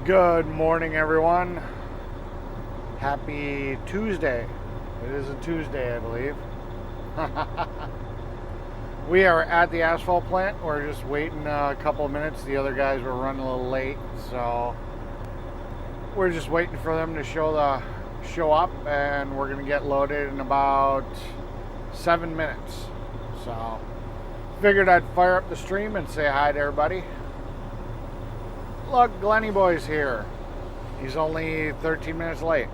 Good morning, everyone. Happy Tuesday. It is a Tuesday, I believe. We are at the asphalt plant. We're just waiting a couple of minutes. The other guys were running a little late, so we're just waiting for them to show up, and we're gonna get loaded in about 7 minutes. So figured I'd fire up the stream and say hi to everybody. Look, Glenny Boy's here. He's only 13 minutes late.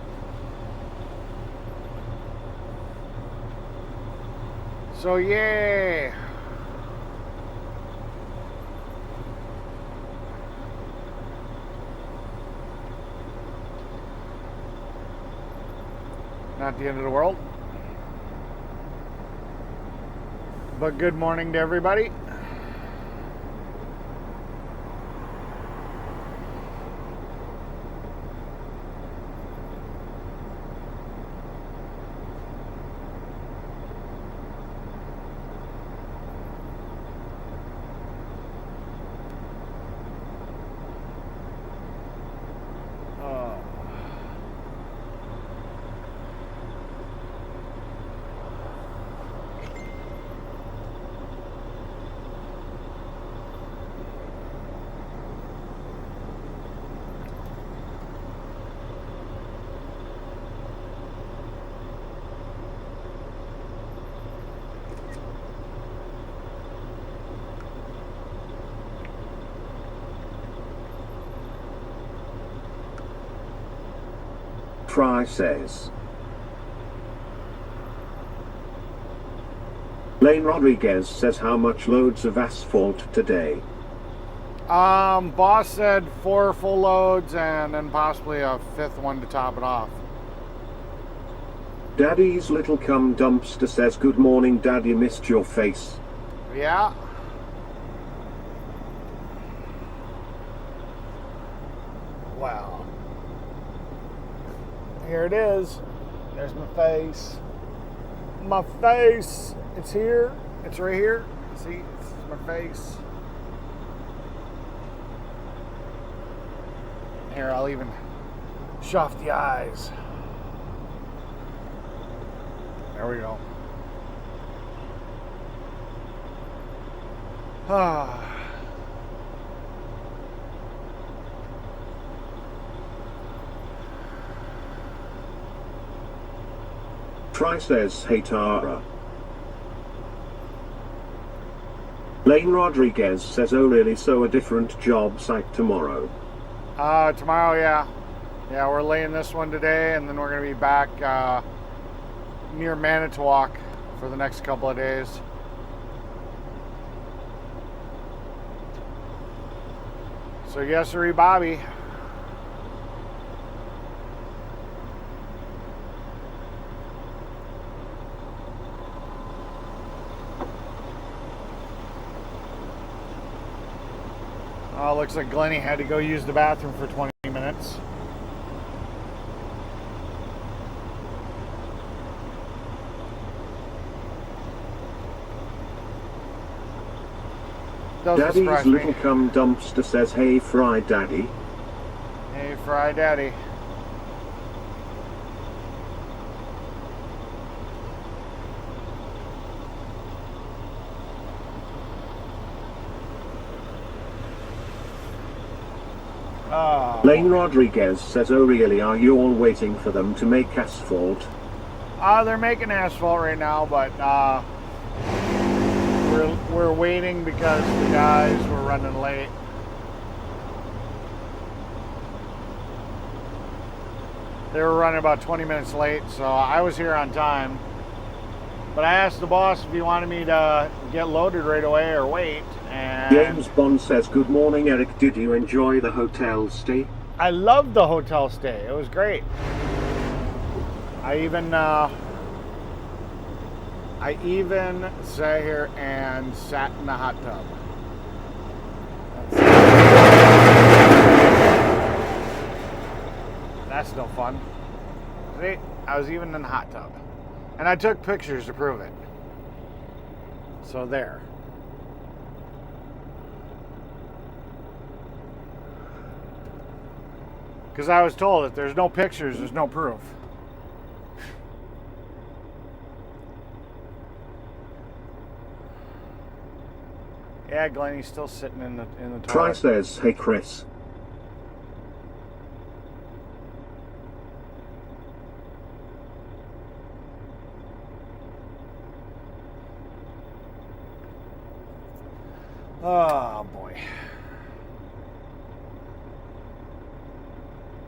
So yay! Not the end of the world. But good morning to everybody. Fry says. Lane Rodriguez says how much loads of asphalt today? Boss said 4 full loads and then possibly a 5th one to top it off. Daddy's little cum dumpster says good morning Daddy, missed your face. Yeah. Wow. Here it is. There's my face. My face. It's here. It's right here. See, it's my face. Here, I'll even show off the eyes. There we go. Ah. Fry says hey Tara. Lane Rodriguez says oh really, so a different job site tomorrow? Tomorrow, yeah. Yeah, we're laying this one today, and then we're going to be back near Manitowoc for the next couple of days. So yes, sir, Bobby. Oh, looks like Glenny had to go use the bathroom for 20 minutes. Daddy's little cum dumpster says hey Fry Daddy. Hey Fry Daddy. Lane Rodriguez says oh really, are you all waiting for them to make asphalt? They're making asphalt right now, but we're waiting because the guys were running late. They were running about 20 minutes late, so I was here on time. But I asked the boss if he wanted me to get loaded right away or wait. And James Bond says good morning Eric, did you enjoy the hotel stay? I loved the hotel stay. It was great. I even sat here and sat in the hot tub. That's no fun. See, I was even in the hot tub. And I took pictures to prove it. So there. Because I was told if there's no pictures, there's no proof. Yeah, Glenn, he's still sitting in the toilet. Try says, hey Chris. Oh boy.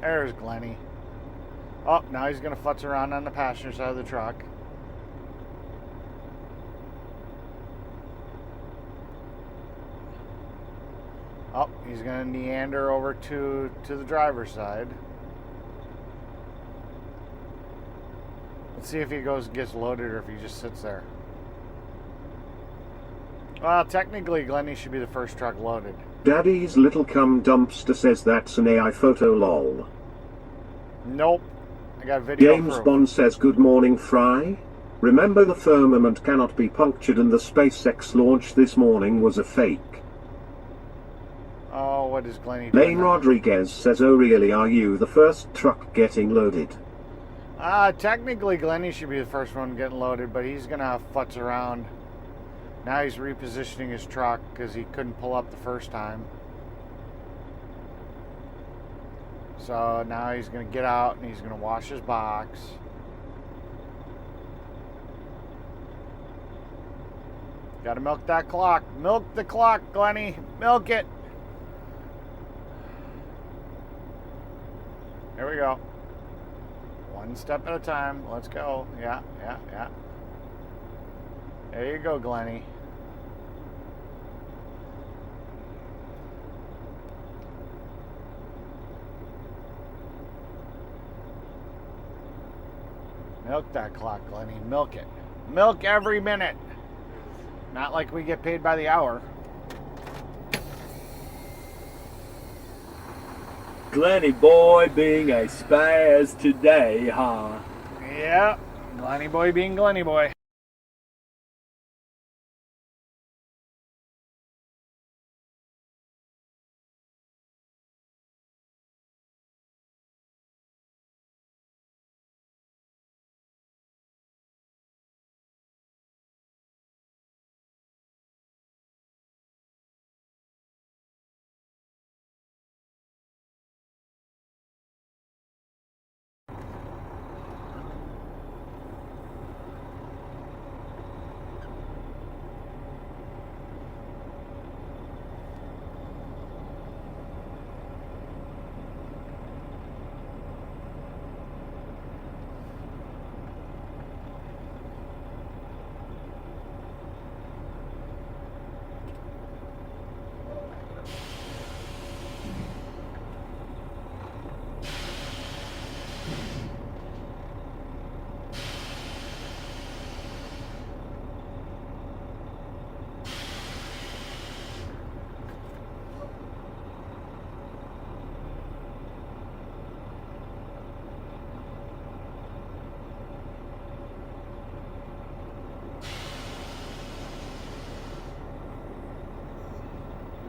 There's Glenny. Oh, now he's gonna futz around on the passenger side of the truck. Oh, he's gonna meander over to the driver's side. Let's see if he goes and gets loaded or if he just sits there. Well, technically, Glenny should be the first truck loaded. Daddy's little cum dumpster says that's an AI photo lol. Nope. I got video James proof. Bond says good morning Fry. Remember the firmament cannot be punctured and the SpaceX launch this morning was a fake. Oh, what is Glenny doing? Lane Rodriguez says oh really are you the first truck getting loaded? Technically, Glenny should be the first one getting loaded, but he's gonna futz around. Now he's repositioning his truck because he couldn't pull up the first time. So now he's going to get out and he's going to wash his box. Got to milk that clock. Milk the clock, Glenny. Milk it. Here we go. One step at a time. Let's go. Yeah. There you go, Glenny. Milk that clock, Glenny. Milk it. Milk every minute. Not like we get paid by the hour. Glenny boy being a spaz today, huh? Yeah. Glenny boy being Glenny boy.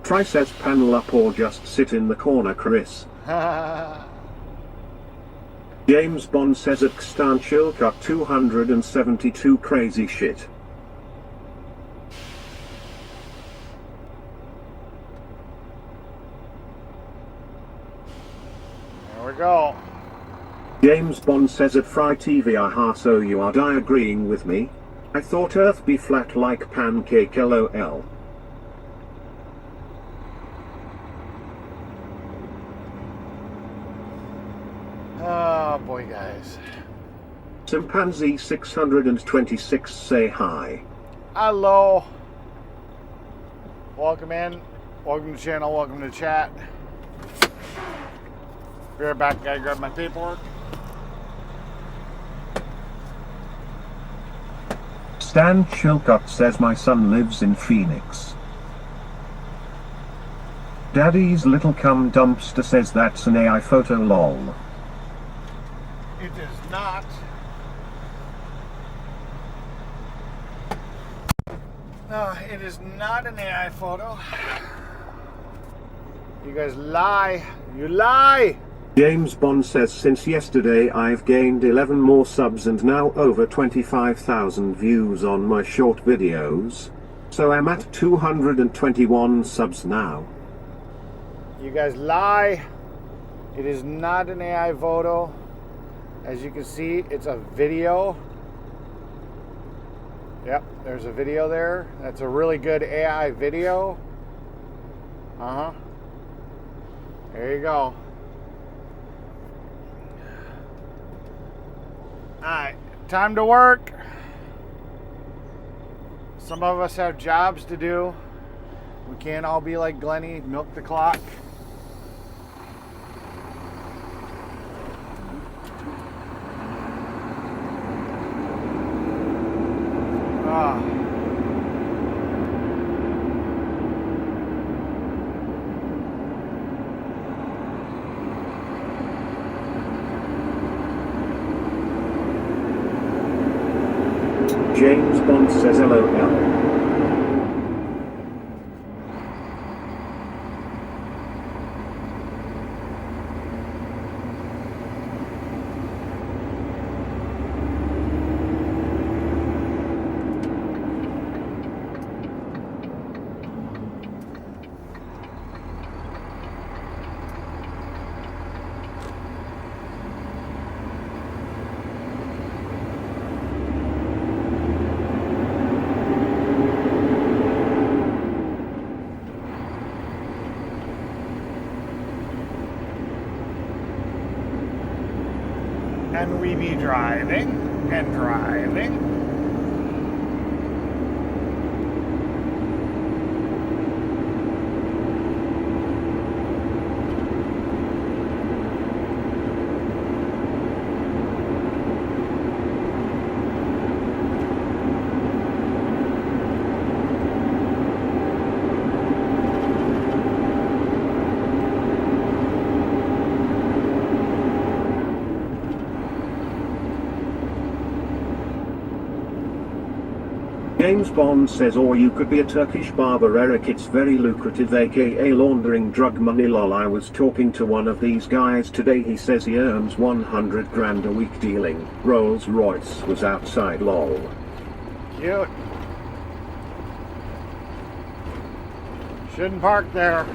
Try says panel up or just sit in the corner Chris. James Bond says Akstan Chilcut 272 crazy shit. There we go. James Bond says at Fry TV aha so you are agreeing with me? I thought Earth be flat like pancake lol. Oh boy, guys. Chimpanzee 626 say hi. Hello. Welcome in. Welcome to the channel. Welcome to the chat. Be right back. Gotta grab my paperwork. Stan Chilcott says my son lives in Phoenix. Daddy's little cum dumpster says that's an AI photo lol. It is not. It is not an AI photo. You guys lie. You lie. James Bond says since yesterday I've gained 11 more subs and now over 25,000 views on my short videos. So I'm at 221 subs now. You guys lie. It is not an AI photo. As you can see, it's a video. Yep, there's a video there. That's a really good AI video. There you go. Alright, time to work. Some of us have jobs to do. We can't all be like Glennie, milk the clock. James Bond says LOL. And we be driving and driving. James Bond says, or you could be a Turkish barber, Eric. It's very lucrative, aka laundering drug money. Lol. I was talking to one of these guys today. He says he earns 100 grand a week dealing. Rolls Royce was outside. Lol. Cute. Shouldn't park there.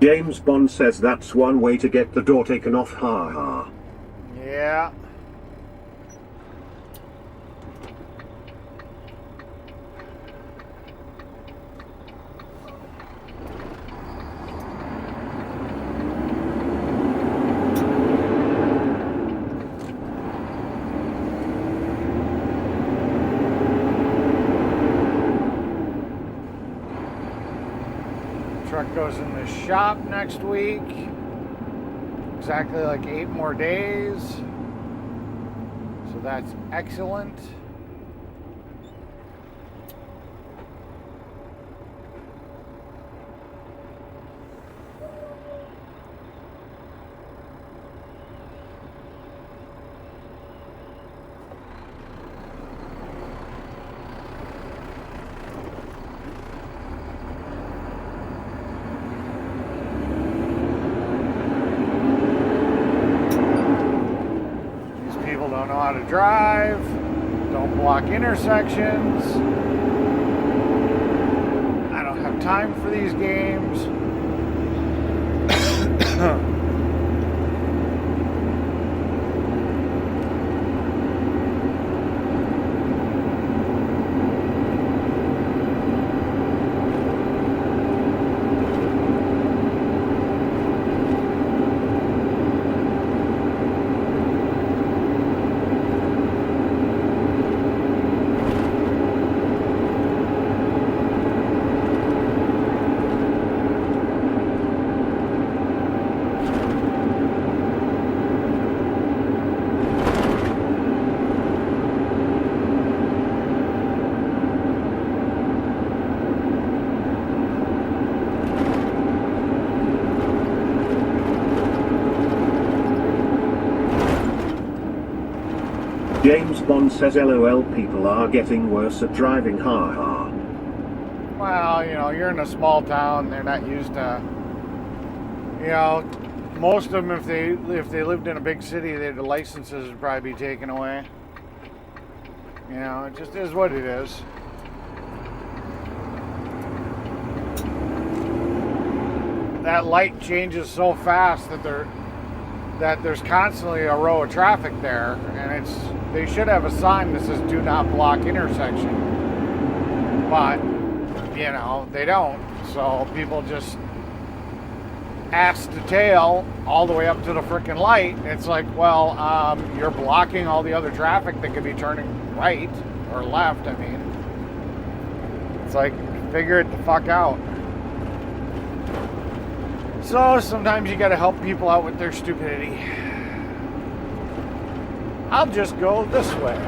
James Bond says that's one way to get the door taken off. Ha ha. Yeah. Truck goes in the shop next week. Exactly like 8 more days. So that's excellent. Don't know how to drive, don't block intersections. I don't have time for these games. James Bond says LOL, people are getting worse at driving, ha ha. Well, you know, you're in a small town, they're not used to, you know, most of them, if they lived in a big city, their licenses would probably be taken away. You know, it just is what it is. That light changes so fast that there's constantly a row of traffic there, and they should have a sign that says "Do not block intersection," but you know they don't. So people just ass to tail all the way up to the freaking light. It's like, well, you're blocking all the other traffic that could be turning right or left. I mean, it's like, figure it the fuck out. So sometimes you gotta help people out with their stupidity. I'll just go this way.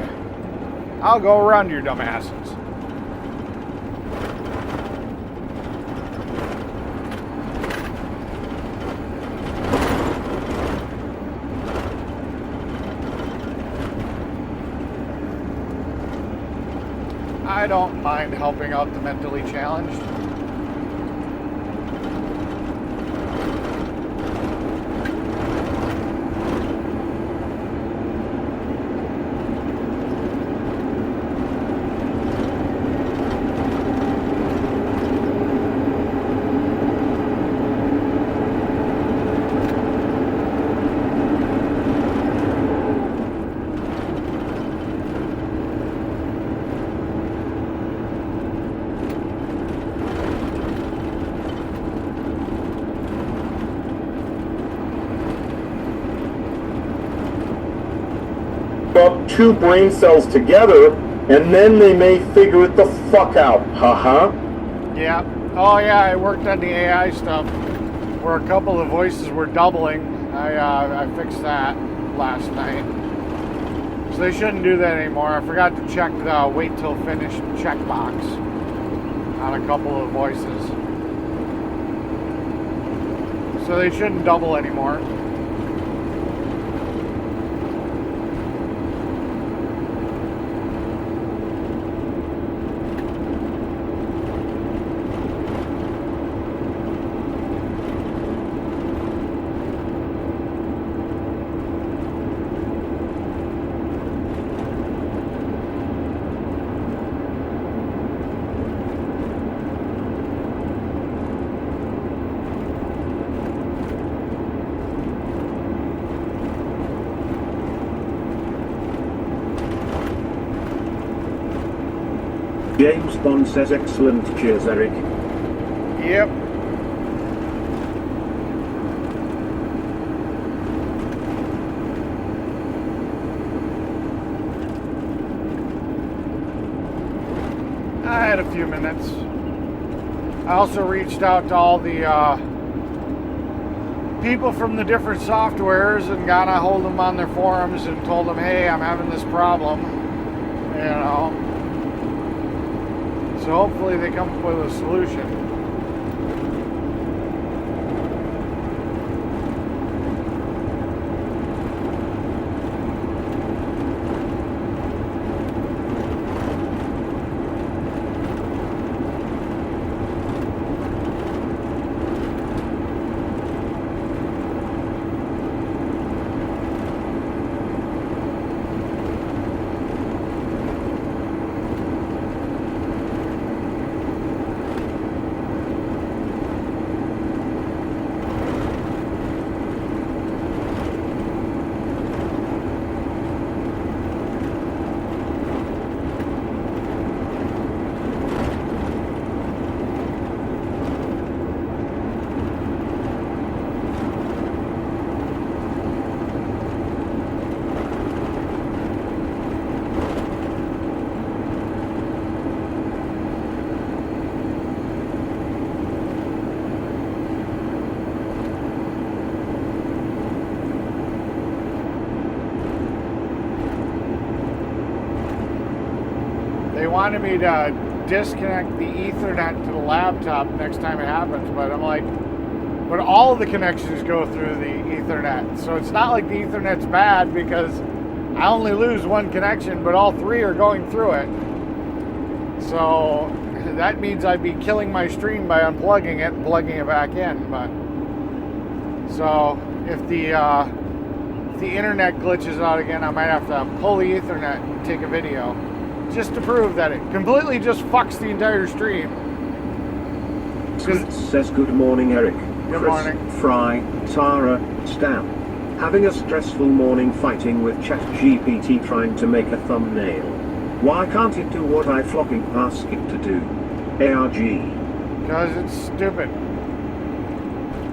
I'll go around your dumbasses. I don't mind helping out the mentally challenged. Up two brain cells together, and then they may figure it the fuck out. Haha. Yeah. Oh yeah, I worked on the AI stuff where a couple of voices were doubling. I fixed that last night. So they shouldn't do that anymore. I forgot to check the wait till finished checkbox on a couple of voices. So they shouldn't double anymore. James Bond says excellent, cheers Eric. Yep. I had a few minutes. I also reached out to all the people from the different softwares and got a hold of them on their forums and told them, hey, I'm having this problem, you know. So hopefully they come up with a solution. They wanted me to disconnect the Ethernet to the laptop next time it happens, but I'm like, but all of the connections go through the Ethernet. So it's not like the Ethernet's bad because I only lose one connection, but all three are going through it. So that means I'd be killing my stream by unplugging it and plugging it back in. But so if the internet glitches out again, I might have to pull the Ethernet and take a video just to prove that it completely just fucks the entire stream. Sweet says good morning, Eric. Good Chris, morning. Fry, Tara, Stam. Having a stressful morning fighting with ChatGPT trying to make a thumbnail. Why can't it do what I flogging ask it to do? ARG. Because it's stupid.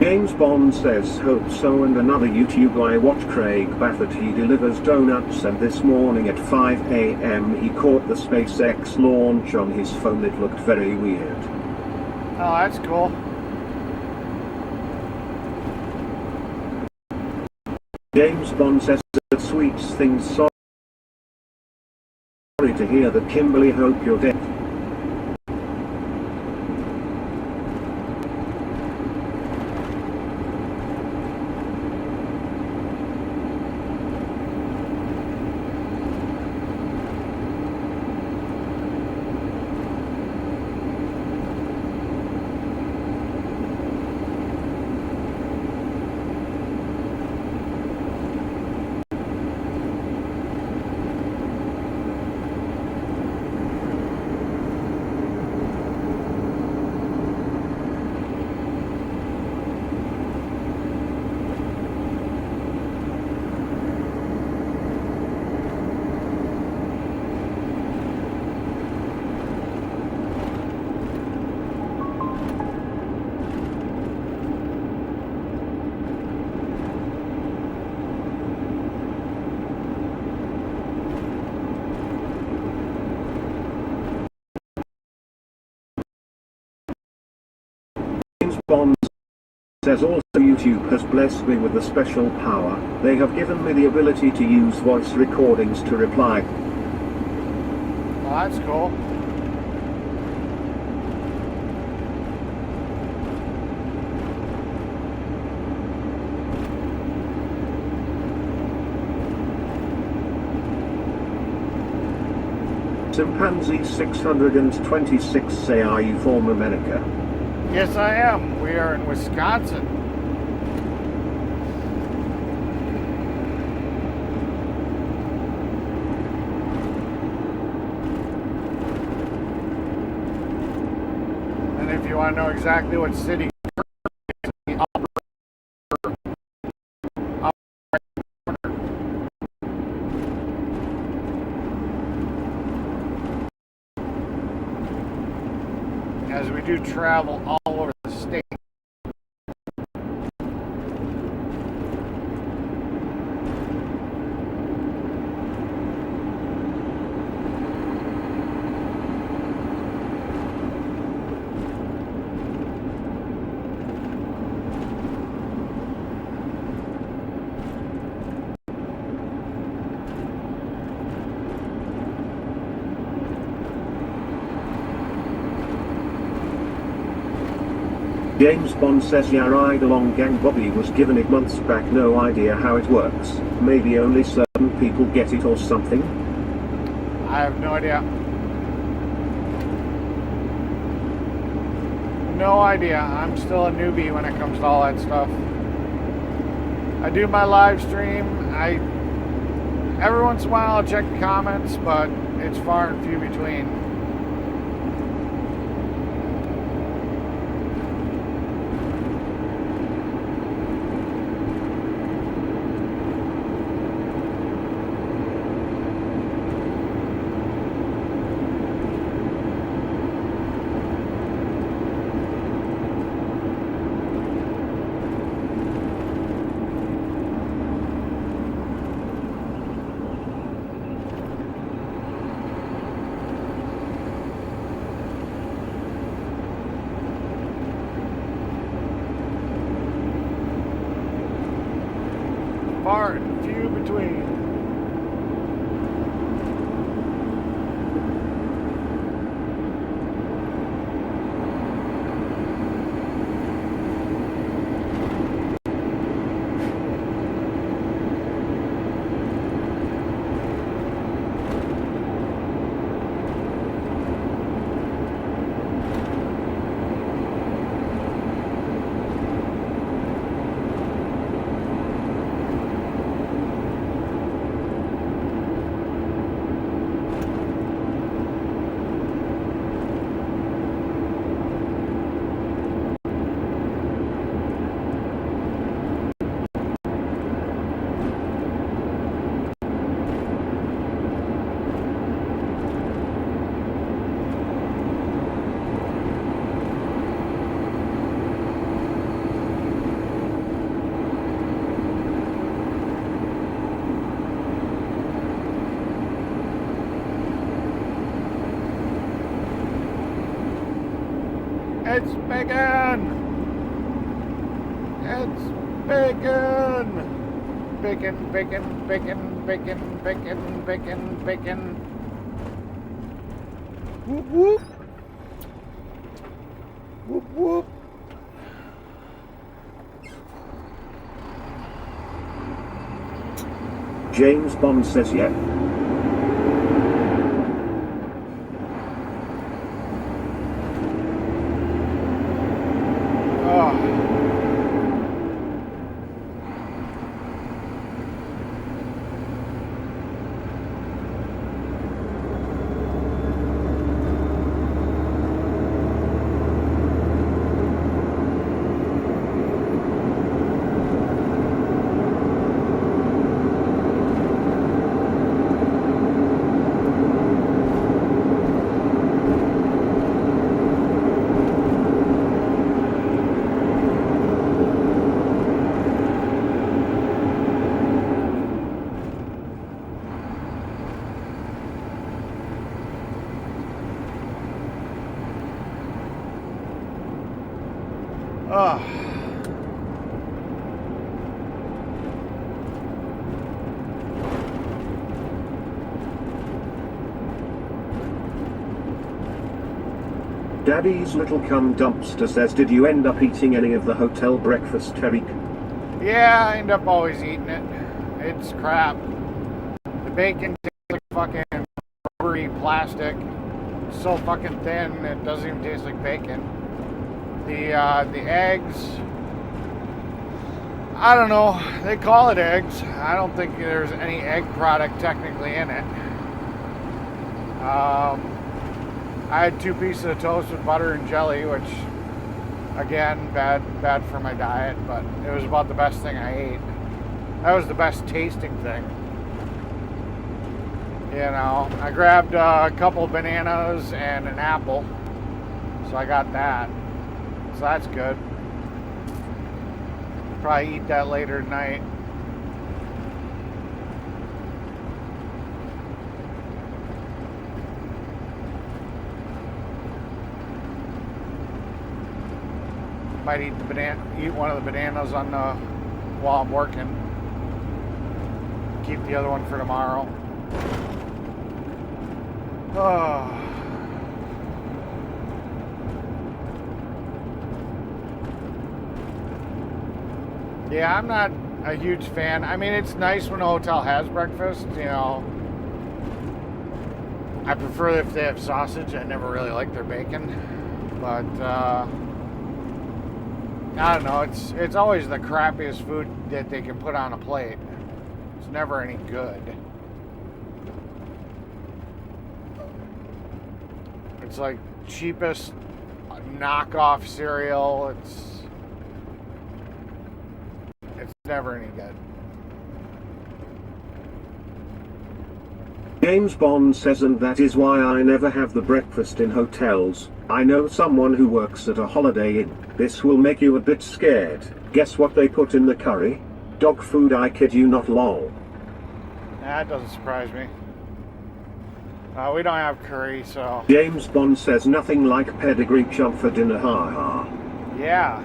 James Bond says hope so, and another YouTube I watch Craig Baffert, he delivers donuts, and this morning at 5 a.m. he caught the SpaceX launch on his phone. It looked very weird. Oh, that's cool. James Bond says that sweets things. Sorry to hear that, Kimberly, hope you're dead. James Bond says also YouTube has blessed me with a special power. They have given me the ability to use voice recordings to reply. Well, that's cool. Chimpanzee 626 say, are you from America? Yes, I am. We are in Wisconsin. And if you want to know exactly what city, as we do travel all over the state. James Bond says, yeah, ride along gang. Bobby was given it months back, no idea how it works. Maybe only certain people get it or something? I have no idea. No idea. I'm still a newbie when it comes to all that stuff. I do my live stream. Every once in a while I'll check the comments, but it's far and few between. Far and few between. It's bacon! It's bacon! Bacon, bacon, bacon, bacon, bacon, bacon, bacon. Whoop, whoop. Whoop, whoop. James Bond says yeah. Oh. Oh. Daddy's little cum dumpster says, did you end up eating any of the hotel breakfast, Tariq? Yeah, I end up always eating it. It's crap. The bacon tastes like fucking rubbery plastic. It's so fucking thin, it doesn't even taste like bacon. The eggs, I don't know. They call it eggs. I don't think there's any egg product technically in it. I had 2 pieces of toast with butter and jelly, which, again, bad for my diet, but it was about the best thing I ate. That was the best tasting thing. You know, I grabbed a couple of bananas and an apple, so I got that. So that's good. Probably eat that later tonight. Might eat one of the bananas on the while I'm working. Keep the other one for tomorrow. Oh. Yeah, I'm not a huge fan. I mean, it's nice when a hotel has breakfast, you know. I prefer if they have sausage. I never really like their bacon. But, I don't know. It's always the crappiest food that they can put on a plate. It's never any good. It's like cheapest knockoff cereal. It's never any good. James Bond says, and that is why I never have the breakfast in hotels. I know someone who works at a Holiday Inn. This will make you a bit scared. Guess what they put in the curry? Dog food, I kid you not, lol. That doesn't surprise me. We don't have curry, so... James Bond says, nothing like pedigree chump for dinner, ha ha. Yeah.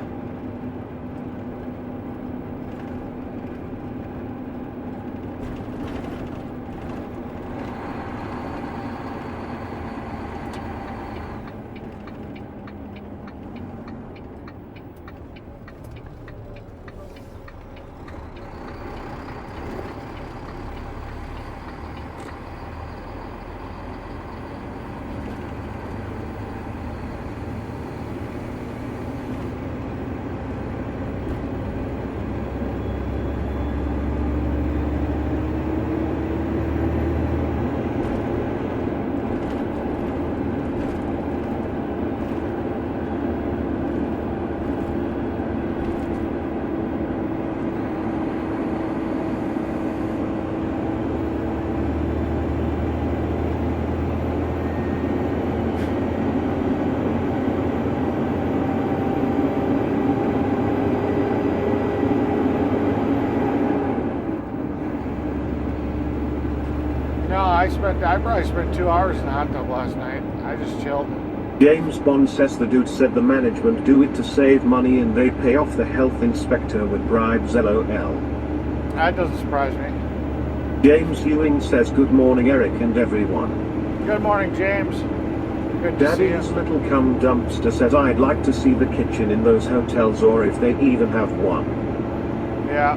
I probably spent 2 hours in the hot tub last night. I just chilled. James Bond says the dude said the management do it to save money and they pay off the health inspector with bribes lol. That doesn't surprise me. James Ewing says good morning Eric and everyone. Good morning, James. Good to see you. Daddy's little cum dumpster says I'd like to see the kitchen in those hotels or if they even have one. Yeah.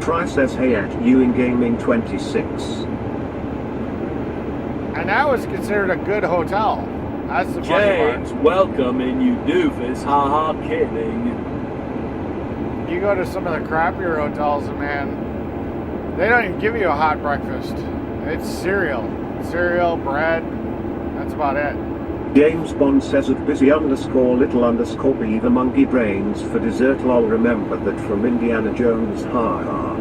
Try says hey at Ewing Gaming 26. And that was considered a good hotel. That's the funny James, part. welcome in you doofus. Ha ha, kidding. You go to some of the crappier hotels and man, they don't even give you a hot breakfast. It's cereal. Cereal, bread. That's about it. James Bond says at busy underscore little underscore be the monkey brains for dessert lol remember that from Indiana Jones ha ha.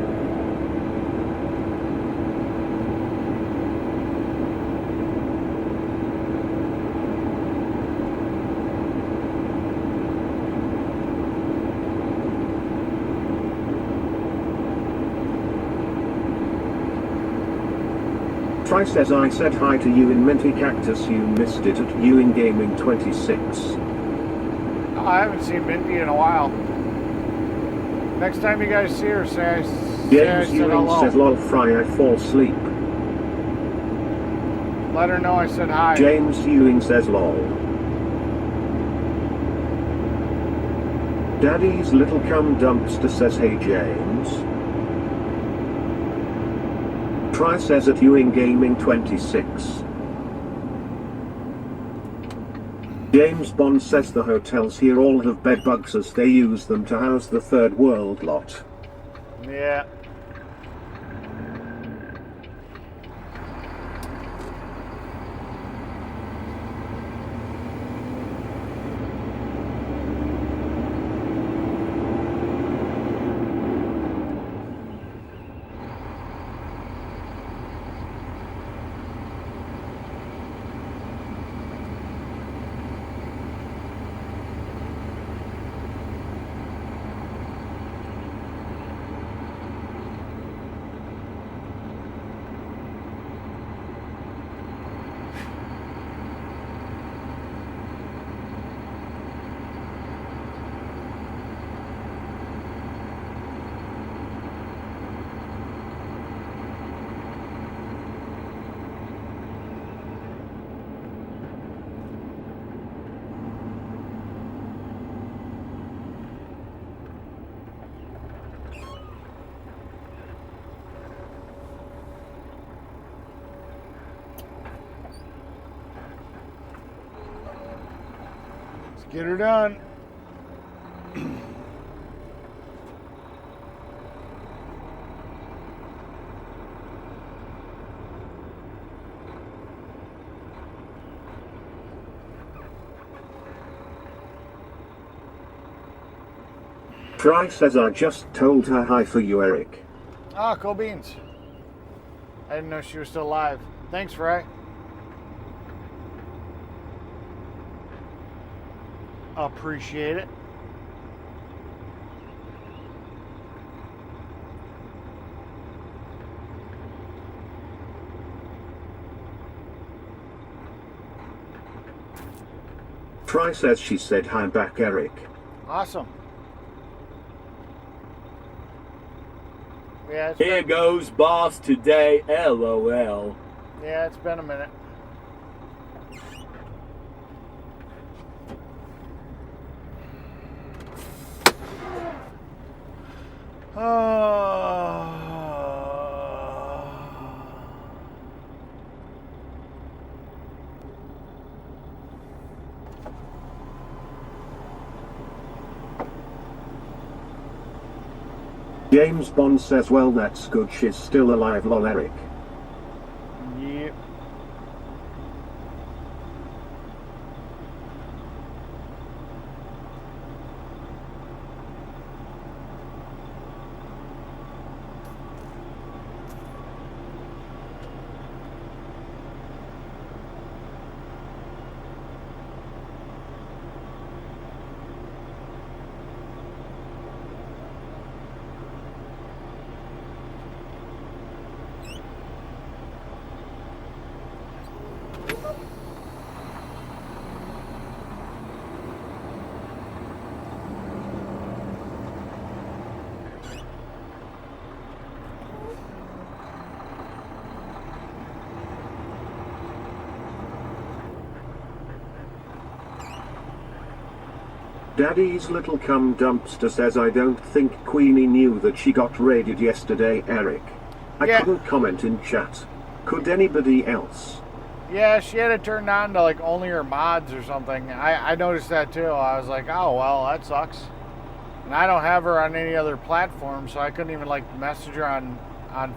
Try says I said hi to you in Minty Cactus you missed it at Ewing Gaming 26. I haven't seen Mindy in a while. Next time you guys see her, say I James said Ewing hello. says lol fry I fall asleep. Let her know I said hi. James Ewing says lol. Daddy's little cum dumpster says hey James. Try says at Ewing Gaming 26. James Bond says the hotels here all have bed bugs as they use them to house the third world lot. Yeah. Get her done. Fry says I just told her hi for you Eric. Ah, cool beans. I didn't know she was still alive. Thanks, Fry. Appreciate it. Fry says she said hi back Eric. Awesome. Yeah, Here goes boss today, LOL. Yeah, it's been a minute. James Bond says well that's good she's still alive lol Eric. Yep. Daddy's little cum dumpster says I don't think Queenie knew that she got raided yesterday, Eric. I Yeah. couldn't comment in chat. Could anybody else? Yeah, she had it turned on to like only her mods or something. I noticed that too. I was like, oh well, that sucks. And I don't have her on any other platform, so I couldn't even like message her on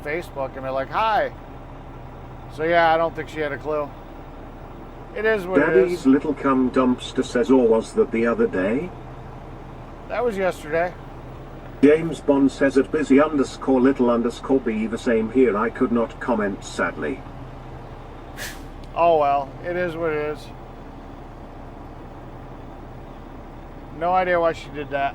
Facebook and be like, hi. So yeah, I don't think she had a clue. It is what it Daddy's is. little cum dumpster says, or was that the other day? That was yesterday. James Bond says at busy underscore little underscore be the same here. I could not comment sadly. Oh well, it is what it is. No idea why she did that.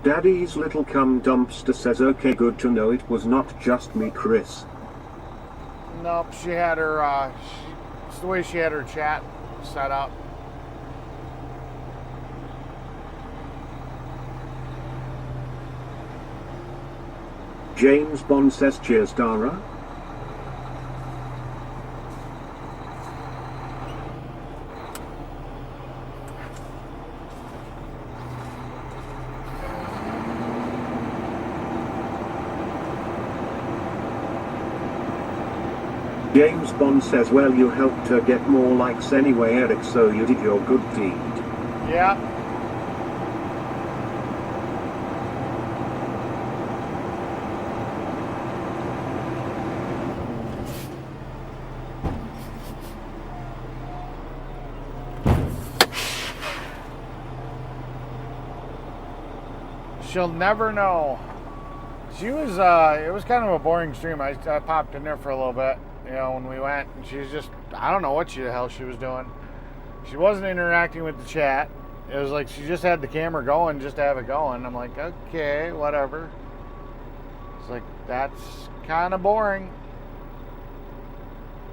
Daddy's little cum dumpster says okay, good to know it was not just me, Chris. Nope, she had her, it's the way she had her chat set up. James Bond says cheers, Dara. James Bond says, well, you helped her get more likes anyway, Eric, so you did your good deed. Yeah. She'll never know. She was, it was kind of a boring stream. I popped in there for a little bit, you know, when we went, and she was just, I don't know what the hell she was doing. She wasn't interacting with the chat. It was like she just had the camera going just to have it going. I'm like, okay, whatever. It's like, that's kind of boring.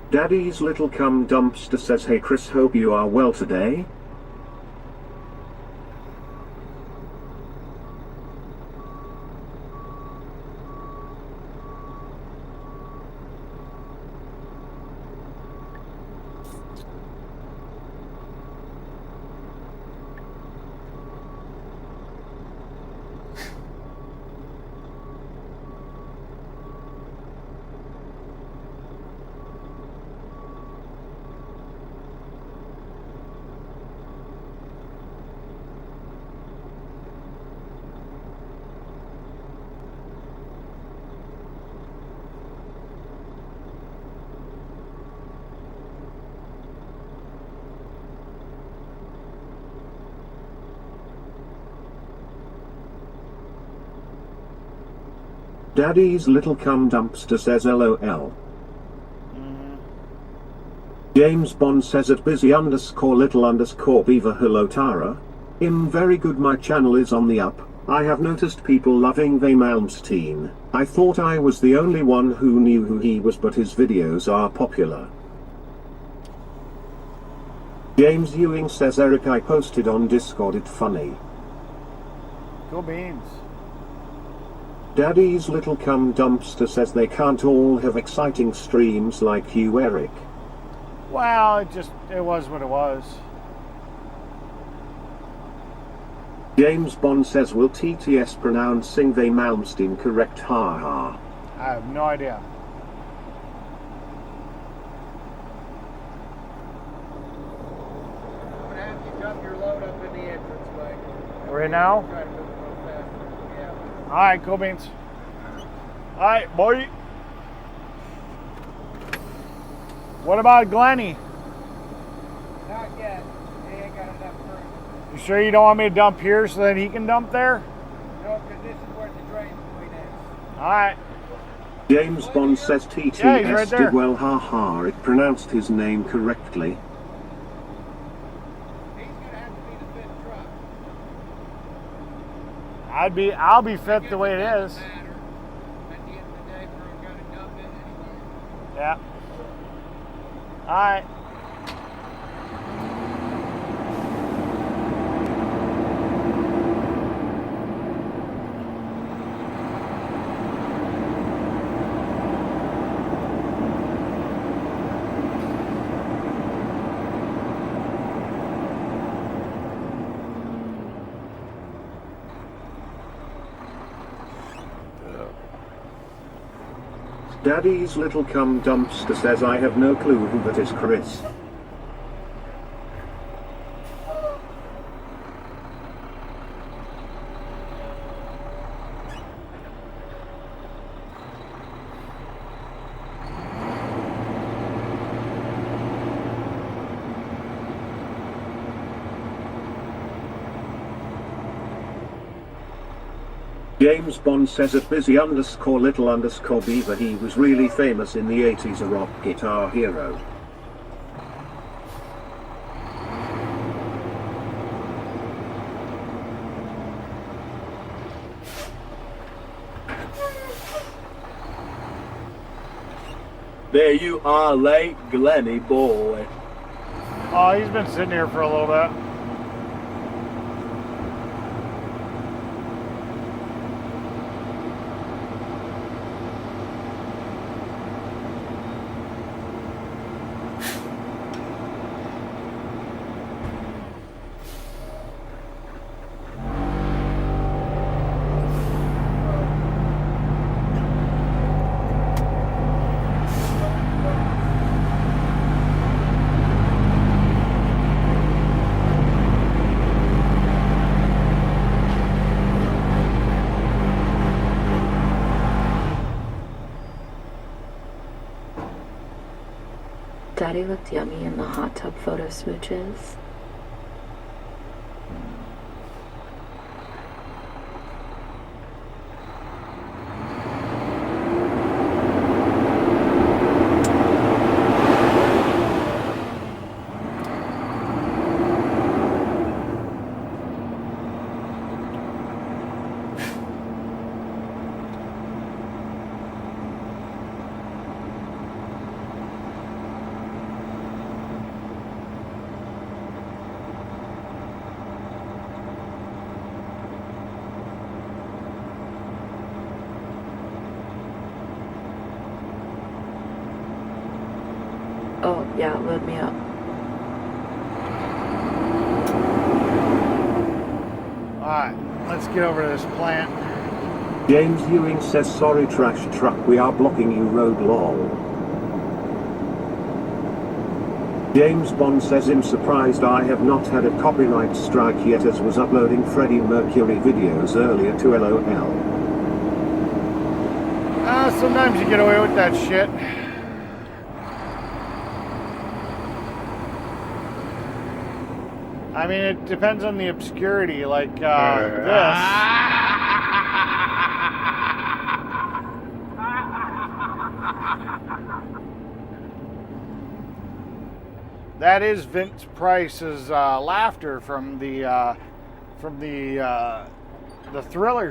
Daddy's little cum dumpster says, hey Chris, hope you are well today. Daddy's little cum dumpster says LOL. James Bond says at busy underscore little underscore beaver, hello Tara. Very good, my channel is on the up. I have noticed people loving Vay Malmsteen. I thought I was the only one who knew who he was, but his videos are popular. James Ewing says, Eric, I posted on Discord, it funny. Cool beans. Daddy's little cum dumpster says they can't all have exciting streams like you, Eric. Well, it was what it was. James Bond says, will TTS pronouncing Vay Malmsteen correct? Ha ha. I have no idea. I'm gonna have you dump your load up in the entrance, Mike. Right now? Try to move a little faster. Yeah. Alright, cool beans. Alright, boy. What about Glenny? Not yet. He ain't got enough room. You sure you don't want me to dump here so that he can dump there? No, because this is where the drain point is. Alright. James Bond says TTS Yeah, he's right there. did well, ha ha, it pronounced his name correctly. He's gonna have to be the fifth truck. I'll be fifth the way it is. At the end of the day, we're gonna dump it anyway. Yeah. Alright. Daddy's little cum dumpster says I have no clue who that is, Chris. James Bond says at busy_little_beaver he was really famous in the 80s, a rock guitar hero. There you are, late Glenny boy. Oh, he's been sitting here for a little bit. Daddy looked yummy in the hot tub photo smooches. Oh, yeah, load me up. Alright, let's get over to this plant. James Ewing says sorry trash truck, we are blocking you road lol. James Bond says I'm surprised I have not had a copyright strike yet, as was uploading Freddie Mercury videos earlier to LOL. Sometimes you get away with that shit. I mean, it depends on the obscurity, like this. That is Vince Price's laughter from the Thriller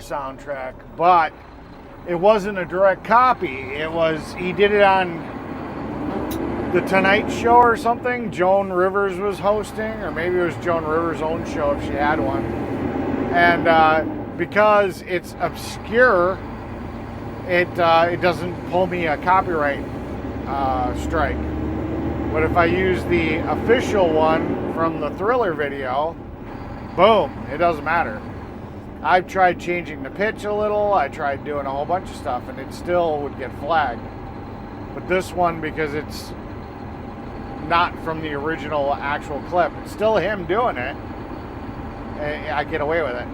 soundtrack, but it wasn't a direct copy. It was, he did it on The Tonight Show or something. Joan Rivers was hosting, or maybe it was Joan Rivers' own show if she had one. And because it's obscure, it doesn't pull me a copyright strike. But if I use the official one from the Thriller video, boom, it doesn't matter. I've tried changing the pitch a little, I tried doing a whole bunch of stuff, and it still would get flagged. But this one, because it's not from the original actual clip, it's still him doing it, I get away with it.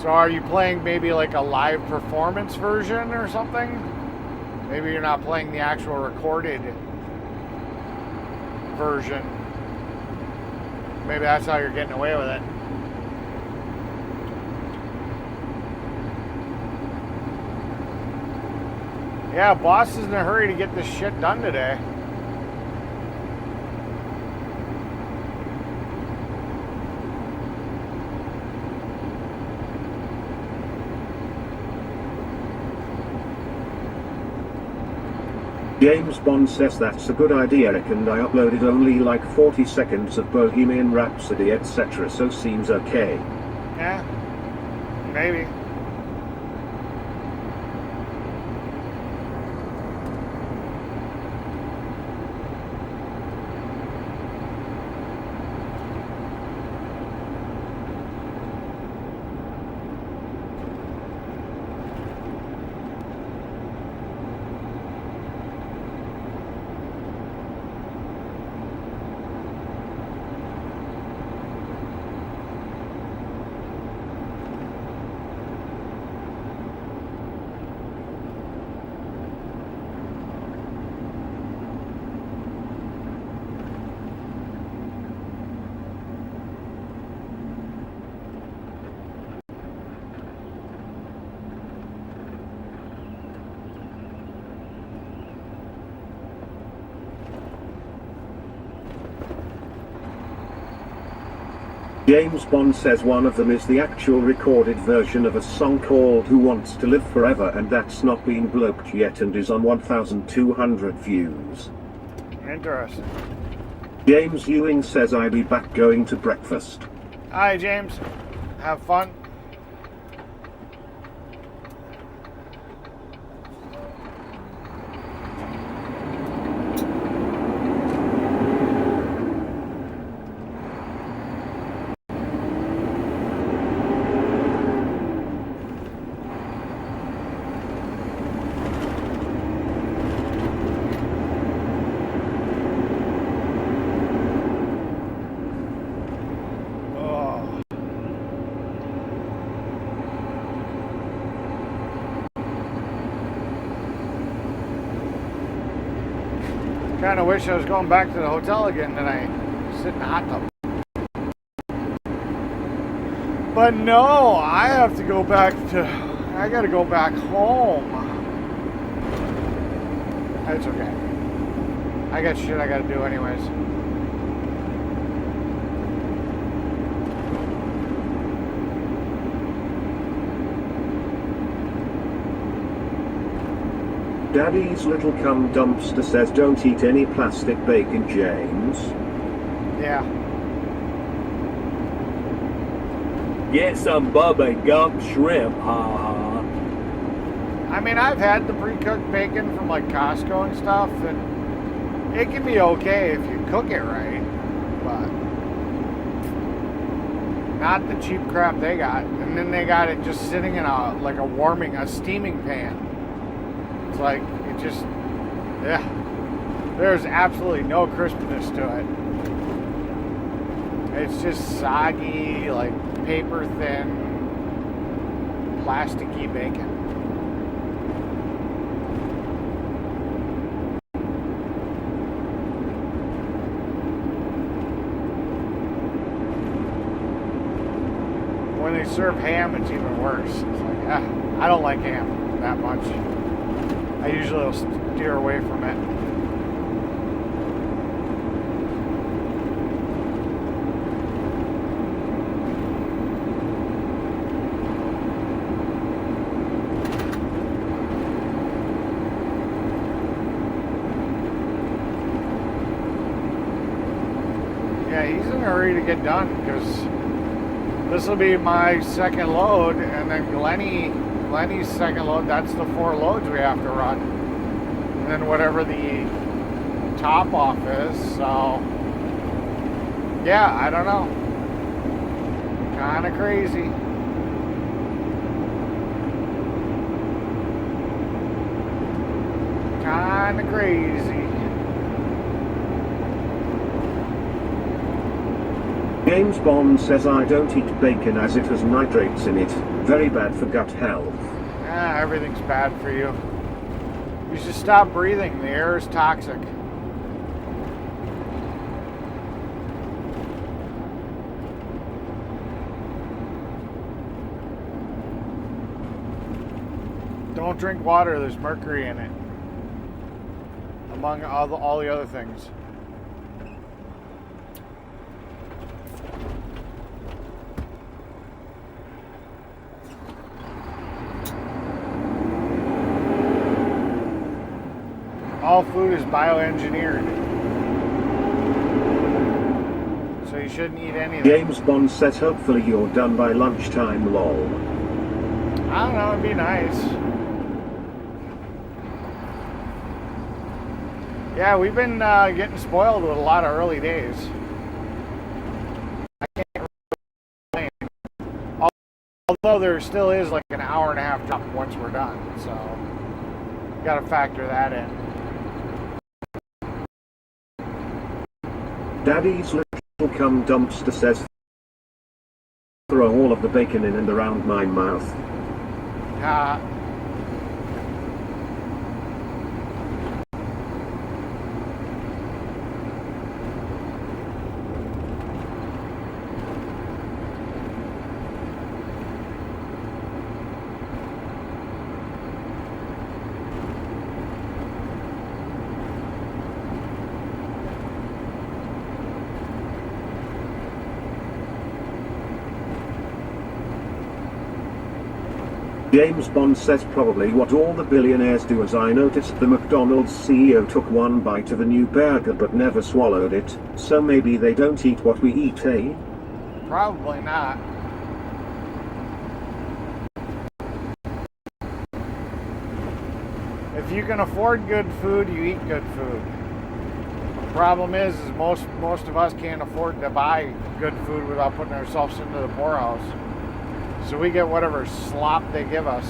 So are you playing maybe like a live performance version or something? Maybe you're not playing the actual recorded version. Maybe that's how you're getting away with it. Yeah, boss is in a hurry to get this shit done today. James Bond says that's a good idea, Eric, and I uploaded only like 40 seconds of Bohemian Rhapsody etc, so seems okay. Yeah, maybe. James Bond says one of them is the actual recorded version of a song called Who Wants to Live Forever, and that's not been bloked yet and is on 1,200 views. Interesting. James Ewing says I'll be back going to breakfast. Hi, James. Have fun. Kind of wish I was going back to the hotel again tonight. Sit in the hot tub. But no, I have to go back to... I gotta go back home. It's okay. I got shit I gotta do anyways. Daddy's little cum dumpster says don't eat any plastic bacon, James. Yeah. Get some Bubba Gump shrimp, ha. I mean, I've had the pre-cooked bacon from like Costco and stuff, and it can be okay if you cook it right, but not the cheap crap they got. And then they got it just sitting in a steaming pan. It's like, it just, yeah, there's absolutely no crispness to it. It's just soggy, like paper thin, plasticky bacon. When they serve ham, it's even worse. It's like, I don't like ham that much. I usually will steer away from it. Yeah, he's in a hurry to get done because this will be my second load, and then Lenny's second load, that's the 4 loads we have to run. And then whatever the top off is, so yeah, I don't know. Kinda crazy. Kinda crazy. James Bond says I don't eat bacon as it has nitrates in it. Very bad for gut health. Everything's bad for you. You should stop breathing. The air is toxic. Don't drink water. There's mercury in it. Among all the other things. All food is bioengineered. So you shouldn't eat anything. James Bond says hopefully you're done by lunchtime, lol. I don't know, it'd be nice. Yeah, we've been getting spoiled with a lot of early days. I can't really complain. Although there still is like an hour and a half drop once we're done, so got to factor that in. Daddy's little cum dumpster says throw all of the bacon in and around my mouth. James Bond says probably what all the billionaires do, as I noticed the McDonald's CEO took one bite of a new burger but never swallowed it, so maybe they don't eat what we eat, eh? Probably not. If you can afford good food, you eat good food. The problem is most of us can't afford to buy good food without putting ourselves into the poorhouse. So we get whatever slop they give us.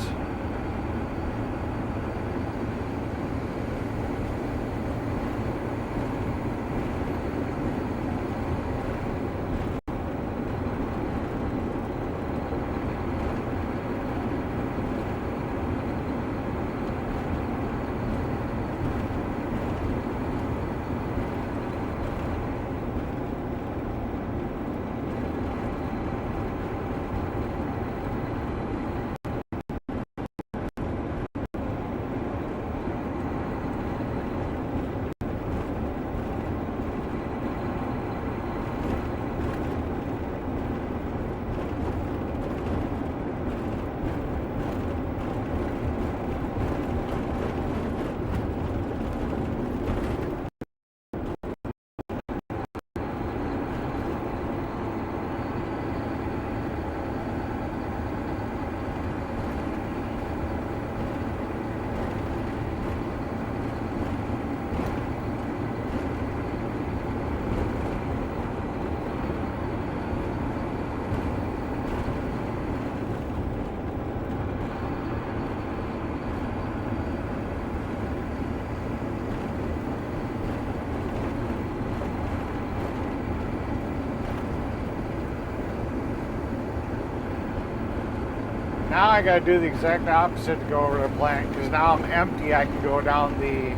Now I gotta do the exact opposite to go over to the plant, because now I'm empty. I can go down the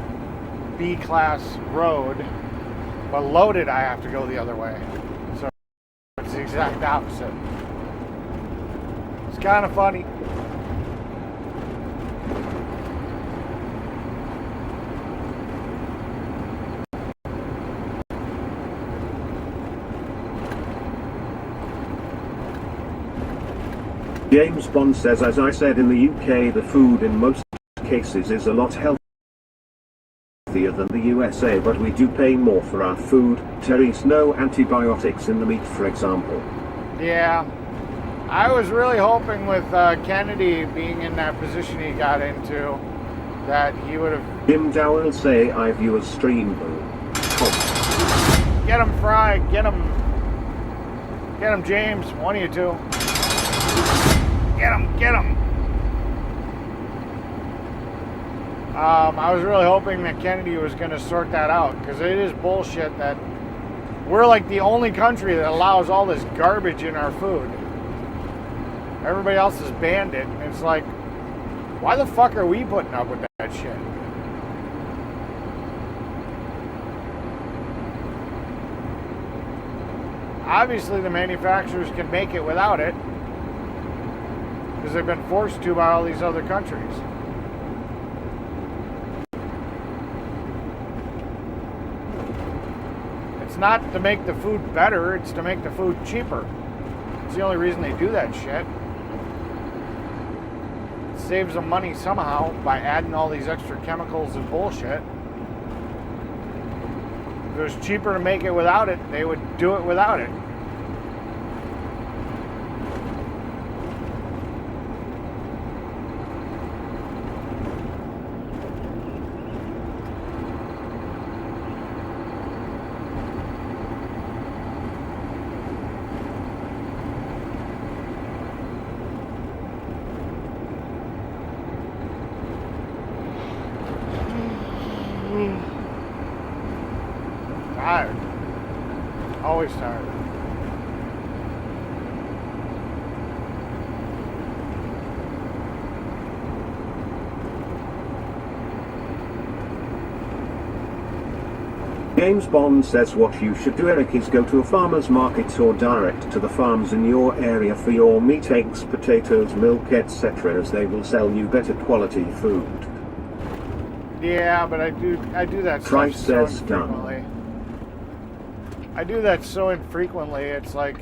B-class road, but loaded I have to go the other way. So it's the exact opposite. It's kind of funny. James Bond says, as I said, in the UK the food in most cases is a lot healthier than the USA, but we do pay more for our food. Terry's no antibiotics in the meat, for example. Yeah. I was really hoping with Kennedy being in that position he got into that he would have... Jim Dowell say I view a stream. Get him, Fry. Get him. Get him, James. One of you two. Get him. Get him. I was really hoping that Kennedy was going to sort that out, because it is bullshit that we're like the only country that allows all this garbage in our food. Everybody else has banned it. And it's like, why the fuck are we putting up with that shit? Obviously, the manufacturers can make it without it, because they've been forced to by all these other countries. It's not to make the food better, it's to make the food cheaper. It's the only reason they do that shit. It saves them money somehow by adding all these extra chemicals and bullshit. If it was cheaper to make it without it, they would do it without it. Tired. Always tired. James Bond says what you should do, Eric, is go to a farmer's market or direct to the farms in your area for your meat, eggs, potatoes, milk, etc., as they will sell you better quality food. Yeah, but I do that Price stuff so says done. infrequently. I do that so infrequently, it's like,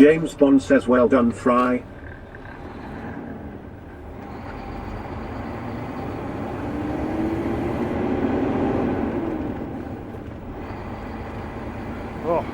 James Bond says well done, Fry. Oh.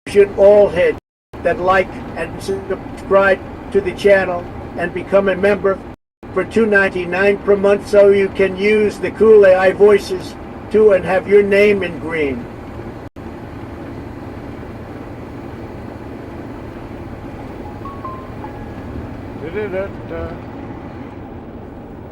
Should all hit that like and subscribe to the channel and become a member for $2.99 per month so you can use the cool AI voices too and have your name in green.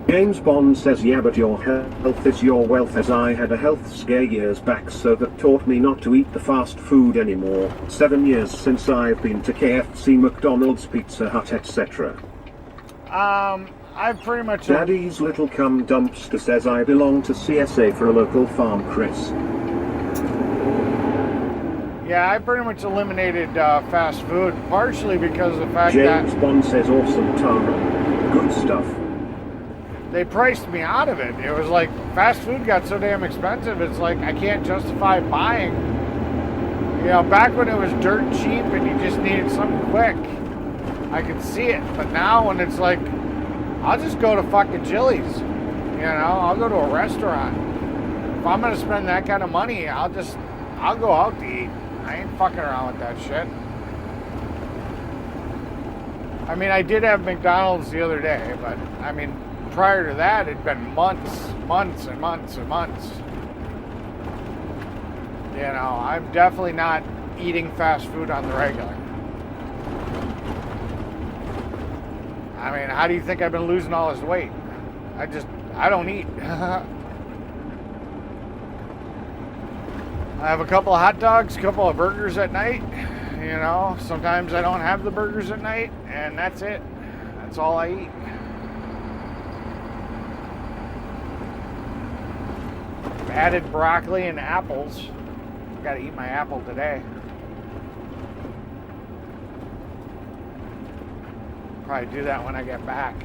James Bond says yeah, but your health is your wealth, as I had a health scare years back, so that taught me not to eat the fast food anymore. 7 years since I've been to KFC, McDonald's, Pizza Hut, etc. I've pretty much... Daddy's little cum dumpster says I belong to CSA for a local farm, Chris. Yeah, I pretty much eliminated fast food, partially because of the fact James that Bond says awesome, Tara. Good stuff. they priced me out of it. It was like, fast food got so damn expensive, it's like, I can't justify buying. You know, back when it was dirt cheap and you just needed something quick, I could see it. But now when it's like, I'll just go to fucking Chili's. You know, I'll go to a restaurant. If I'm gonna spend that kind of money, I'll go out to eat. I ain't fucking around with that shit. I mean, I did have McDonald's the other day, but I mean, prior to that, it'd been months and months and months. You know, I'm definitely not eating fast food on the regular. I mean, how do you think I've been losing all this weight? I don't eat. I have a couple of hot dogs, a couple of burgers at night. You know, sometimes I don't have the burgers at night, and that's it. That's all I eat. I've added broccoli and apples. Got to eat my apple today. Probably do that when I get back.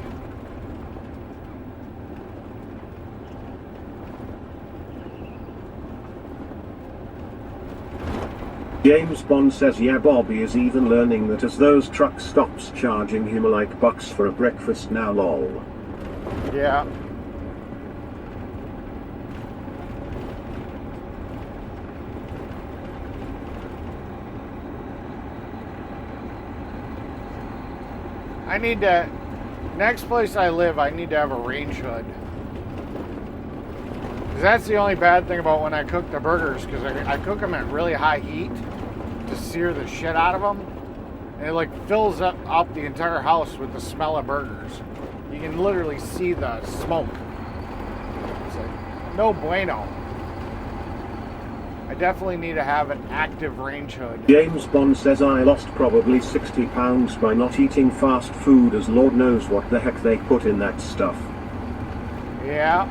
James Bond says yeah, Bobby is even learning that as those truck stops charging him like bucks for a breakfast now, lol. Yeah. I need to, next place I live, I need to have a range hood. Because that's the only bad thing about when I cook the burgers, because I cook them at really high heat to sear the shit out of them. And it like fills up the entire house with the smell of burgers. You can literally see the smoke. It's like, no bueno. I definitely need to have an active range hood. James Bond says I lost probably 60 pounds by not eating fast food, as Lord knows what the heck they put in that stuff. Yeah.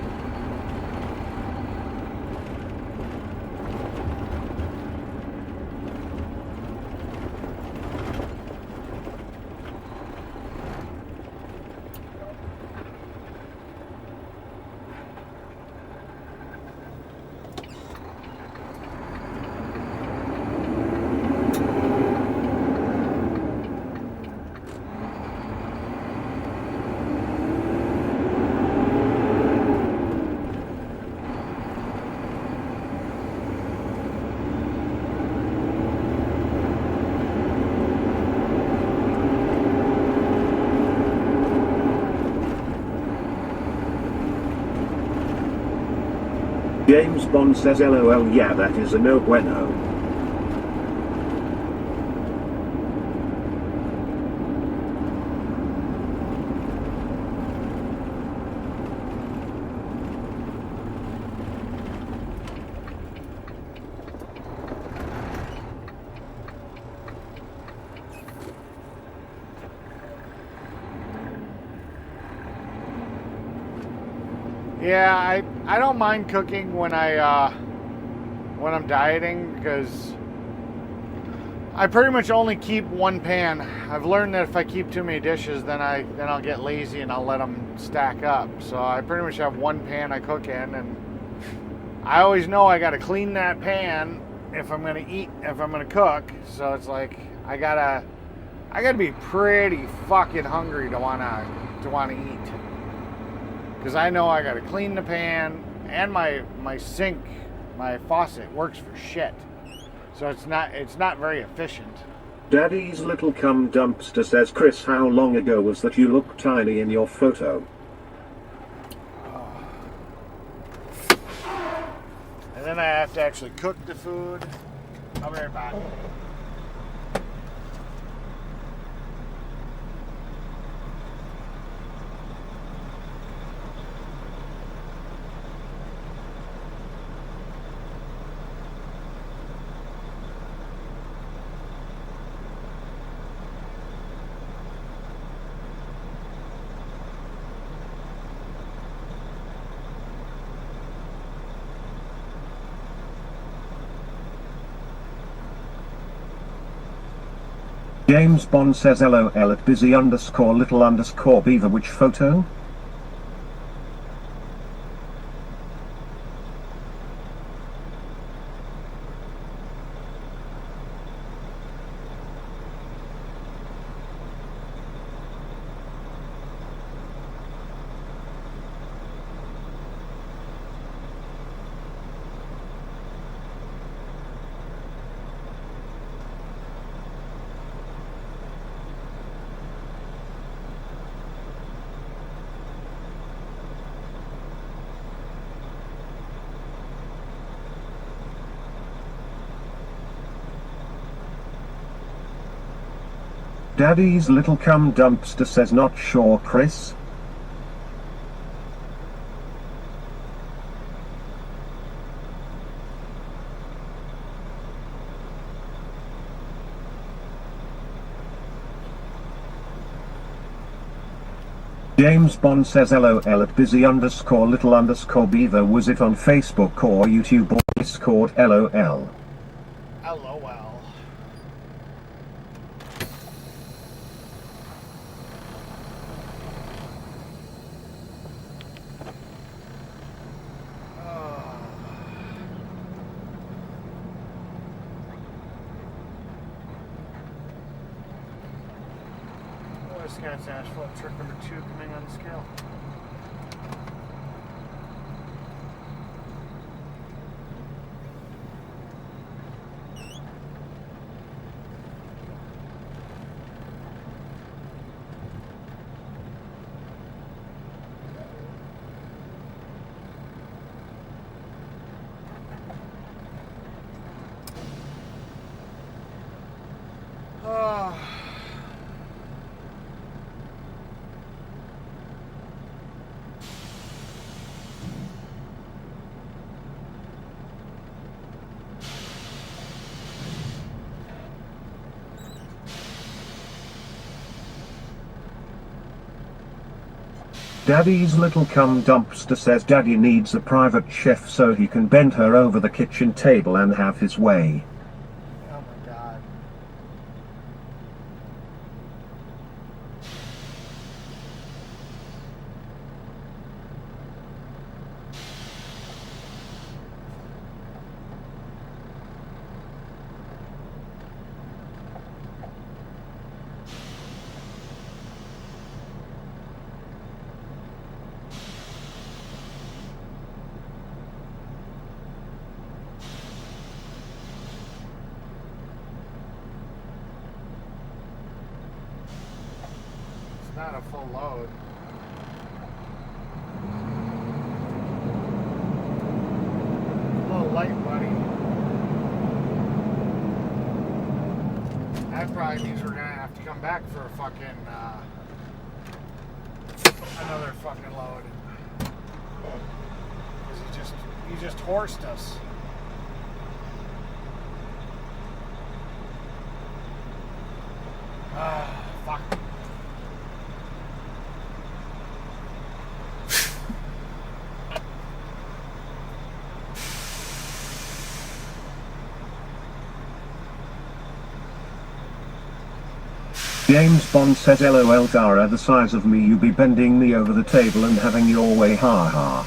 James Bond says LOL, yeah, that is a no bueno. Yeah, I don't mind cooking when I'm dieting, because I pretty much only keep one pan. I've learned that if I keep too many dishes, then I'll get lazy and I'll let them stack up. So I pretty much have one pan I cook in, and I always know I got to clean that pan if I'm gonna cook. So it's like I gotta be pretty fucking hungry to wanna eat. Because I know I gotta clean the pan, and my sink, my faucet works for shit. So it's not very efficient. Daddy's little cum dumpster says, Chris, how long ago was that you look tiny in your photo? And then I have to actually cook the food. I'll be right back. James Bond says LOL at busy_little_beaver. Which photo? Daddy's little cum dumpster says, not sure, Chris. James Bond says LOL at busy_little_beaver. Was it on Facebook or YouTube or Discord? LOL. LOL. Wisconsin asphalt trick number 2 coming on the scale. Daddy's little cum dumpster says Daddy needs a private chef so he can bend her over the kitchen table and have his way. Oh my god. Not a full load. that probably means we're gonna have to come back for a fucking another fucking load. Because he just horsed us. Fuck. James Bond says LOL Dara, the size of me you be bending me over the table and having your way, ha ha.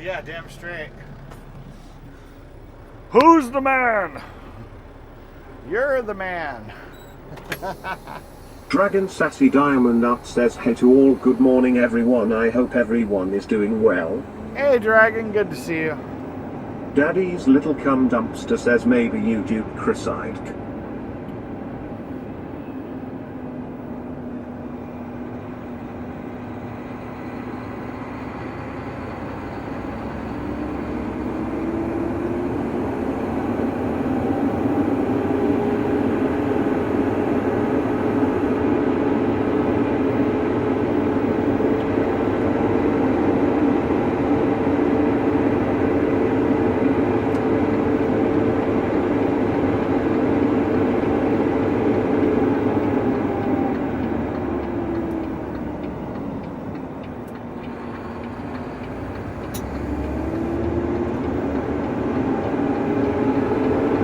Yeah, damn straight. Who's the man? You're the man. Dragon Sassy Diamond Art says hey to all, good morning everyone, I hope everyone is doing well. Hey Dragon, good to see you. Daddy's little cum dumpster says maybe YouTube Chriside.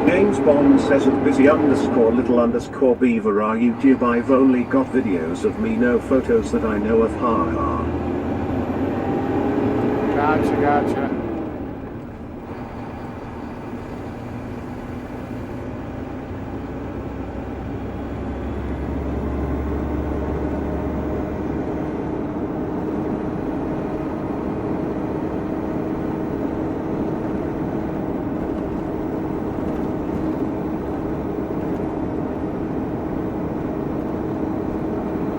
James Bond says at busy underscore little underscore beaver are YouTube, I've only got videos of me, no photos that I know of, ha ha. Gotcha.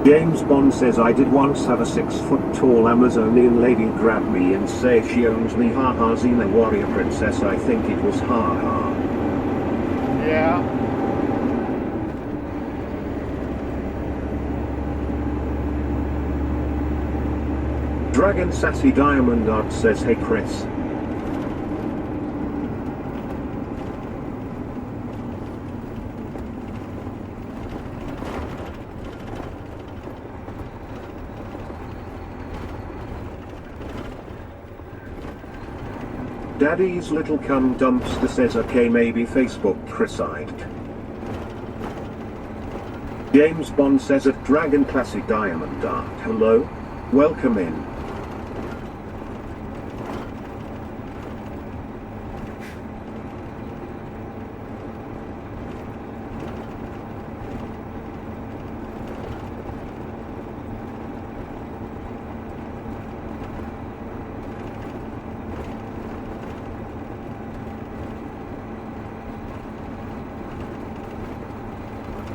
James Bond says I did once have a 6-foot-tall Amazonian lady grab me and say she owns me, haha. Xena warrior princess, I think it was, haha. Yeah. Dragon Sassy Diamond Art says hey Chris. Daddy's little cum dumpster says okay maybe Facebook Chriside. James Bond says at Dragon Classic Diamond Art, hello, welcome in.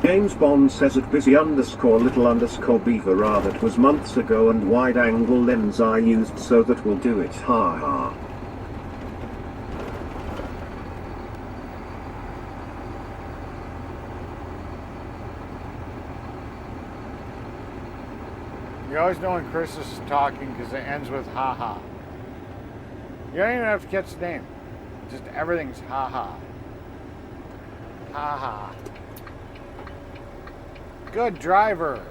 James Bond says at busy underscore little underscore beaver that was months ago and wide angle lens I used so that will do it, ha ha. You always know when Chris is talking because it ends with ha-ha. You don't even have to catch the name. Just everything's ha-ha. Ha-ha. Good driver.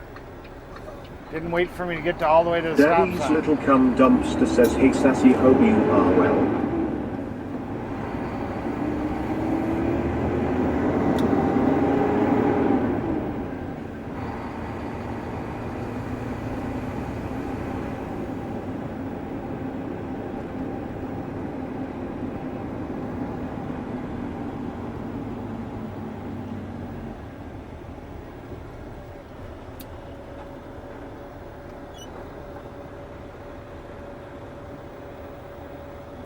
Didn't wait for me to get to all the way to the stop Daddy's sign. little cum dumpster says hey sassy, hope you are well.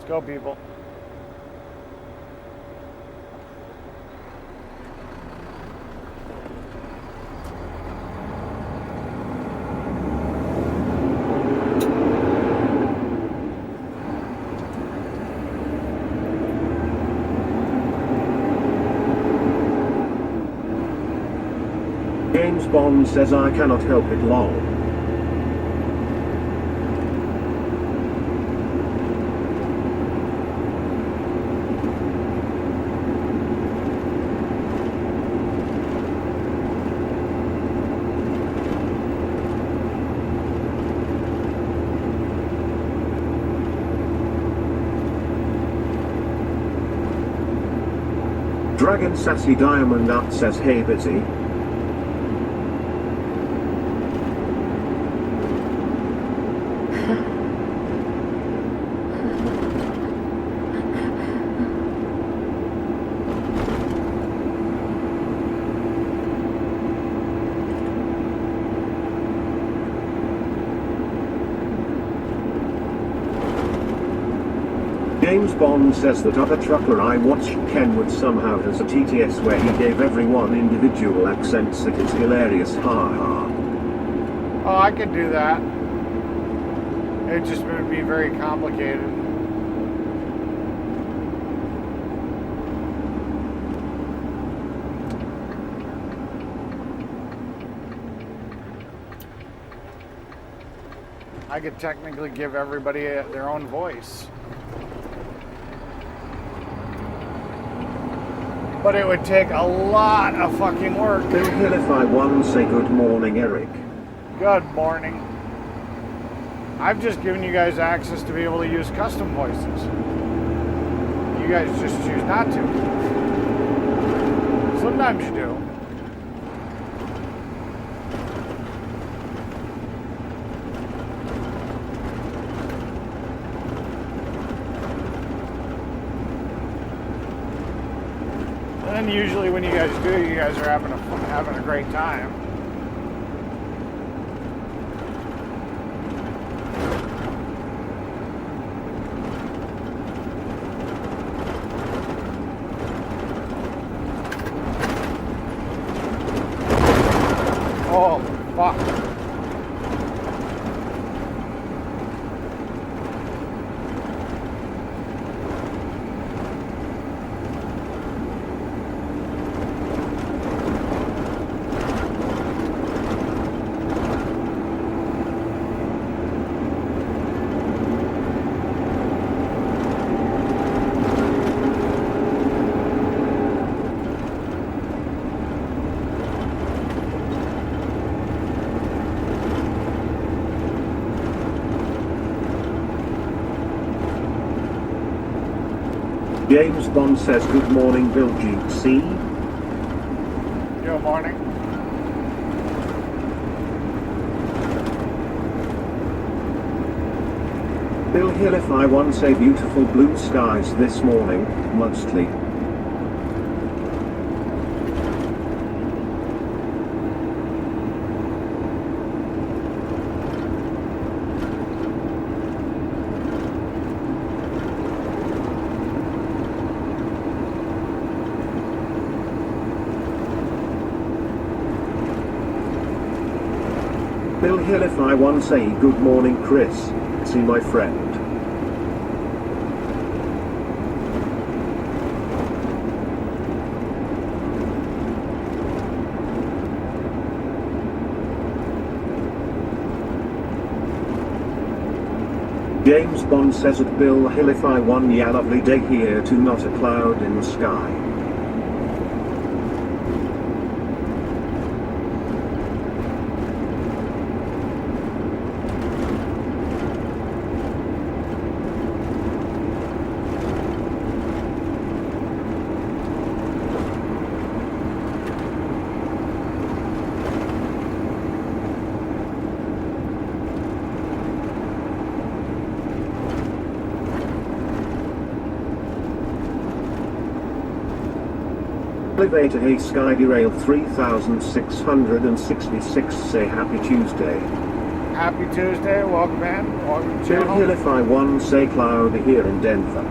Go, people. James Bond says I cannot help it lol. Dragon Sassy Diamond Nut says hey busy. James Bond says that other trucker I watched Kenwood somehow has a TTS where he gave everyone individual accents. It is hilarious, ha ha. Oh, I could do that. It just would be very complicated. I could technically give everybody their own voice. But it would take a lot of fucking work. Bill Hill if I won say good morning Eric. Good morning. I've just given you guys access to be able to use custom voices. You guys just choose not to. Sometimes you do. And usually when you guys do, you guys are having a great time. Oh, fuck. James Bond says good morning Bill GC. Good morning. Bill Hill if I won say beautiful blue skies this morning, mostly. Bill Hill if I won say good morning Chris, see my friend. James Bond says at Bill Hill if I won yeah lovely day here too not a cloud in the sky. Elevator hey Sky Derail 3666 say happy Tuesday. Happy Tuesday. Welcome in. Welcome to the Bill channel. Hill if I won say cloudy here in Denver.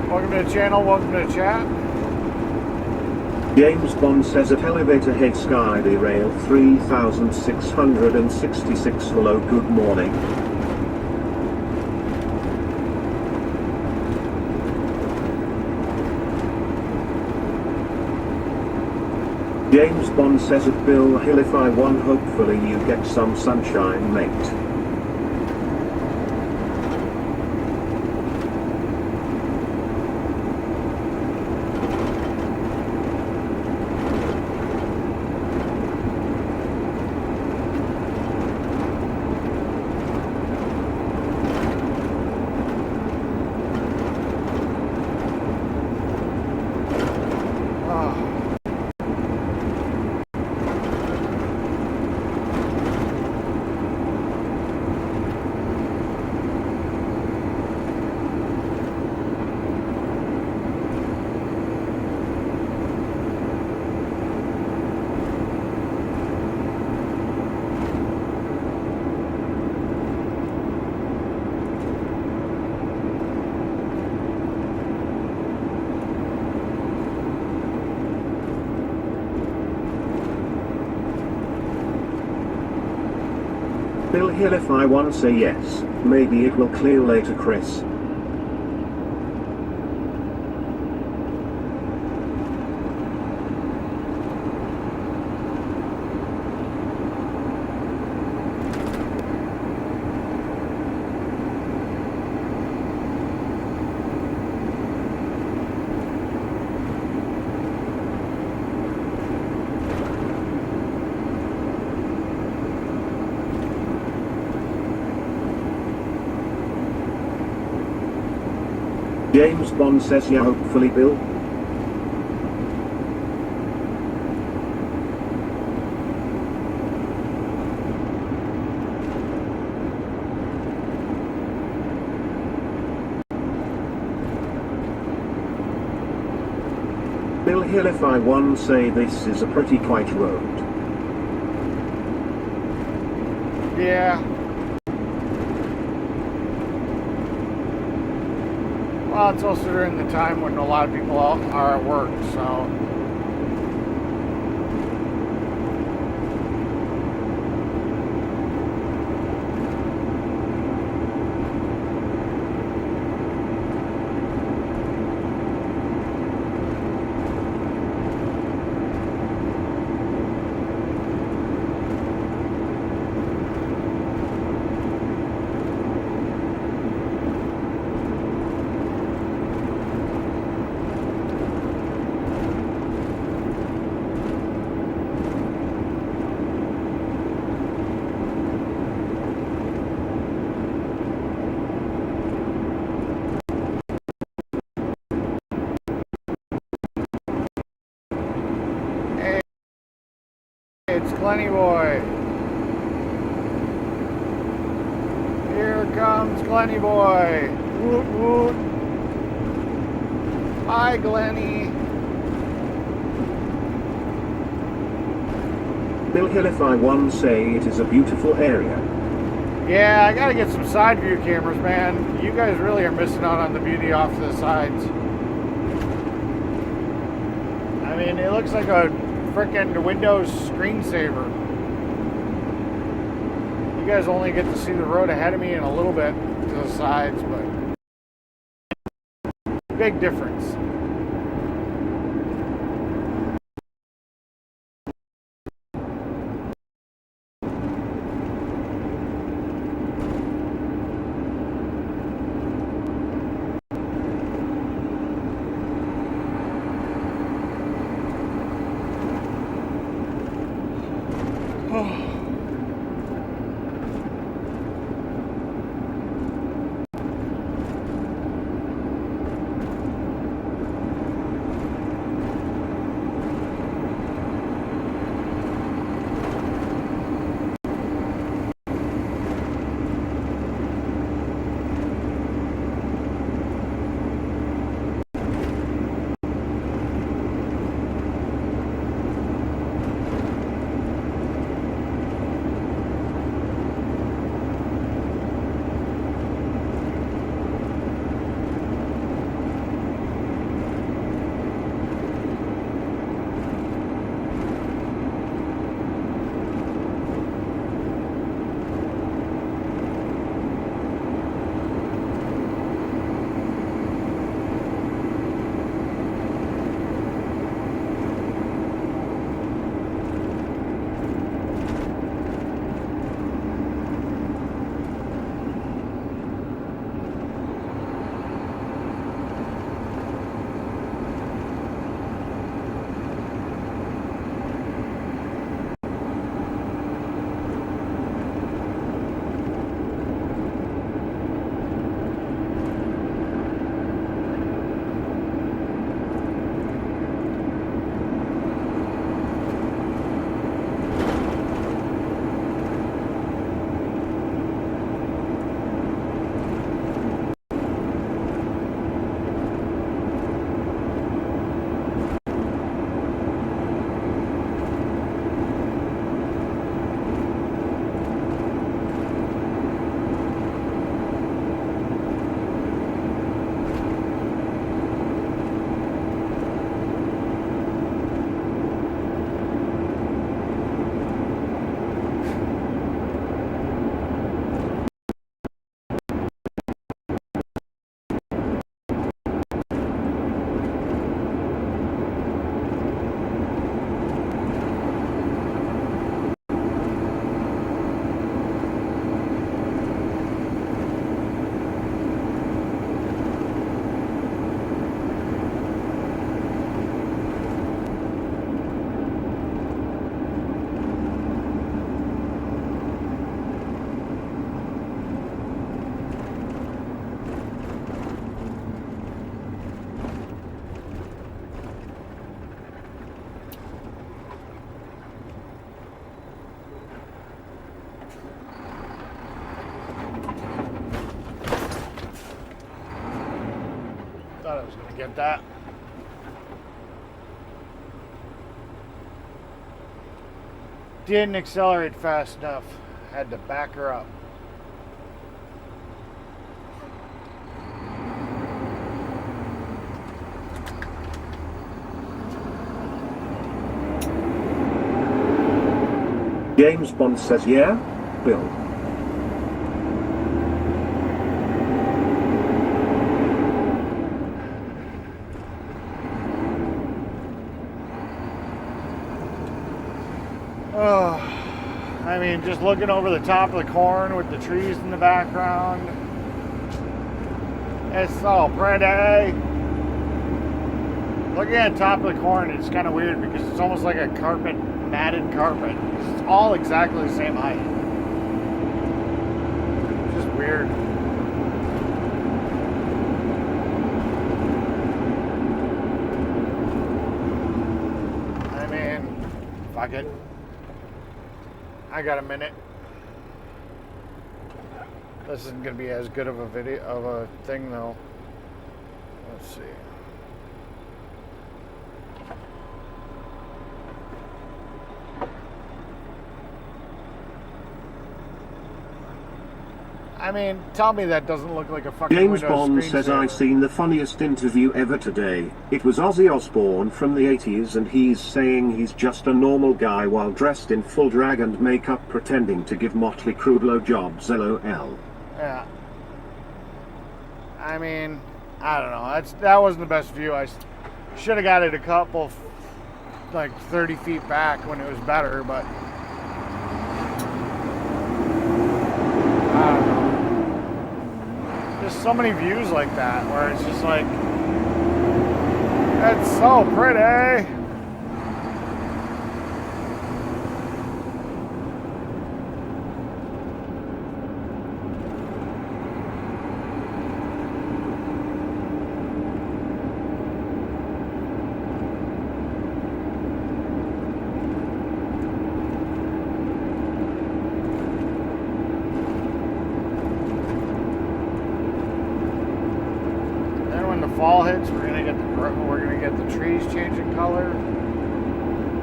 Welcome to the channel. Welcome to the chat. James Bond says at Elevator hey Sky Derail 3666 hello good morning. James Bond says of Bill Hill, if I won, hopefully you get some sunshine, mate. Bill Hill, if I won, say yes. Maybe it will clear later, Chris. James Bond says yeah, hopefully, Bill. Bill Hill, if I won, say this is a pretty quiet road. Yeah. Well, it's also during the time when a lot of people are at work, so. It's Glenny Boy. Here comes Glenny Boy. Woot woot. Hi, Glenny. Bill Hill, if I won, say it is a beautiful area. Yeah, I gotta get some side view cameras, man. You guys really are missing out on the beauty off the sides. I mean, it looks like a frickin' Windows screensaver. You guys only get to see the road ahead of me and a little bit to the sides, but big difference. Thought I was going to get that. Didn't accelerate fast enough. Had to back her up. James Bond says, yeah, Bill. Oh, I mean, just looking over the top of the corn with the trees in the background. It's so pretty. Looking at the top of the corn, it's kind of weird because it's almost like a carpet, matted carpet. It's all exactly the same height. It's just weird. I mean, fuck it. I got a minute. This isn't going to be as good of a video of a thing though. Let's see. I mean, tell me that doesn't look like a fucking James Windows Bond says, screensaver. I seen the funniest interview ever today. It was Ozzy Osbourne from the 80s and he's saying he's just a normal guy while dressed in full drag and makeup pretending to give Motley Crue blowjobs, LOL. Yeah. I mean, I don't know. That wasn't the best view. I should have got it a couple, like 30 feet back when it was better, but I don't know. There's so many views like that where it's just like, that's so pretty. Fall hits, we're gonna get the trees changing color.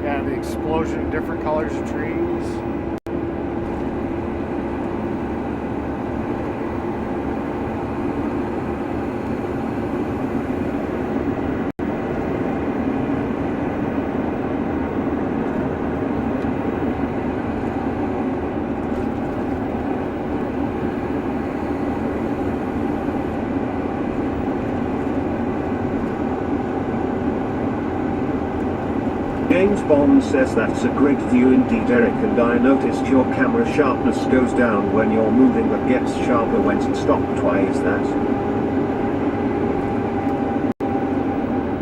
Got the explosion of different colors of trees. James Bond says that's a great view indeed, Eric, and I noticed your camera sharpness goes down when you're moving but gets sharper when stopped. Why is that?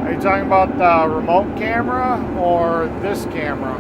Are you talking about the remote camera or this camera?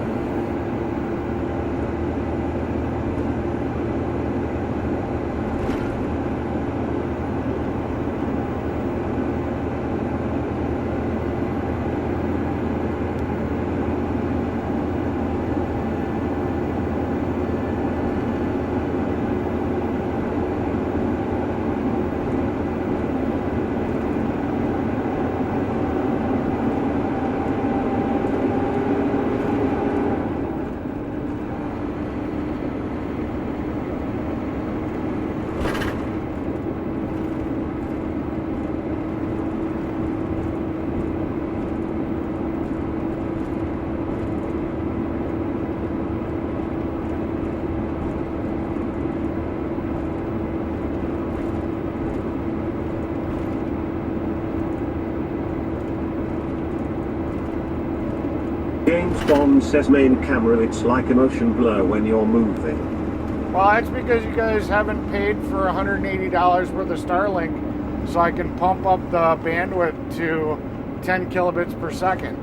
James Bond says main camera, it's like a motion blur when you're moving. Well, that's because you guys haven't paid for $180 worth of Starlink, so I can pump up the bandwidth to 10 kilobits per second.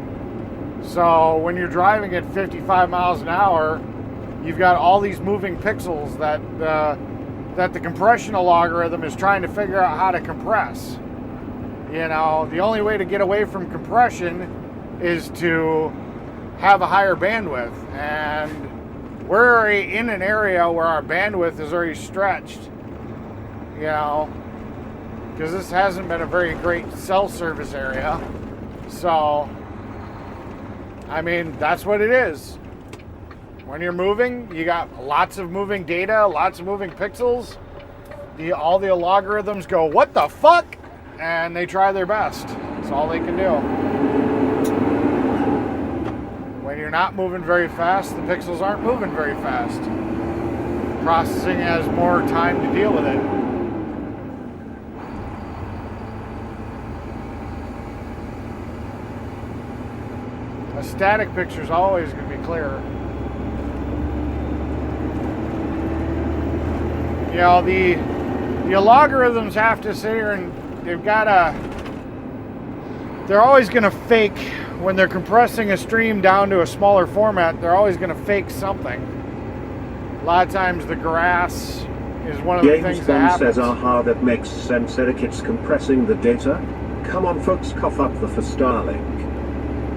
So when you're driving at 55 miles an hour, you've got all these moving pixels that the compression algorithm is trying to figure out how to compress. You know, the only way to get away from compression is to have a higher bandwidth, and we're already in an area where our bandwidth is already stretched. You know, because this hasn't been a very great cell service area. So, I mean, that's what it is. When you're moving, you got lots of moving data, lots of moving pixels. All the logarithms go, what the fuck? And they try their best. That's all they can do. When you're not moving very fast, the pixels aren't moving very fast. Processing has more time to deal with it. A static picture is always going to be clearer. You know, the logarithms have to sit here and they're always going to fake, when they're compressing a stream down to a smaller format, they're always going to fake something. A lot of times the grass is one of the things that happens. James Bond says, aha, that makes sense, Eric, it's compressing the data. Come on folks, cough up the for Starlink.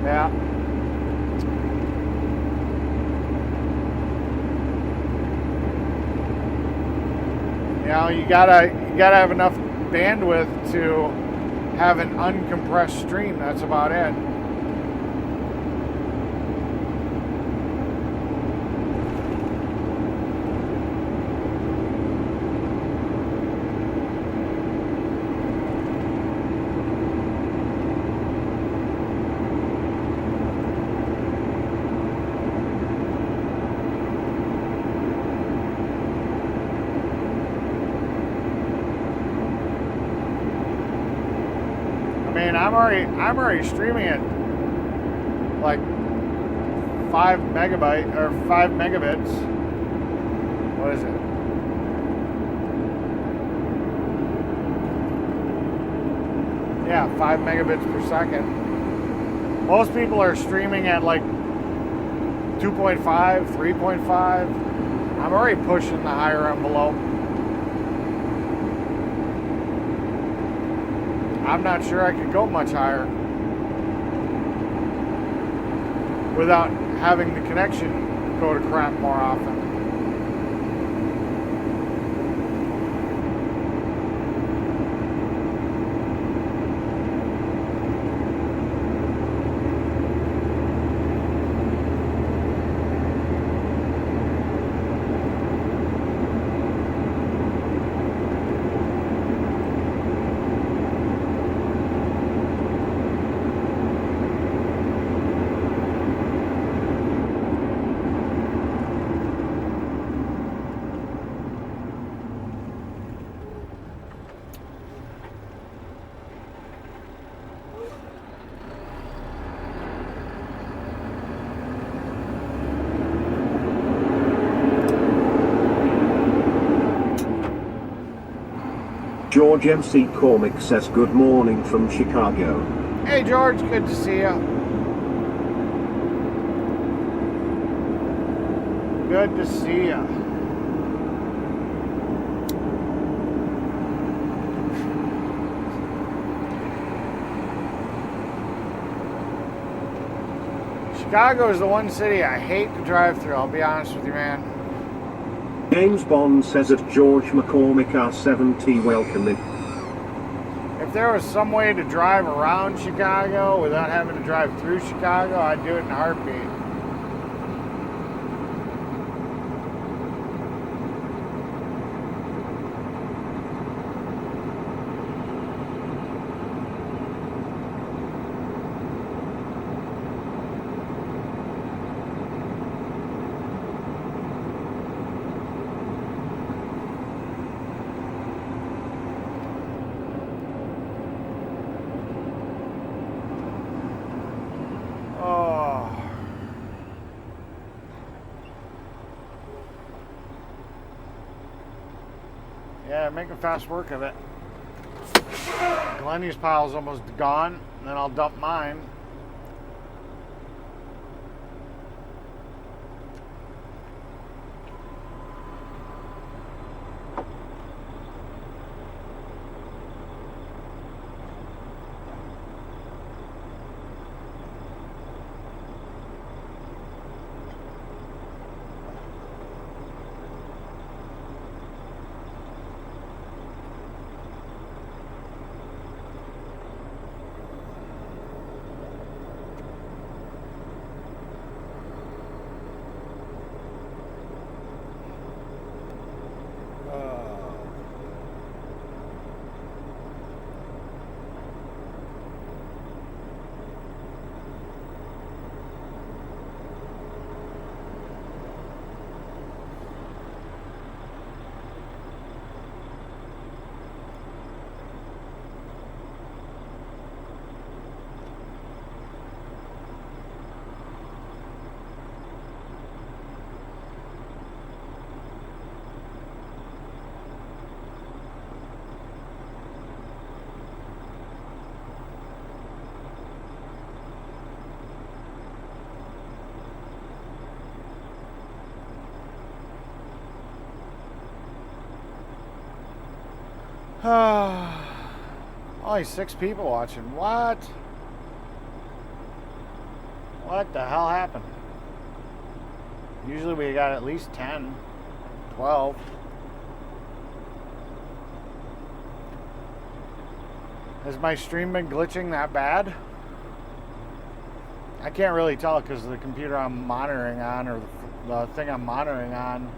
Yeah. You know, you gotta have enough bandwidth to have an uncompressed stream. That's about it. I'm already streaming at like 5 megabyte or 5 megabits. What is it? Yeah, 5 megabits per second. Most people are streaming at like 2.5, 3.5. I'm already pushing the higher envelope. I'm not sure I could go much higher without having the connection go to crap more often. George MC Cormick says good morning from Chicago. Hey George, good to see you. Good to see you. Chicago is the one city I hate to drive through, I'll be honest with you, man. James Bond says at George McCormick R7T welcoming. If there was some way to drive around Chicago without having to drive through Chicago, I'd do it in a heartbeat. Yeah, making fast work of it. Glenny's pile's almost gone, and then I'll dump mine. Only 6 people watching. What? What the hell happened? Usually we got at least 10, 12. Has my stream been glitching that bad? I can't really tell because the computer I'm monitoring on, or the thing I'm monitoring on,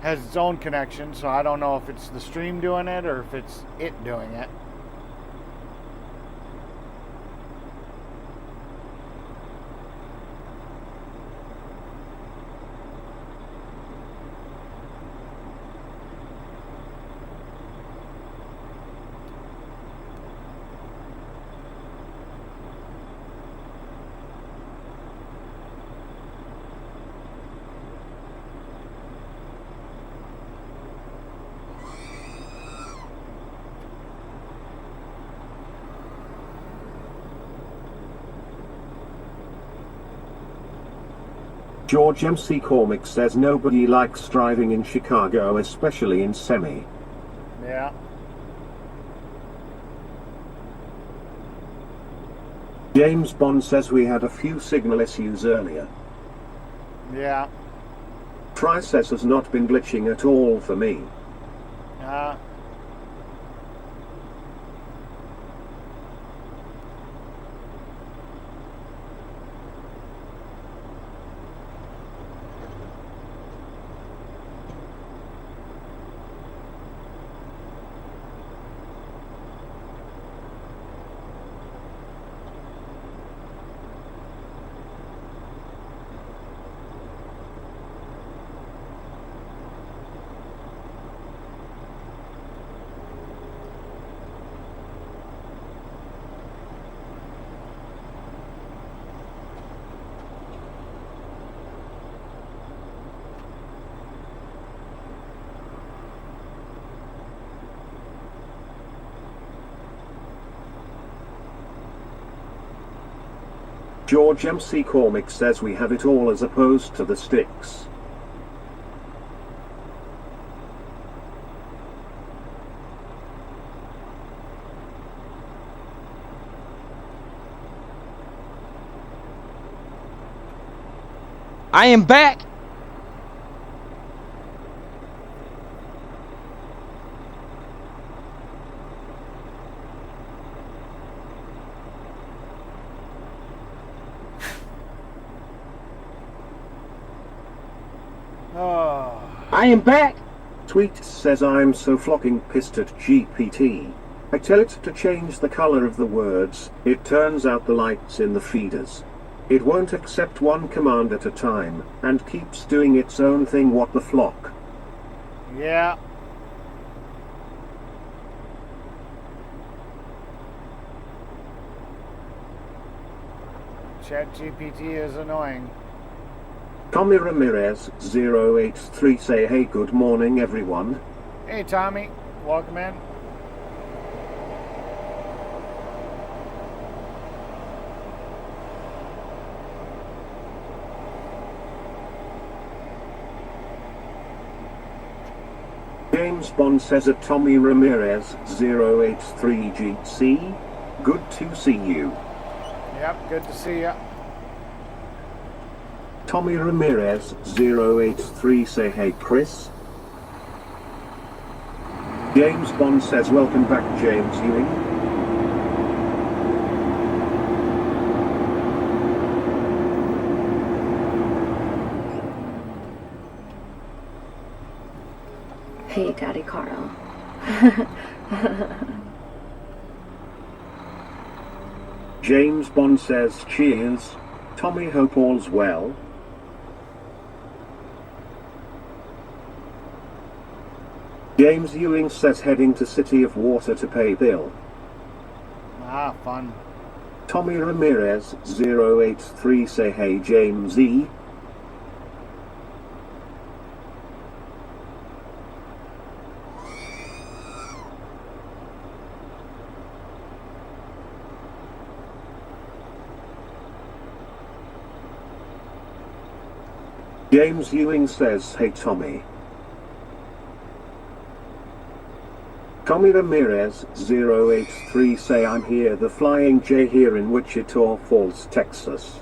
has its own connection, so I don't know if it's the stream doing it or if it's it doing it. George MC Cormick says nobody likes driving in Chicago, especially in semi. Yeah. James Bond says we had a few signal issues earlier. Yeah. Tri says has not been glitching at all for me. George MC Cormick says we have it all as opposed to the sticks. I am back. I am back. Tweet says I'm so flocking pissed at GPT. I tell it to change the color of the words, it turns out the lights in the feeders. It won't accept one command at a time, and keeps doing its own thing. What the flock? Yeah. ChatGPT is annoying. Tommy Ramirez 083 say hey, good morning everyone. Hey Tommy, welcome in. James Bond says at Tommy Ramirez 083 GC, good to see you. Yep, good to see ya. Tommy Ramirez 083 say hey Chris. James Bond says welcome back James Ewing. Hey, Daddy Carl. James Bond says cheers. Tommy, hope all's well. James Ewing says heading to City of Water to pay bill. Ah, fun. Tommy Ramirez 083 say hey James E. James Ewing says hey Tommy. Tommy Ramirez 083 say I'm here, the Flying J here in Wichita Falls, Texas.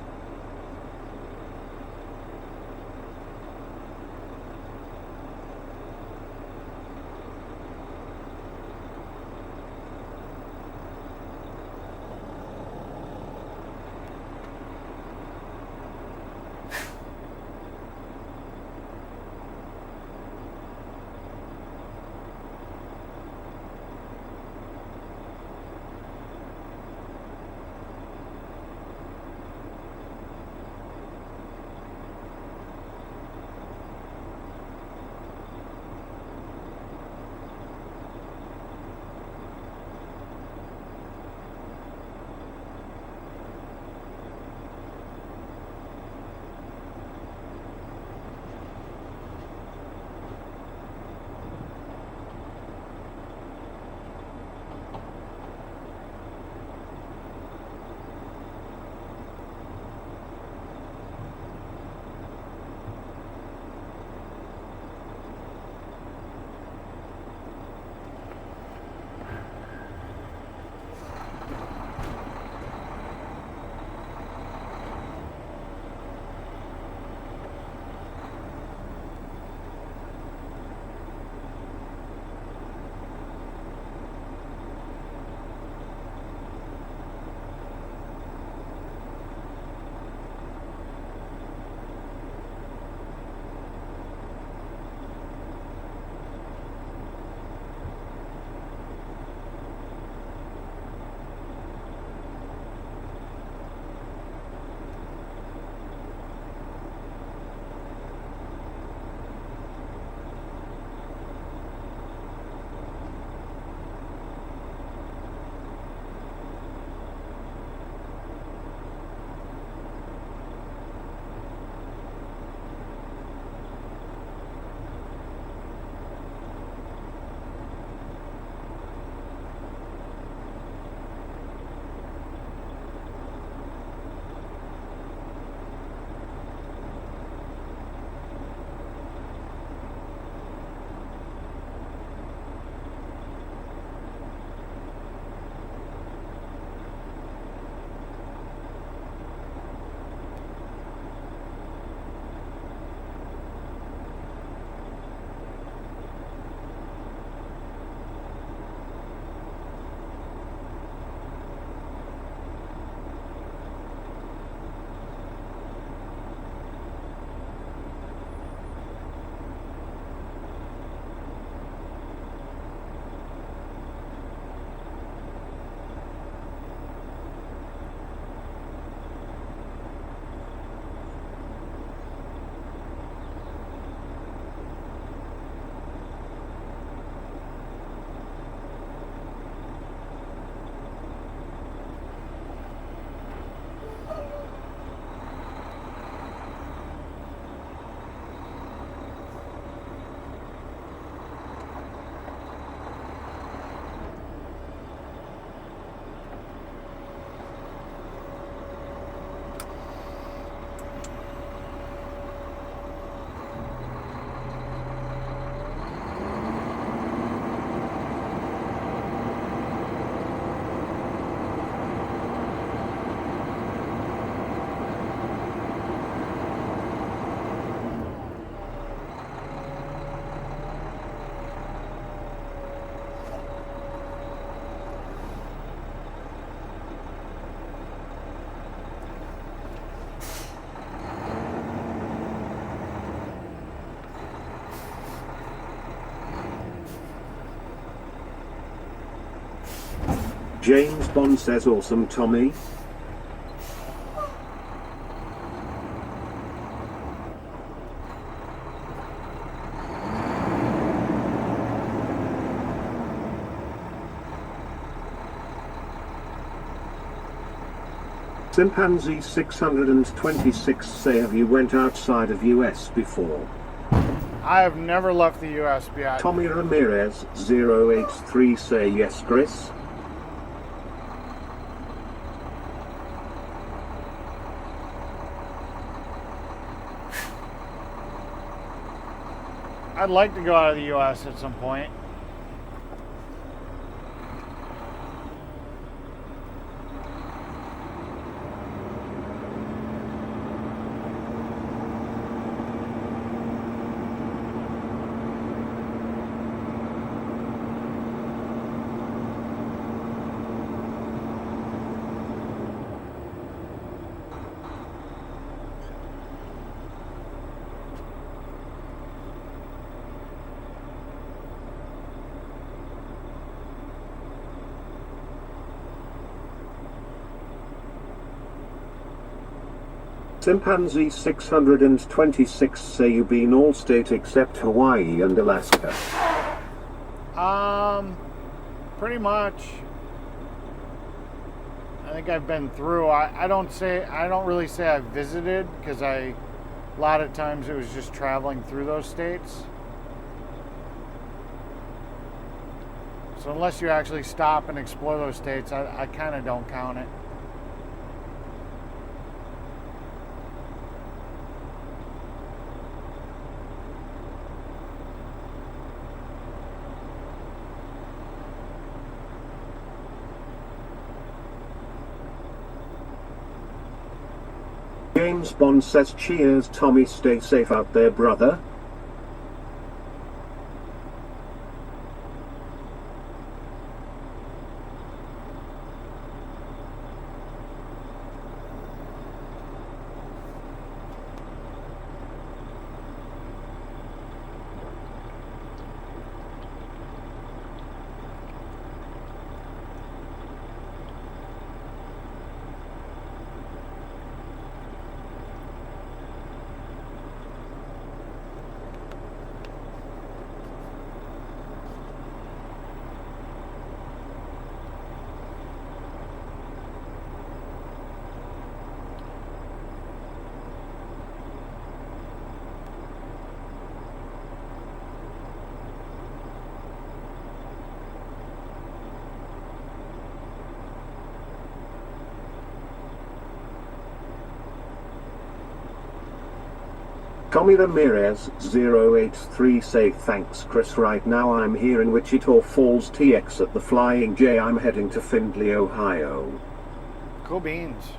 James Bond says awesome Tommy. Chimpanzee 626 say have you went outside of US before? I have never left the US yet. Tommy Ramirez 083 say yes Chris. I'd like to go out of the US at some point. Chimpanzee 626 say you've been all state except Hawaii and Alaska. Pretty much. I think I've been through. I don't really say I've visited, because a lot of times it was just traveling through those states. So unless you actually stop and explore those states, I kind of don't count it. James Bond says cheers Tommy, stay safe out there brother. Tommy Ramirez 083 say thanks Chris, right now I'm here in Wichita Falls TX at the Flying J. I'm heading to Findlay, Ohio. Cool beans.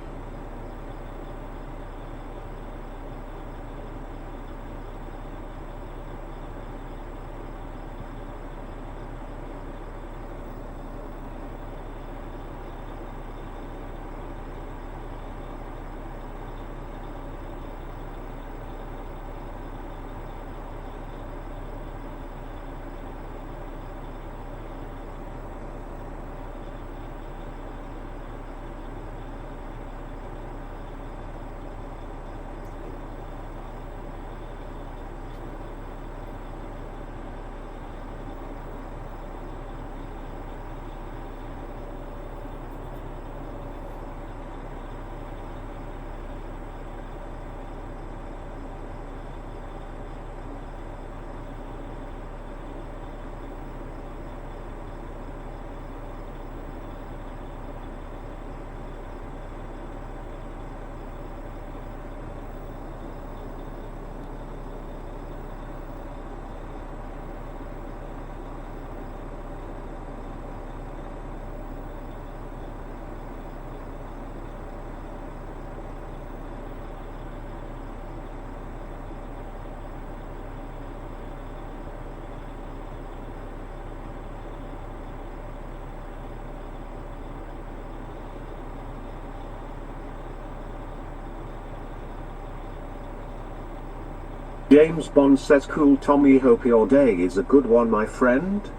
James Bond says cool Tommy, hope your day is a good one my friend.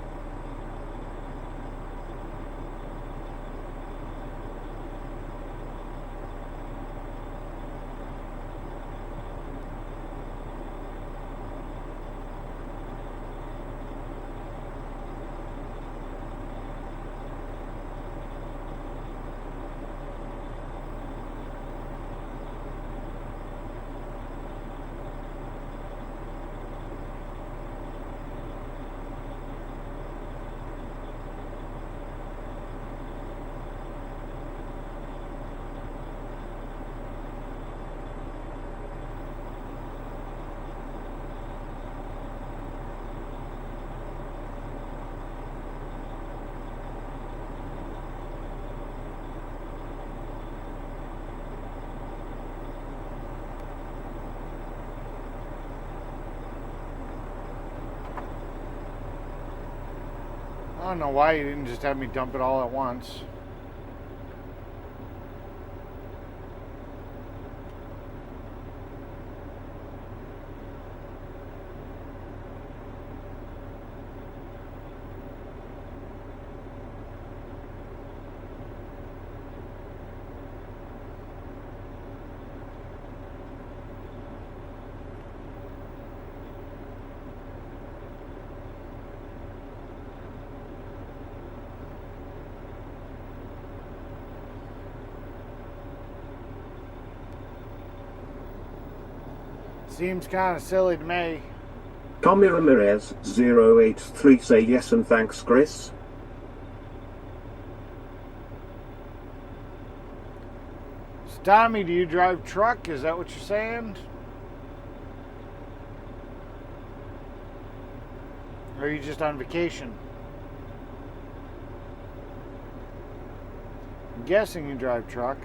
I don't know why you didn't just have me dump it all at once. Seems kind of silly to me. Tommy Ramirez 083 say yes and thanks, Chris. So Tommy, do you drive truck? Is that what you're saying? Or are you just on vacation? I'm guessing you drive truck.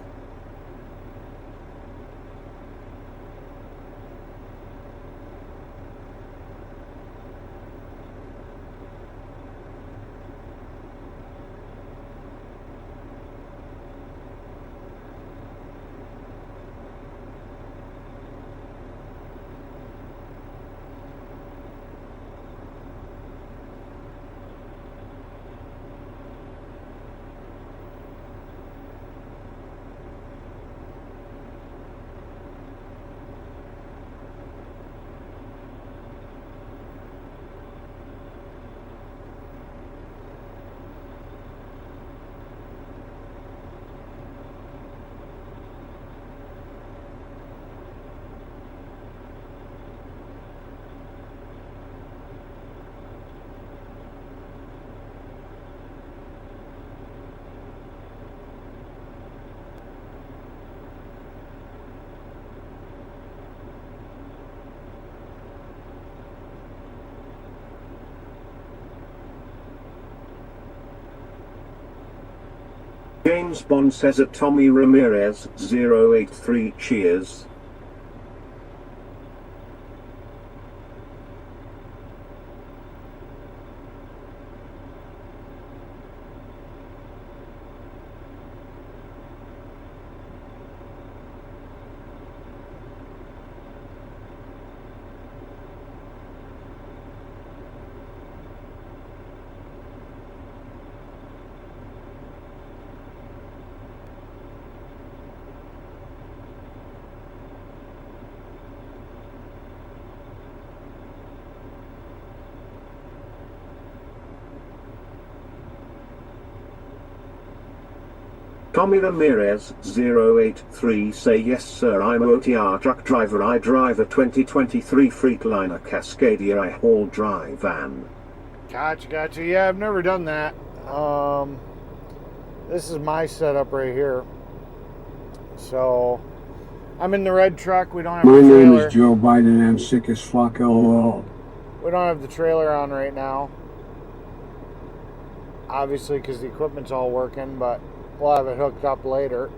James Bond says at Tommy Ramirez 083 cheers. Tommy Ramirez 083 say yes sir, I'm OTR truck driver, I drive a 2023 Freightliner Cascadia, I haul dry van. Gotcha. Yeah, I've never done that. This is my setup right here. So, I'm in the red truck. We don't have My the name trailer. is Joe Biden. I'm sick as fuck. LOL. We don't have the trailer on right now. Obviously, because the equipment's all working, but we'll have it hooked up later.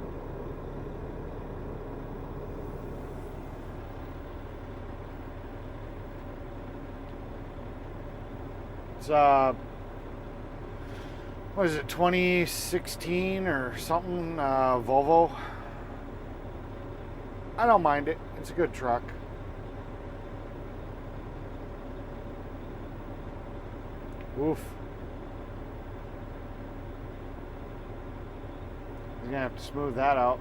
It's what is it, 2016 or something, Volvo. I don't mind it. It's a good truck. Oof. You're gonna have to smooth that out.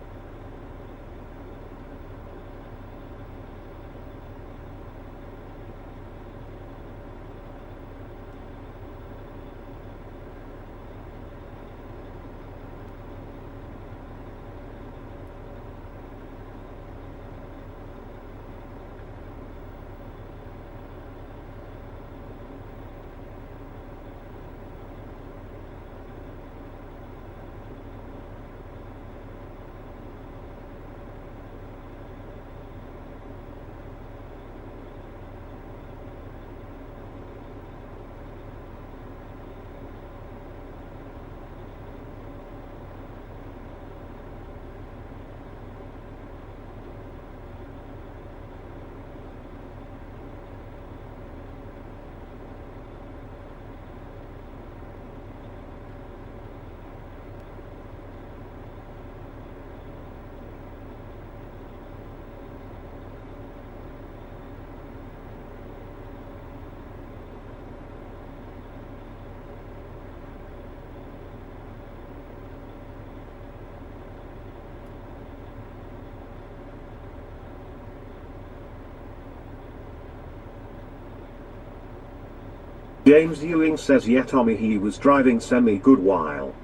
James Ewing says yeah Tommy, he was driving semi good while.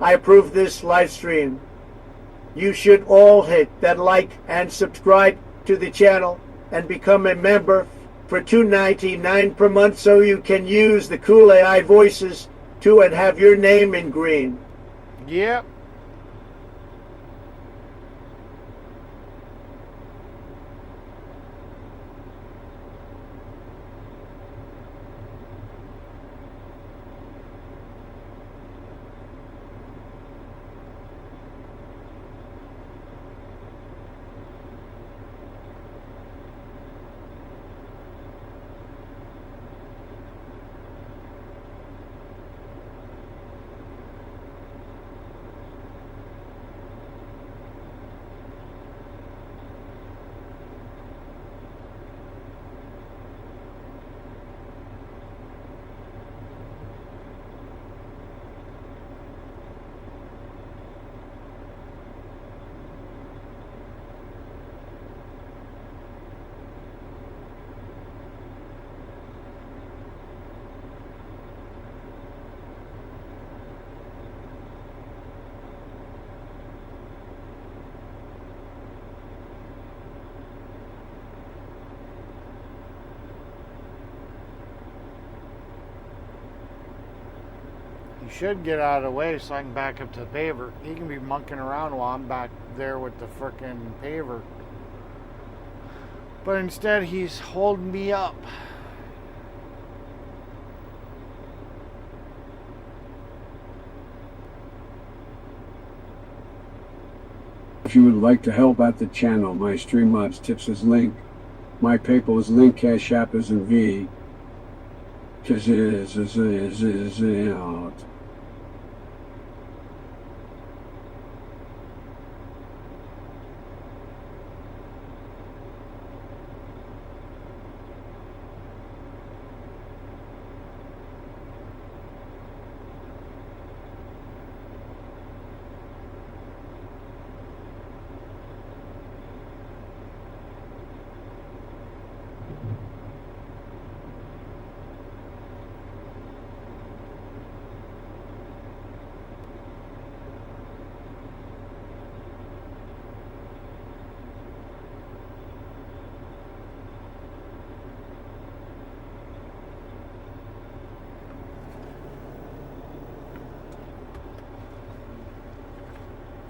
I approve this live stream. You should all hit that like and subscribe to the channel and become a member for $2.99 per month so you can use the cool AI voices too and have your name in green. Yep. Should get out of the way so I can back up to the paver. He can be monkeying around while I'm back there with the frickin' paver. But instead he's holding me up. If you would like to help out the channel, my stream mods tips is link. My PayPal is link, Cash App is in V. Out.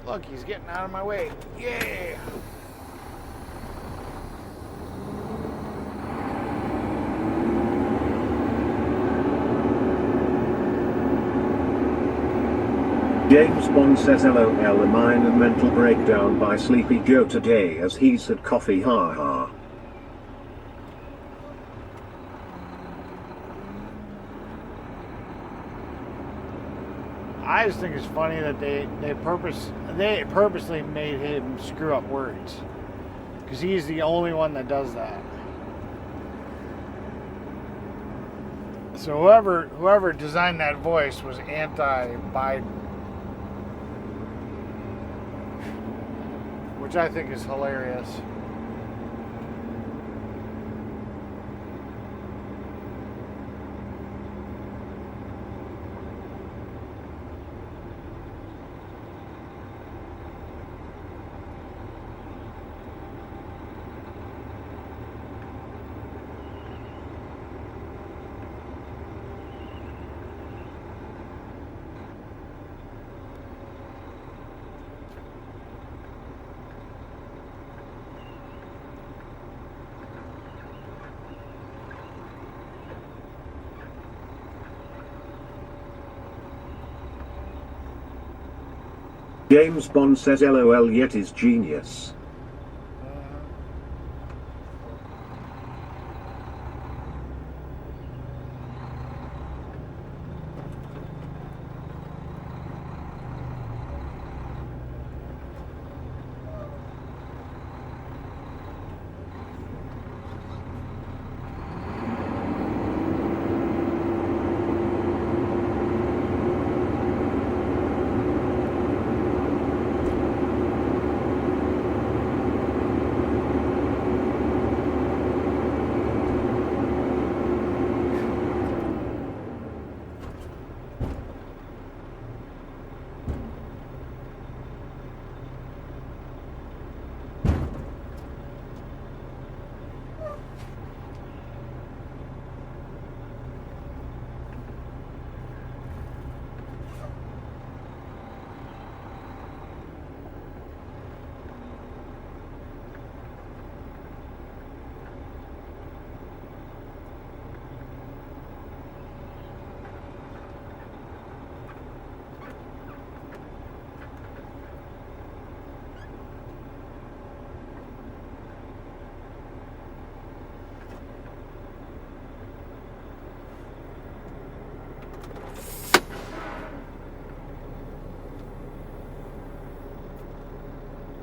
Look, he's getting out of my way. Yeah! James Bond says LOL, a minor mental breakdown by Sleepy Joe today as he's had coffee, haha. I just think it's funny that they purposely made him screw up words, because he's the only one that does that. So whoever designed that voice was anti-Biden, which I think is hilarious. James Bond says LOL, yet is genius.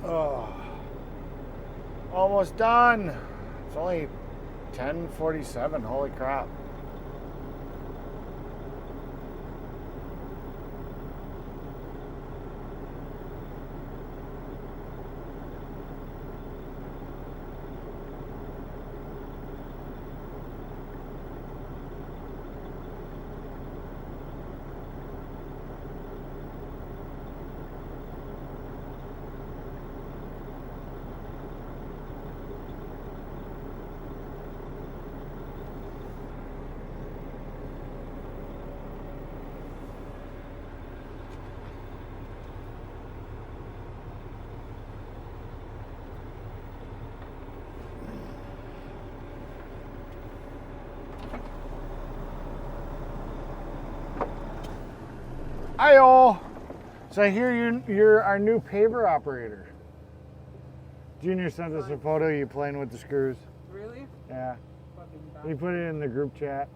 Oh, almost done. It's only 10:47. Holy crap. Hi all. So I hear you're our new paver operator. Junior sent us a photo of you playing with the screws. Really? Yeah. Fucking He put it in the group chat.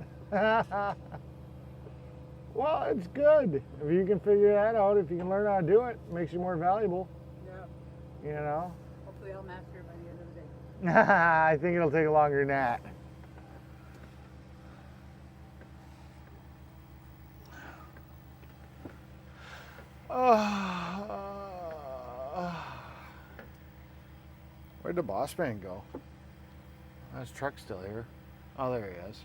Well, it's good. If you can figure that out, if you can learn how to do it, it makes you more valuable. Yeah. You know? Hopefully I'll master it by the end of the day. I think it'll take longer than that. Where'd the boss man go? His truck's still here. Oh, there he is.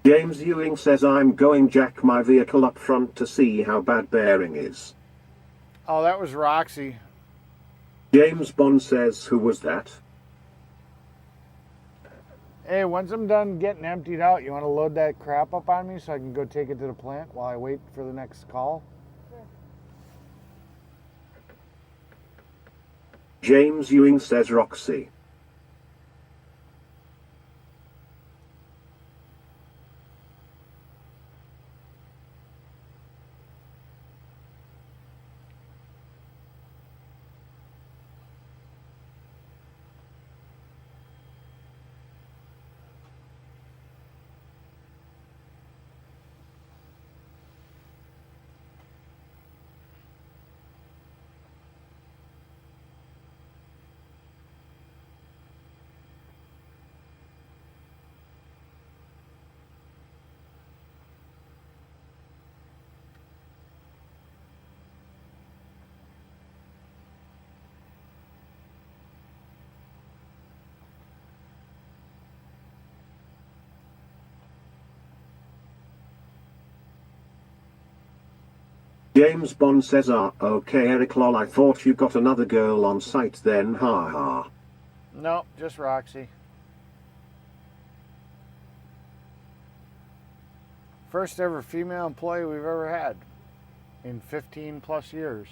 James Ewing says I'm going jack my vehicle up front to see how bad bearing is. Oh, that was Roxy. James Bond says who was that? Hey, once I'm done getting emptied out, you want to load that crap up on me so I can go take it to the plant while I wait for the next call? James Ewing says Roxy. James Bond says okay Eric lol I thought you got another girl on site then ha ha. Nope, just Roxy. First ever female employee we've ever had in 15 plus years.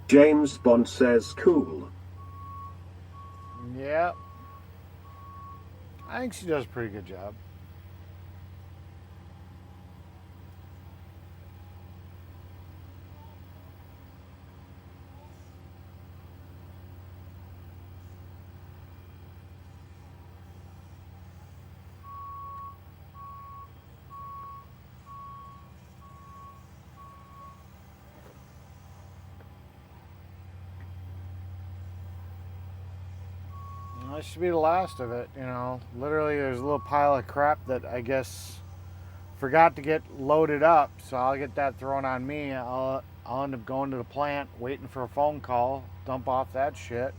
James Bond says cool. Yep. I think she does a pretty good job. That should be the last of it, you know. Literally, there's a little pile of crap that I guess forgot to get loaded up, so I'll get that thrown on me. I'll end up going to the plant, waiting for a phone call, dump off that shit.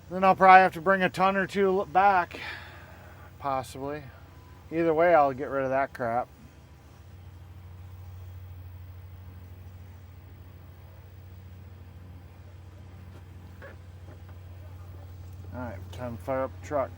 Then I'll probably have to bring a ton or two back, possibly. Either way, I'll get rid of that crap. Alright, time to fire up the truck.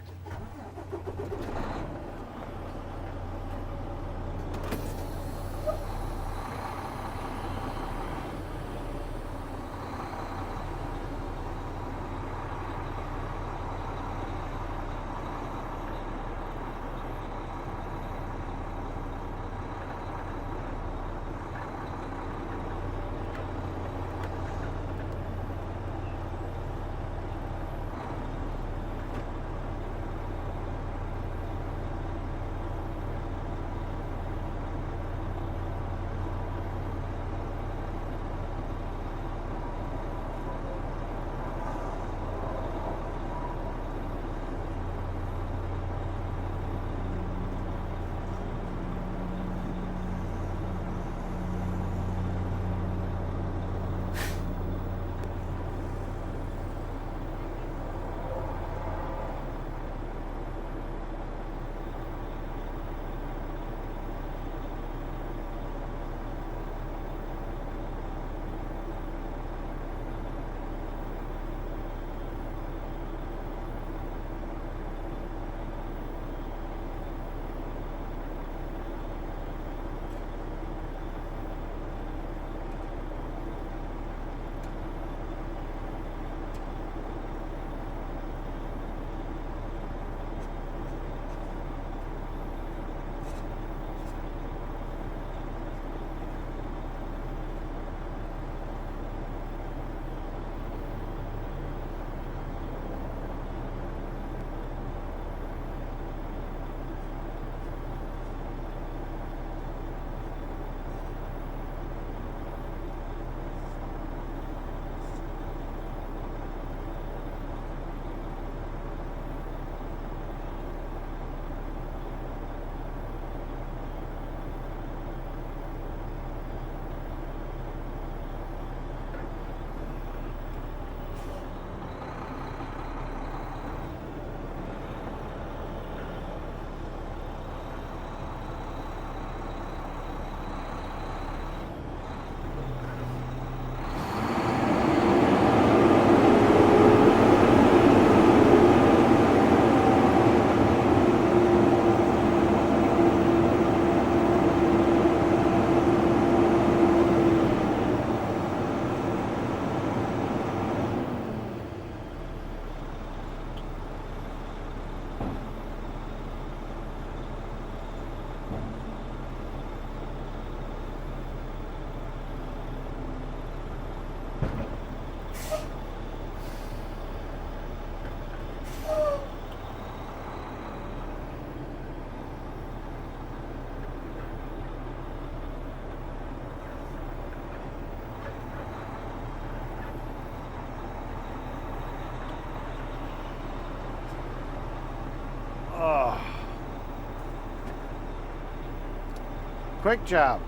Quick job.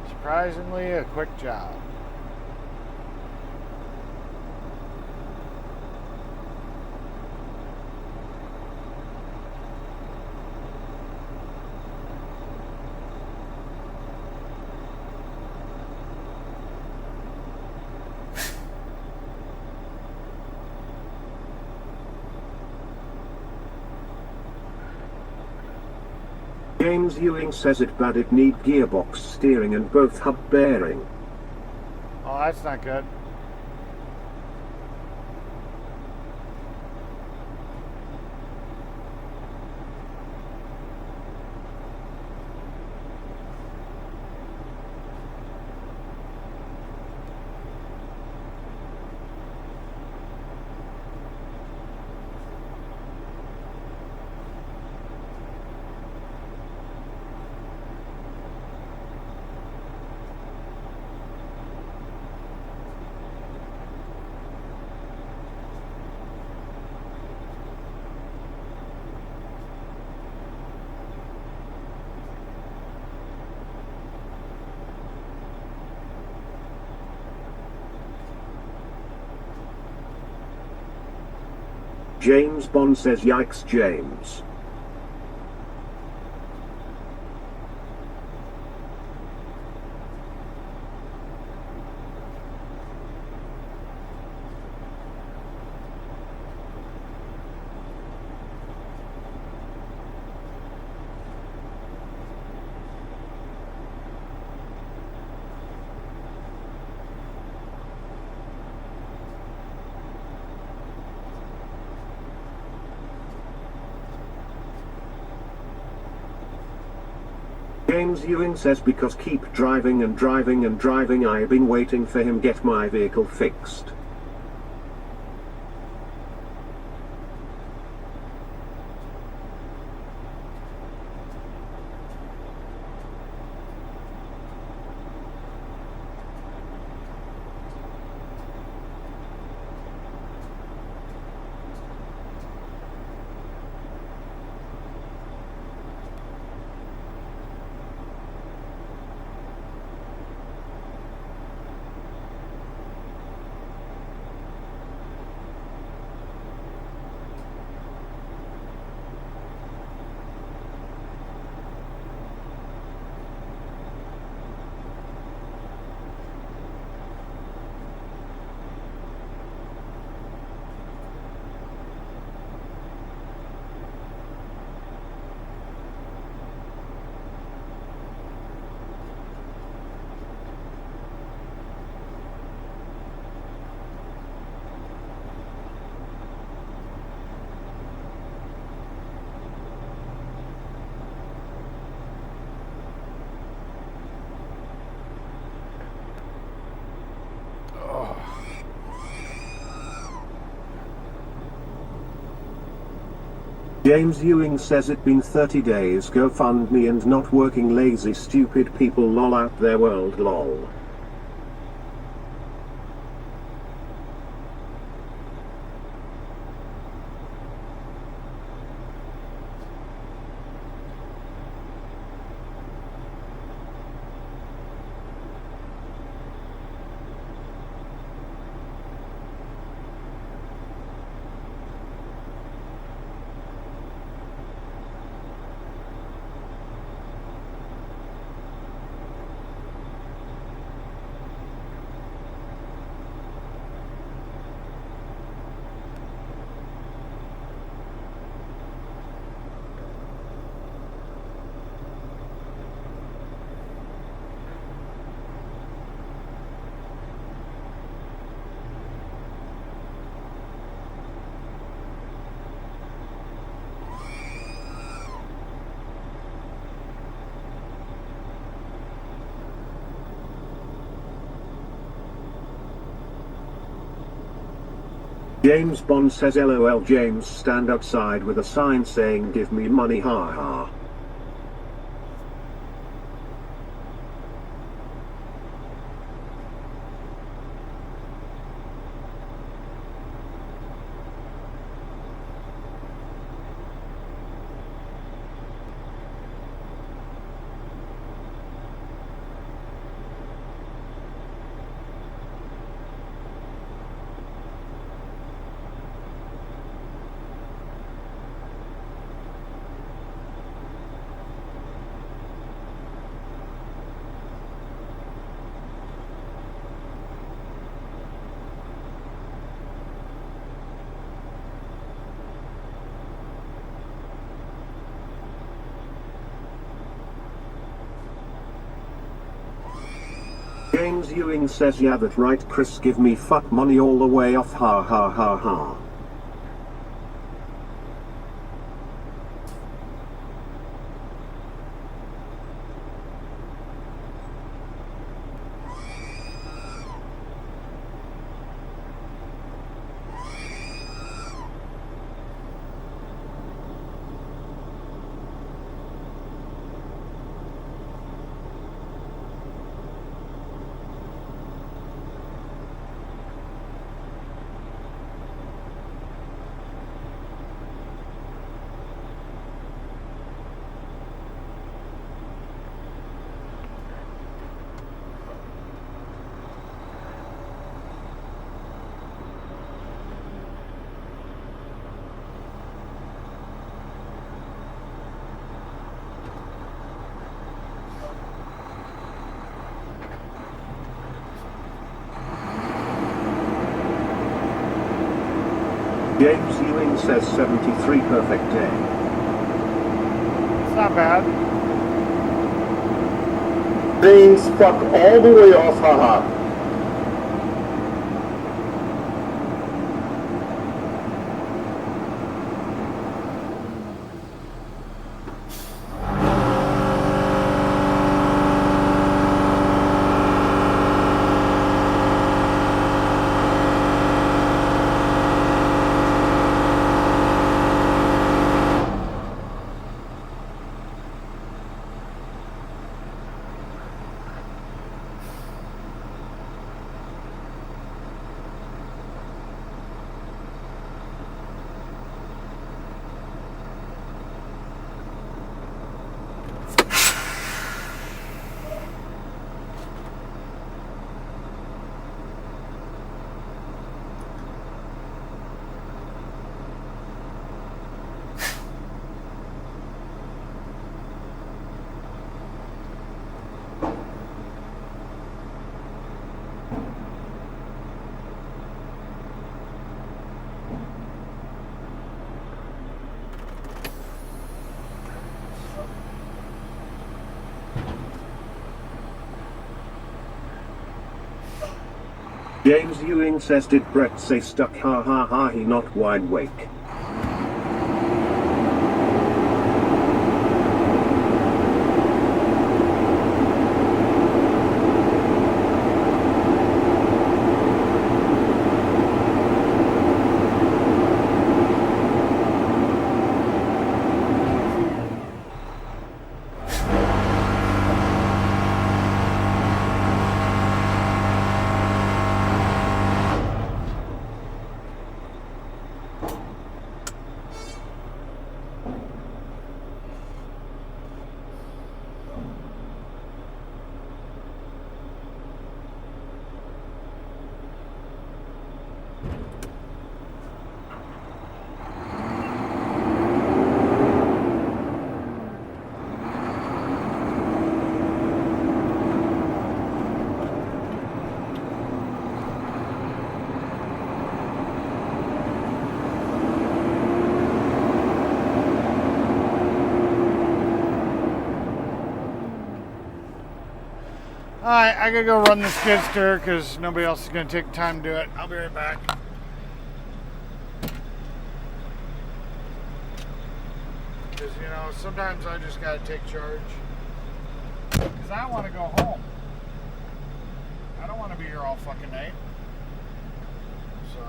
Surprisingly, a quick job. James Ewing says it bad it need gearbox steering and both hub bearing. Oh, that's not good. James Bond says yikes James. James Ewing says because keep driving and driving and driving, I've been waiting for him get my vehicle fixed. James Ewing says it been 30 days, go fund me and not working, lazy stupid people lol out their world lol. James Bond says LOL James, stand outside with a sign saying give me money, ha ha. James Ewing says yeah that right Chris, give me fuck money all the way off, ha ha ha ha. James says 73 perfect day. It's not bad. Things fuck all the way off, haha. James Ewing says, did Brett say stuck? Ha ha ha, he not wide awake. Alright, I gotta go run the skid steer because nobody else is gonna take time to do it. I'll be right back. Because, you know, sometimes I just gotta take charge. Because I want to go home. I don't want to be here all fucking night. So,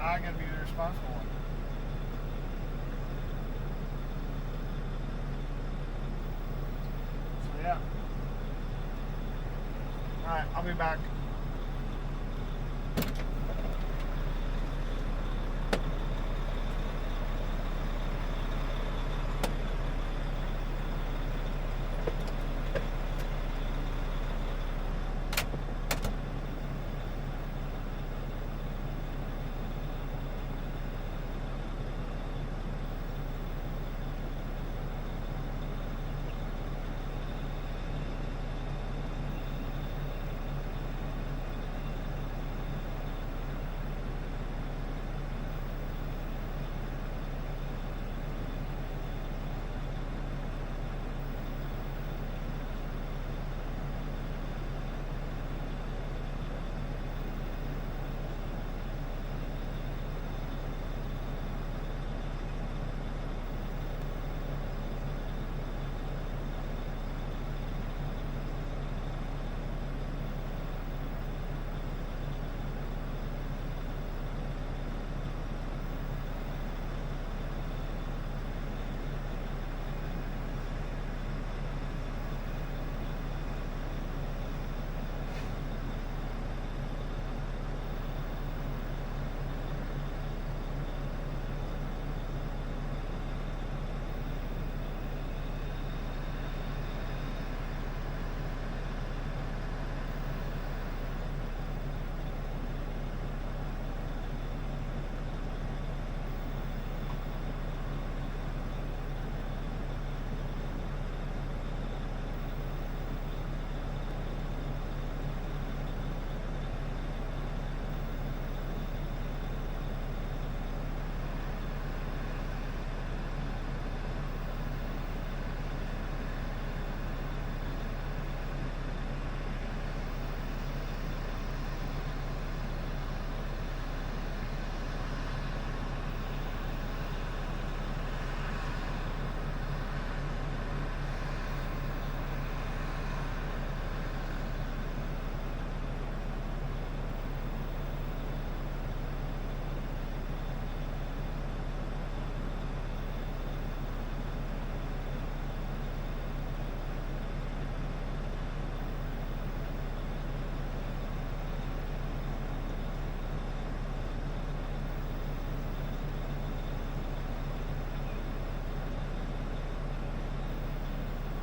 I gotta be the responsible one. Yeah. Alright, I'll be back.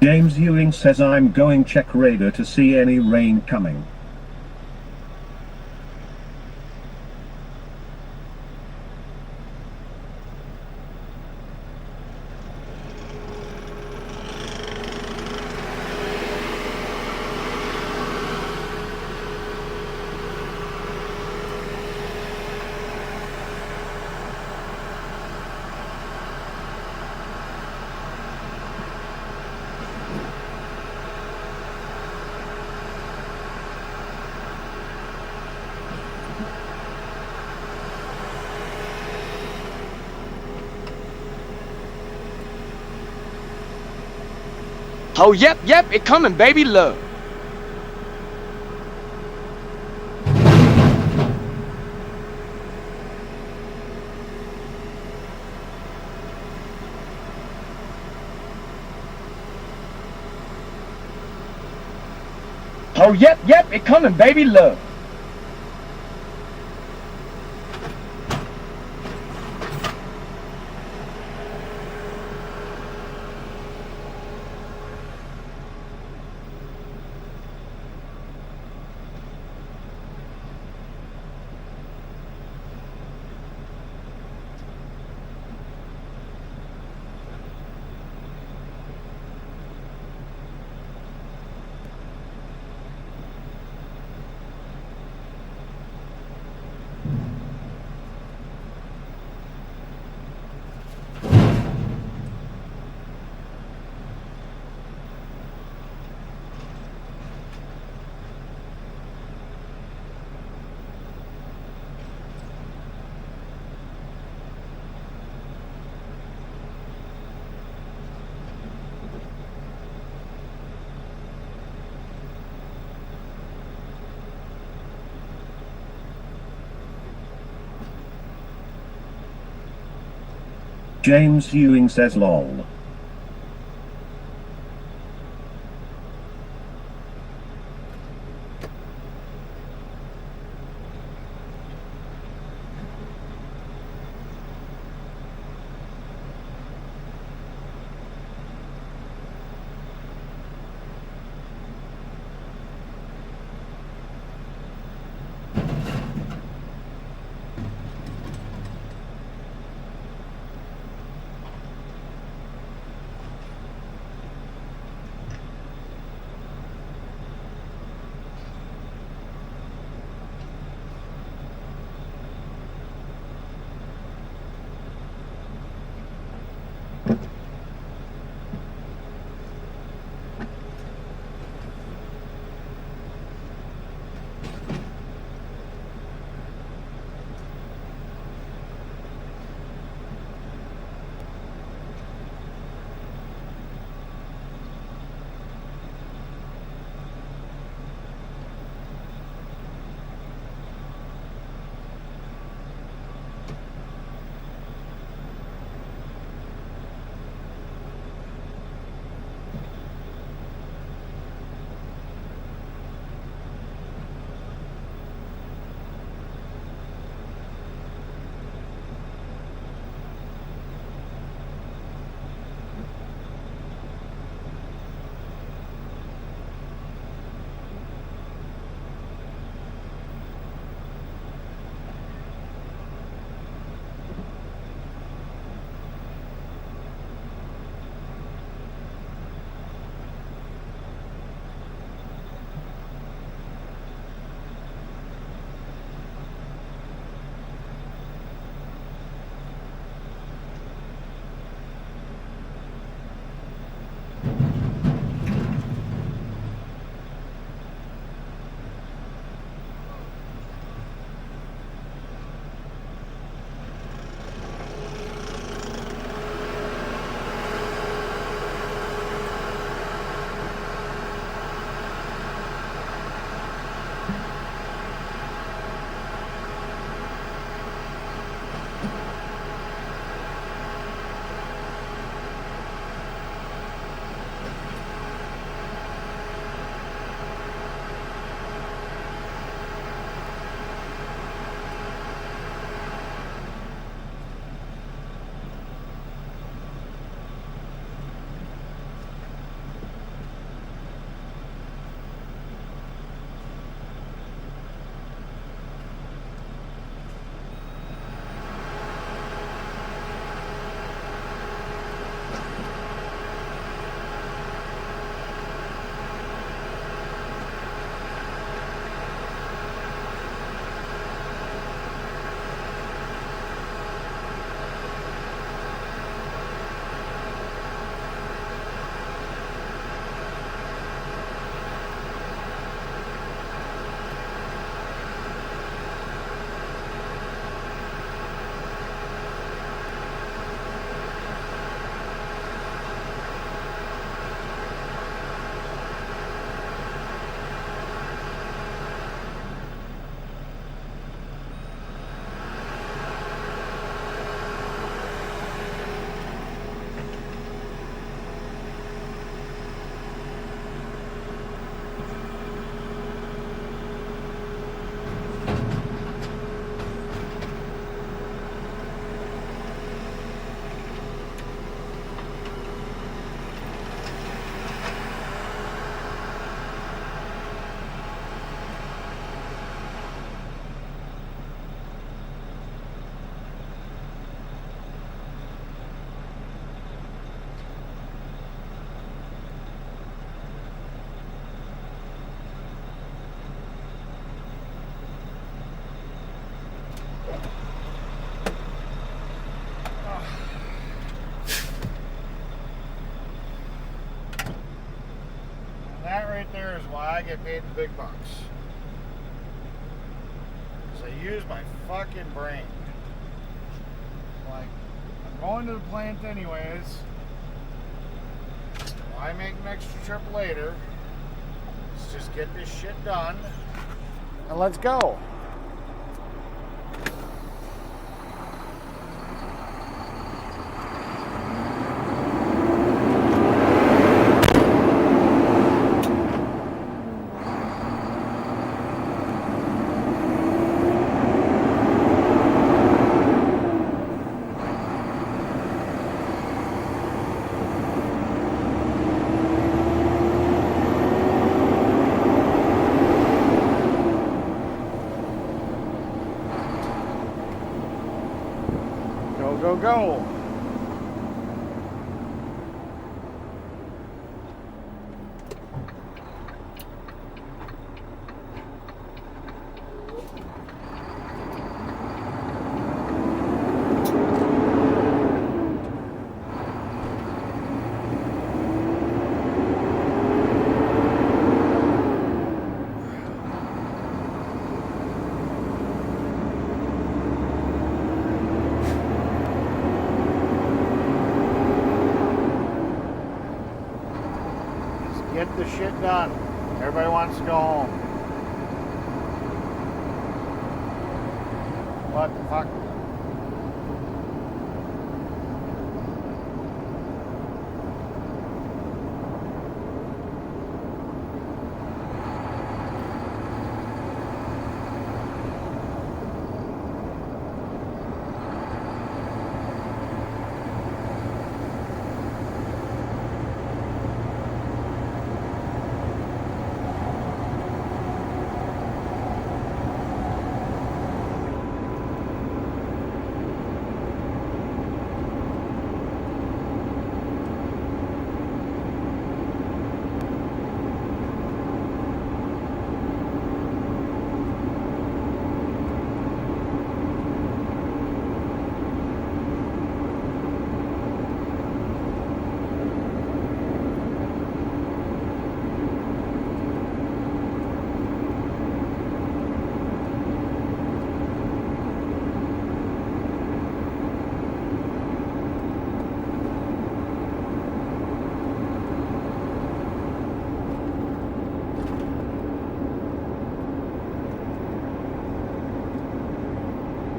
James Ewing says I'm going check radar to see any rain coming. Oh, yep, it coming, baby love. Oh, yep, it coming, baby love. James Ewing says lol. right there is why I get paid the big bucks. Because I use my fucking brain. Like, I'm going to the plant anyways. Why make an extra trip later? Let's just get this shit done. And let's go. Go, go. Get the shit done. Everybody wants to go home. What the fuck?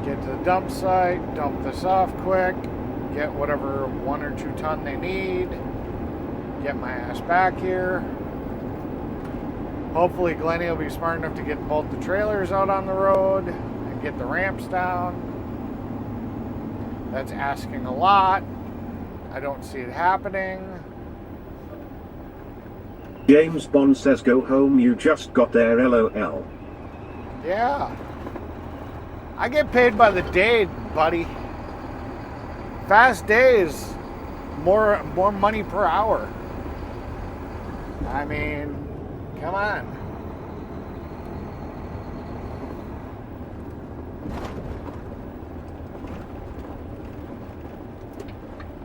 Get to the dump site, dump this off quick, get whatever 1 or 2 ton they need, get my ass back here. Hopefully Glennie will be smart enough to get both the trailers out on the road and get the ramps down. That's asking a lot. I don't see it happening. James Bond says go home, you just got there, LOL. Yeah. I get paid by the day, buddy. Fast days, more money per hour. I mean, come on.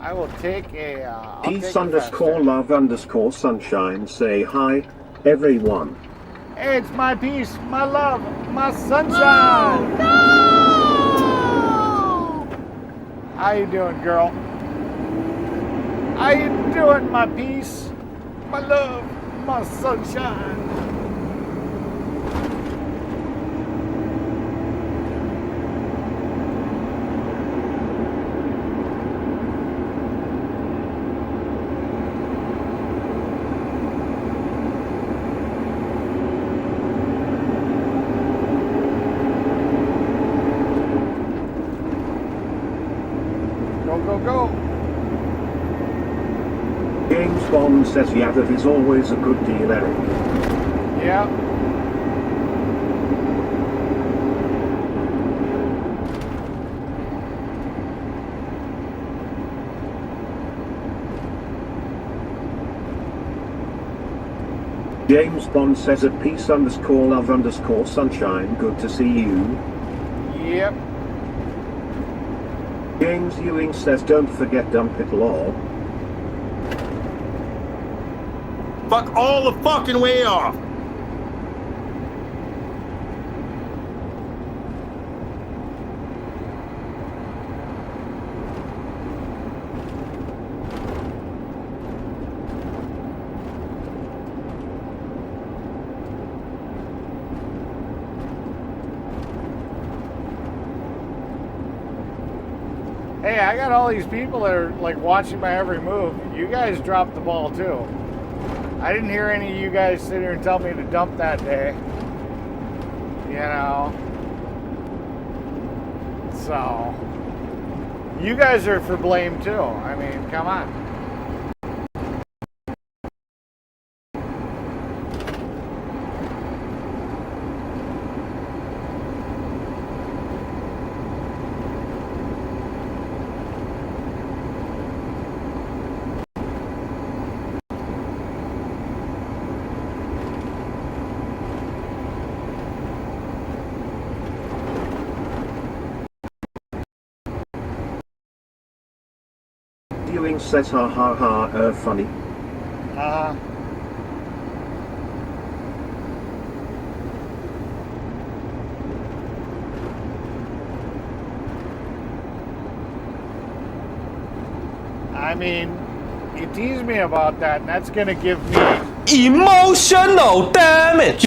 I will take a Peace underscore love underscore sunshine. Say hi, everyone. Hey, it's my peace, my love, my sunshine. No! How you doing, girl? How you doing, my peace, my love, my sunshine? Go, go. James Bond says yeah, that is always a good deal, Eric. Yeah. James Bond says at peace underscore love underscore sunshine. Good to see you. Yep. James Ewing says don't forget dump it lol. Fuck all the fucking way off. Hey, I got all these people that are like watching my every move. You guys dropped the ball too. I didn't hear any of you guys sit here and tell me to dump that day. You know. So, you guys are for blame too. I mean, come on. Viewing says ha ha ha, funny. I mean, you tease me about that, and that's gonna give me Emotional damage.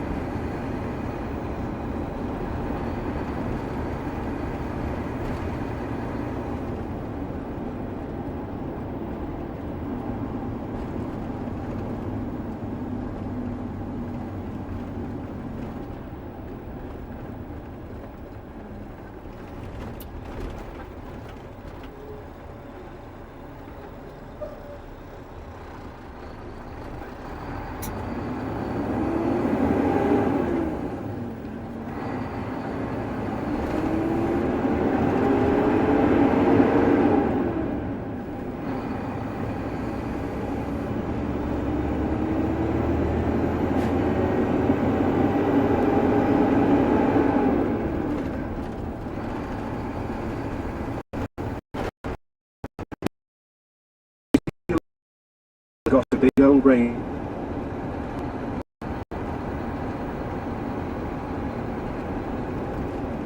Got a big old rain.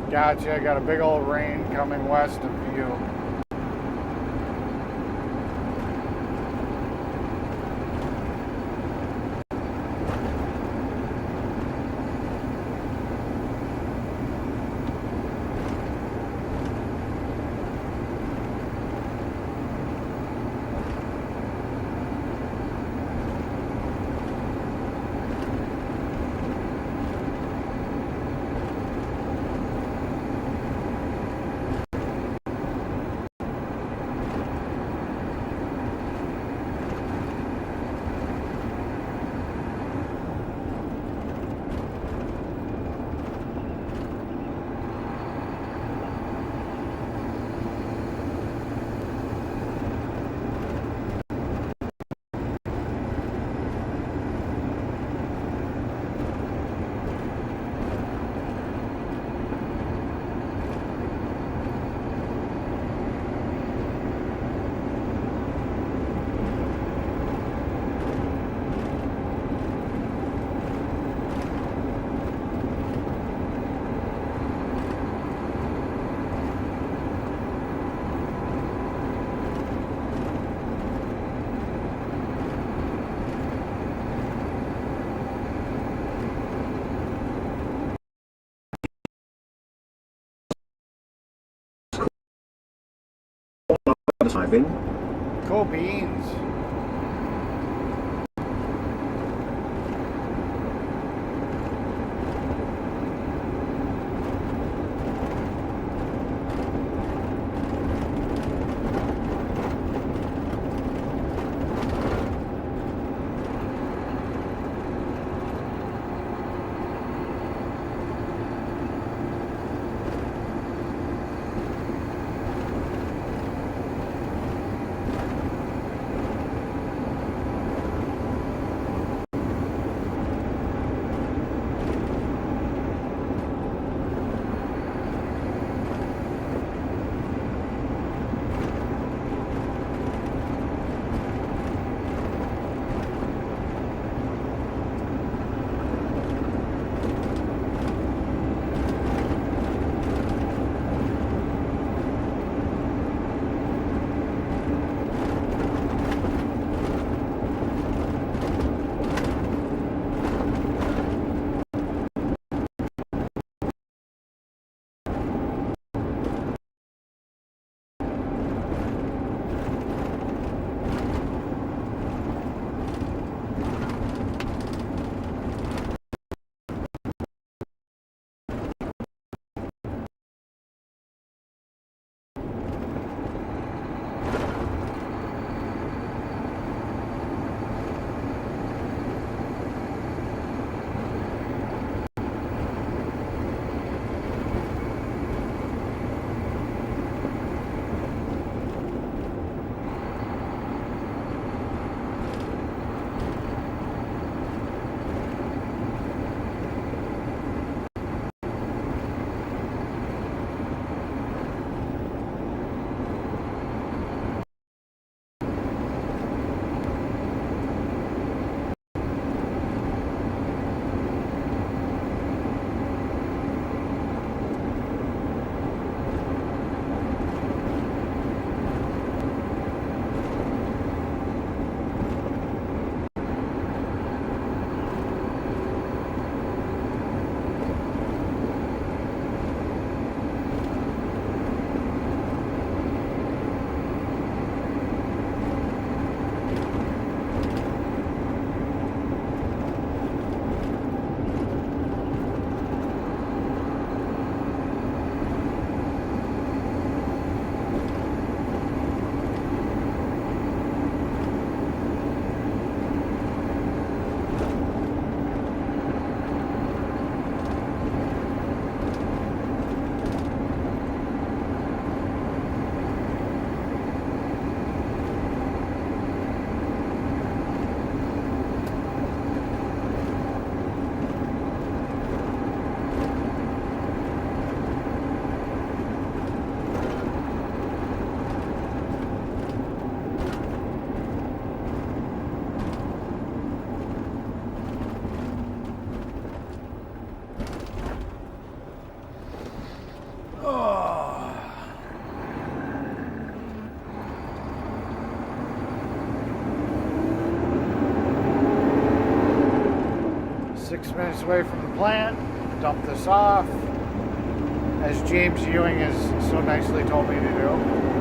Gotcha, I got a big old rain coming west of you. Driving. Cool beans. minutes away from the plant, dump this off, as James Ewing has so nicely told me to do.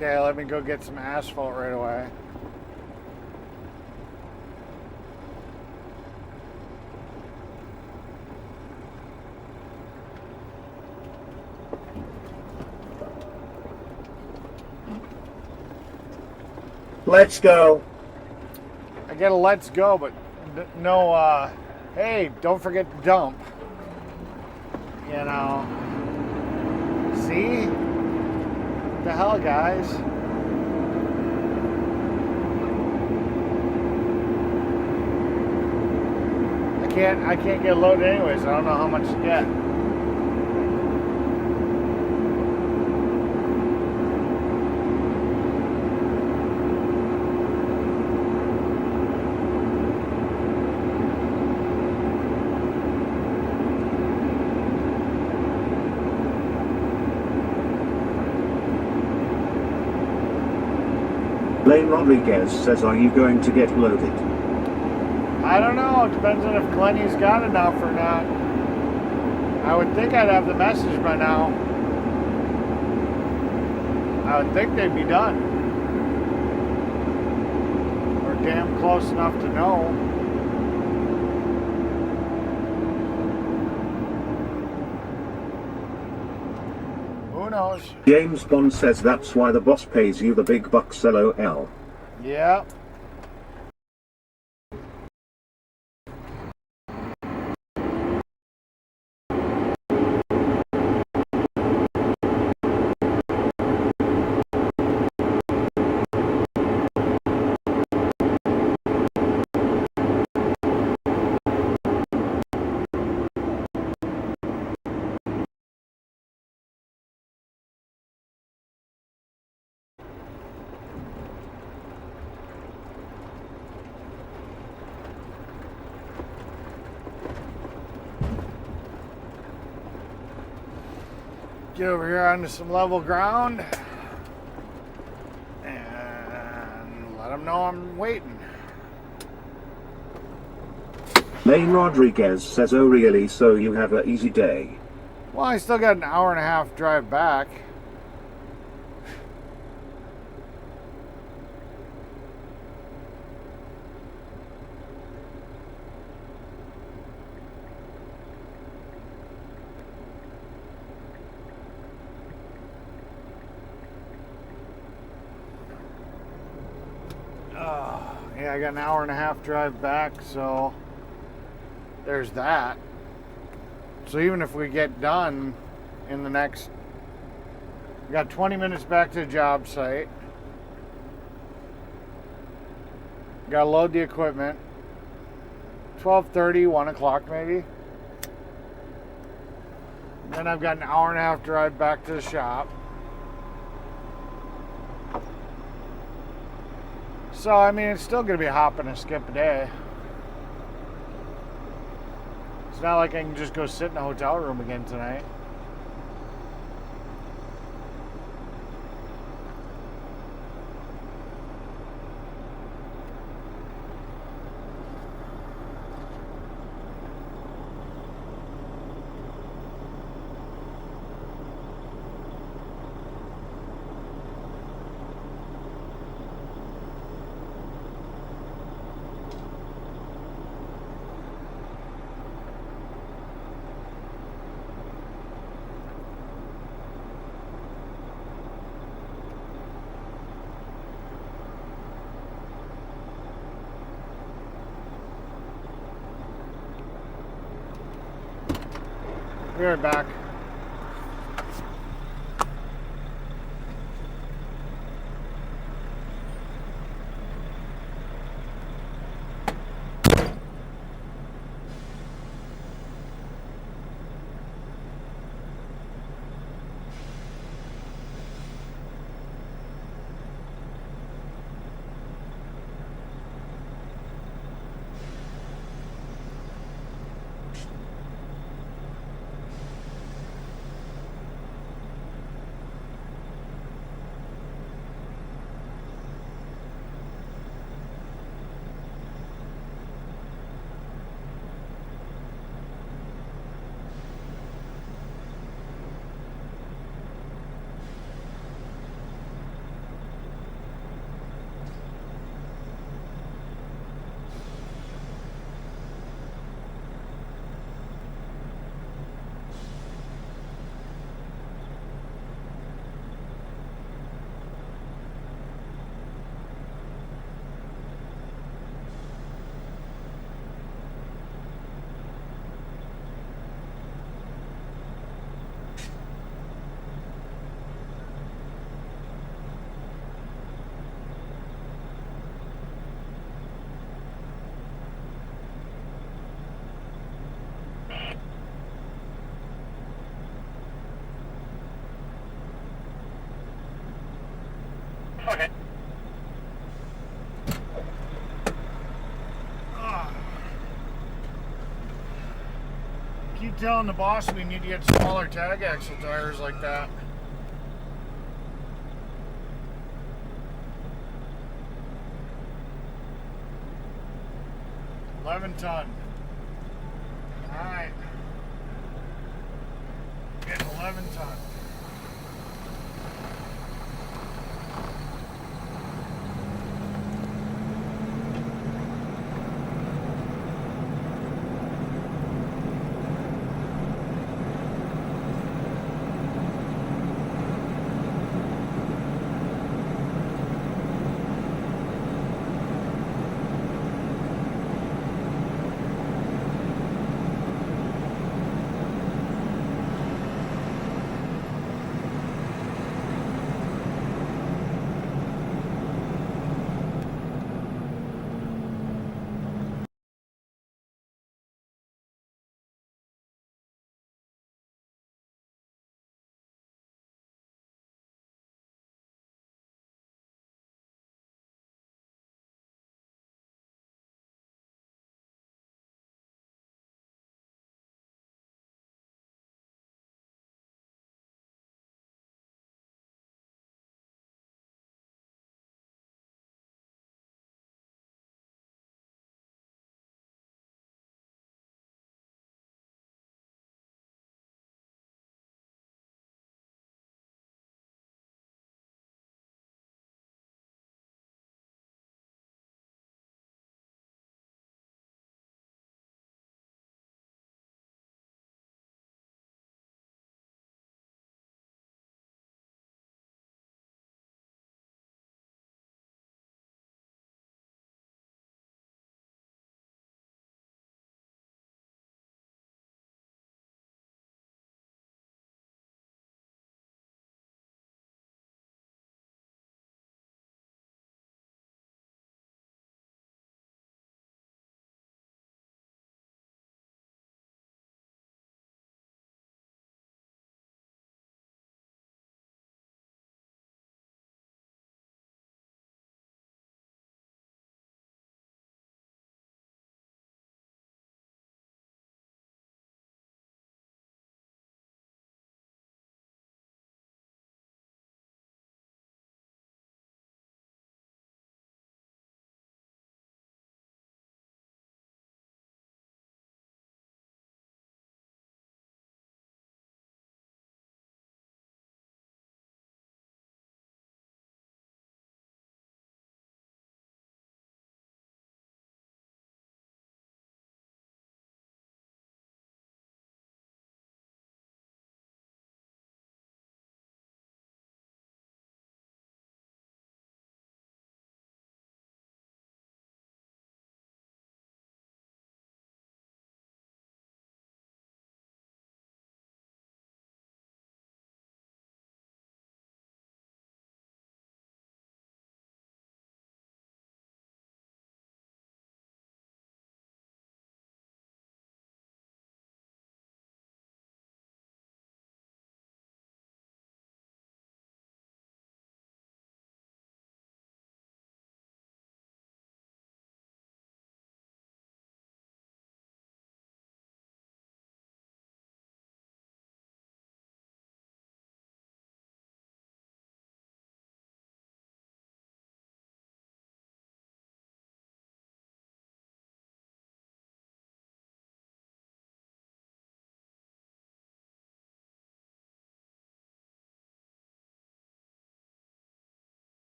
Okay, let me go get some asphalt right away. Let's go. I get a let's go, but no, hey, don't forget to dump. You know. See? What the hell, guys? I can't get loaded anyways. I don't know how much to get. Lane Rodriguez says, are you going to get loaded? I don't know. It depends on if Glenny's got enough or not. I would think I'd have the message by now. I would think they'd be done. Or damn close enough to know. Who knows? James Bond says that's why the boss pays you the big bucks, LOL. Yeah. Get over here onto some level ground and let them know I'm waiting. Lane Rodriguez says, oh really, so you have an easy day? Well, I still got an hour and a half drive back. Yeah, I got an hour and a half drive back, so there's that. So even if we get done in the next, we got 20 minutes back to the job site. Got to load the equipment. 12:30, 1 o'clock maybe. Then I've got an hour and a half drive back to the shop. So, I mean, it's still going to be a hop and a skip a day. It's not like I can just go sit in a hotel room again tonight. Be right back. Keep telling the boss we need to get smaller tag axle tires like that. $11 ton. Alright. Getting 11 ton.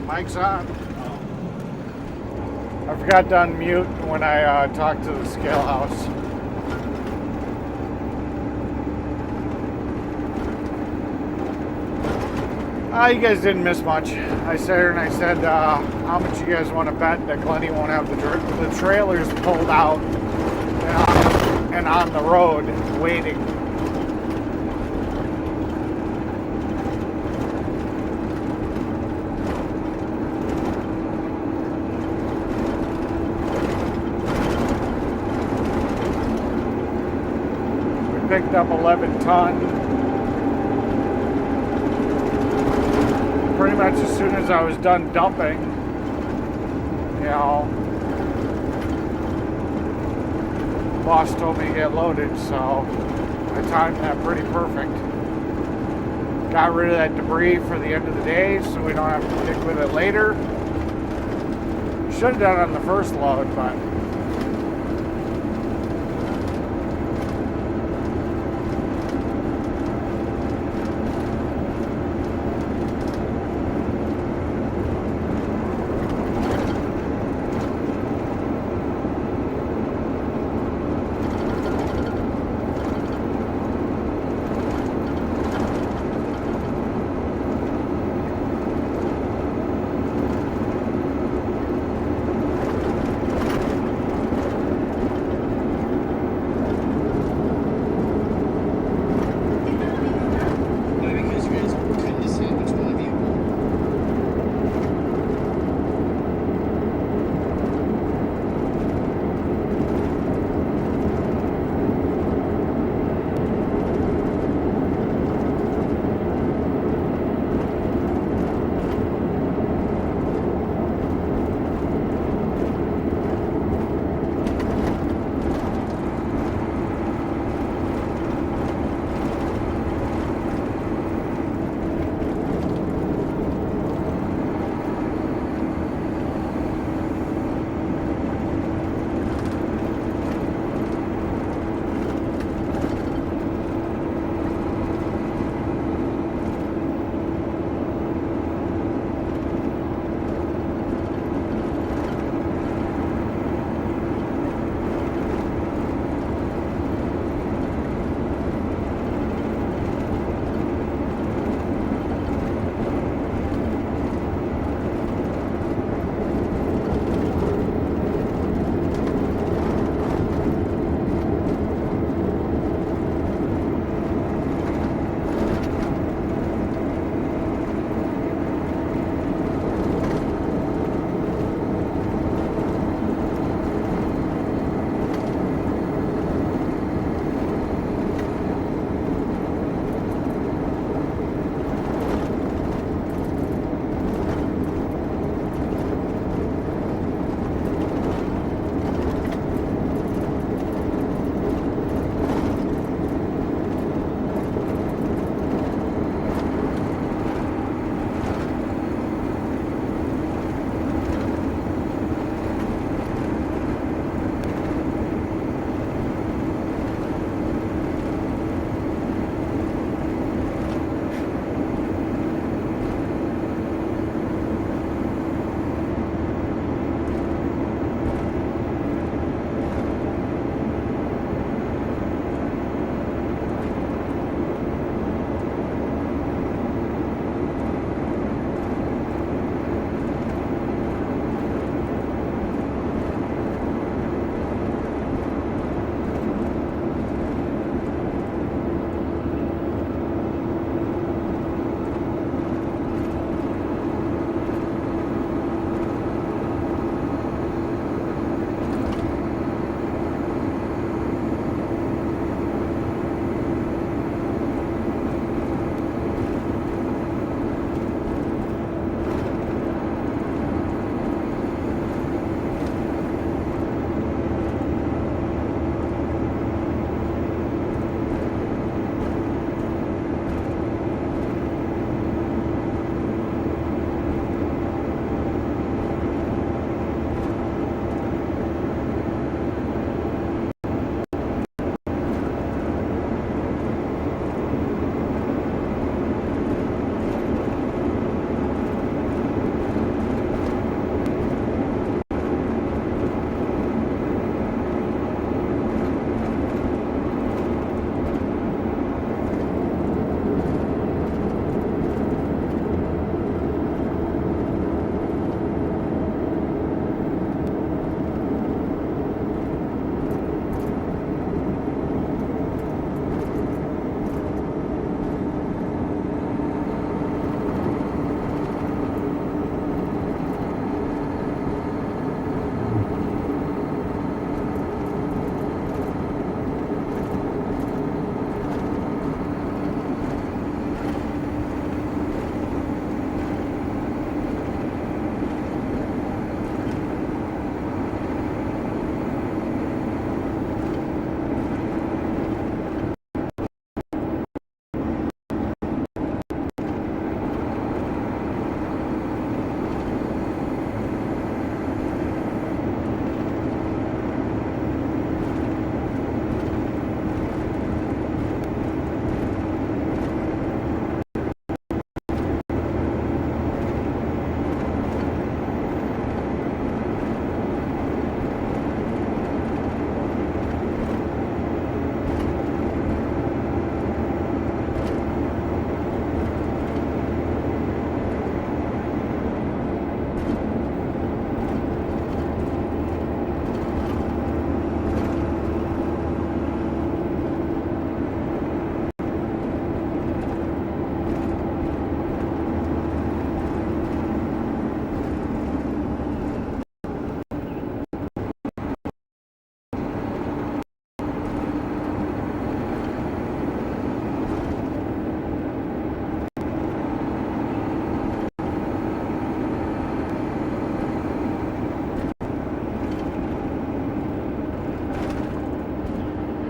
Mic's on. I forgot to unmute when I talked to the scale house. You guys didn't miss much. I sat here and I said, how much you guys want to bet that Glenny won't have the trailers pulled out and on the road waiting. We picked up 11 ton. Pretty much as soon as I was done dumping, you know, boss told me to get loaded, so I timed that pretty perfect. Got rid of that debris for the end of the day so we don't have to stick with it later. Should have done it on the first load, but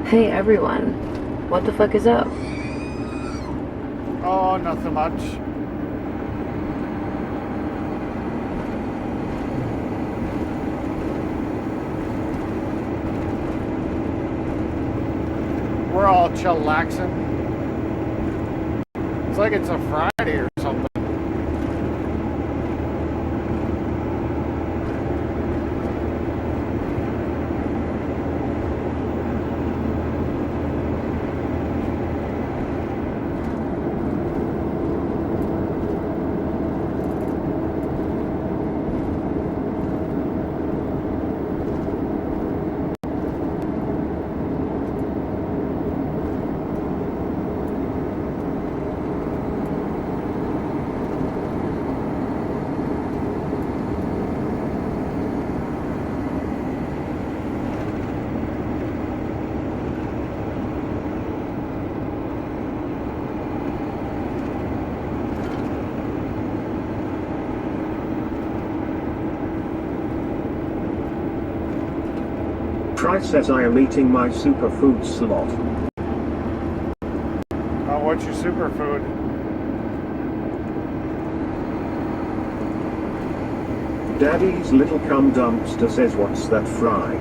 Hey everyone, what the fuck is up? Oh, nothing much. We're all chillaxing. It's like it's a Friday or something. Try says I am eating my superfood slot. Oh, what's your superfood? Daddy's little cum dumpster says what's that fry?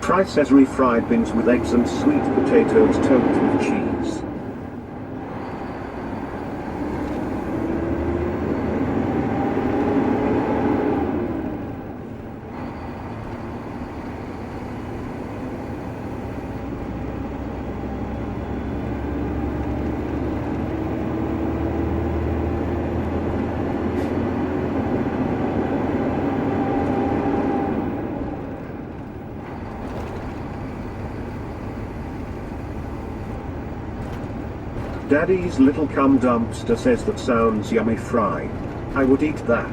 Try says refried beans with eggs and sweet potatoes topped with cheese. Daddy's little cum dumpster says that sounds yummy fry. I would eat that.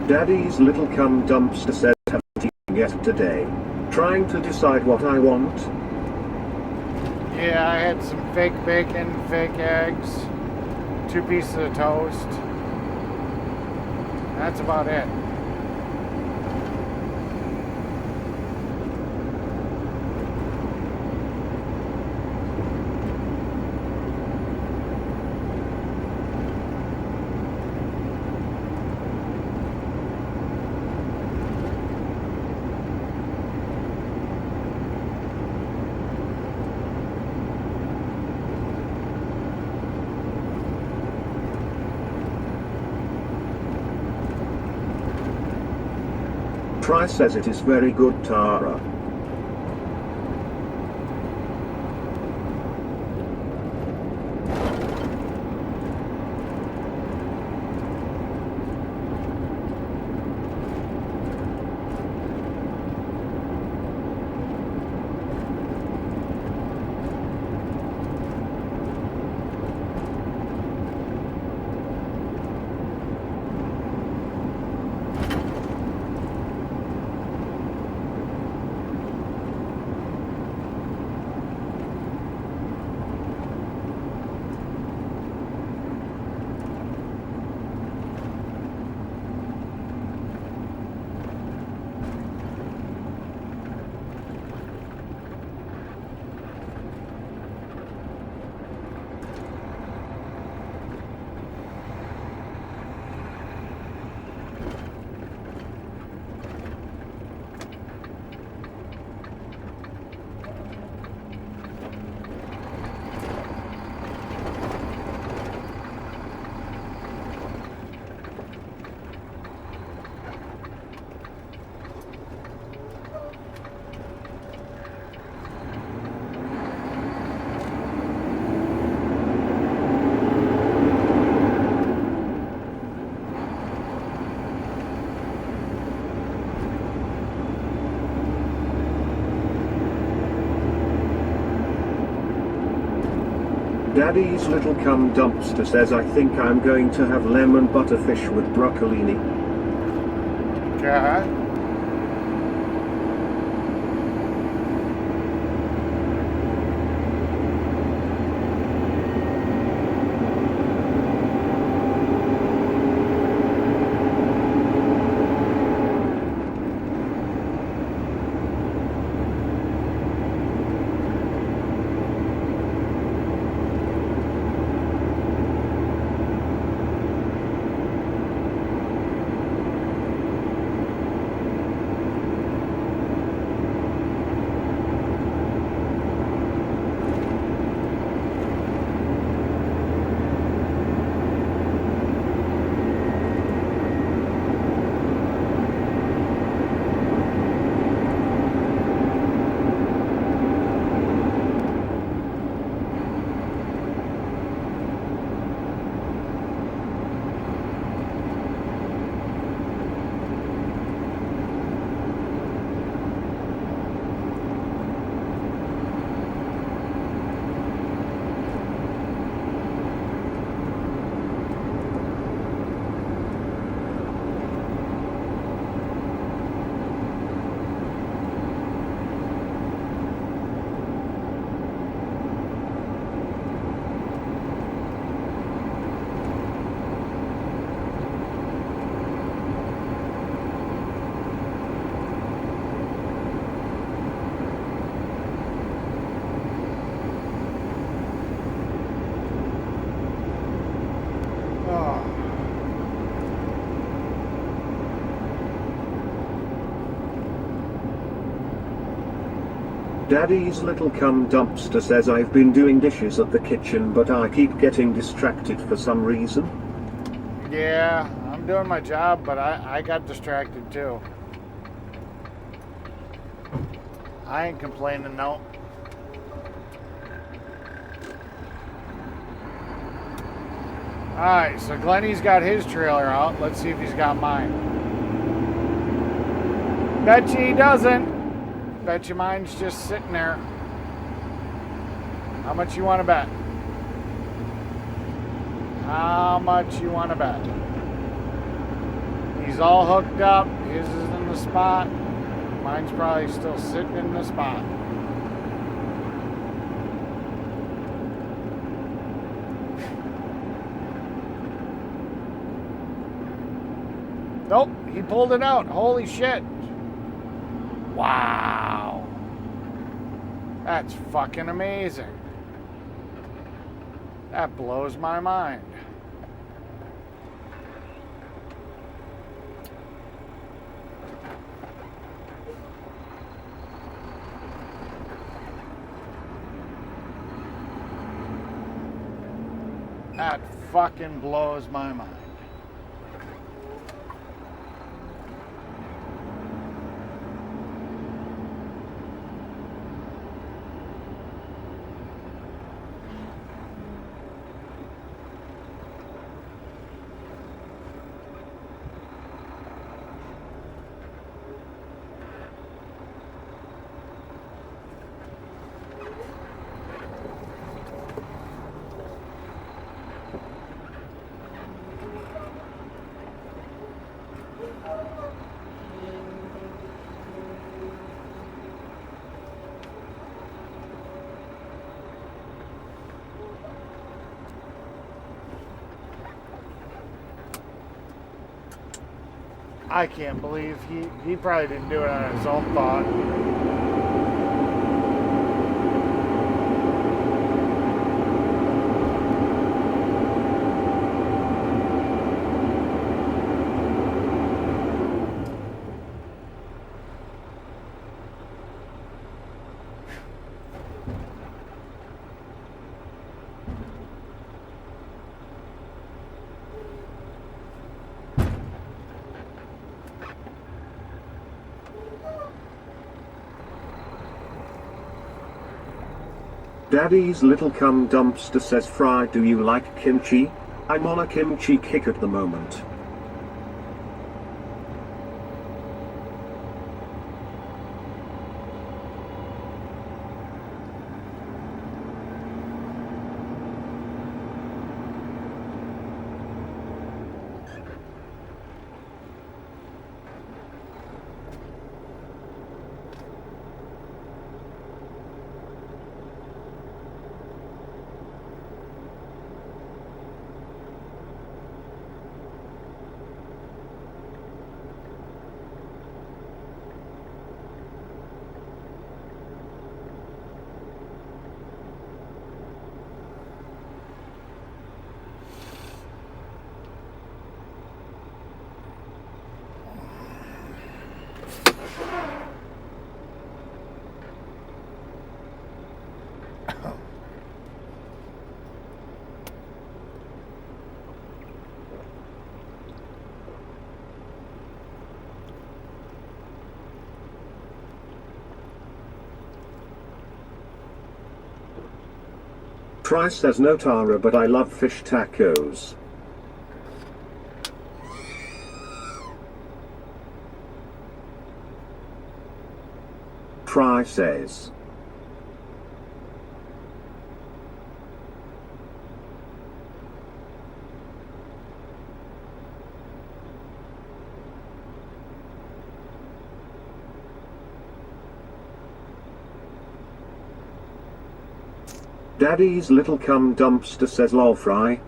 Daddy's little cum dumpster says haven't eaten yet today. Trying to decide what I want. Yeah, I had some fake bacon, fake eggs, 2 pieces of toast. That's about it. Try says it is very good, Tara. Daddy's little cum dumpster says I think I'm going to have lemon butterfish with broccolini. Okay. Daddy's little cum dumpster says I've been doing dishes at the kitchen but I keep getting distracted for some reason. Yeah, I'm doing my job, but I got distracted too. I ain't complaining, no. Alright, so Glenny's got his trailer out. Let's see if he's got mine. Bet you he doesn't. Bet you mine's just sitting there. How much you want to bet? How much you want to bet? He's all hooked up. His is in the spot. Mine's probably still sitting in the spot. Nope, he pulled it out. Holy shit. Wow. That's fucking amazing. That blows my mind. That fucking blows my mind. I can't believe he probably didn't do it on his own thought. Daddy's little cum dumpster says, Fry, do you like kimchi? I'm on a kimchi kick at the moment. Try says no Tara, but I love fish tacos. Try says. Daddy's little cum dumpster says lol fry.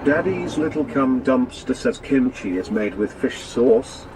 Daddy's little cum dumpster says kimchi is made with fish sauce.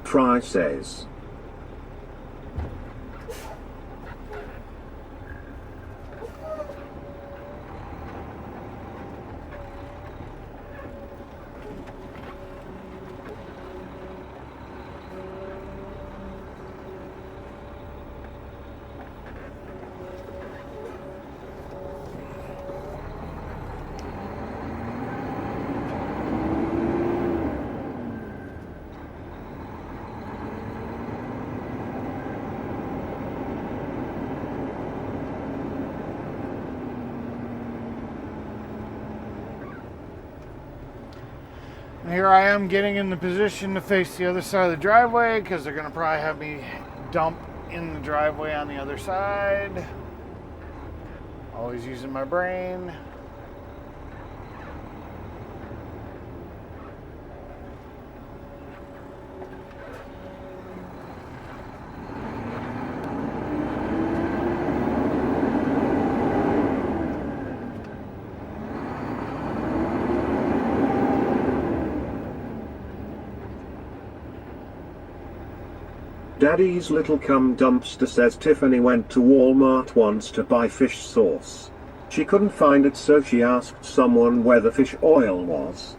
Fry says. And here I am getting in the position to face the other side of the driveway because they're going to probably have me dump in the driveway on the other side. Always using my brain. Daddy's little cum dumpster says Tiffany went to Walmart once to buy fish sauce. She couldn't find it, so she asked someone where the fish oil was.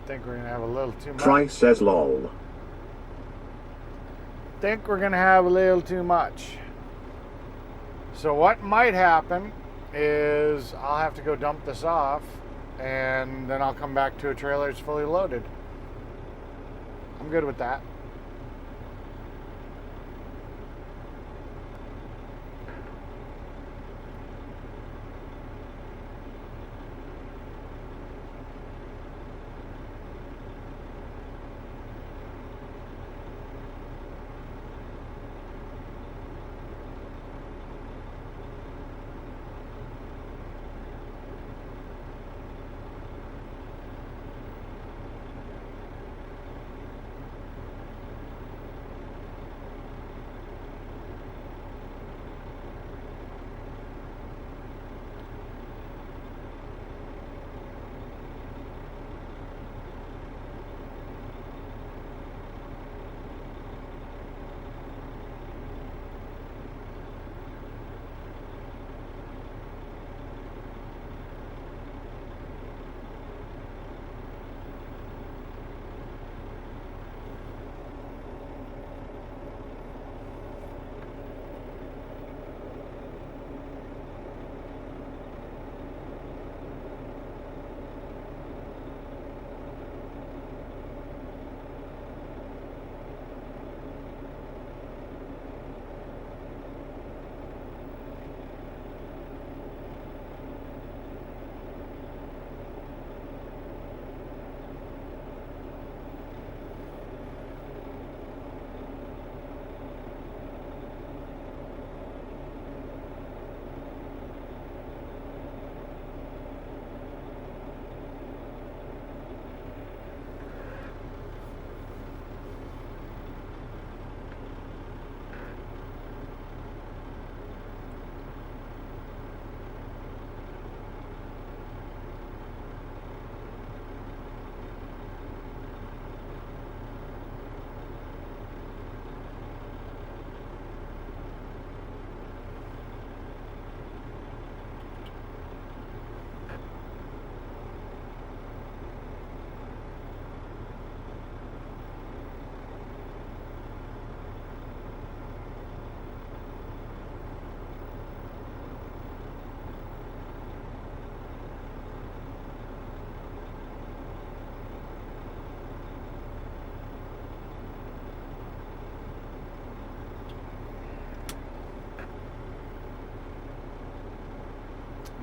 Think we're gonna have a little too much. Price says lol. Think we're gonna have a little too much. So what might happen is I'll have to go dump this off and then I'll come back to a trailer that's fully loaded. I'm good with that.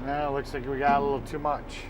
Yeah, looks like we got a little too much.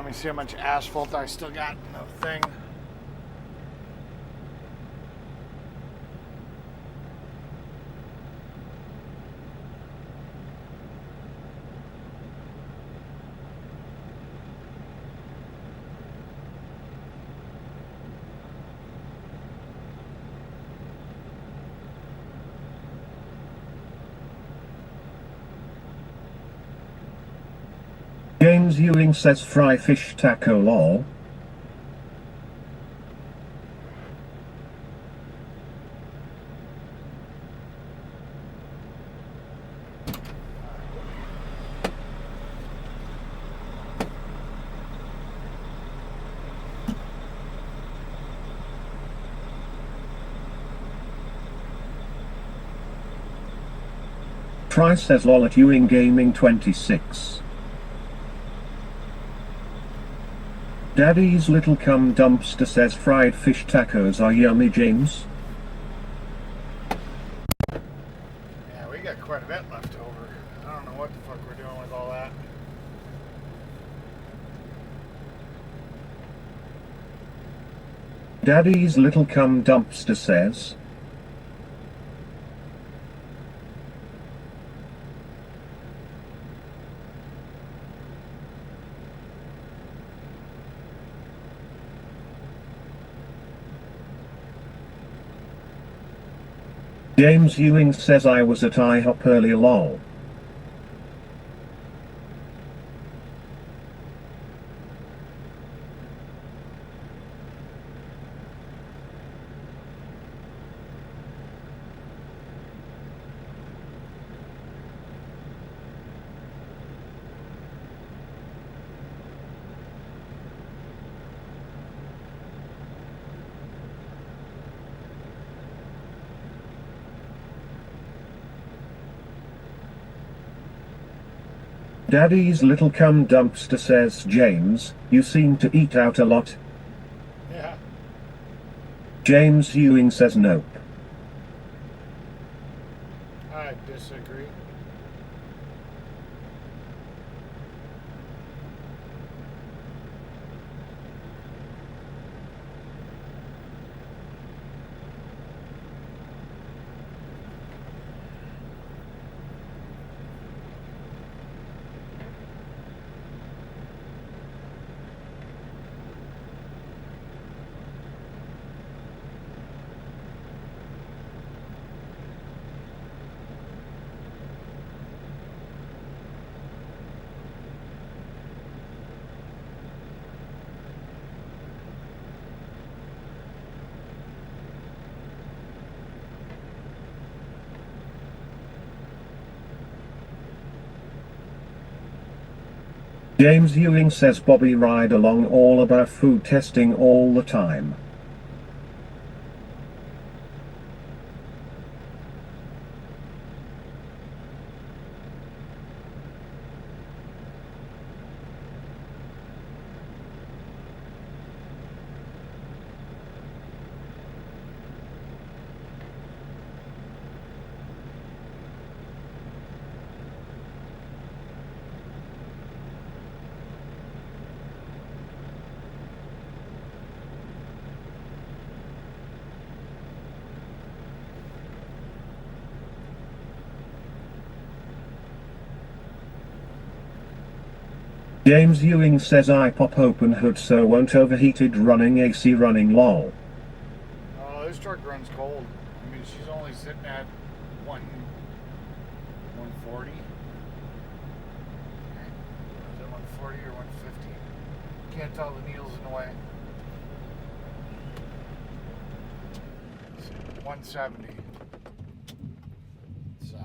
Let me see how much asphalt I still got in the thing. James Ewing says fry fish taco lol. Try says lol at Ewing Gaming 26. Daddy's little cum dumpster says fried fish tacos are yummy, James. Yeah, we got quite a bit left over. I don't know what the fuck we're doing with all that. Daddy's little cum dumpster says. James Ewing says I was at IHOP early lol. Daddy's little cum dumpster says James, you seem to eat out a lot. Yeah. James Ewing says nope. I disagree. James Ewing says Bobby ride along all about food testing all the time. James Ewing says I pop open hood so won't overheated running AC running lol. Oh, this truck runs cold. I mean, she's only sitting at 140. Is it 140 or 150? Can't tell, the needle's in the way. 170. So.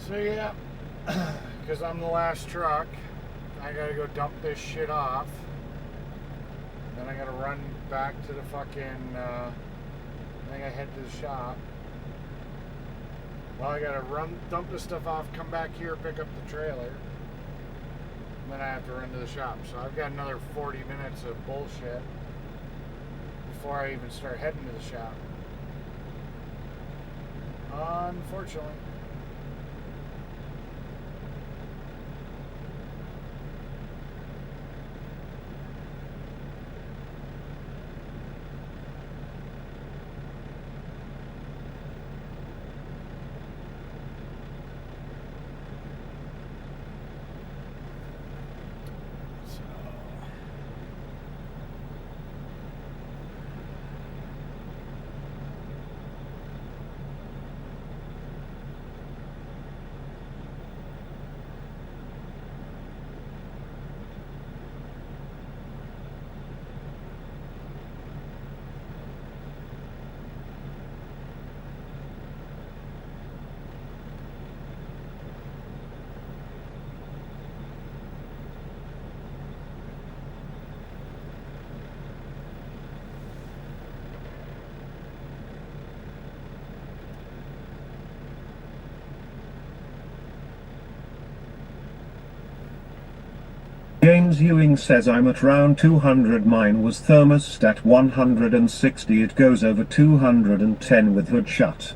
So yeah, because I'm the last truck, I gotta go dump this shit off. Then I gotta run back to the fucking, I think I head to the shop. Well, I gotta dump this stuff off, come back here, pick up the trailer. And then I have to run to the shop. So I've got another 40 minutes of bullshit before I even start heading to the shop. Unfortunately. James Ewing says I'm at round 200, mine was thermostat 160, it goes over 210 with hood shut.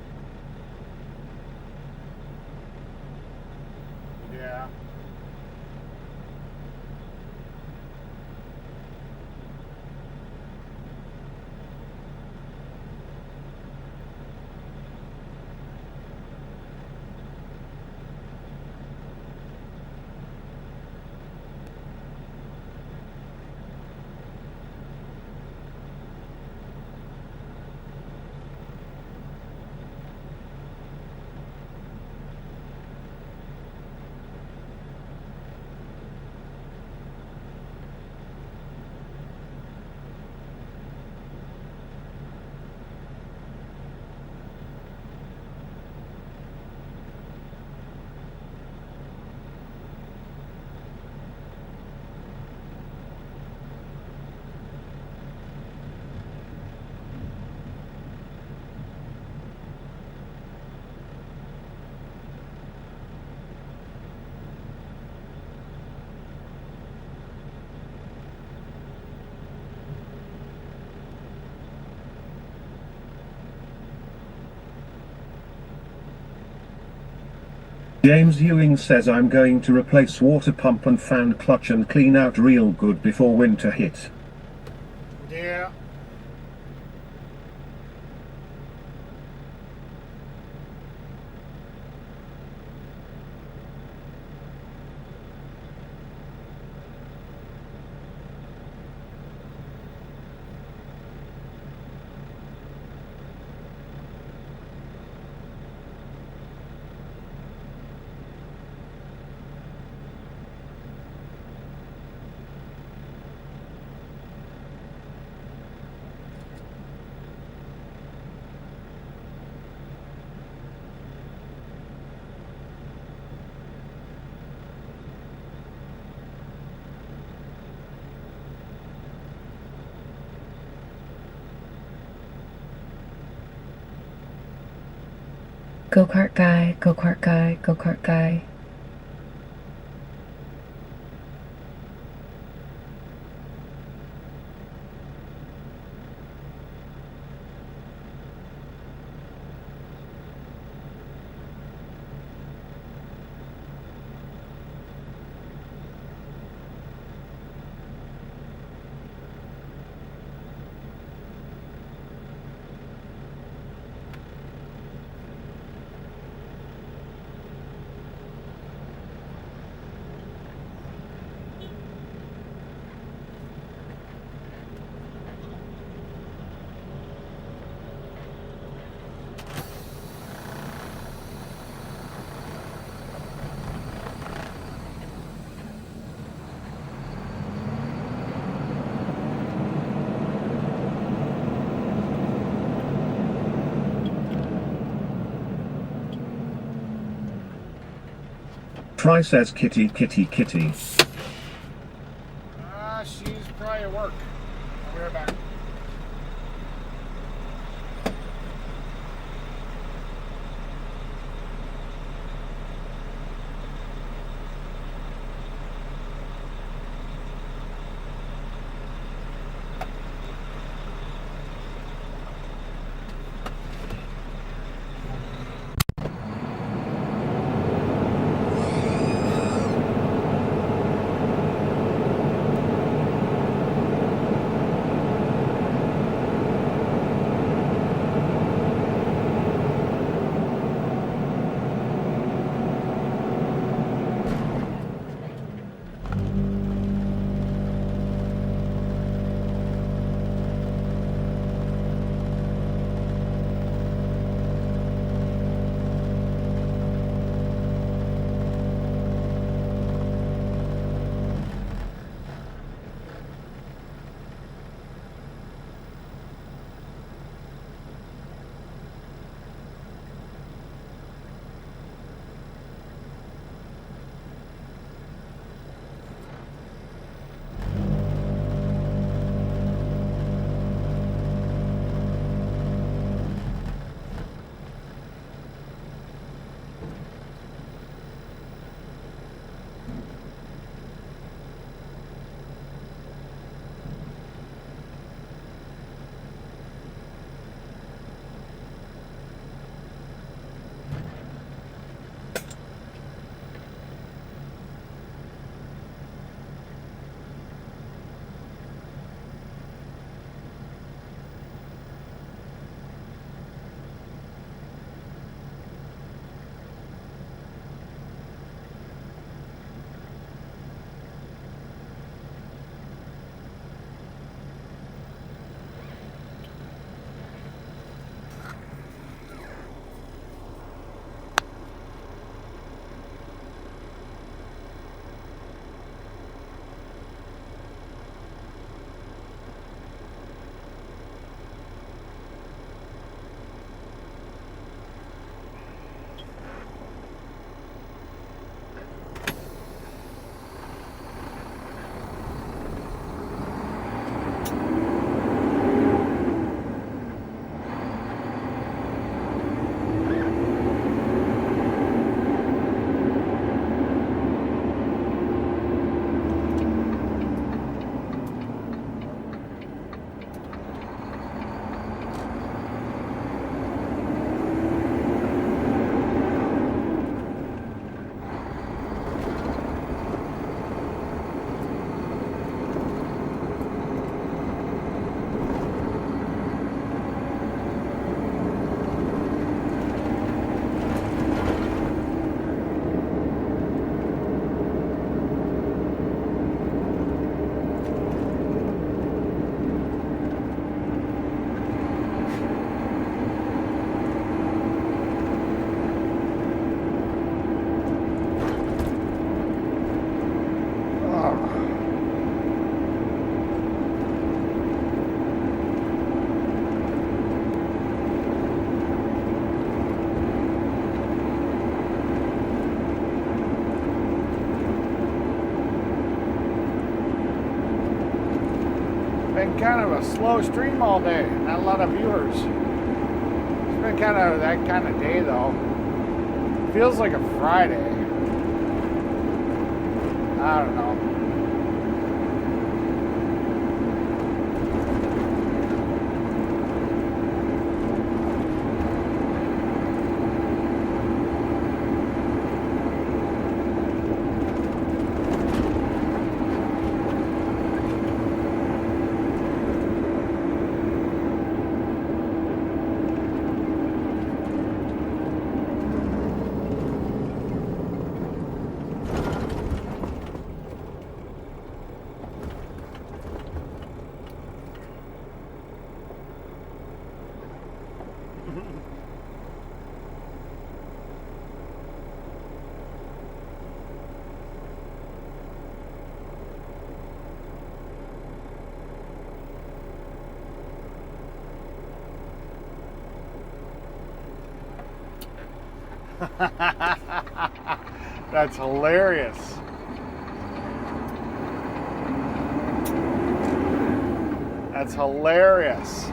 Yeah. James Ewing says I'm going to replace water pump and fan clutch and clean out real good before winter hit. Yeah. Go-kart guy, go-kart guy, go-kart guy. Try says kitty kitty kitty. She's probably at work. I'll be right back. Been kind of a slow stream all day. Not a lot of viewers. It's been kind of that kind of day though. Feels like a Friday. I don't know. That's hilarious. That's hilarious.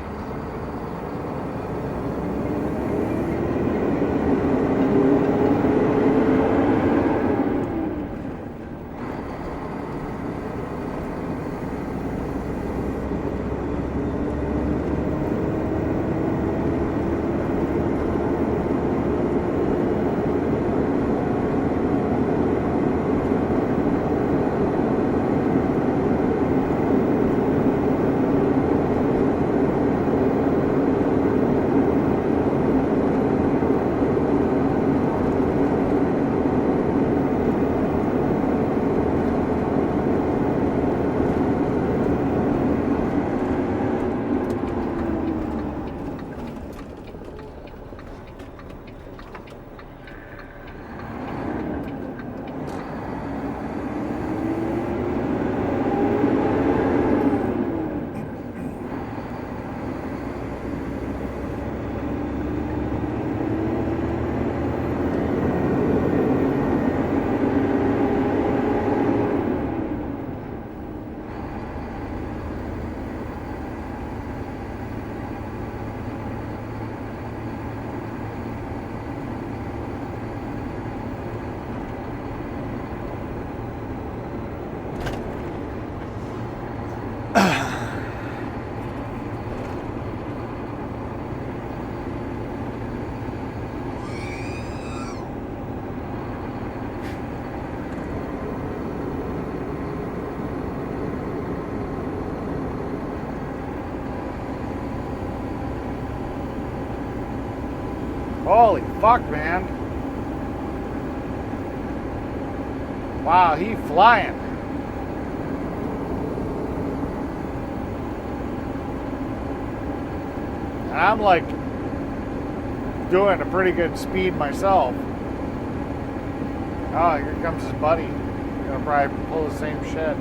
Holy fuck, man. Wow, he flying. And I'm like doing a pretty good speed myself. Oh, here comes his buddy. Gonna probably pull the same shit.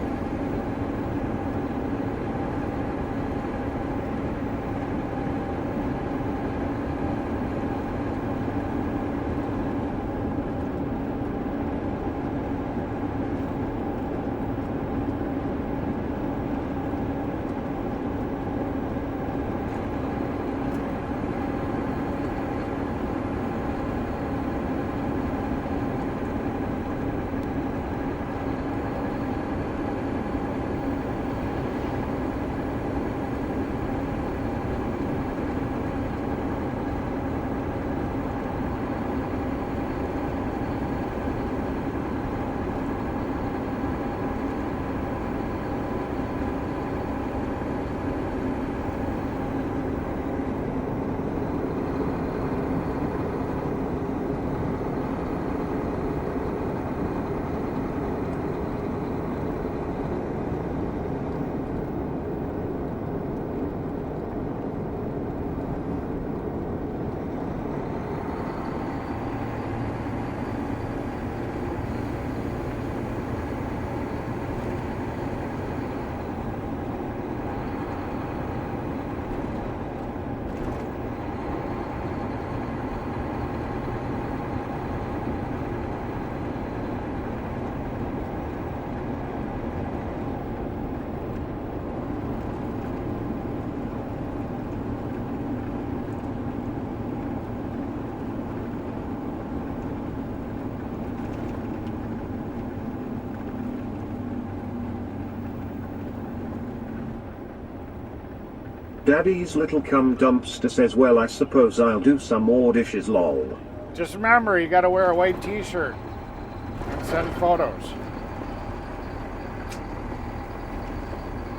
Daddy's little cum dumpster says, well, I suppose I'll do some more dishes, lol. Just remember, you gotta wear a white t-shirt and send photos.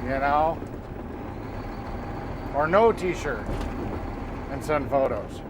You know? Or no t-shirt and send photos.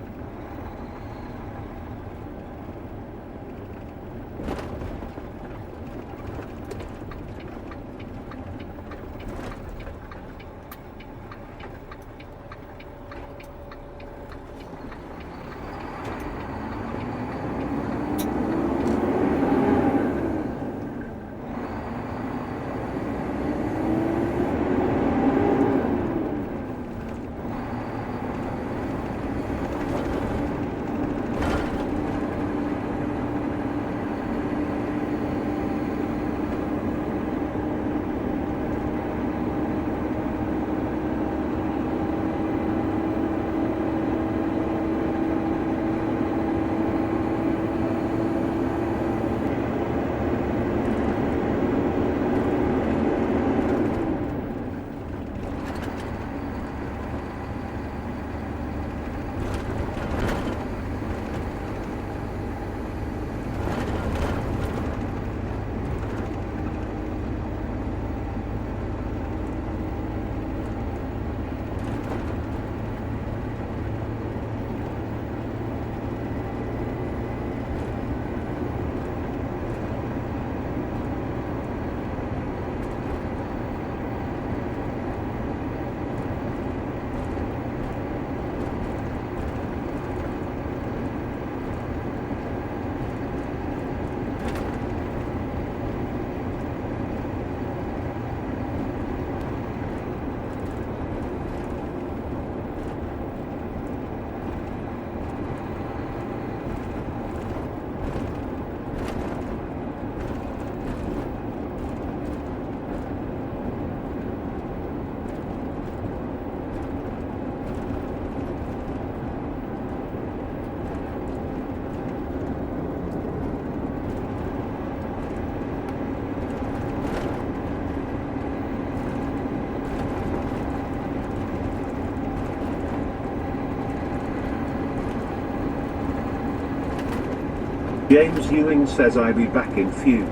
James Ewing says, I'll be back in few.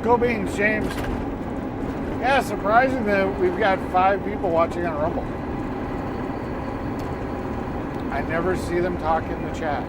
Go Beans, James. Yeah, surprising that we've got 5 people watching on Rumble. I never see them talk in the chat.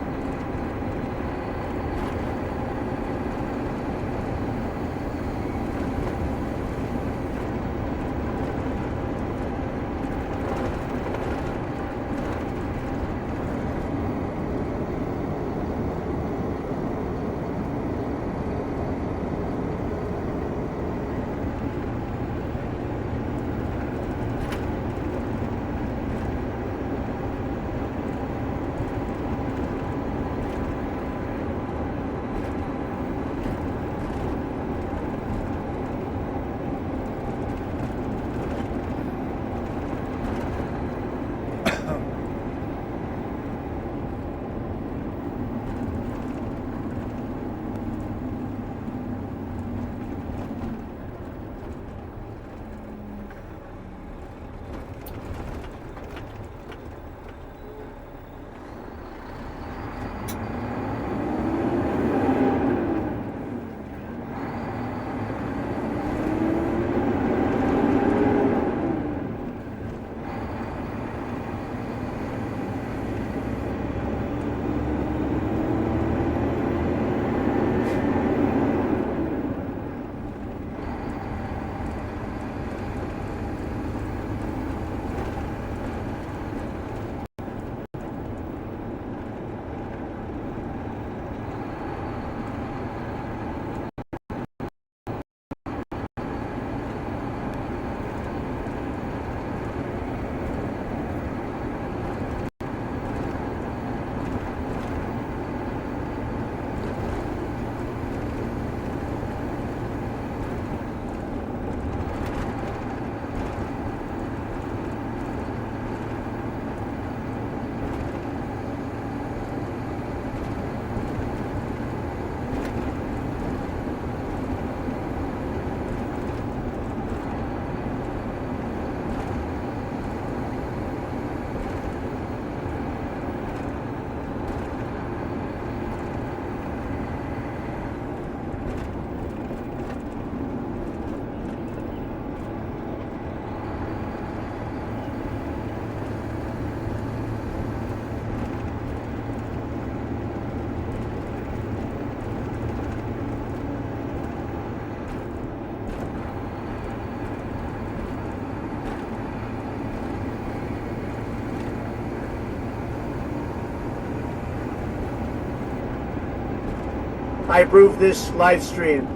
I approve this live stream.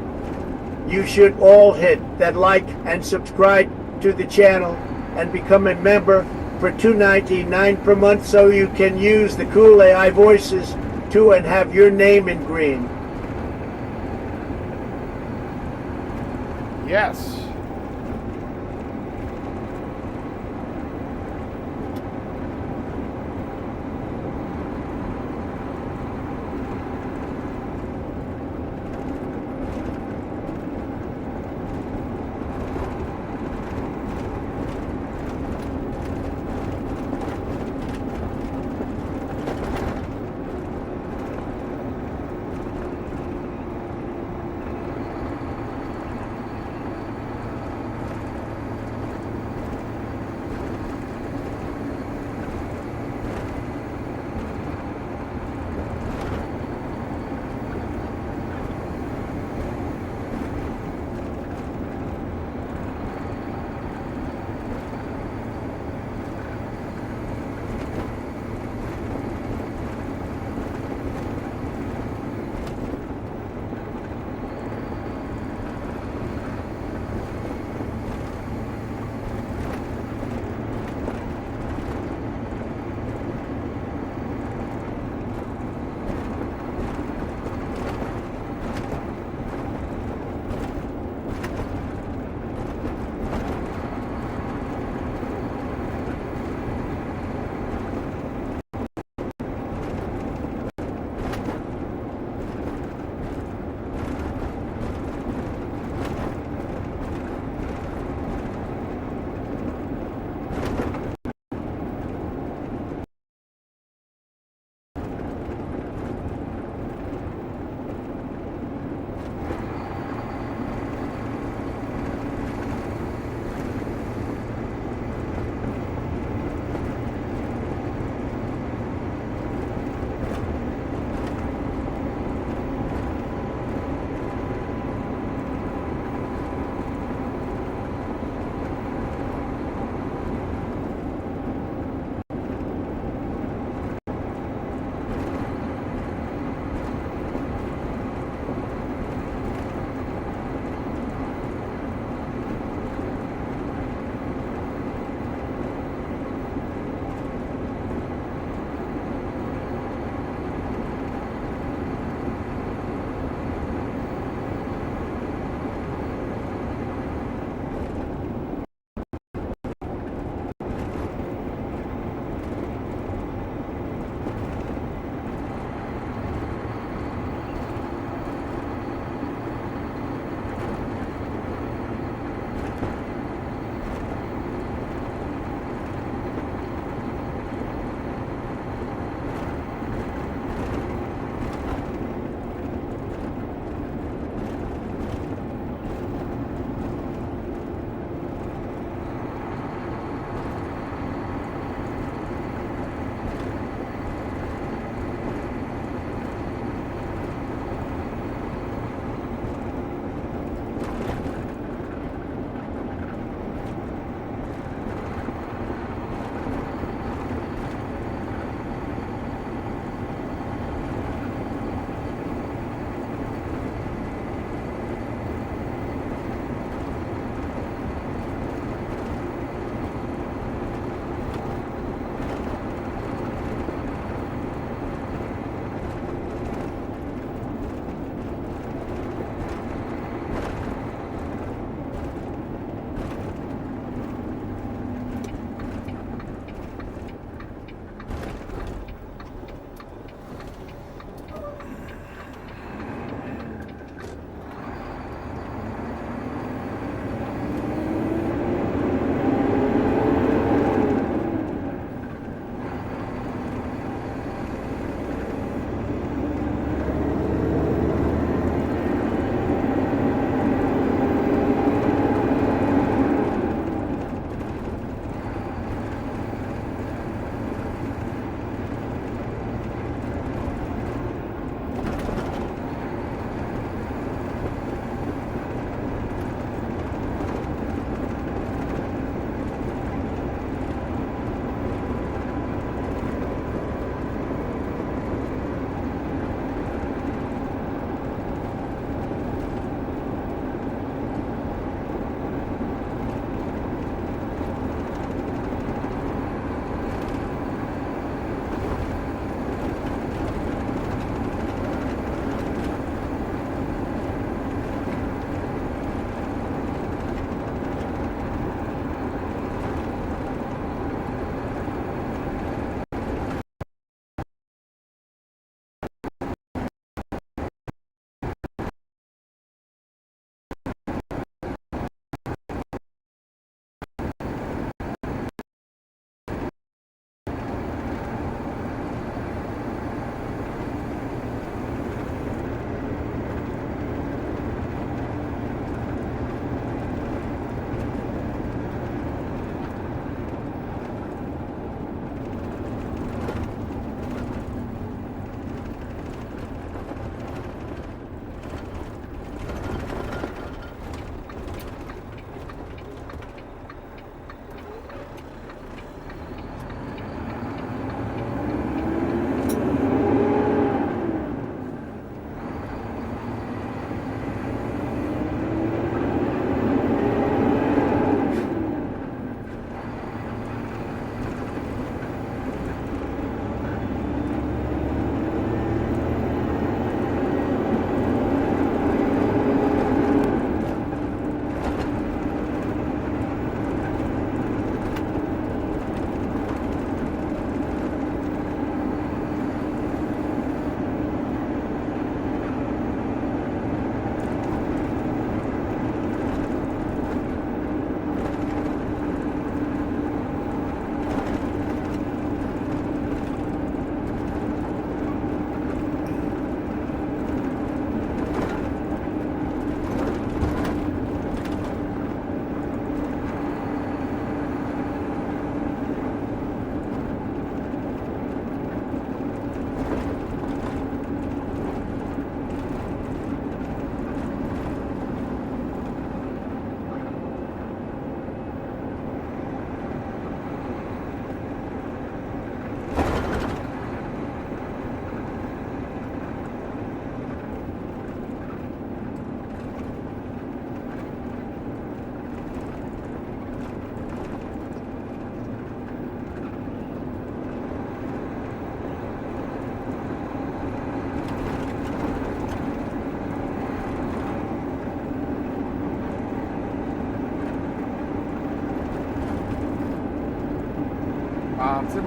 You should all hit that like and subscribe to the channel and become a member for $2.99 per month so you can use the cool AI voices too and have your name in green. Yes.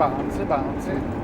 bouncy, bouncy.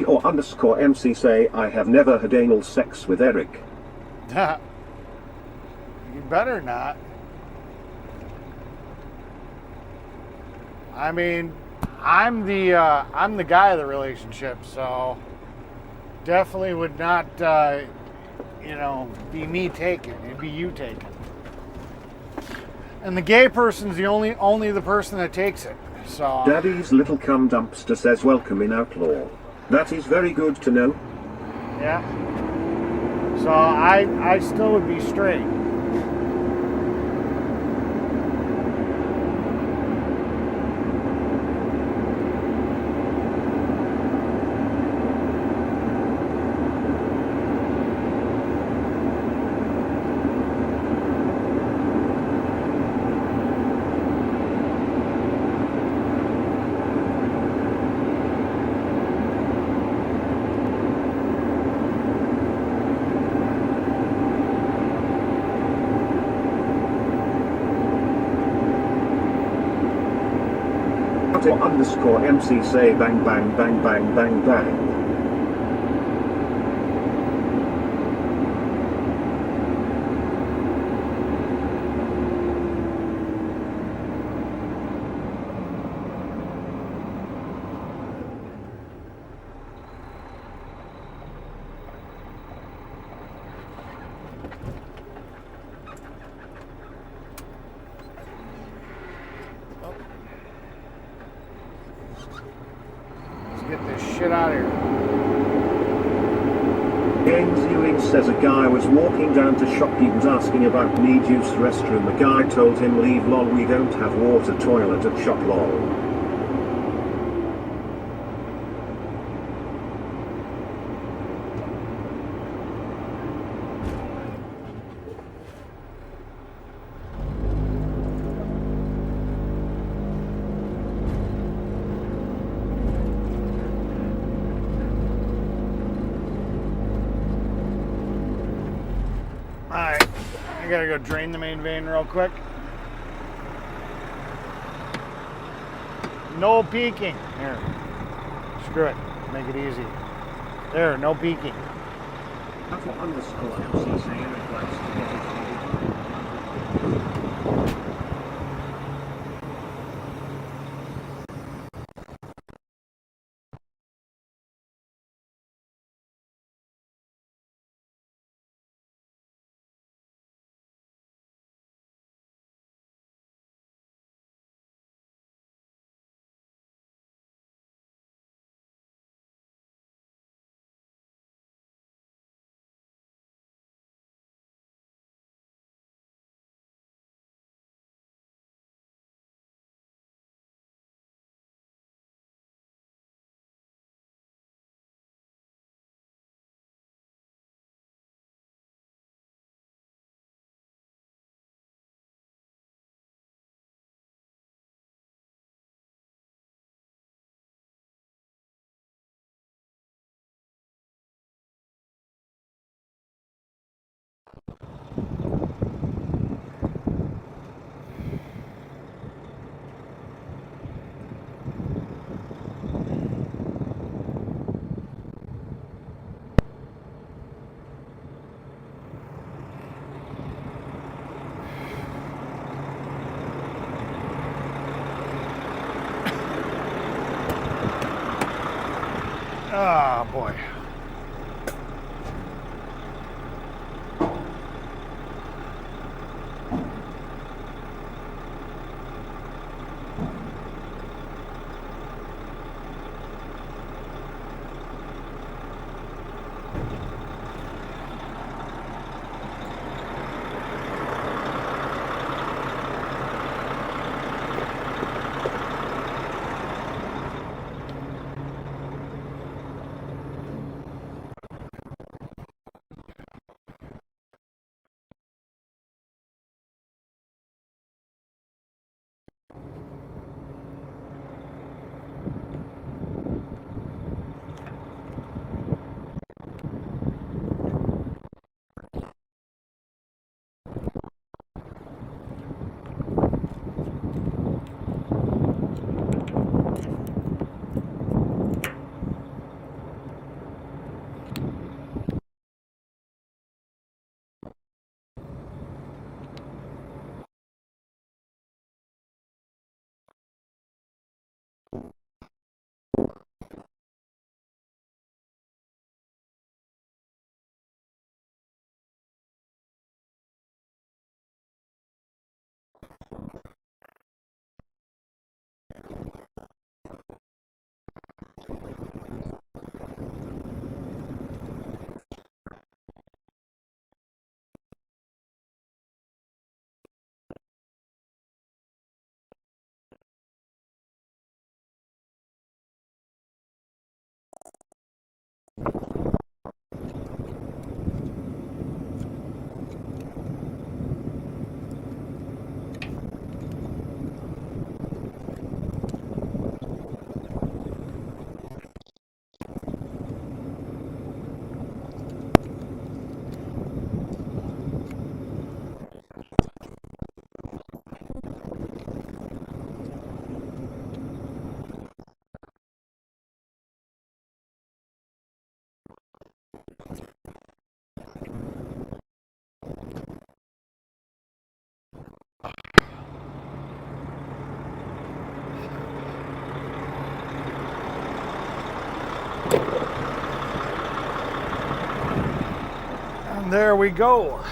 Or underscore MC say I have never had anal sex with Eric. You better not. I mean, I'm the guy of the relationship, so definitely would not, be me taken. It'd be you taken. And the gay person's the only the person that takes it. So. Daddy's little cum dumpster says welcome in Outlaw. That is very good to know. Yeah. So I still would be straight. Or underscore MC say bang bang bang bang bang bang. Get this shit out of here. James Ewing says a guy was walking down to shop. He was asking about need use restroom. The guy told him leave lol, we don't have water toilet at shop lol. Alright, I gotta go drain the main vein real quick. No peeking. Here. Screw it. Make it easy. There, no peeking. Underscore MC say Eric likes to get his Ah, boy. And there we go.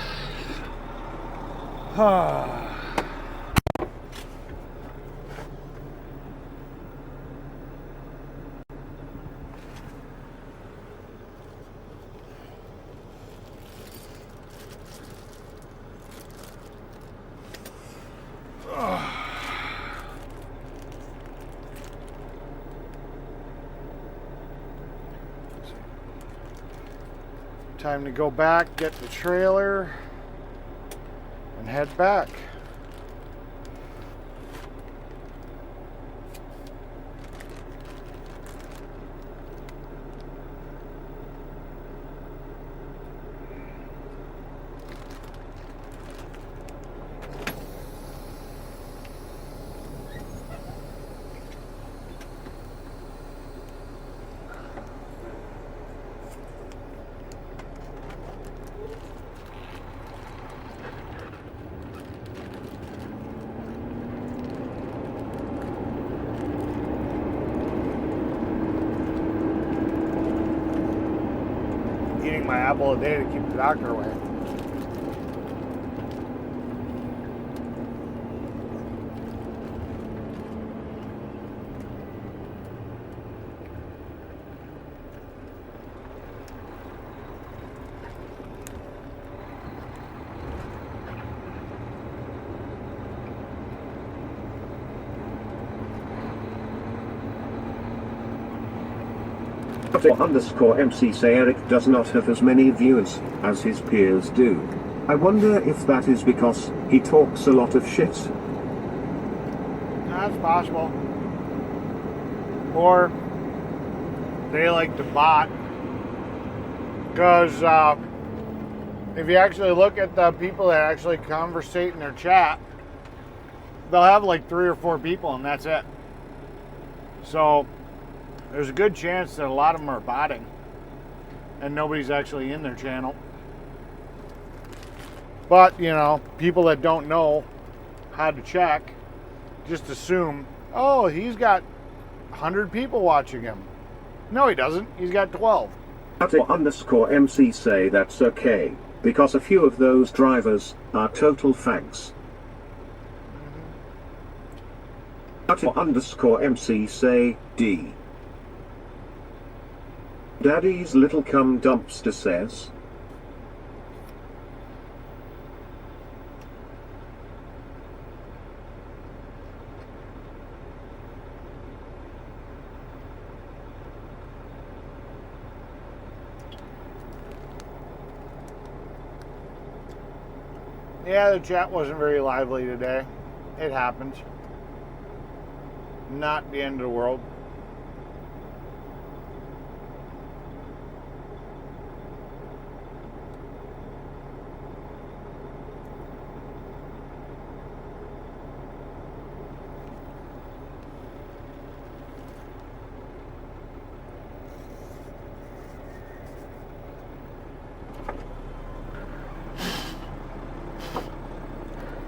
Time to go back, get the trailer, and head back. Eating my apple a day to keep the doctor away. Underscore MC say Eric does not have as many viewers as his peers do. I wonder if that is because he talks a lot of shit. That's possible. Or they like to bot. Because if you actually look at the people that actually conversate in their chat, they'll have like 3 or 4 people and that's it. So there's a good chance that a lot of them are botting and nobody's actually in their channel. But, you know, people that don't know how to check just assume, oh, he's got 100 people watching him. No, he doesn't. He's got 12. Underscore MC say that's okay, because a few of those drivers are total fags. Underscore MC say D. Daddy's little cum dumpster says. Yeah, the chat wasn't very lively today. It happens. Not the end of the world.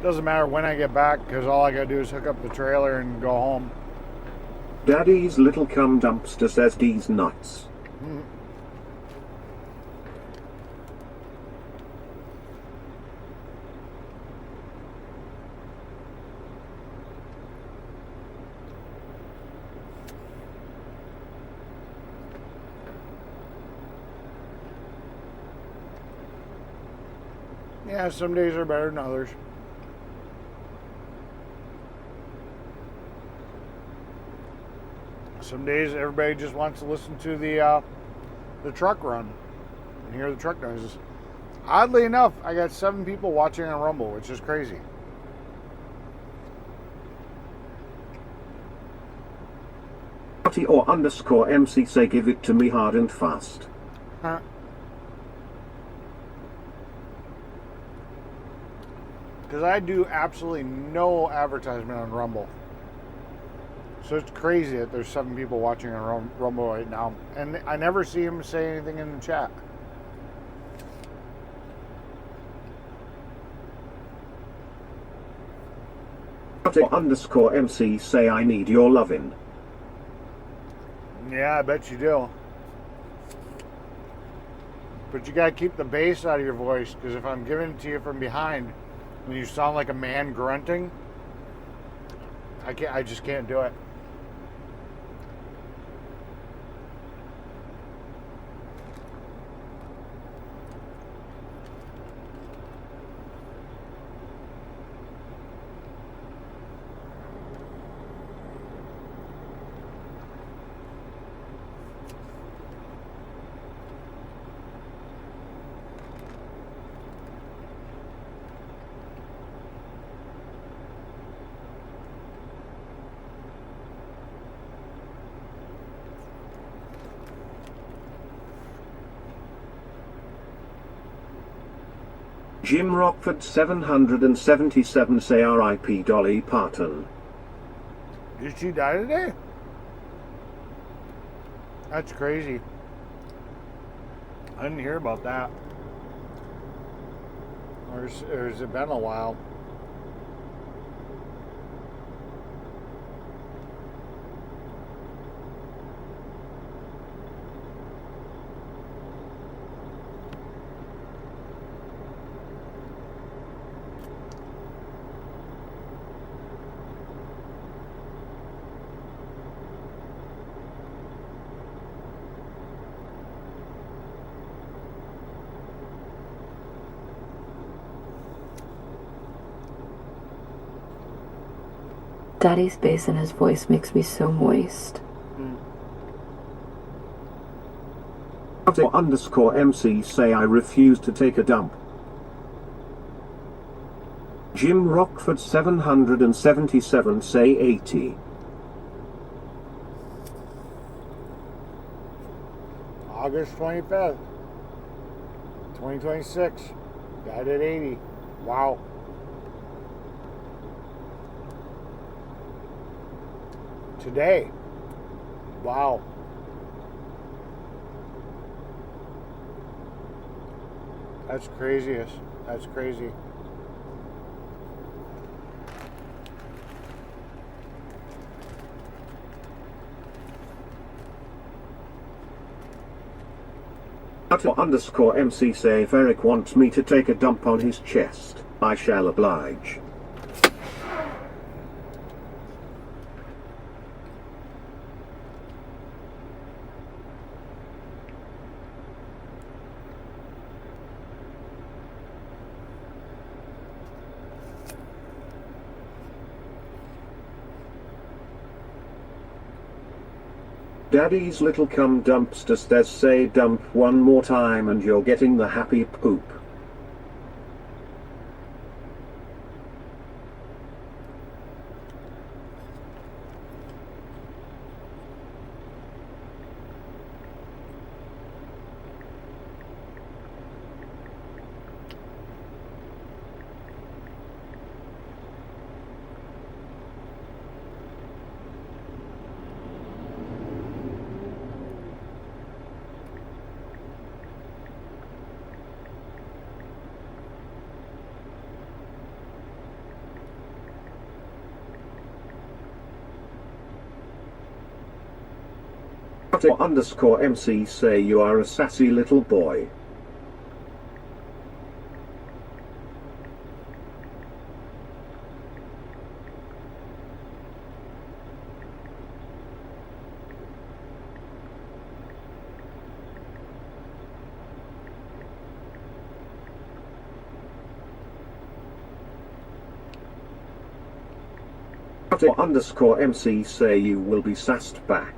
Doesn't matter when I get back because all I gotta do is hook up the trailer and go home. Daddy's little cum dumpster says D's nuts. Yeah, some days are better than others. Some days everybody just wants to listen to the truck run and hear the truck noises. Oddly enough, I got 7 people watching on Rumble, which is crazy. Or underscore MC say give it to me hard and fast. Huh. Because I do absolutely no advertisement on Rumble. So it's crazy that there's 7 people watching on Rumble right now. And I never see them say anything in the chat. Underscore MC say I need your lovin'. Yeah, I bet you do. But you gotta keep the bass out of your voice, because if I'm giving it to you from behind, when you sound like a man grunting, I just can't do it. Jim Rockford 777 say R.I.P. Dolly Parton. Did she die today? That's crazy. I didn't hear about that. Or has it been a while? Daddy's bass in his voice makes me so moist. Underscore MC say I refuse to take a dump. Jim Rockford 777 say 80. August 25th, 2026. Died at 80. Wow. Today. Wow. That's craziest. That's crazy. Underscore MC say if Eric wants me to take a dump on his chest, I shall oblige. Daddy's little cum dumpster says say dump one more time and you're getting the happy poop. Underscore MC say you are a sassy little boy. Underscore MC say you will be sassed back.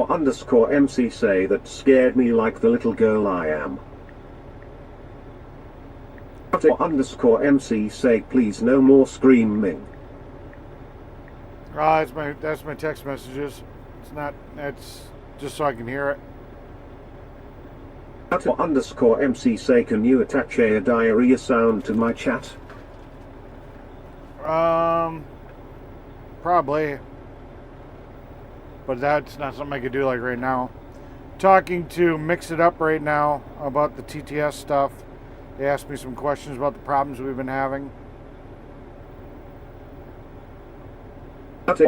Underscore MC say that scared me like the little girl I am. Underscore MC say please no more screaming. That's my text messages. It's not. That's just so I can hear it. Underscore MC say can you attach a diarrhea sound to my chat? Probably. But that's not something I could do like right now. Talking to Mix It Up right now about the TTS stuff. They asked me some questions about the problems we've been having.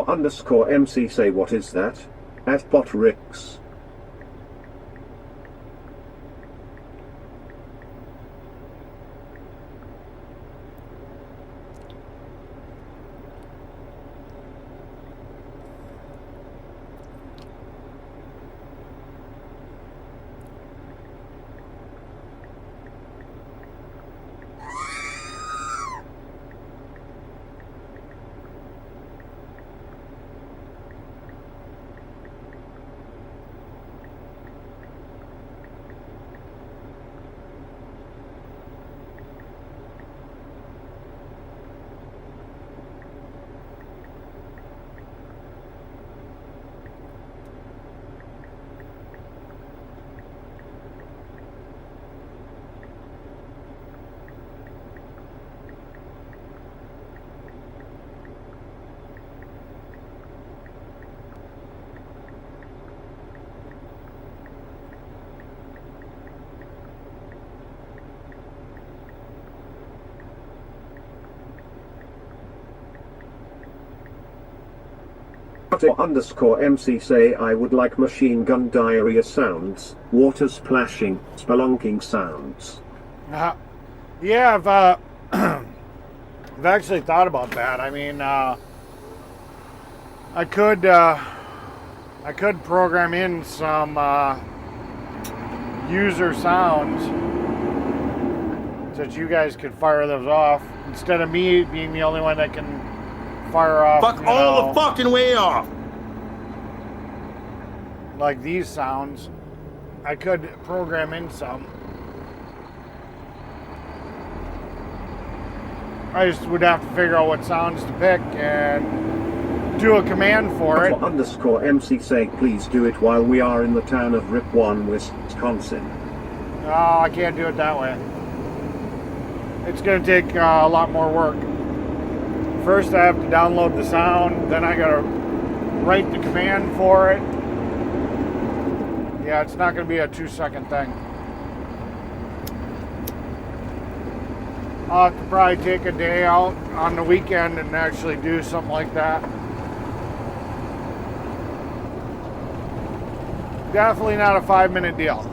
Underscore MC say what is that? At bot Ricks. Underscore MC say I would like machine gun diarrhea sounds, water splashing, spelunking sounds. Yeah, I've actually thought about that. I mean, I could program in some user sounds so that you guys could fire those off instead of me being the only one that can fire off. Fuck all the fucking way off. Like these sounds, I could program in some. I just would have to figure out what sounds to pick and do a command for it. _MC say please do it while we are in the town of Rip 1, Wisconsin. No, I can't do it that way. It's going to take a lot more work. First I have to download the sound, then I got to write the command for it. Yeah, it's not going to be a 2-second thing. I'll have to probably take a day out on the weekend and actually do something like that. Definitely not a 5-minute deal.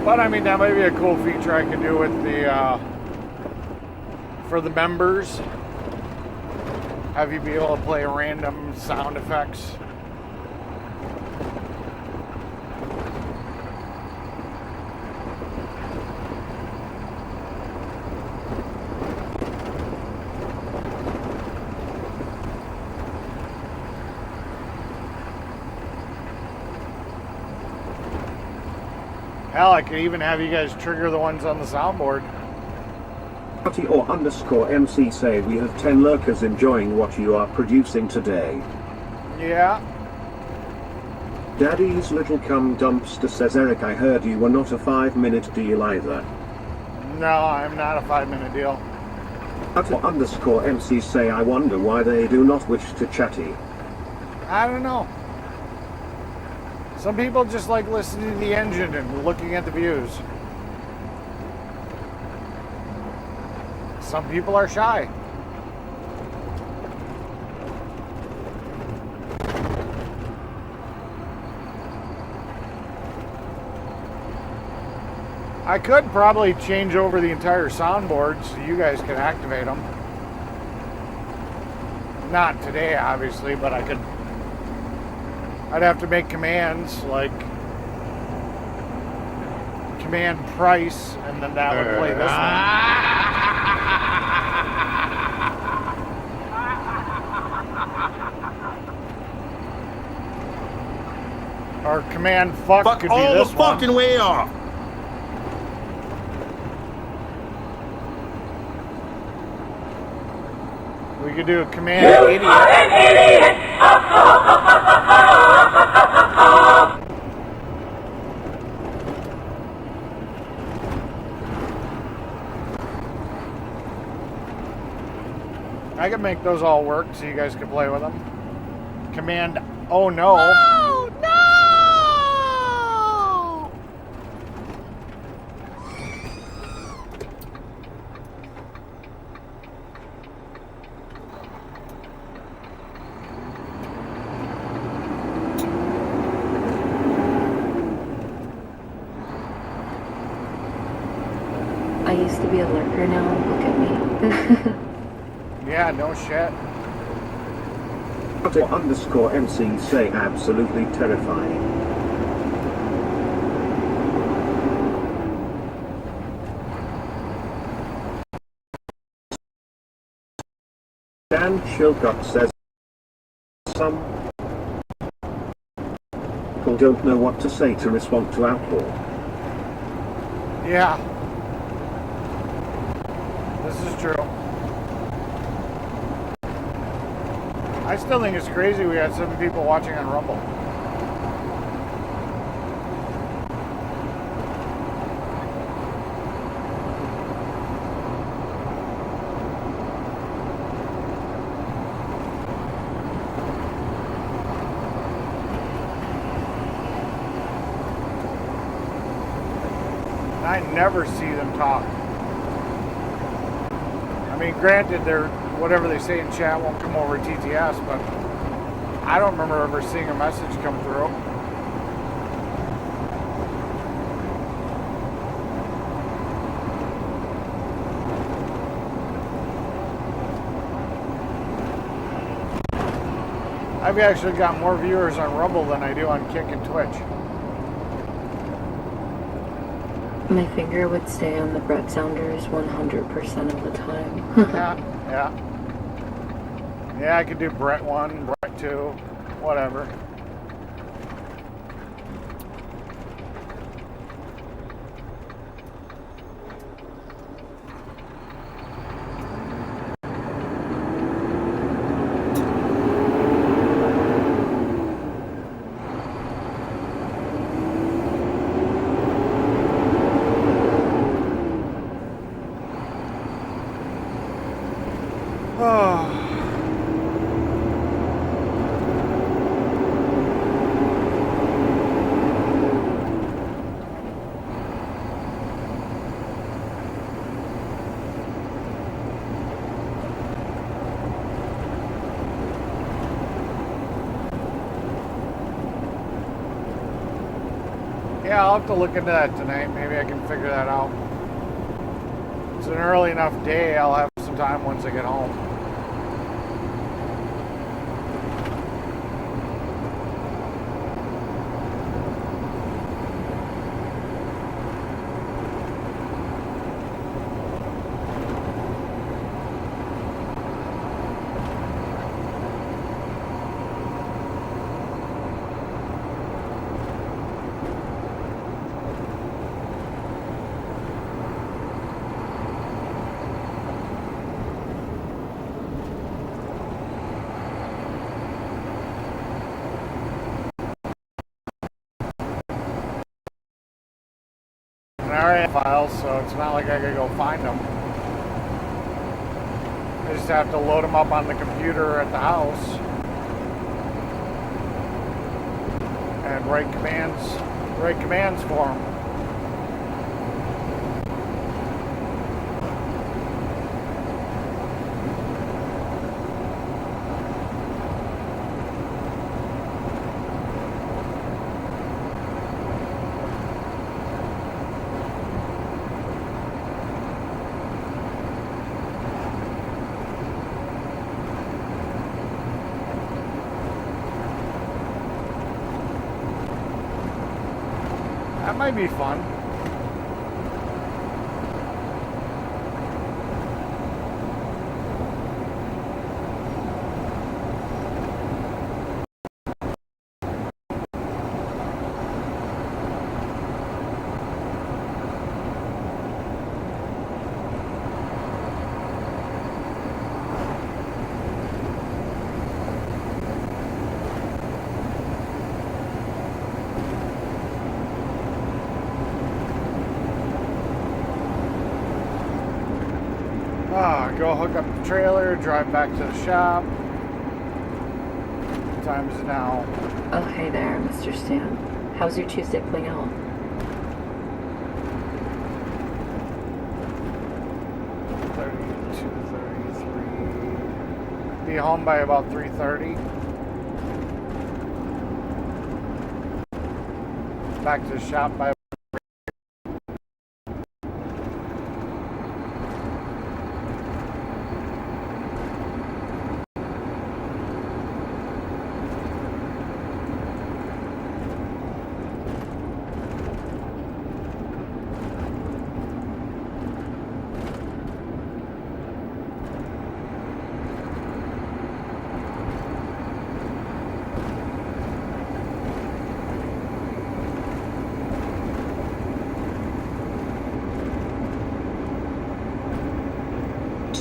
But I mean, that might be a cool feature I could do with the for the members. Have you be able to play random sound effects. Hell, I could even have you guys trigger the ones on the soundboard. _MC say we have 10 lurkers enjoying what you are producing today. Yeah. Daddy's little cum dumpster says, Eric, I heard you were not a 5-minute deal either. No, I'm not a 5-minute deal. _MC say, I wonder why they do not wish to chatty. I don't know. Some people just like listening to the engine and looking at the views. Some people are shy. I could probably change over the entire soundboard so you guys can activate them. Not today, obviously, but I could. I'd have to make commands like command price, and then that would play this one. Or command fuck could be all this the fucking one. way off. We could do a command idiot. I can make those all work so you guys can play with them. Command, oh no. Oh no! I used to be a lurker now. Look at me. Yeah, no shit. _MC say absolutely terrifying. Dan Chilcott says some people don't know what to say to respond to Outlaw. Yeah. This is true. I still think it's crazy we had 7 people watching on Rumble. I never see them talk. I mean, granted, they're whatever they say in chat won't come over TTS, but I don't remember ever seeing a message come through. I've actually got more viewers on Rumble than I do on Kick and Twitch. My finger would stay on the Brett Sounders 100% of the time. Yeah. Yeah, I could do Brett 1, Brett 2, whatever. Yeah, I'll have to look into that tonight. Maybe I can figure that out. It's an early enough day, I'll have some time once I get home. Files, so it's not like I gotta go find them. I just have to load them up on the computer at the house and write commands for them. That might be fun. Go hook up the trailer, drive back to the shop. What time is it now? Oh, hey there, Mr. Stan. How's your Tuesday playing out? 32, 33. Be home by about 3:30. Back to the shop by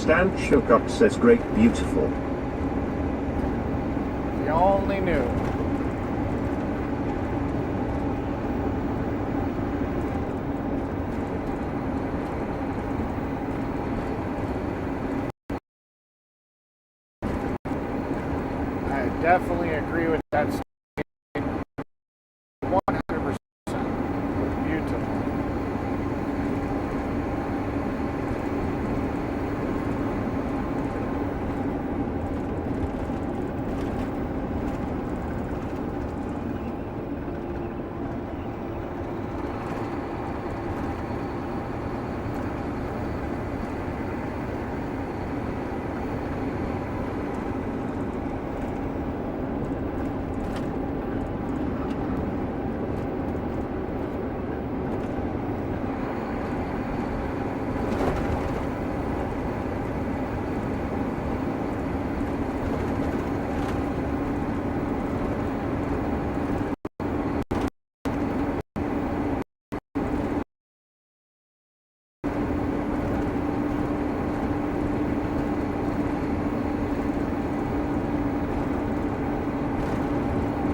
Stan Shook Up says great beautiful. You only knew. I definitely agree with that statement. 100% beautiful.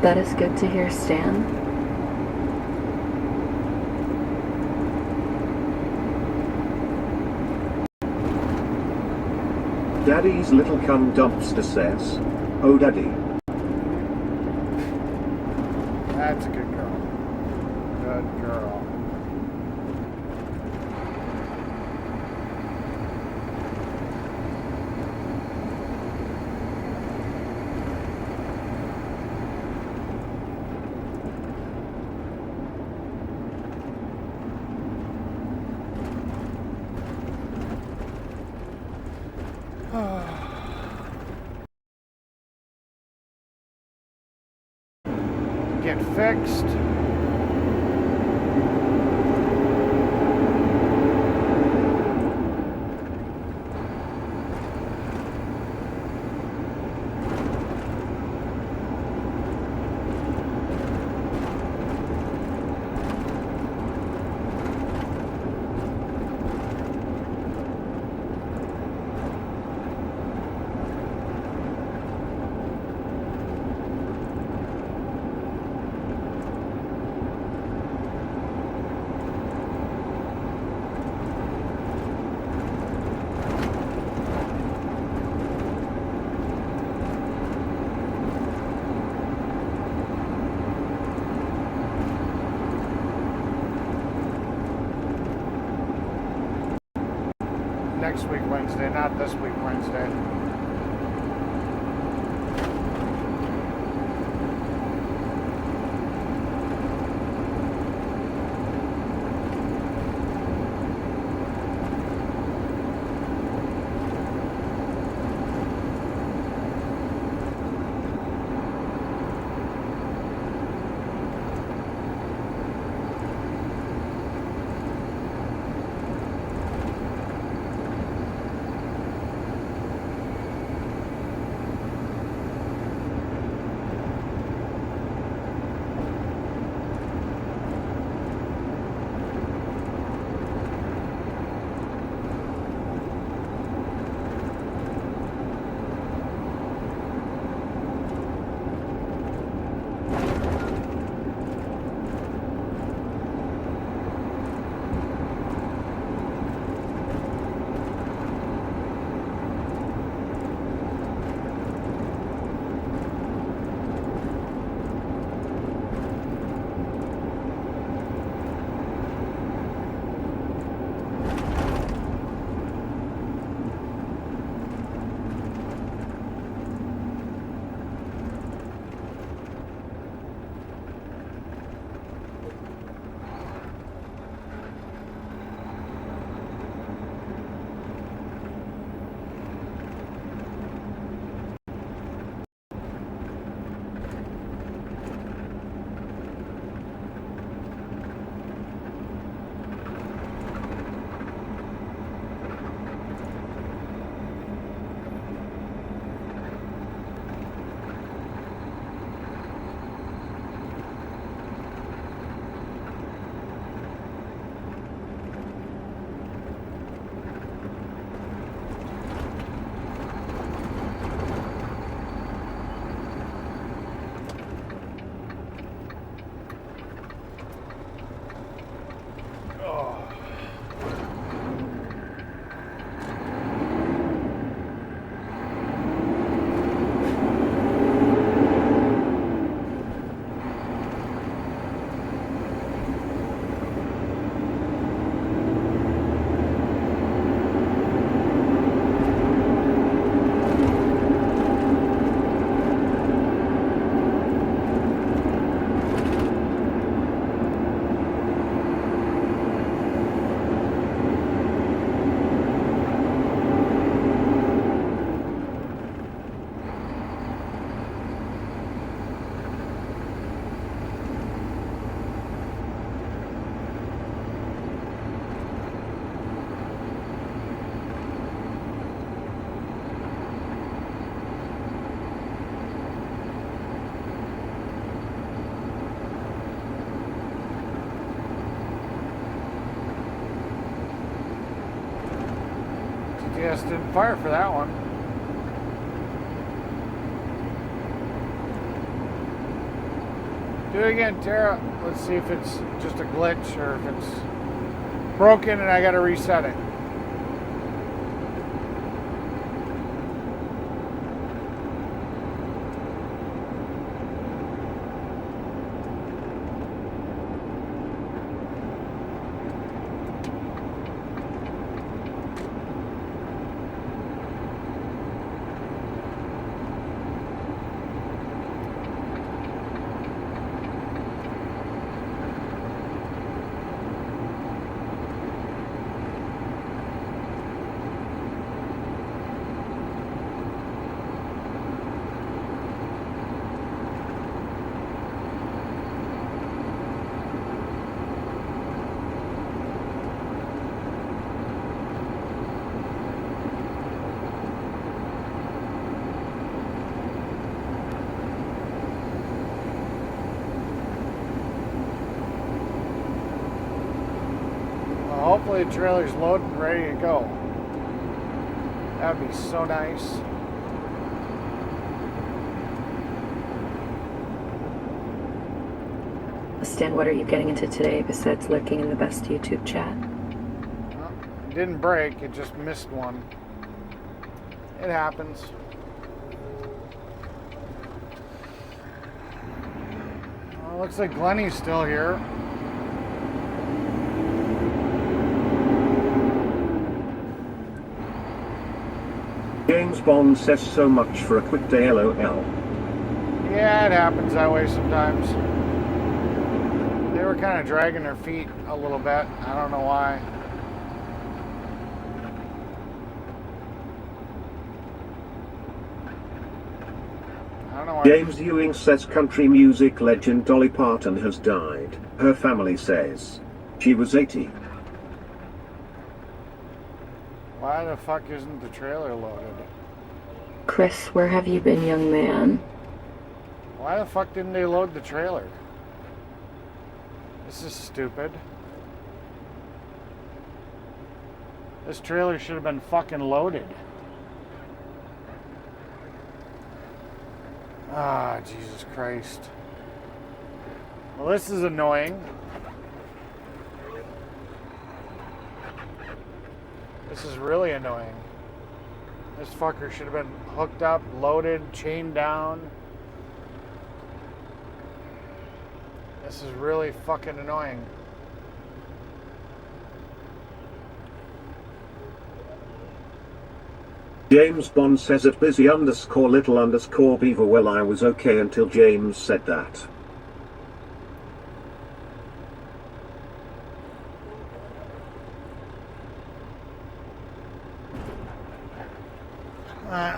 That is good to hear, Stan. Daddy's little cum dumpster says, "Oh daddy." That's a good girl. Good girl. Get fixed. Next week Wednesday, not this week Wednesday. TTS didn't fire for that one. Do it again, Tara. Let's see if it's just a glitch or if it's broken and I gotta reset it. Hopefully the trailer's loaded and ready to go. That'd be so nice. Stan, what are you getting into today besides lurking in the best YouTube chat? Well, it didn't break, it just missed one. It happens. Well, looks like Glennie's still here. James Bond says so much for a quick day, LOL. Yeah, it happens that way sometimes. They were kind of dragging their feet a little bit. I don't know why. I don't know why. James Ewing says country music legend Dolly Parton has died. Her family says she was 80. Why the fuck isn't the trailer loaded? Chris, where have you been, young man? Why the fuck didn't they load the trailer? This is stupid. This trailer should have been fucking loaded. Ah, Jesus Christ. Well, this is annoying. This is really annoying. This fucker should have been hooked up, loaded, chained down. This is really fucking annoying. James Bond says at busy _ little _ beaver. Well, I was okay until James said that.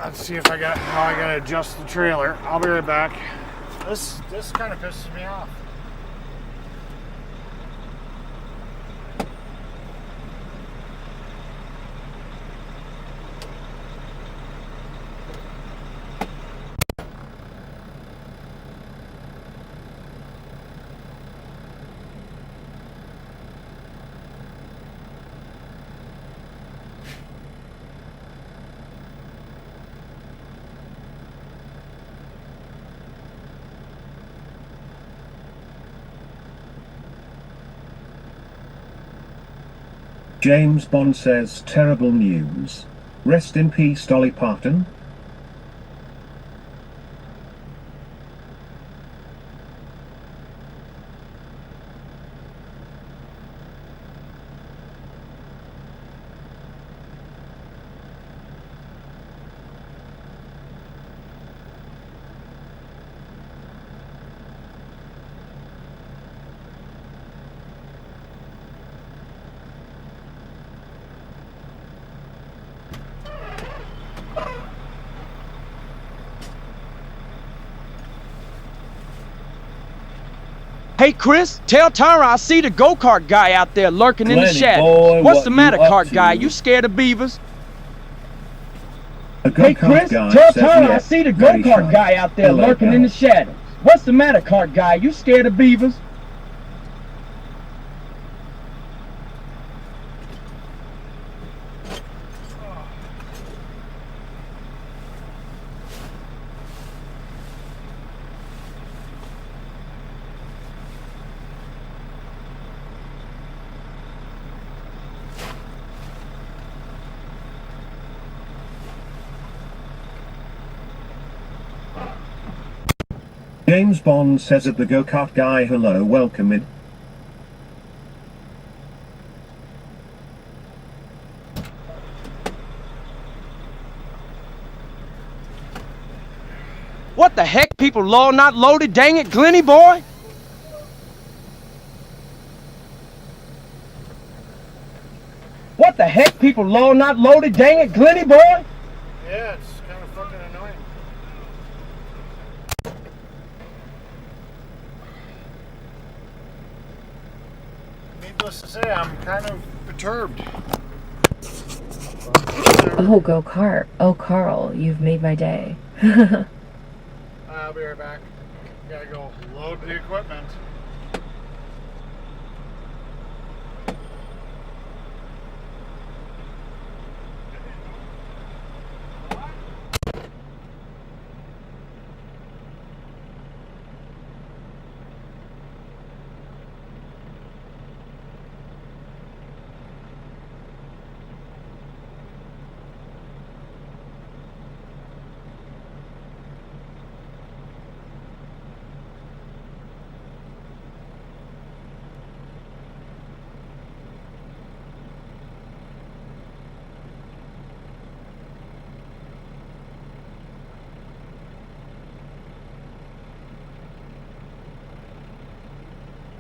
Let's see if how I gotta adjust the trailer. I'll be right back. This kind of pisses me off. James Bond says terrible news. Rest in peace, Dolly Parton. Hey Chris, tell Tara I see the go-kart guy out there lurking in the Glennie, shadows. boy, What's what the you matter, up kart to? guy? You scared of beavers? A Hey go-kart Chris, guy tell says Tara I yes, see the very go-kart shy. guy out there Hello, lurking in the shadows. What's the matter, kart guy? You scared of beavers? James Bond says at the go-kart guy, hello, welcome in. What the heck? People law not loaded, dang it, Glenny boy? What the heck? People law not loaded, dang it, Glenny boy? Yeah, it's kind of fucking annoying. Needless to say, I'm kind of perturbed. Oh, go kart. Oh, Carl, you've made my day. I'll be right back. Gotta go load the equipment.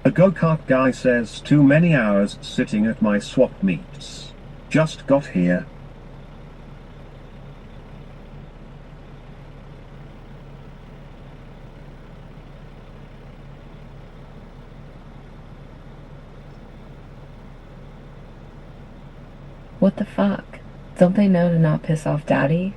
A go-kart guy says too many hours sitting at my swap meets. Just got here. What the fuck? Don't they know to not piss off Daddy?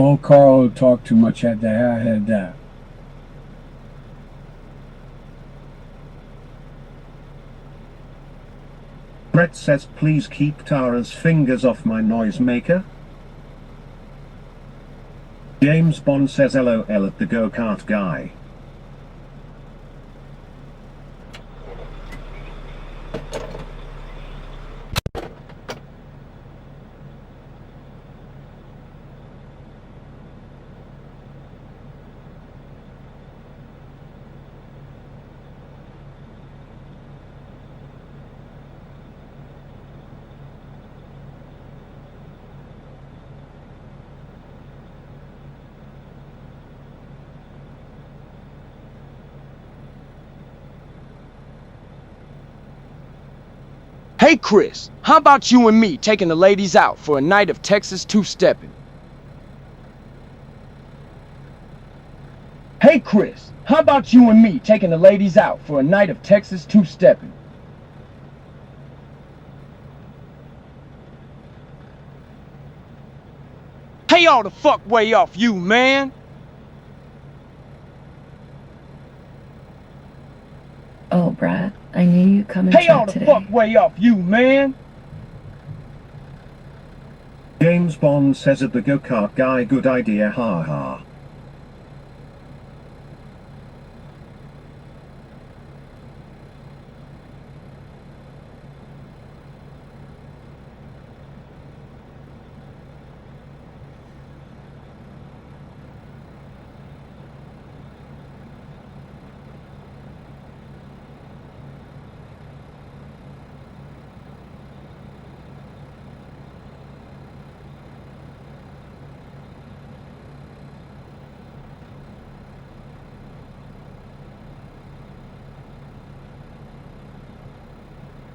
Oh, Carl talked too much at the head that. Brett says please keep Tara's fingers off my noisemaker. James Bond says LOL at the go-kart guy. Hey Chris, how about you and me taking the ladies out for a night of Texas two-stepping? Hey Chris, how about you and me taking the ladies out for a night of Texas two-stepping? Hey, all the fuck way off you, man! Oh, Brad, I knew you'd come and Hey, all chat the today. fuck way off you, man! James Bond says at the go-kart guy, good idea, ha ha.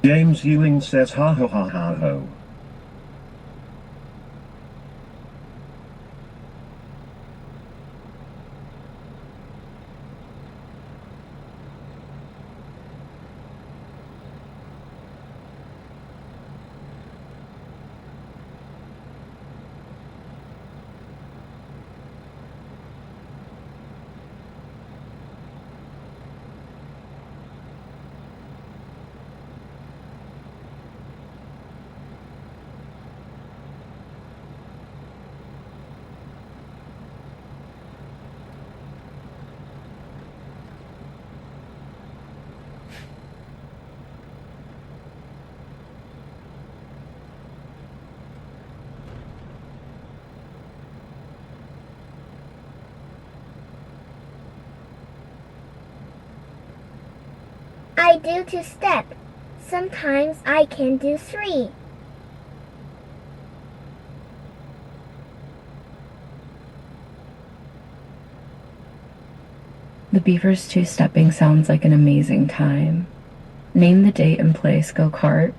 James Ewing says ha ha ha ha ho. I do 2-step. Sometimes I can do 3. The Beavers 2-stepping sounds like an amazing time. Name the date and place, go kart.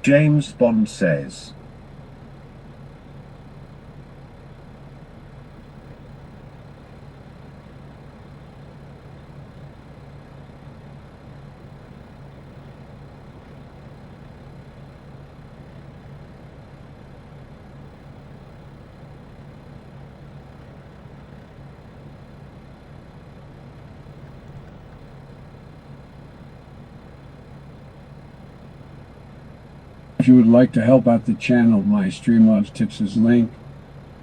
James Bond says. If you would like to help out the channel, my Streamlabs Tips is link.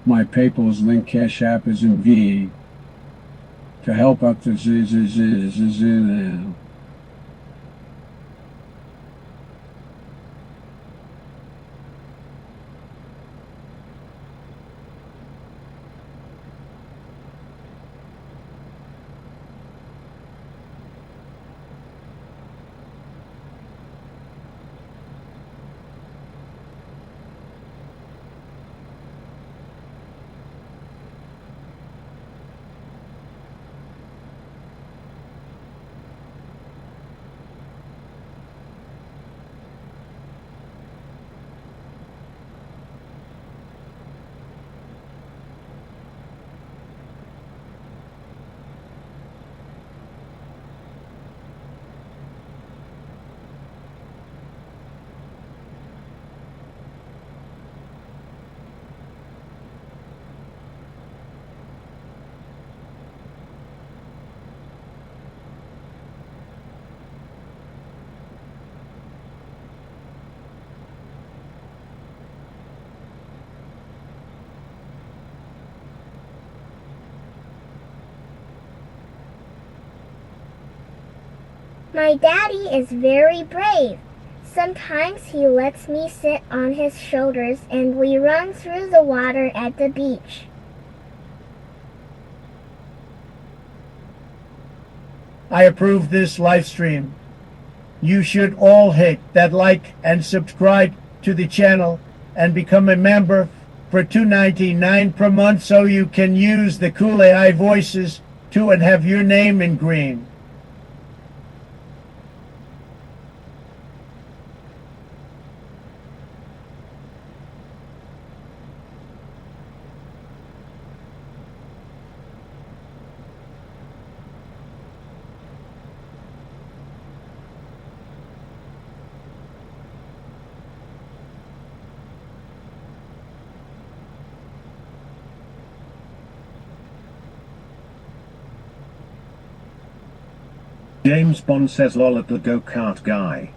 My PayPal is link. Cash App is in V. To help out the My daddy is very brave. Sometimes he lets me sit on his shoulders and we run through the water at the beach. I approve this live stream. You should all hit that like and subscribe to the channel and become a member for $2.99 per month so you can use the cool AI voices too and have your name in green. James Bond says lol at the go-kart guy.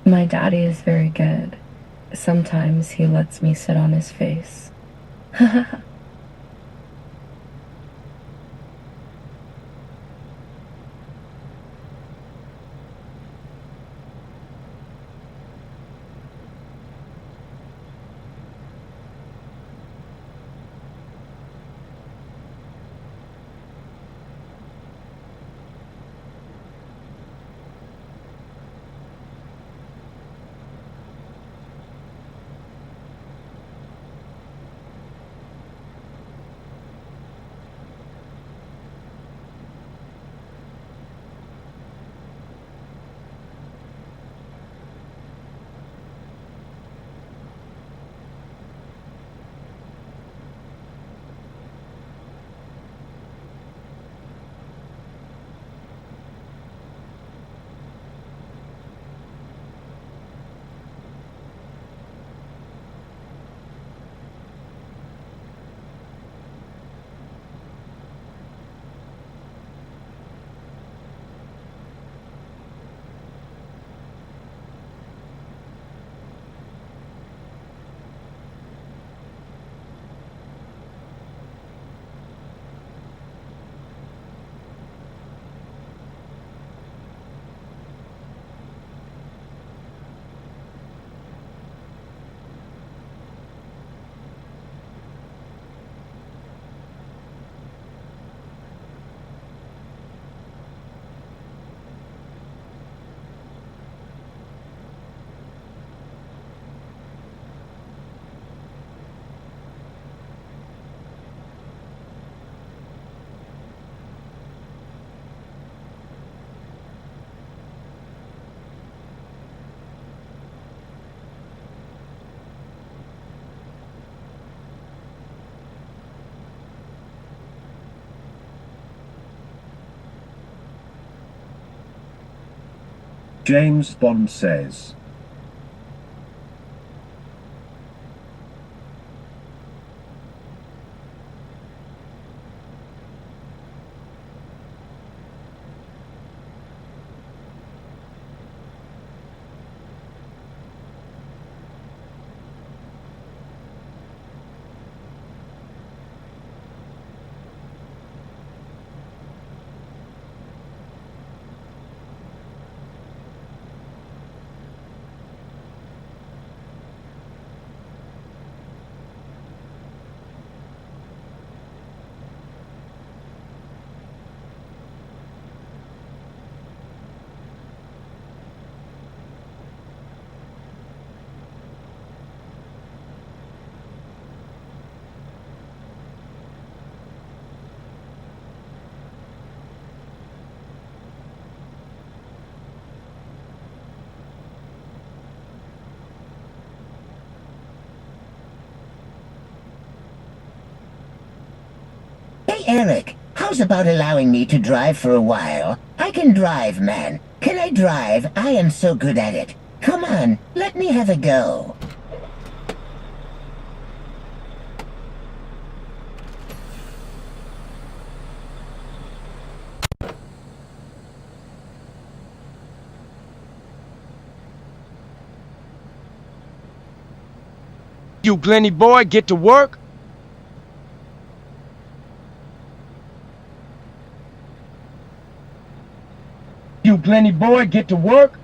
My daddy is very good. Sometimes he lets me sit on his face. James Bond says. Hey Eric, how's about allowing me to drive for a while? I can drive, man. Can I drive? I am so good at it. Come on, let me have a go. You Glenny boy, get to work. You Glenny boy, get to work.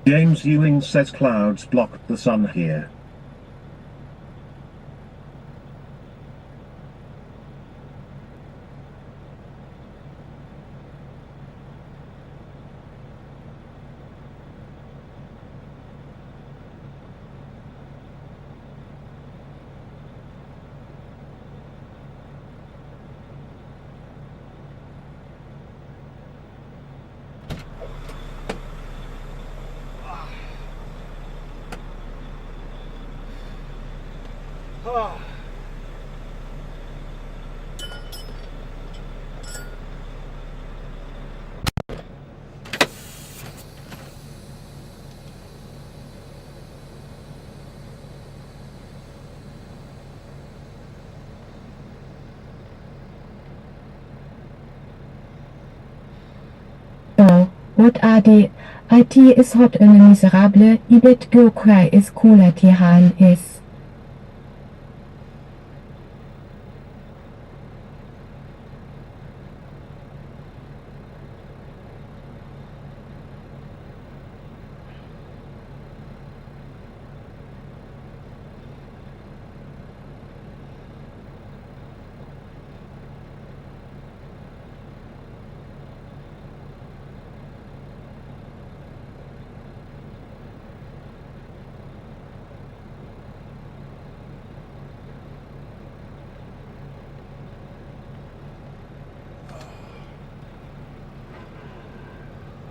James Ewing says clouds block the sun here. What are the IT is hot and miserable, ibet go cry is cooler tiran is.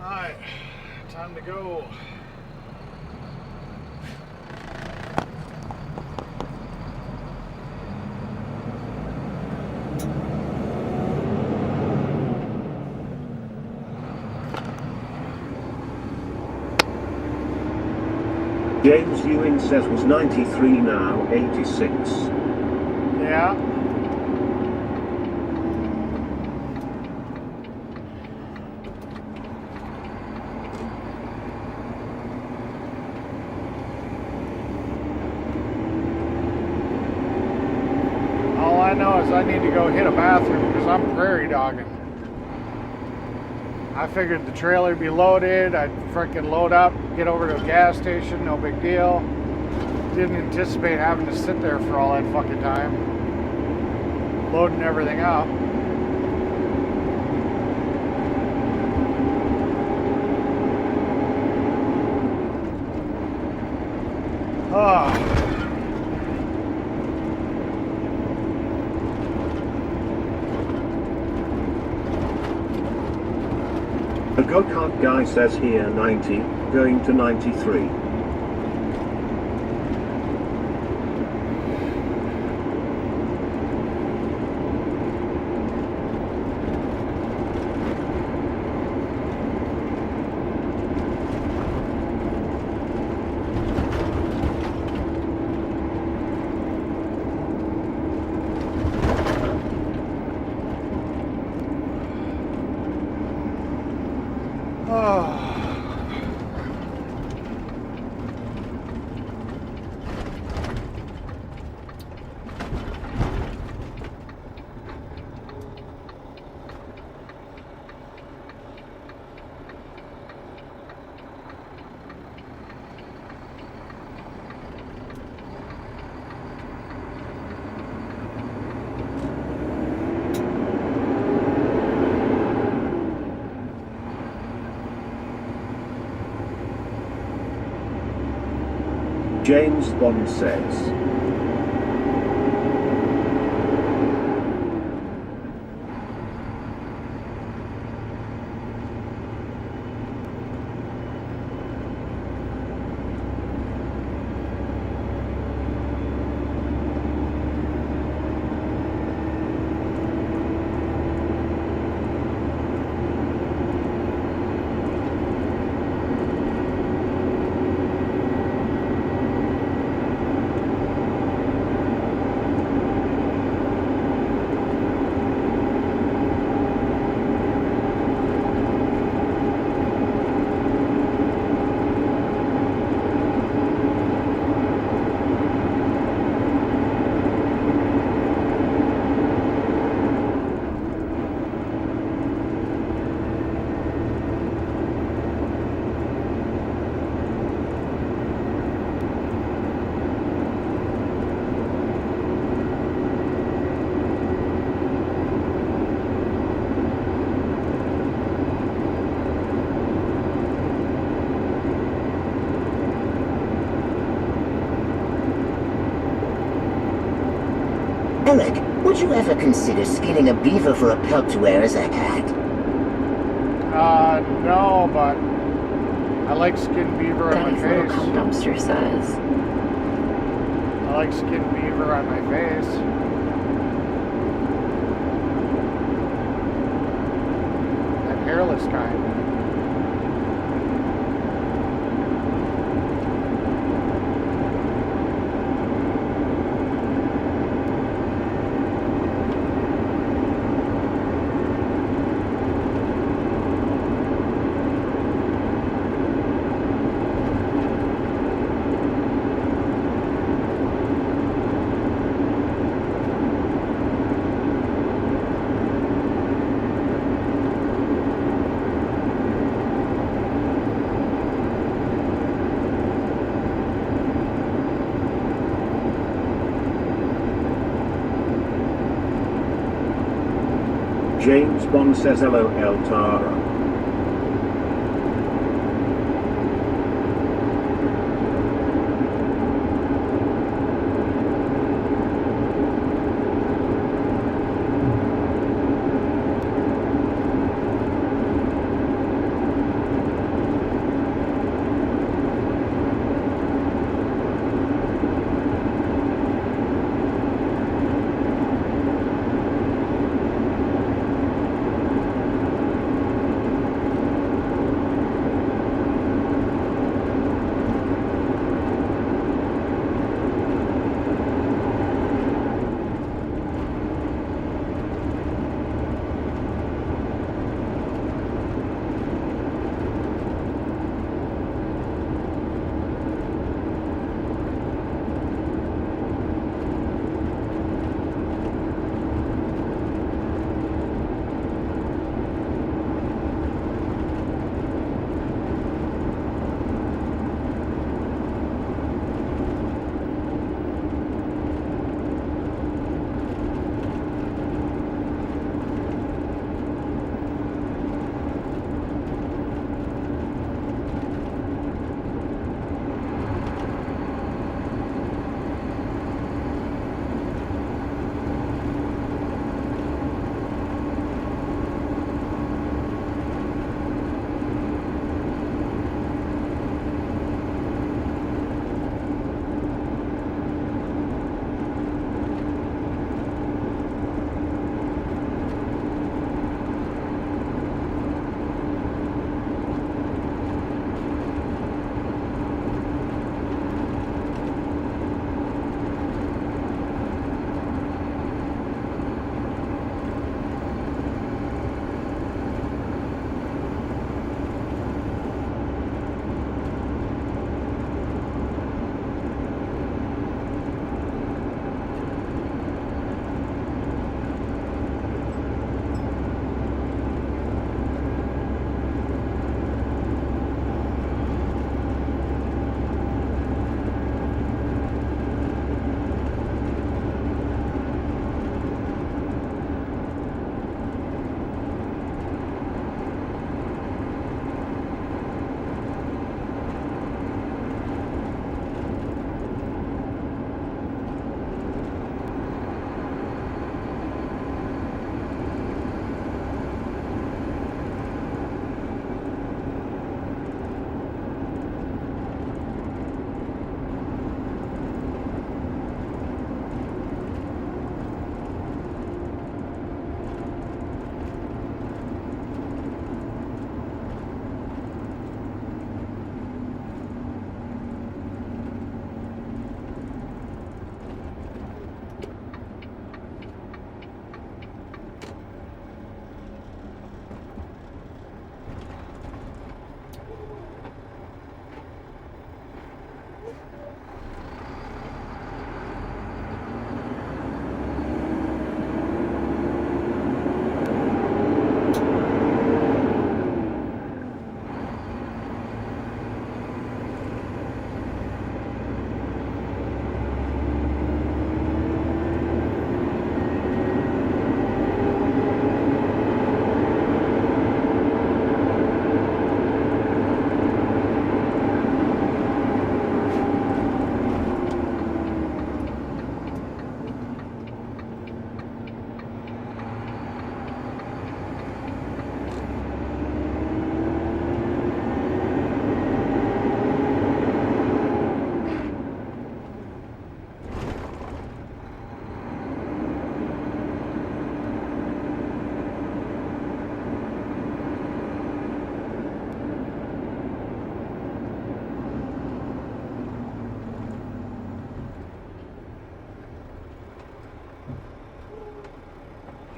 Alright, time to go. James Ewing says was 93 now 86. Yeah. All I know is I need to go hit a bathroom because I'm prairie dogging. I figured the trailer would be loaded, I'd frickin' load up, get over to a gas station, no big deal. Didn't anticipate having to sit there for all that fucking time. Loading everything up. Oh. The go-kart guy says here 90, going to 93. James Bond says. Would you ever consider skinning a beaver for a pelt to wear as a hat? No, but I like skinned beaver on my Daddy's little face. cum dumpster says. I like skinned beaver on my face. That hairless kind. James Bond says LOL Tara.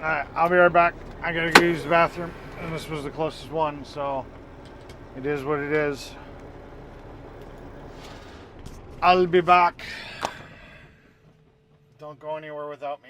Alright, I'll be right back. I gotta go use the bathroom, and this was the closest one, so it is what it is. I'll be back. Don't go anywhere without me.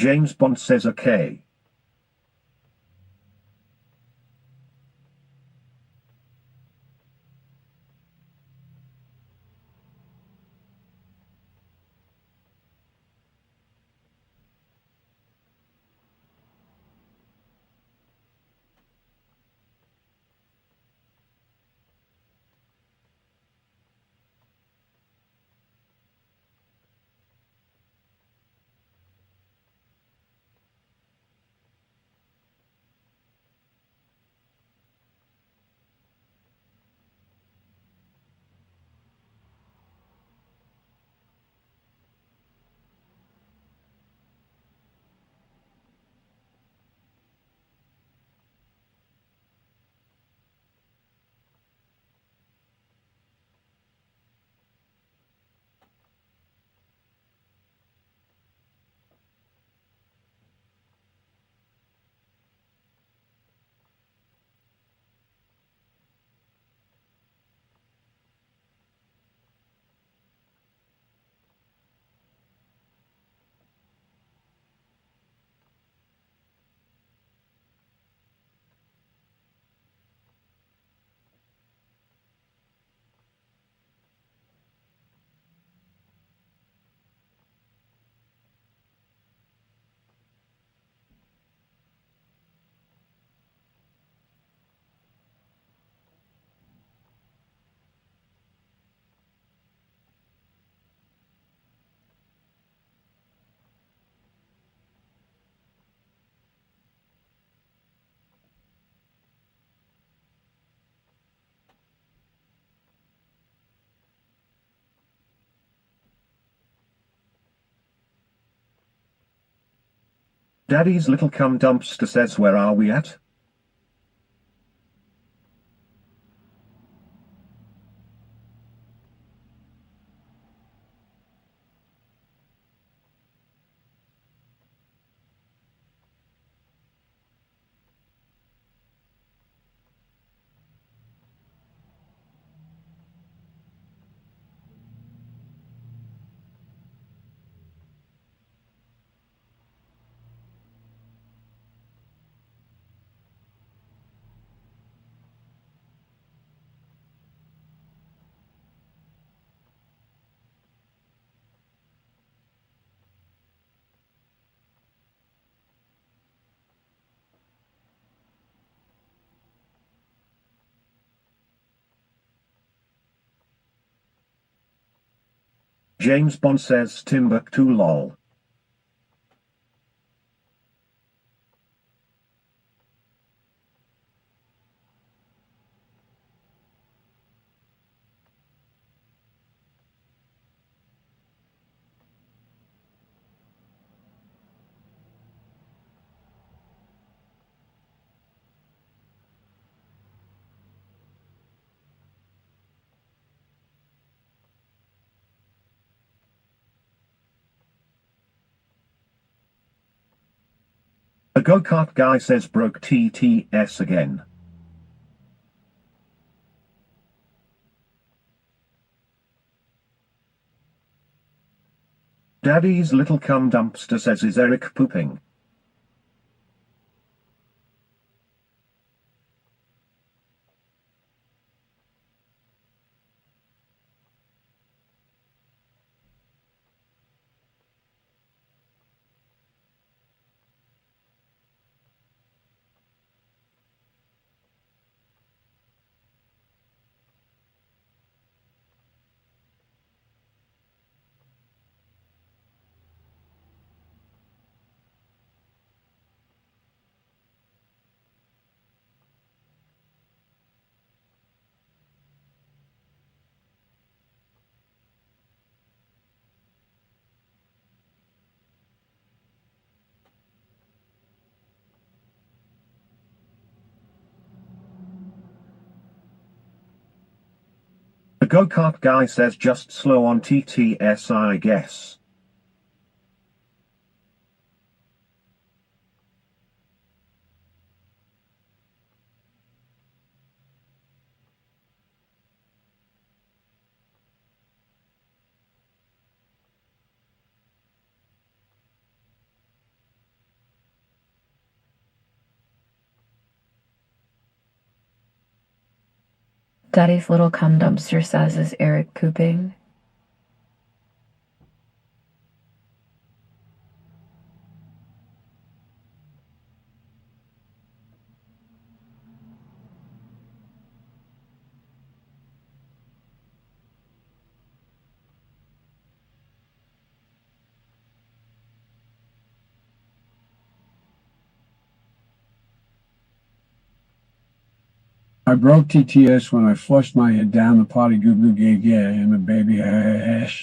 James Bond says okay. Daddy's little cum dumpster says where are we at? James Bond says Timbuktu lol. The go-kart guy says broke TTS again. Daddy's little cum dumpster says is Eric pooping? The go-kart guy says just slow on TTS I guess. Daddy's little cum dumpster says, is Eric pooping? I broke TTS when I flushed my head down the potty goo goo gay gay and the baby ass.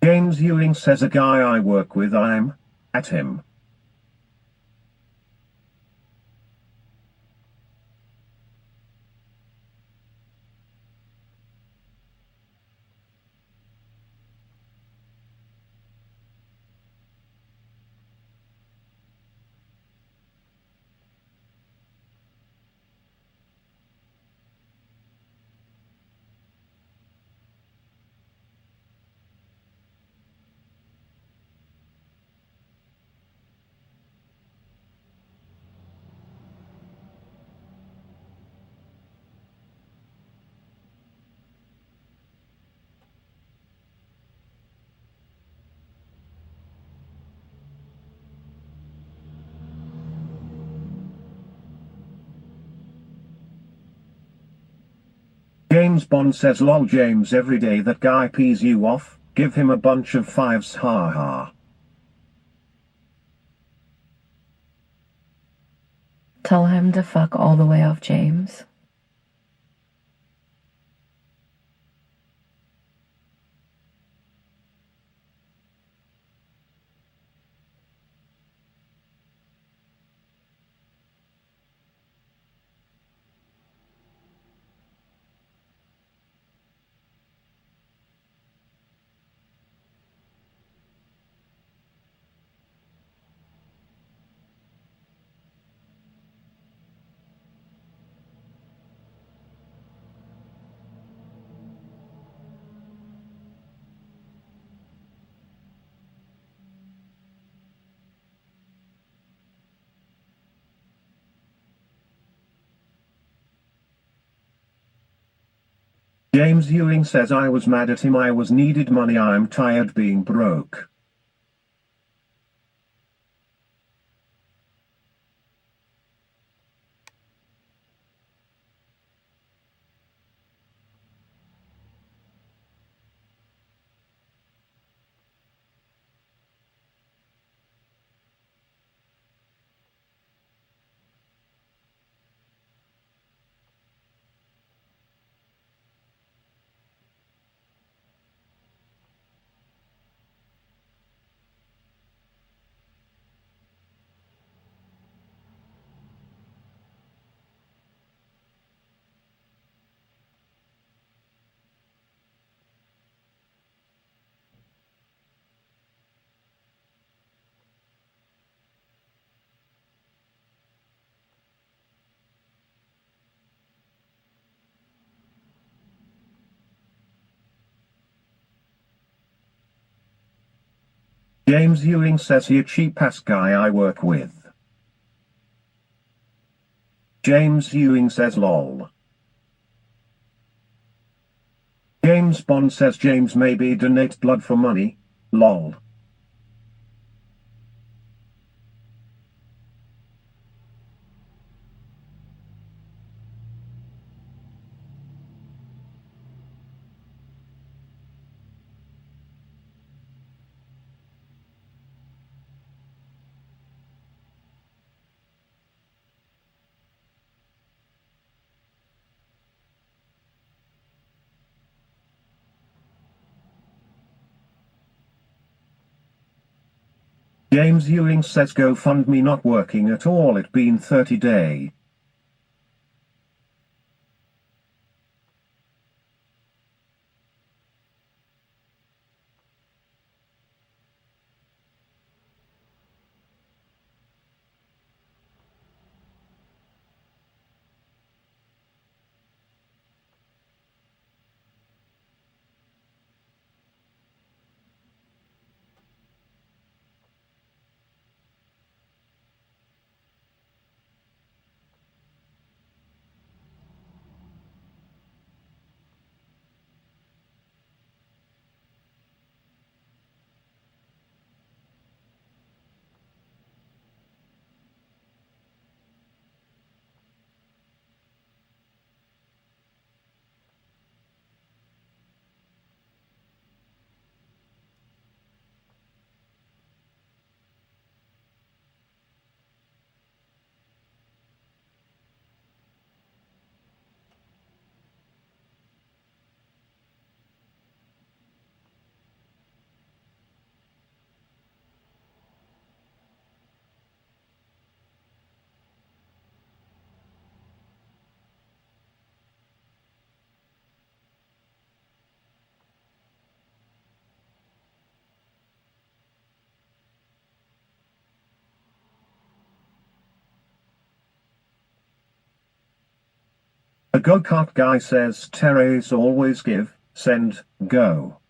James Ewing says a guy I work with I'm at him. James Bond says lol James every day that guy pees you off, give him a bunch of fives ha ha. Tell him to fuck all the way off James. James Ewing says I was mad at him I was needed money I'm tired being broke. James Ewing says he a cheap ass guy I work with. James Ewing says lol. James Bond says James maybe donate blood for money, lol. James Ewing says GoFundMe not working at all, it been 30 day. A go-kart guy says Terrace always give, send, go.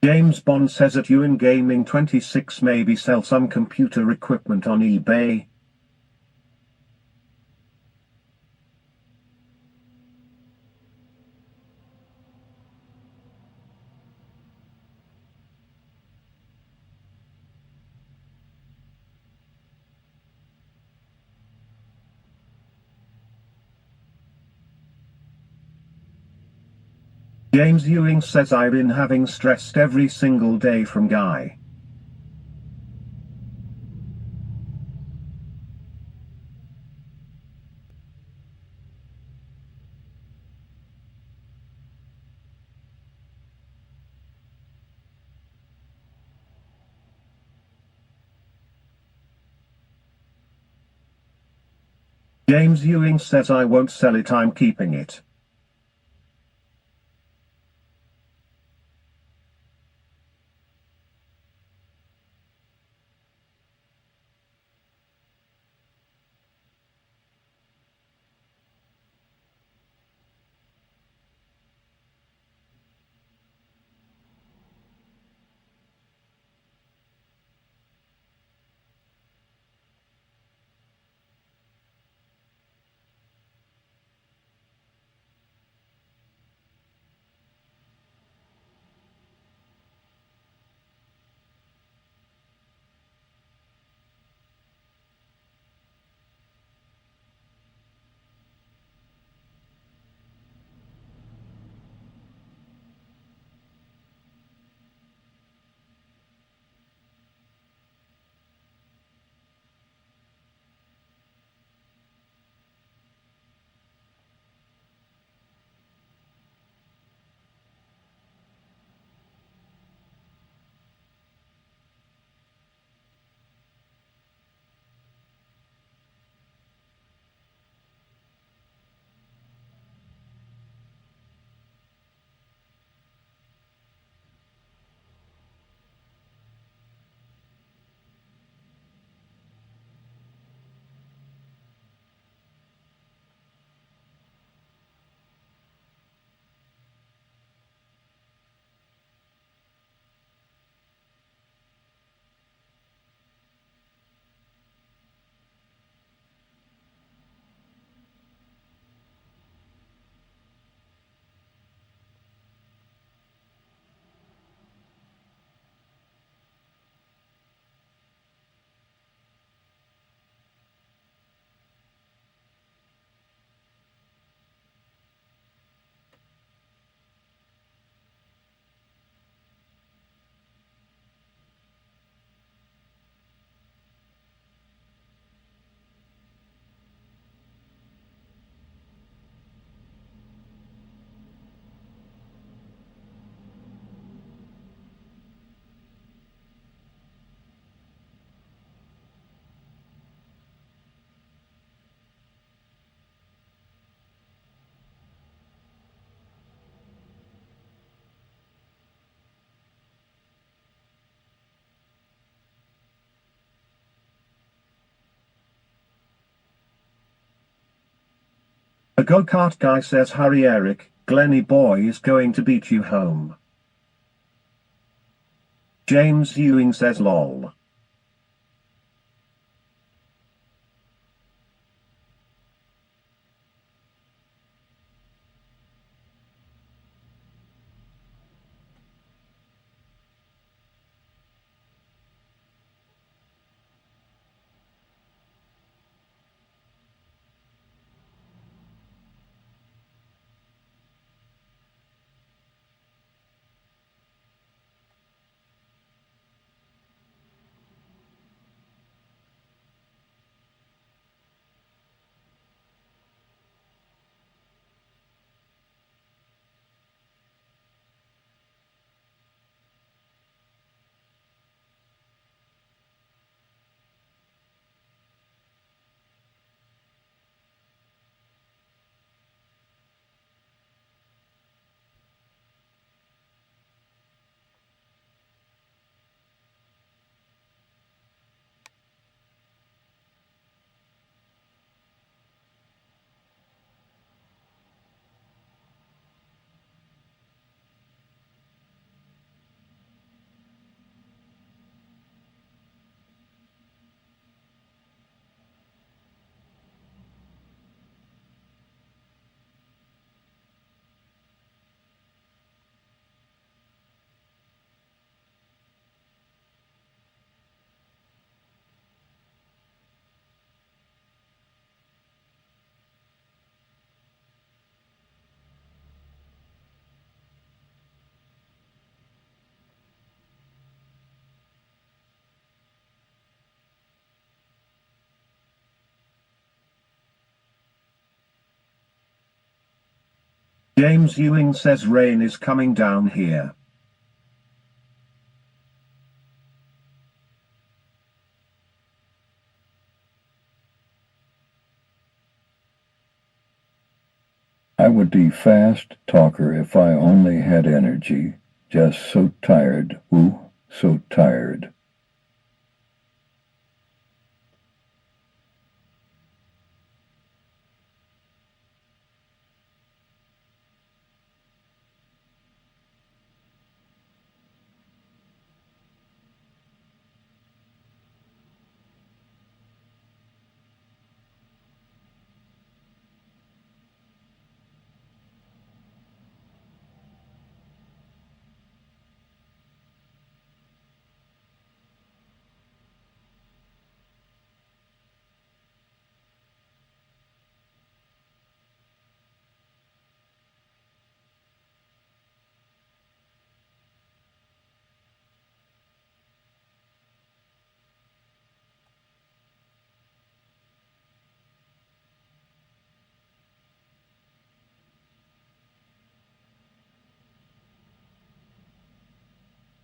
James Bond says that you in Gaming 26 maybe sell some computer equipment on eBay. James Ewing says I've been having stressed every single day from Guy. James Ewing says I won't sell it, I'm keeping it. A go-kart guy says hurry Eric, Glenny boy is going to beat you home. James Ewing says lol. James Ewing says rain is coming down here. I would be fast talker if I only had energy. Just so tired, ooh, so tired.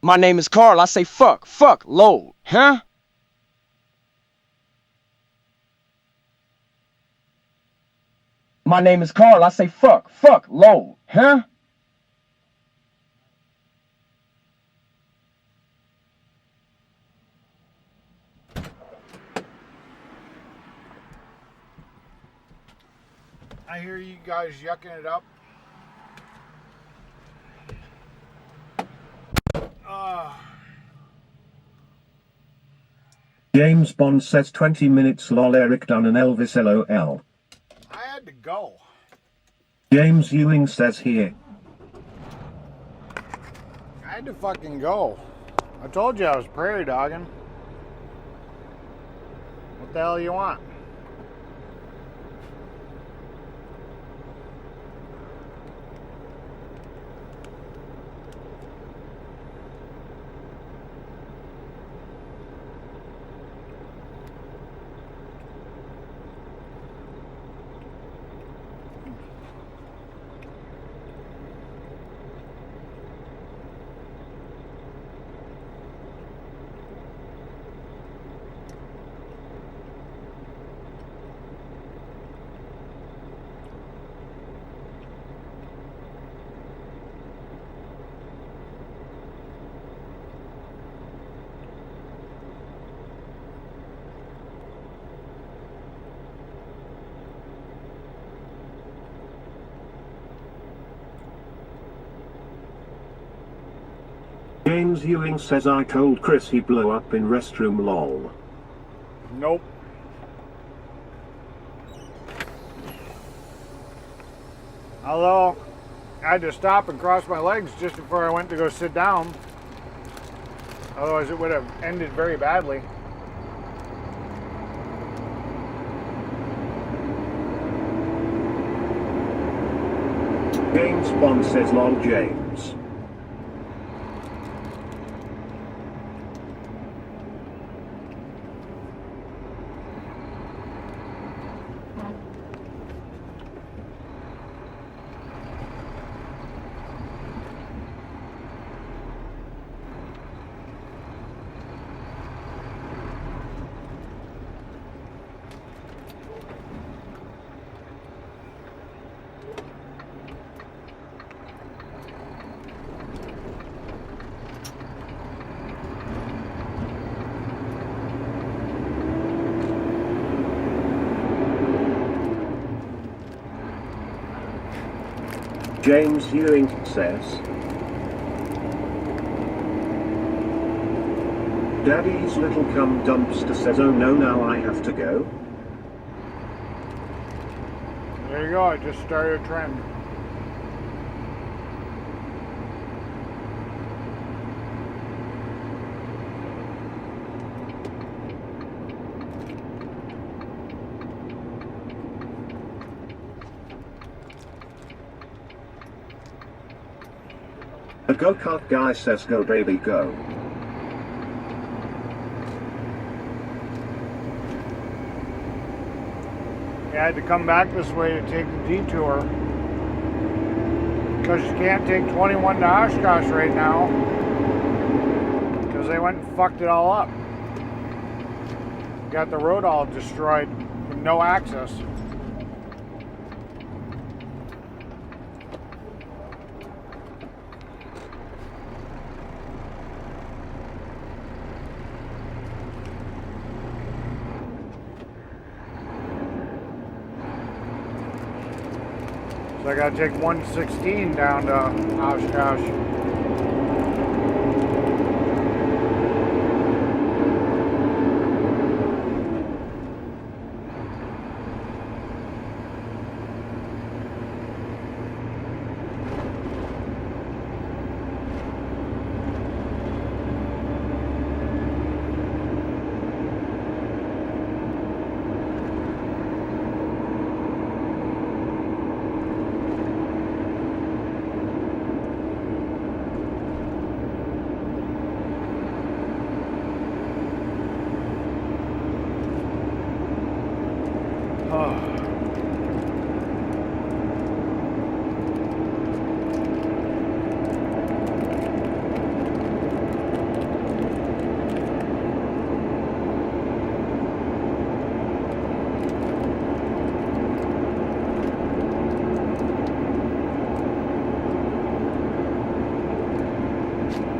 My name is Carl. I say fuck, load, huh? My name is Carl. I say fuck, load, huh? I hear you guys yucking it up. James Bond says 20 minutes lol Eric done an Elvis LOL. I had to go. James Ewing says here. I had to fucking go. I told you I was prairie dogging. What the hell you want? James Ewing says I told Chris he blew up in restroom lol. Nope. Although, I had to stop and cross my legs just before I went to go sit down. Otherwise it would have ended very badly. James Bond says lol James. James Ewing says, Daddy's little cum dumpster says, oh no, now I have to go. There you go, I just started a trend. A go-kart guy says go baby go. I had to come back this way to take the detour. Because you can't take 21 to Oshkosh right now. Because they went and fucked it all up. Got the road all destroyed with no access. So I gotta take 116 down to Oshkosh.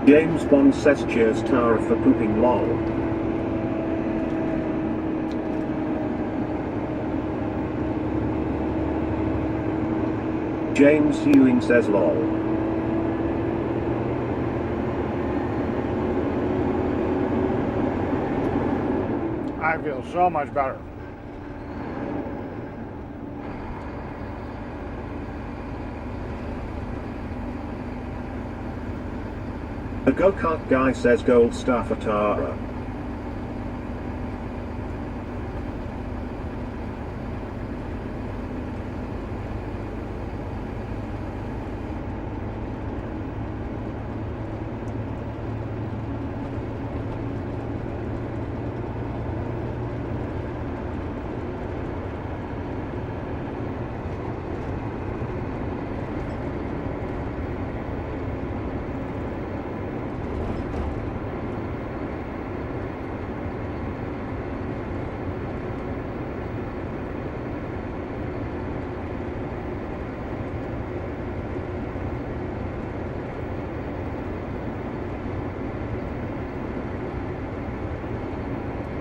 James Bond says cheers Tara for pooping lol. James Ewing says lol. I feel so much better. A go-kart guy says gold star for Tara.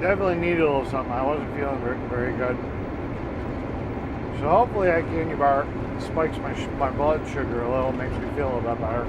Definitely needed a little something. I wasn't feeling very good. So hopefully that candy bar spikes my blood sugar a little, makes me feel a little bit better.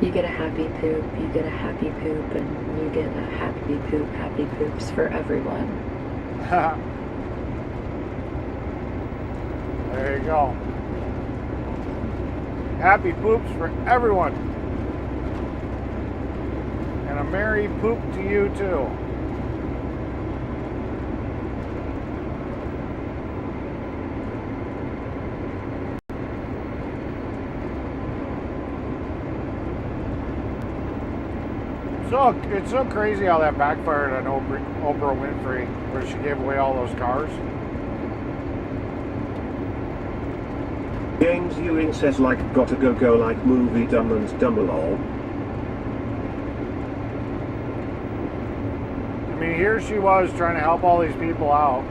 You get a happy poop, you get a happy poop, and you get a happy poop, happy poops for everyone. There you go. Happy poops for everyone. And a merry poop to you too. So it's so crazy how that backfired on Oprah Winfrey, where she gave away all those cars. James Ewing says like gotta go like movie Dumb and Dumber. I mean, here she was trying to help all these people out.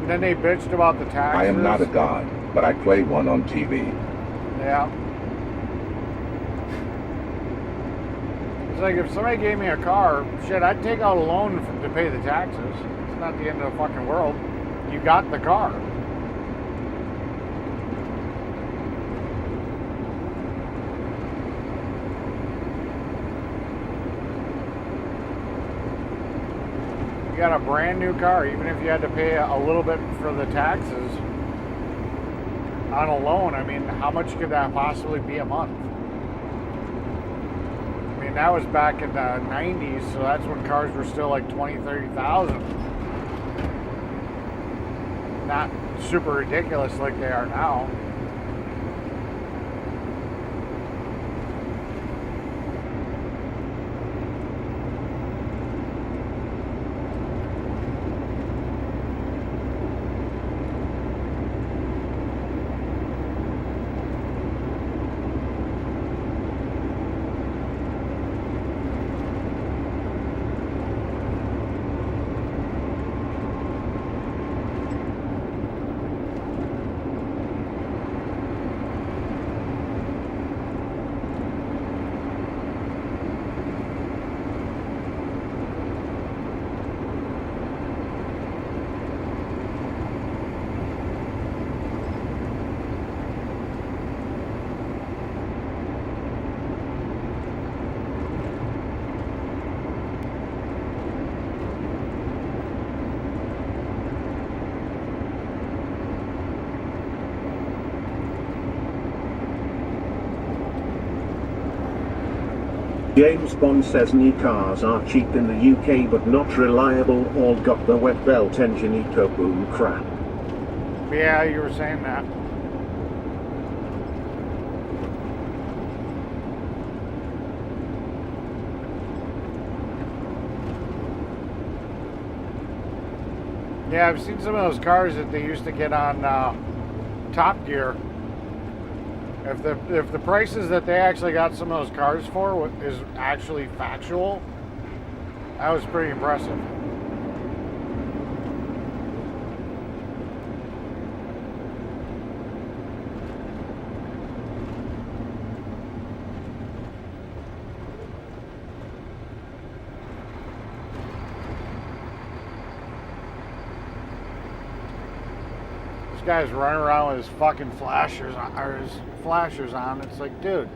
And then they bitched about the taxes. I am not a god, but I play one on TV. Yeah. It's like if somebody gave me a car, shit, I'd take out a loan to pay the taxes. It's not the end of the fucking world. You got the car. You got a brand new car, even if you had to pay a little bit for the taxes on a loan. I mean, how much could that possibly be a month? I mean, that was back in the 90s, so that's when cars were still like 20, 30,000. Not super ridiculous like they are now. James Bond says new cars are cheap in the UK but not reliable, all got the wet belt engine eco boom crap. Yeah, you were saying that. Yeah, I've seen some of those cars that they used to get on Top Gear. If the prices that they actually got some of those cars for is actually factual, that was pretty impressive. This guy's running around with his fucking flashers on. It's like, dude.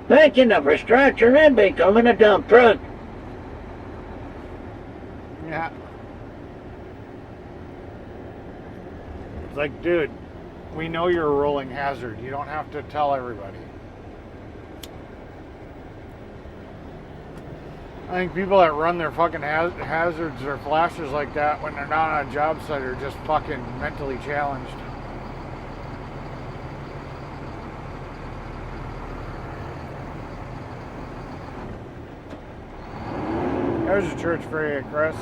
That's enough for structure and becoming a dump truck. Yeah. It's like, dude, we know you're a rolling hazard. You don't have to tell everybody. I think people that run their fucking hazards or flashers like that when they're not on a job site are just fucking mentally challenged. There's a church for you, Chris.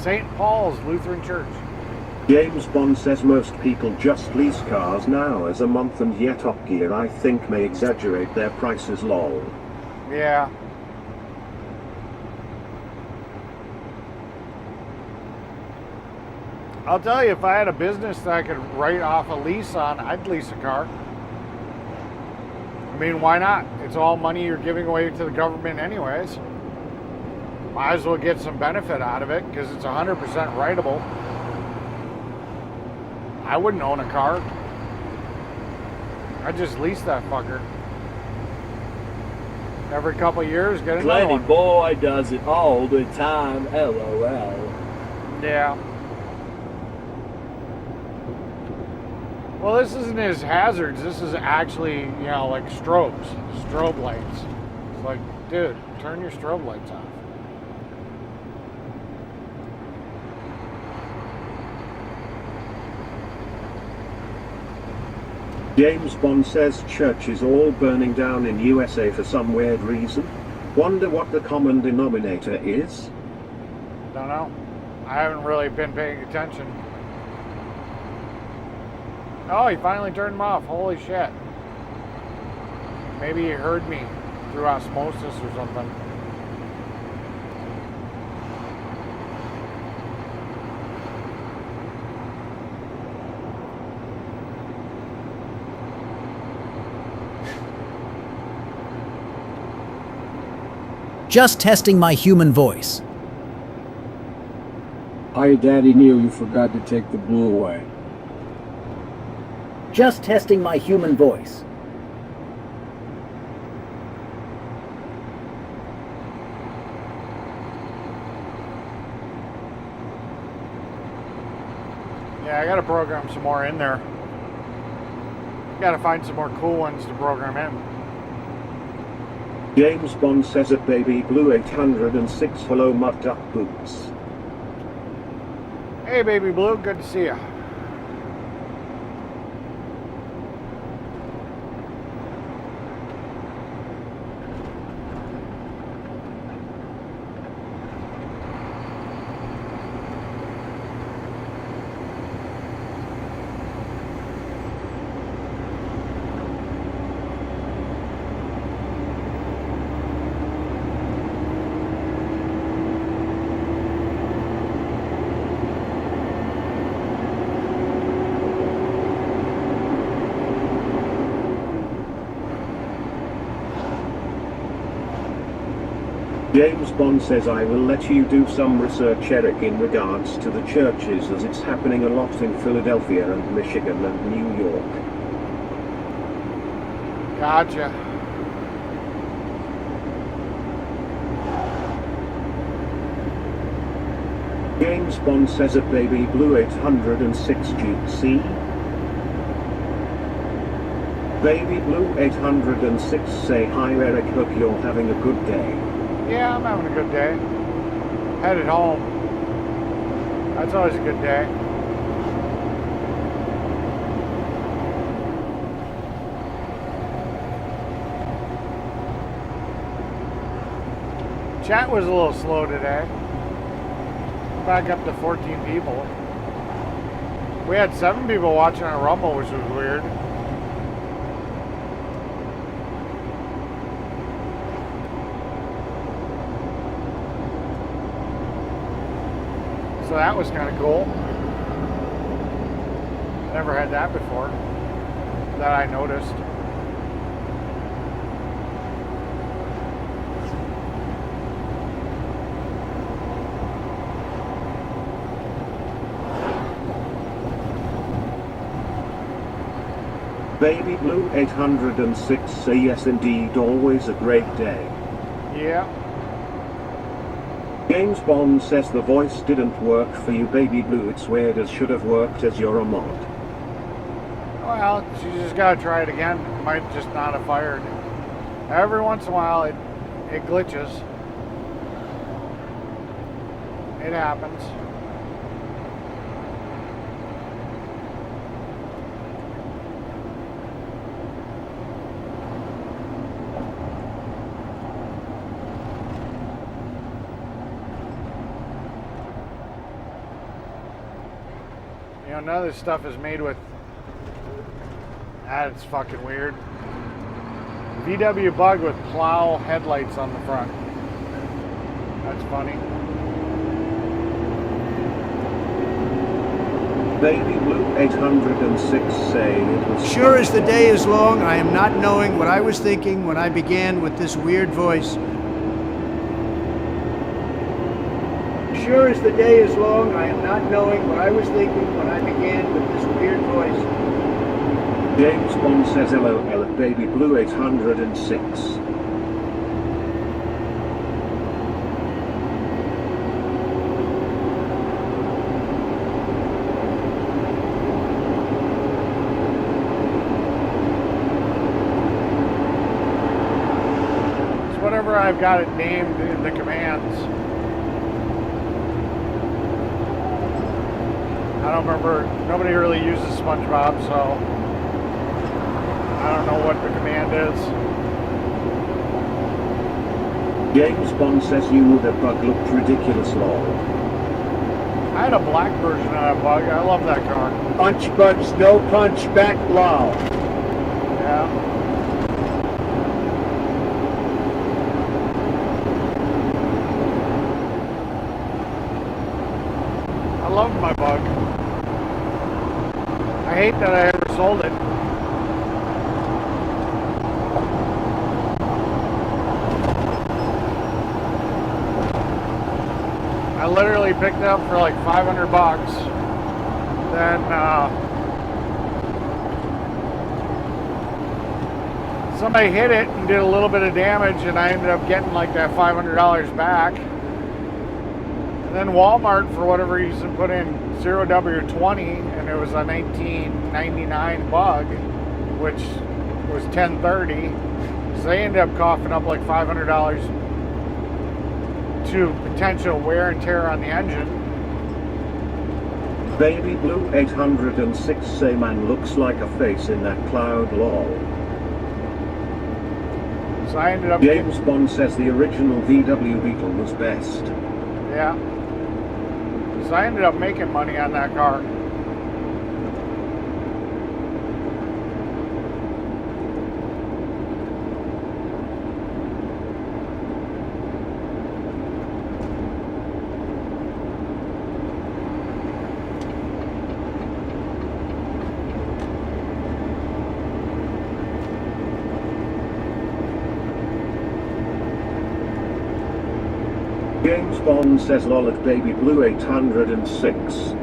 St. Paul's Lutheran Church. James Bond says most people just lease cars now as a month, and yet Top Gear I think may exaggerate their prices, lol. Yeah. I'll tell you, if I had a business that I could write off a lease on, I'd lease a car. I mean, why not? It's all money you're giving away to the government anyways. Might as well get some benefit out of it because it's 100% writable. I wouldn't own a car. I'd just lease that fucker. Every couple of years, get another Lenny one. boy does it all the time, LOL. Yeah. Well, this isn't his hazards. This is actually, you know, like strobe lights. It's like, dude, turn your strobe lights off. James Bond says church is all burning down in USA for some weird reason. Wonder what the common denominator is? Don't know. I haven't really been paying attention. Oh, he finally turned them off. Holy shit. Maybe he heard me through osmosis or something. Just testing my human voice. Hi, Daddy Neil, you forgot to take the blue away. Just testing my human voice. Yeah, I gotta program some more in there. Gotta find some more cool ones to program in. James Bond says at Baby Blue 806 hello mud duck boots. Hey, Baby Blue, good to see ya. James Bond says I will let you do some research, Eric, in regards to the churches, as it's happening a lot in Philadelphia and Michigan and New York. Gotcha. James Bond says at Baby Blue 806 GC. Baby Blue 806 say hi Eric, hope you're having a good day. Yeah, I'm having a good day. Headed home. That's always a good day. Chat was a little slow today. Back up to 14 people. We had 7 people watching on Rumble, which was weird. So that was kind of cool. Never had that before that I noticed. Baby Blue 806 say yes indeed, always a great day. Yeah. James Bond says the voice didn't work for you, Baby Blue, it's weird as should have worked as you're a mod. Well, you just gotta try it again. It might just not have fired. Every once in a while it glitches. It happens. You know, none of this stuff is made with... That's fucking weird. VW Bug with plow headlights on the front. That's funny. Baby Blue 806 say it was... Sure as the day is long, I am not knowing what I was thinking when I began with this weird voice. sure as the day is long, I am not knowing what I was thinking when I began with this weird voice. James Bond says LOL at Baby Blue 806. Whatever I've got it named in the commands. I don't remember, nobody really uses SpongeBob, so I don't know what the command is. James Bond says you knew that bug looked ridiculous lol. I had a black version of that bug, I love that car. Punch bugs, no punch back, lol. Yeah. I love my bug. I hate that I ever sold it. I literally picked it up for like 500 bucks. Then somebody hit it and did a little bit of damage, and I ended up getting like that $500 back. Then Walmart, for whatever reason, put in 0W20, and it was a 1999 bug, which was 1030. So they ended up coughing up like $500 to potential wear and tear on the engine. Baby Blue 806 say man looks like a face in that cloud lol. So I ended up James Bond says the original VW Beetle was best. Yeah. So I ended up making money on that car. James Bond says lol at Baby Blue 806.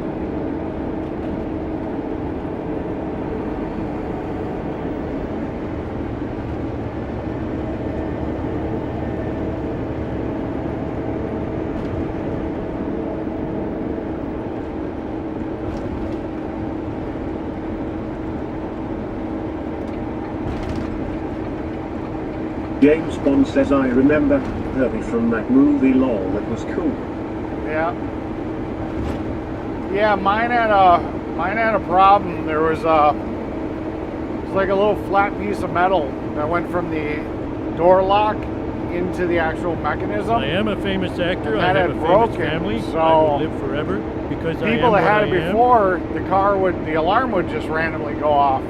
James Bond says I remember Herbie from that movie lol, that was cool. Yeah. Yeah, mine had a problem. There was it's like a little flat piece of metal that went from the door lock into the actual mechanism. I am a famous actor. I that have had a broken, famous family. so I will live forever because I am people that what had I it am. before, the alarm would just randomly go off.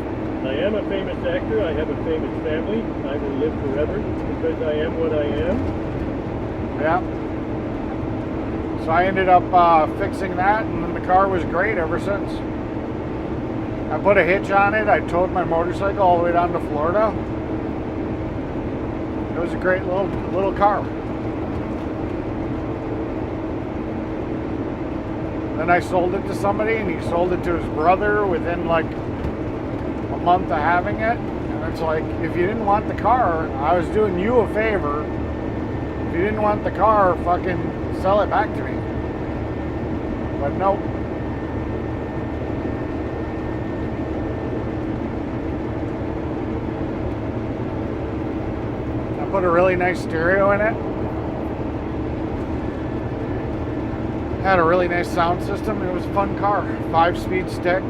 I am a famous actor. I have a famous family. I will live forever because I am what I am. Yeah. So I ended up fixing that, and then the car was great ever since. I put a hitch on it. I towed my motorcycle all the way down to Florida. It was a great little car. Then I sold it to somebody, and he sold it to his brother within like a month of having it. And it's like, if you didn't want the car, I was doing you a favor. If you didn't want the car, fucking sell it back to me. But nope. I put a really nice stereo in it. Had a really nice sound system. It was a fun car. 5-speed stick.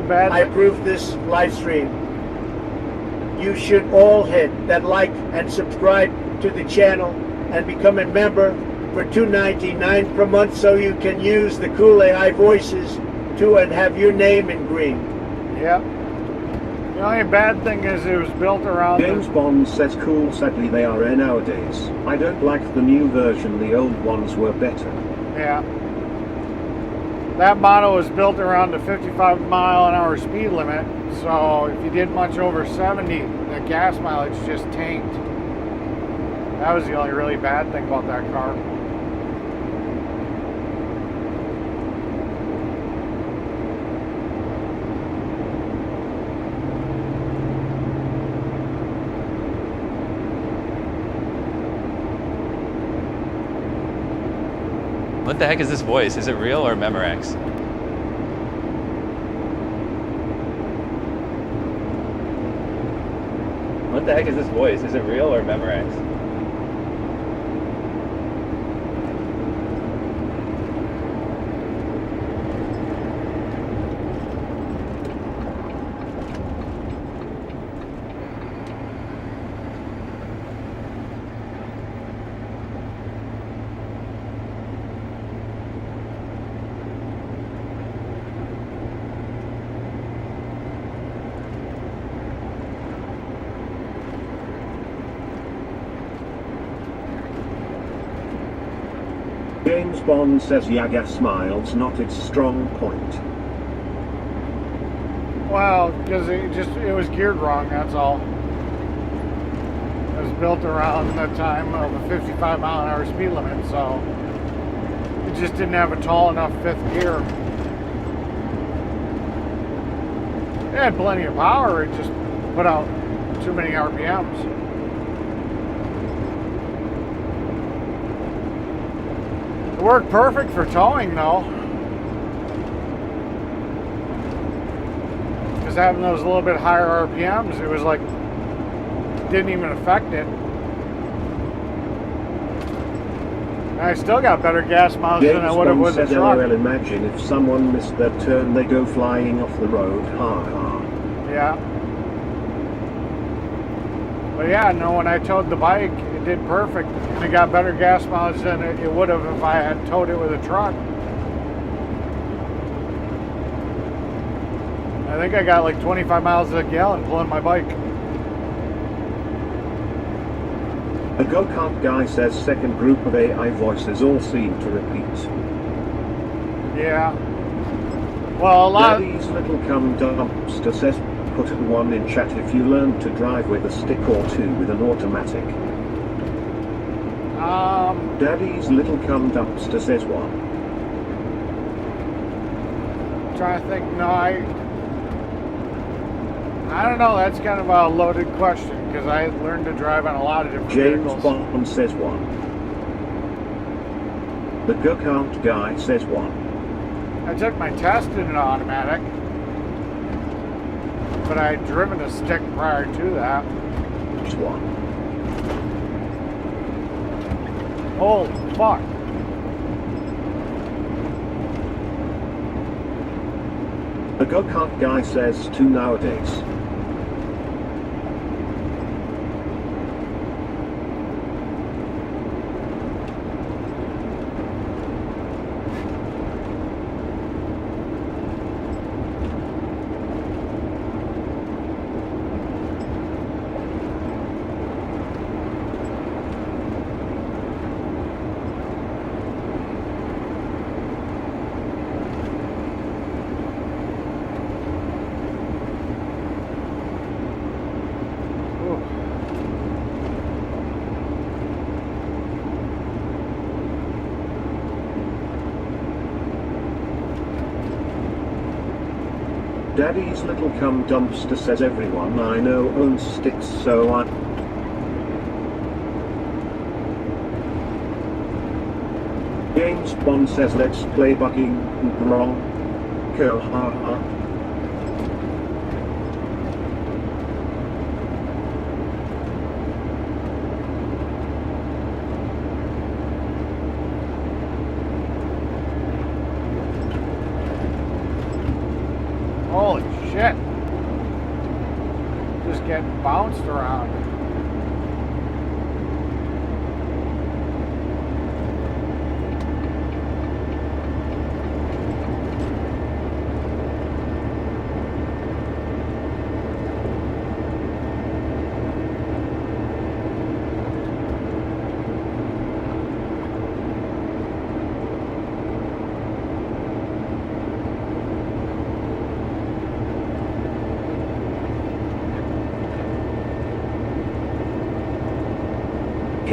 I approve this live stream. You should all hit that like and subscribe to the channel and become a member for $2.99 per month so you can use the cool AI voices to and have your name in green. Yep. The only bad thing is it was built around James Bond says cool, sadly they are rare nowadays. I don't like the new version, the old ones were better. Yeah. That model was built around the 55-mile-an-hour speed limit, so if you did much over 70, the gas mileage just tanked. That was the only really bad thing about that car. What the heck is this voice? Is it real or Memorex? What the heck is this voice? Is it real or Memorex? James Bond says Yaga smiles, not its strong point. Well, because it was geared wrong, that's all. It was built around the time of a 55-mile-an-hour speed limit, so it just didn't have a tall enough fifth gear. It had plenty of power, it just put out too many RPMs. It worked perfect for towing, though. Because having those a little bit higher RPMs, it was like, didn't even affect it. And I still got better gas mileage than I would have with the truck. LOL, imagine if someone missed their turn, they go flying off the road, ha ha. Yeah. But yeah, no, when I towed the bike, it did perfect. And it got better gas mileage than it would have if I had towed it with a truck. I think I got like 25 miles a gallon pulling my bike. A go-kart guy says second group of AI voices all seem to repeat. Yeah. Well, a lot. Daddy's little cum dumpster says put a 1 in chat if you learn to drive with a stick or 2 with an automatic. Daddy's little cum dumpster says 1. Trying to think. No, I don't know. That's kind of a loaded question because I learned to drive on a lot of different vehicles. James Bond says 1. The go-kart guy says 1. I took my test in an automatic, but I had driven a stick prior to that. It's 1. Holy fuck. The go-kart guy says 2 nowadays. Daddy's little cum dumpster says everyone I know owns sticks, so I... James Bond says let's play bugging wrong. Go ha ha. Holy shit. Just getting bounced around.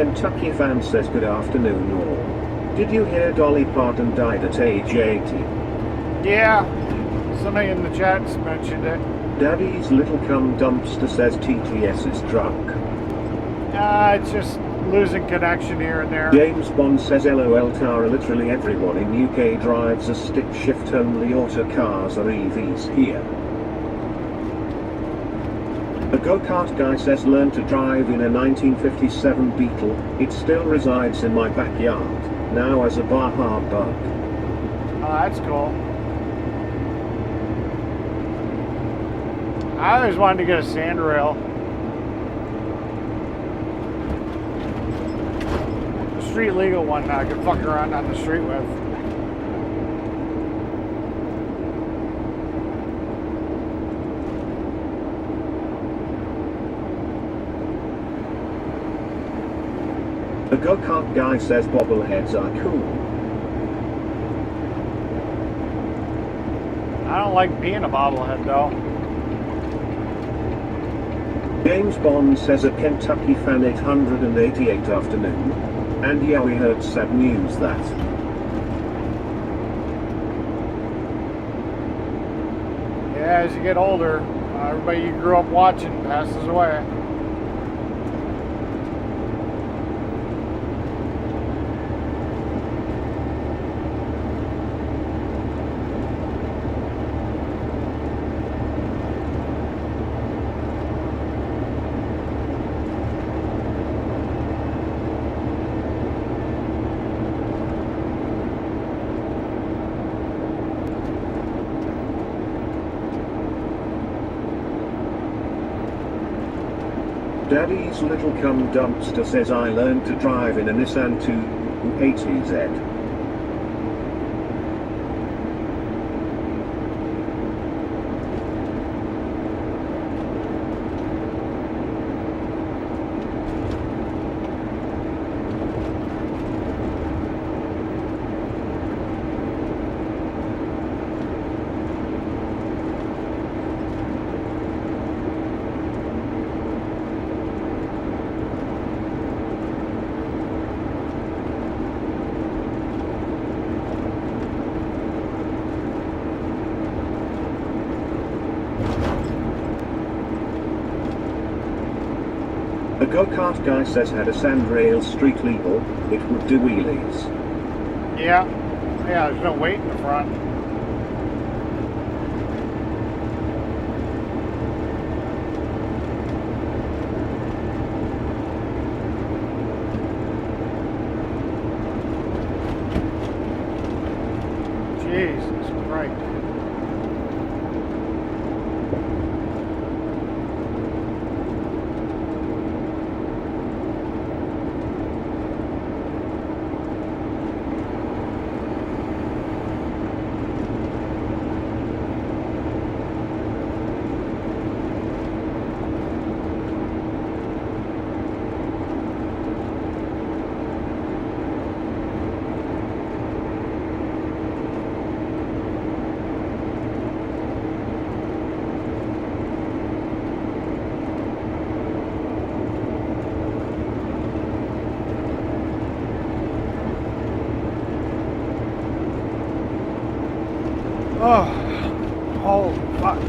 Kentucky fan says good afternoon all. Did you hear Dolly Parton died at age 80? Yeah, somebody in the chat's mentioned it. Daddy's little cum dumpster says TTS is drunk. It's just losing connection here and there. James Bond says LOL Tara, literally everyone in UK drives a stick shift only auto cars or EVs here. A go-kart guy says learned to drive in a 1957 Beetle. It still resides in my backyard, now as a Baja bug. Oh, that's cool. I always wanted to get a sand rail. A street legal one that I could fuck around on the street with. A go-kart guy says bobbleheads are cool. I don't like being a bobblehead though. James Bond says a Kentucky fan 888 afternoon. And yeah, we heard sad news that Yeah, as you get older, everybody you grew up watching passes away. Daddy's little cum dumpster says I learned to drive in a Nissan 280Z. A go-kart guy says had a sandrail street legal, it would do wheelies. Yeah. Yeah, there's no weight in the front. Jesus Christ. Oh, holy fuck.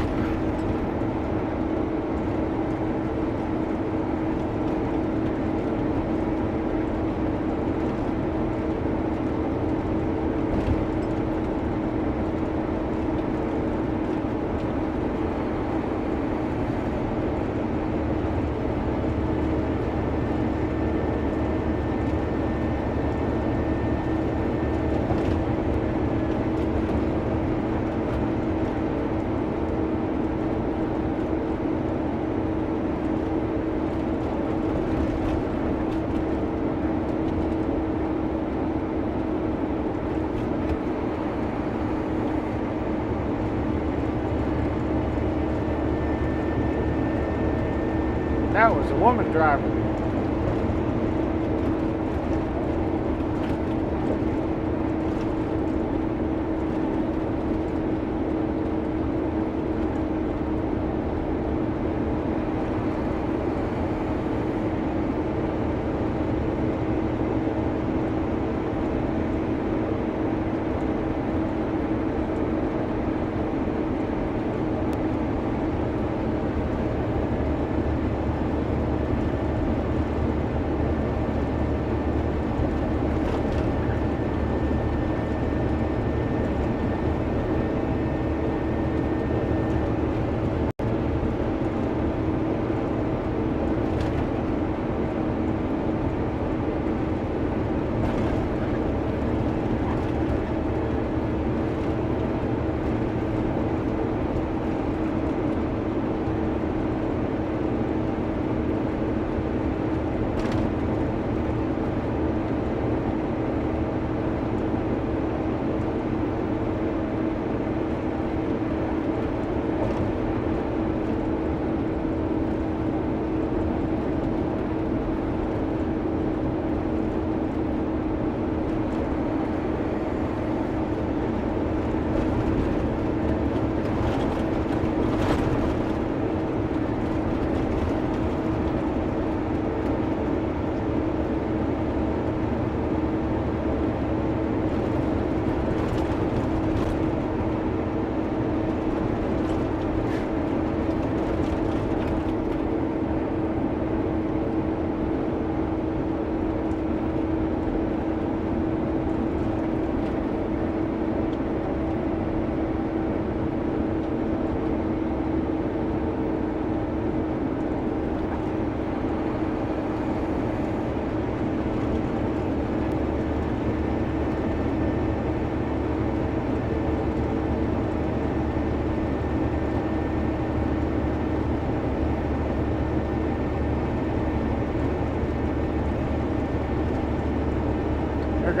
That was a woman driving.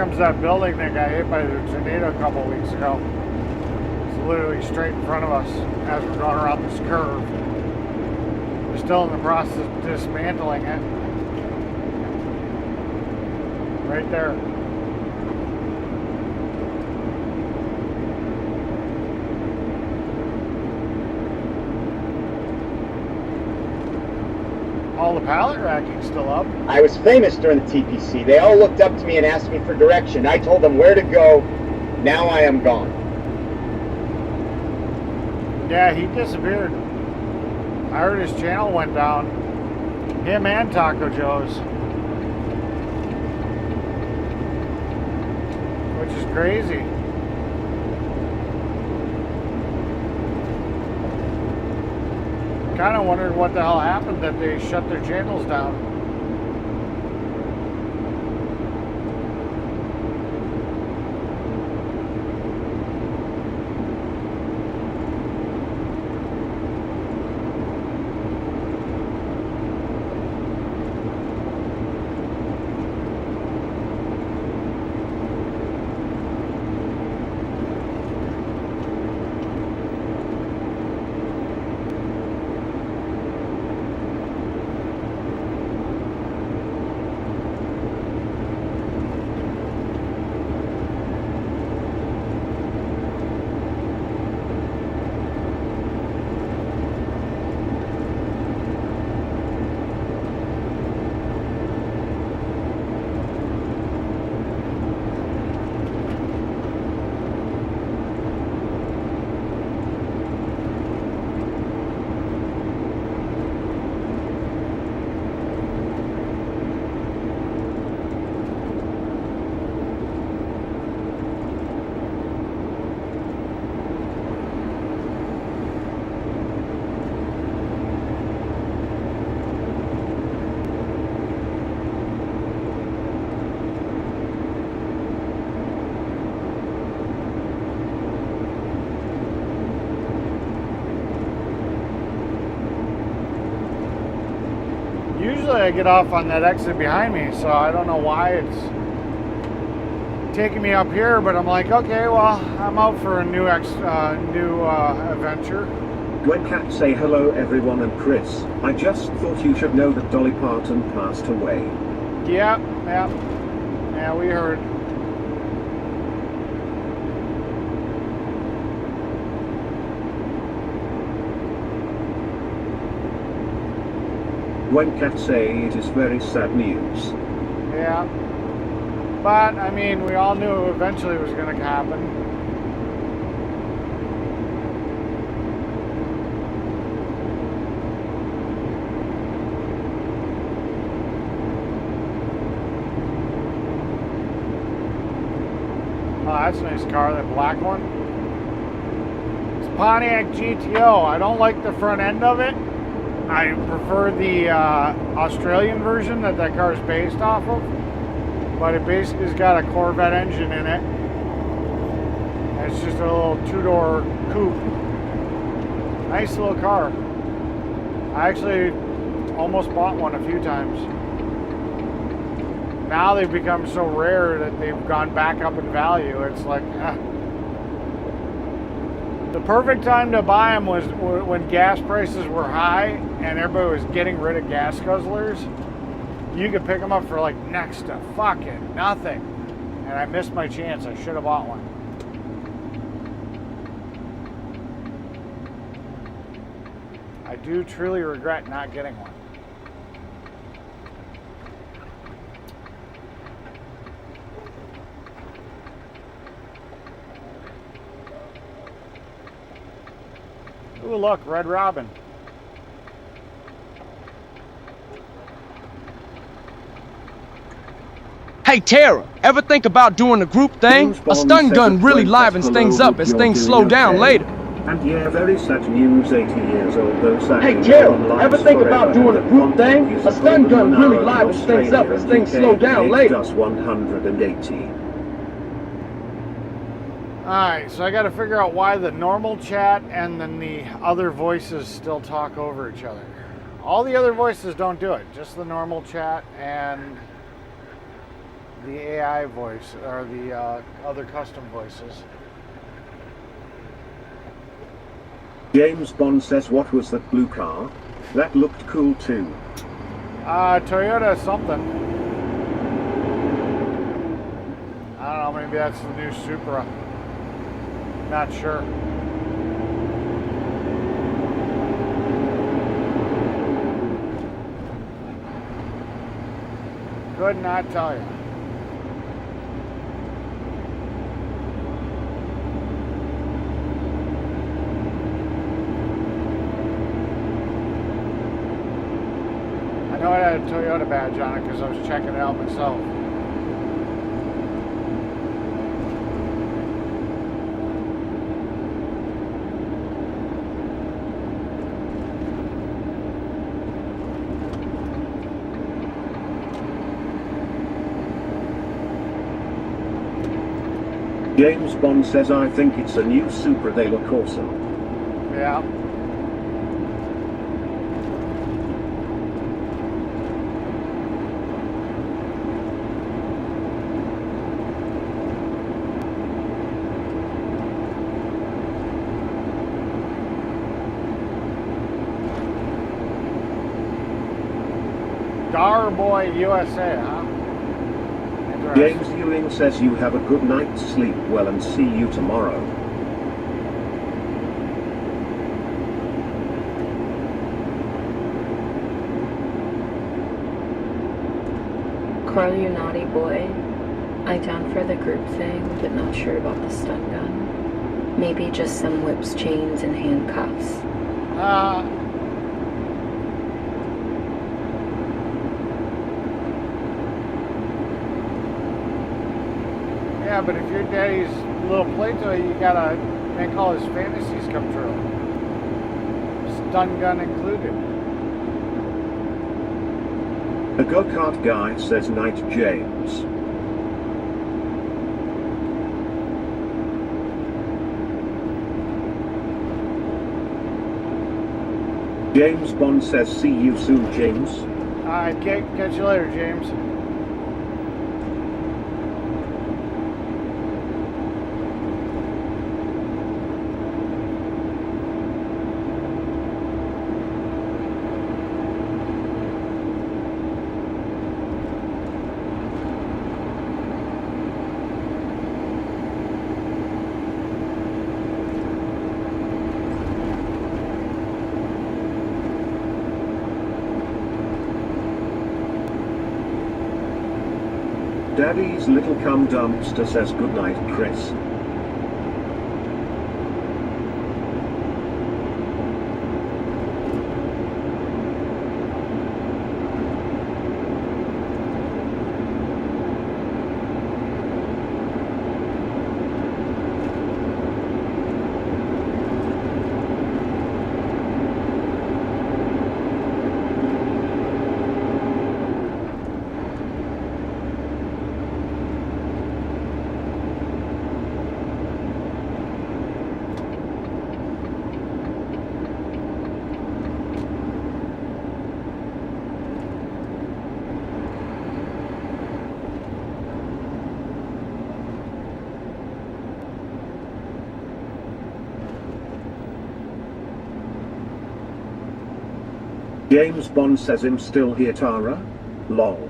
comes that building that got hit by the tornado a couple weeks ago. It's literally straight in front of us as we're going around this curve. We're still in the process of dismantling it. Right there. All the pallet racking's still up. I was famous during the TPC. They all looked up to me and asked me for direction. I told them where to go. Now I am gone. Yeah, he disappeared. I heard his channel went down. Him and Taco Joe's. Which is crazy. Kind of wondered what the hell happened that they shut their channels down. Usually I get off on that exit behind me, so I don't know why it's taking me up here, but I'm like, okay, well, I'm out for a new adventure. Gwen Cat say hello everyone and Chris. I just thought you should know that Dolly Parton passed away. Yeah, we heard. Gwen Cat say it is very sad news. Yeah. But, I mean, we all knew eventually it was going to happen. Oh, that's a nice car, that black one. It's Pontiac GTO. I don't like the front end of it. I prefer the Australian version that car is based off of. But it basically has got a Corvette engine in it. And it's just a little two-door coupe. Nice little car. I actually almost bought one a few times. Now they've become so rare that they've gone back up in value. It's like, The perfect time to buy them was when gas prices were high and everybody was getting rid of gas guzzlers. You could pick them up for like next to fucking nothing. And I missed my chance. I should have bought one. I do truly regret not getting one. Ooh, look, Red Robin. Hey Tara, ever think about doing a group thing? A stun gun really livens things up as things slow down later. And yeah, very sad news, 80 years old though. Hey Tara, ever think about doing a group thing? A stun gun really livens things up as things slow down later. Does 180. Alright, so I gotta figure out why the normal chat and then the other voices still talk over each other. All the other voices don't do it, just the normal chat and the AI voice or the other custom voices. James Bond says, what was that blue car? That looked cool too. Toyota something. I don't know, maybe that's the new Supra. Not sure. Could not tell you. I know I had a Toyota badge on it because I was checking it out myself. James Bond says, I think it's a new Supra, they look awesome. Yeah. Darboy USA, huh? James Ewing says, you have a good night's sleep well and see you tomorrow. Carl, you naughty boy. I down for the group thing, but not sure about the stun gun. Maybe just some whips, chains, and handcuffs. Yeah, but if your daddy's little play toy, you gotta make all his fantasies come true. Stun gun included. A go-kart guy says, night James. James Bond says, see you soon, James. Alright, catch you later, James. Daddy's little cum dumpster says, good night, Chris. James Bond says, him still here, Tara? Lol.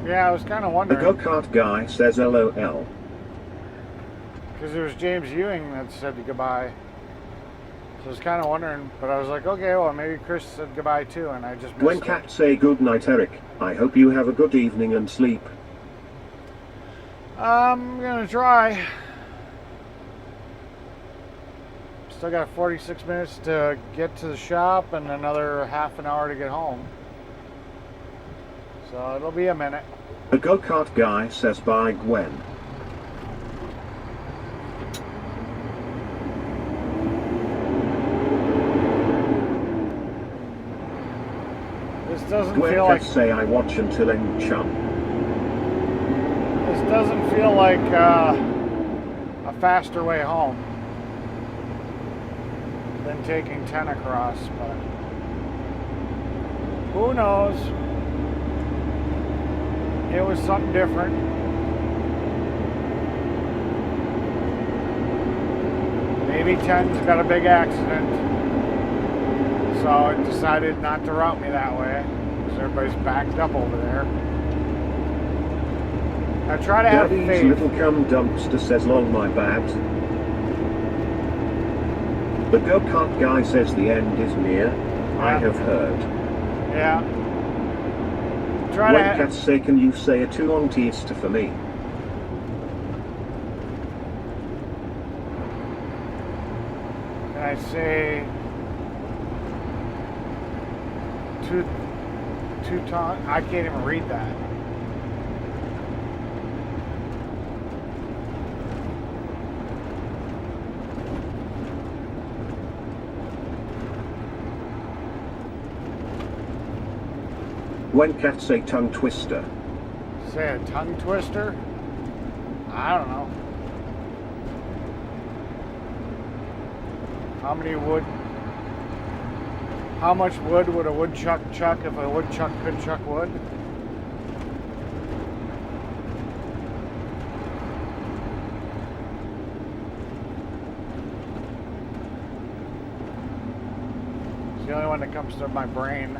Yeah, I was kind of The wondering. go-kart guy says, LOL. Because it was James Ewing that said goodbye. So I was kind of wondering, but I was like, okay, well, maybe Chris said goodbye too, and I just missed When it. cats say good night, Eric, I hope you have a good evening and sleep. I'm gonna try. Still got 46 minutes to get to the shop and another half an hour to get home. So it'll be a minute. The go-kart guy says, bye, Gwen. This doesn't Gwen feel like cats say, I watch until end chum. this doesn't feel like a faster way home than taking 10 across, but who knows? It was something different. Maybe 10's got a big accident, so it decided not to route me that way, because everybody's backed up over there. I try to have Daddy's faith. little cum dumpster says lol my bad. The go-kart guy says the end is near. I have heard. Yeah. Try When to cats say can you say a two on Tiesta for me? Can I say two ton? I can't even read that. When cats say tongue twister. Say a tongue twister? I don't know. How much wood would a woodchuck chuck if a woodchuck could chuck wood? It's the only one that comes to my brain.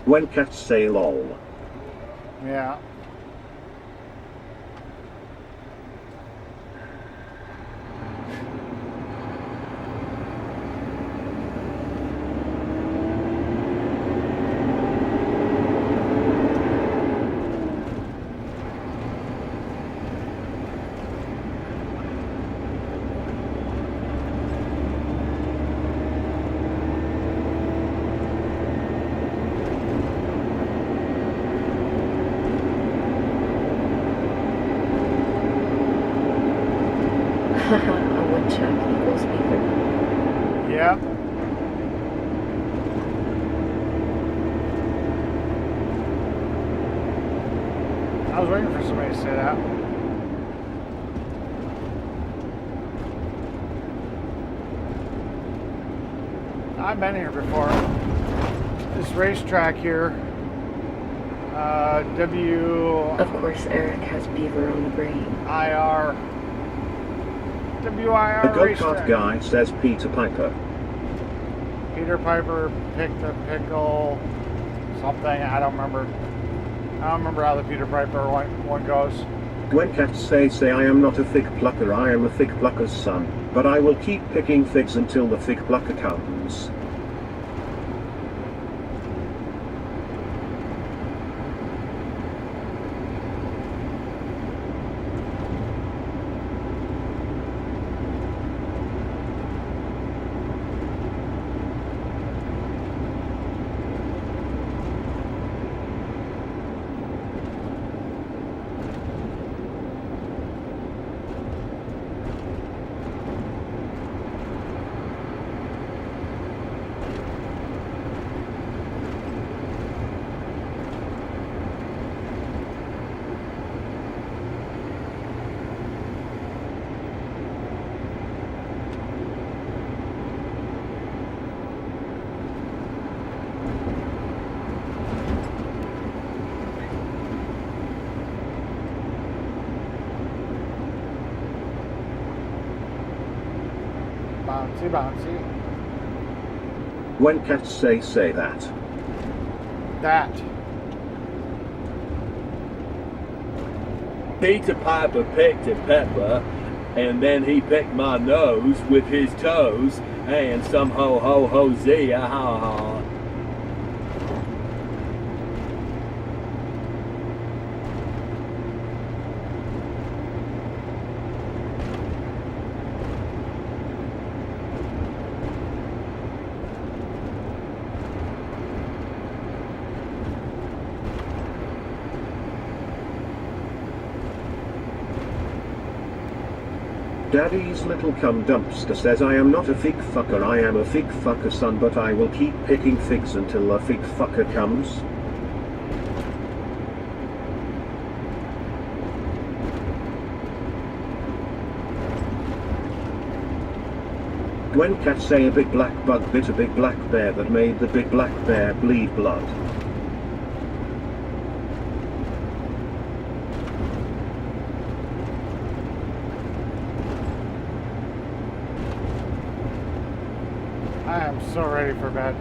When cats say lol. Yeah. A woodchuck equals beaver. Yeah. I was waiting for somebody to say that. I've been here before. This racetrack here, Of course, Eric has beaver on the brain. WIR The go-kart racetrack. guy says Peter Piper. Peter Piper picked a pickle, something, I don't remember. I don't remember how the Peter Piper one goes. When cats say I am not a fig plucker, I am a fig plucker's son, but I will keep picking figs until the fig plucker comes. Bouncy, bouncy. When cats say that. That. Peter Piper picked a pepper, and then he picked my nose with his toes, and some ho ho hosea ha ha. Daddy's little cum dumpster says I am not a fig fucker, I am a fig fucker son, but I will keep picking figs until a fig fucker comes. when cats say a big black bug bit a big black bear that made the big black bear bleed blood. I am so ready for bed.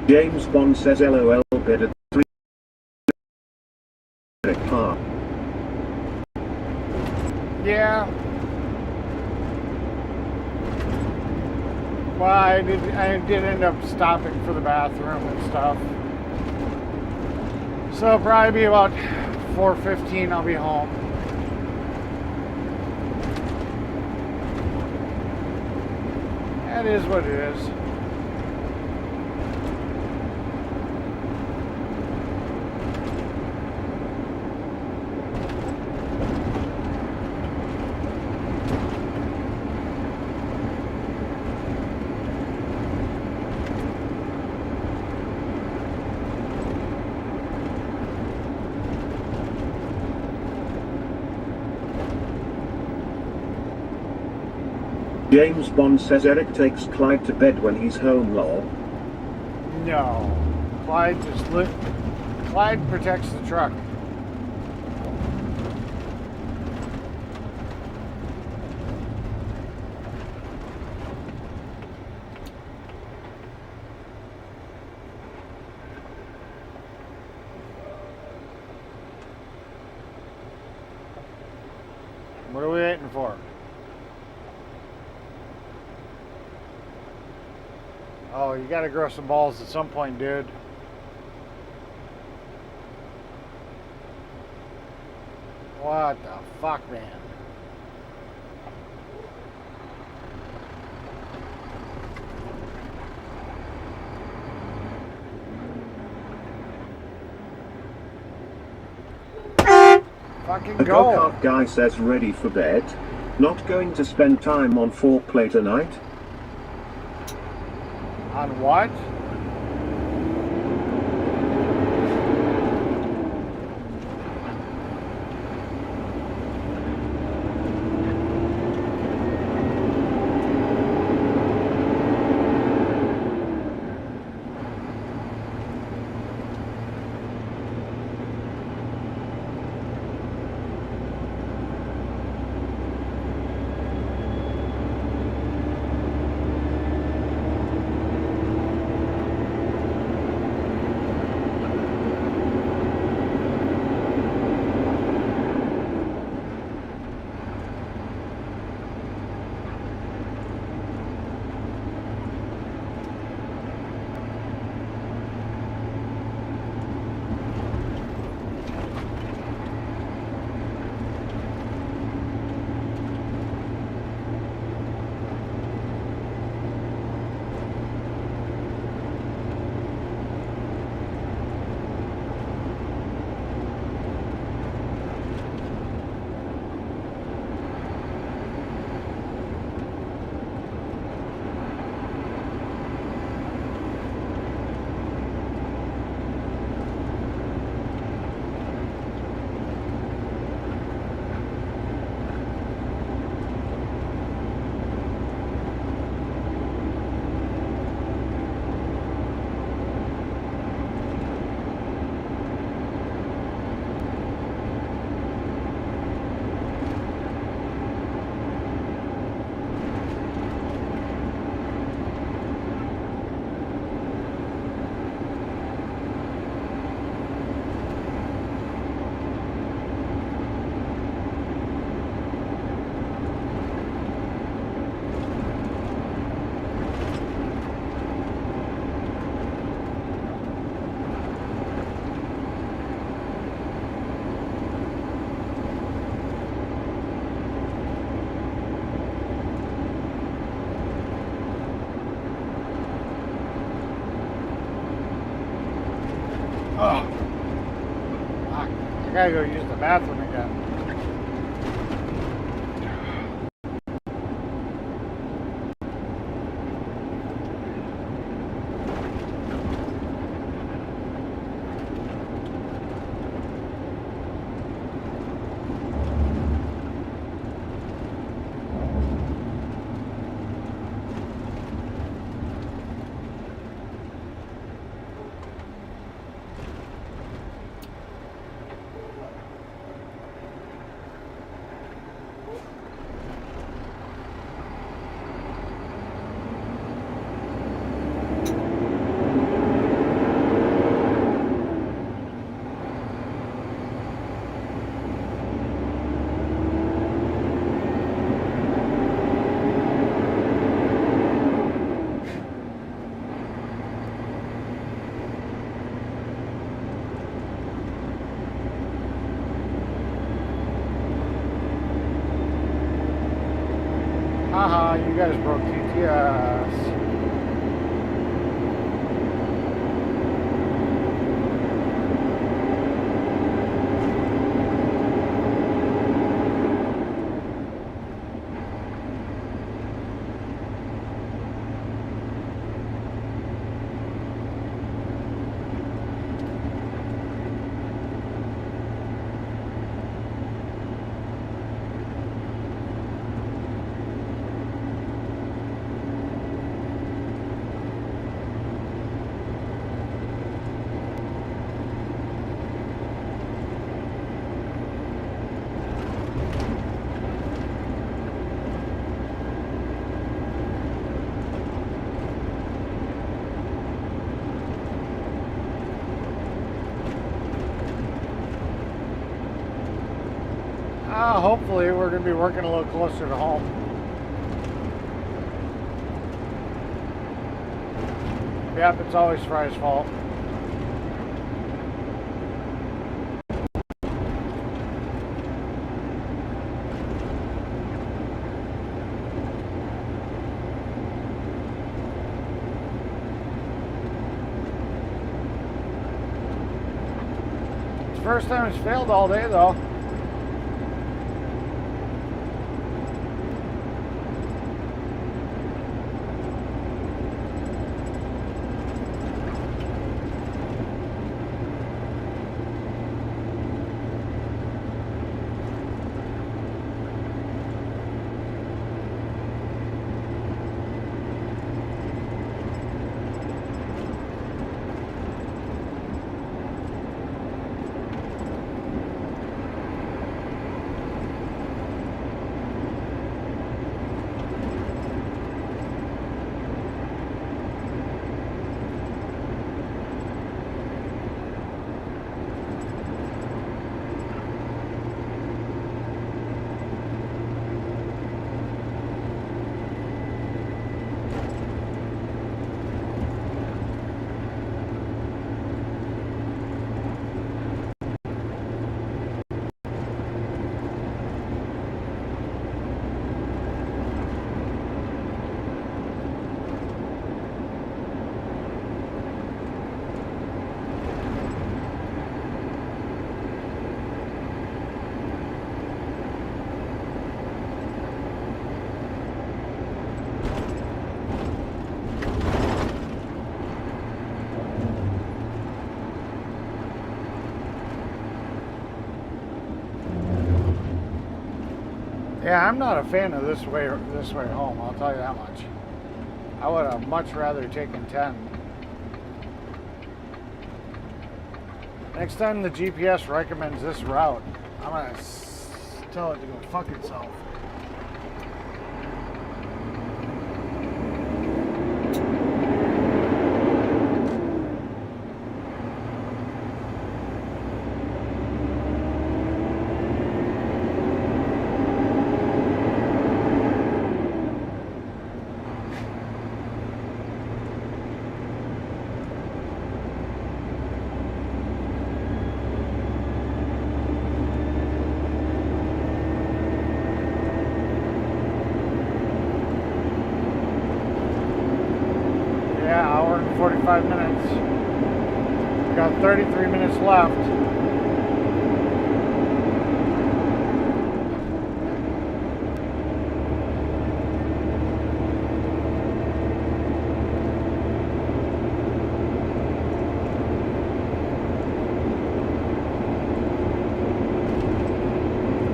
James Bond says LOL bed at 3. Yeah. Well, I did end up stopping for the bathroom and stuff. So probably be about 4:15 I'll be home. That is what it is. James Bond says Eric takes Clyde to bed when he's home, lol. No. Clyde protects the truck. What are we waiting for? Oh, you gotta grow some balls at some point, dude. What the fuck, man? Fucking A go. go-kart guy says ready for bed. Not going to spend time on foreplay tonight. On what? Oh, fuck. I gotta go use the bathroom again. Haha, you guys broke TTS. Hopefully we're going to be working a little closer to home. Yep, it's always Fry's fault. It's the first time it's failed all day though. Yeah, I'm not a fan of this way home, I'll tell you that much. I would have much rather taken 10. Next time the GPS recommends this route, I'm gonna tell it to go fuck itself. We got 33 minutes left.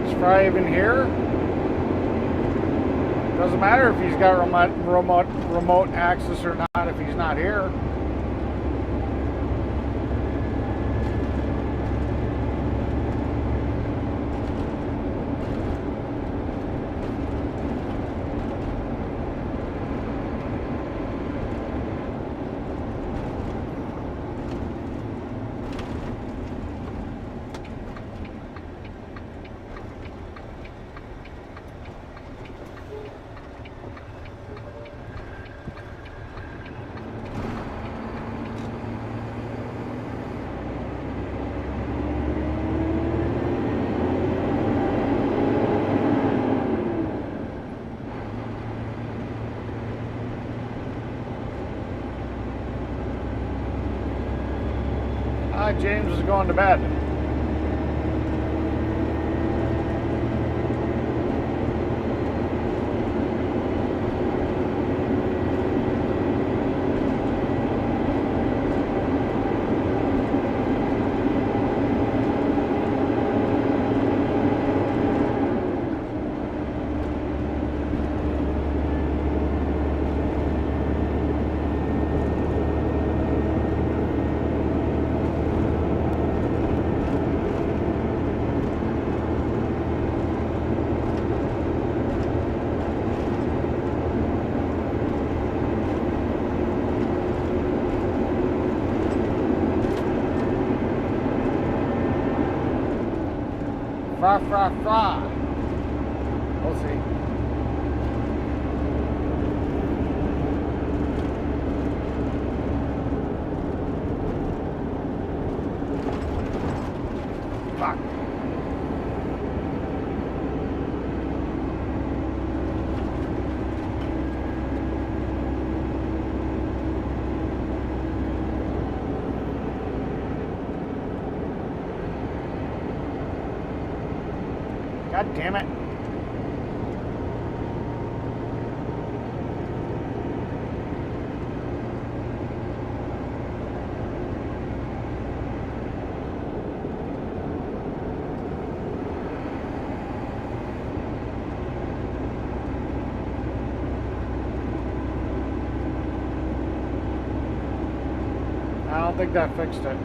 Is Fry even here? Doesn't matter if he's got remote access or not if he's not here. James is going to bed. Fra. We'll see. Fuck. God damn it. I don't think that fixed it.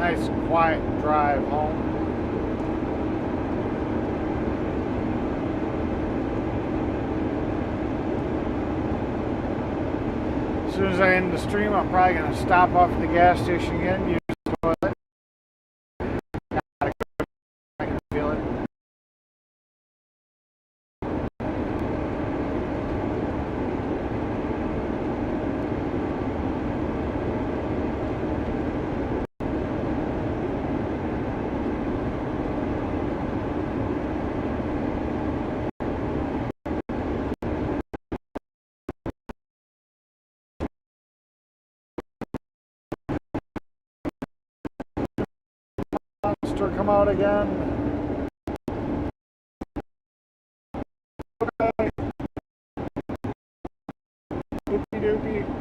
Nice quiet drive home. As soon as I end the stream, I'm probably going to stop off at the gas station again, use the toilet. I can feel it. Monster, come out again. Okay. Doopy doopy.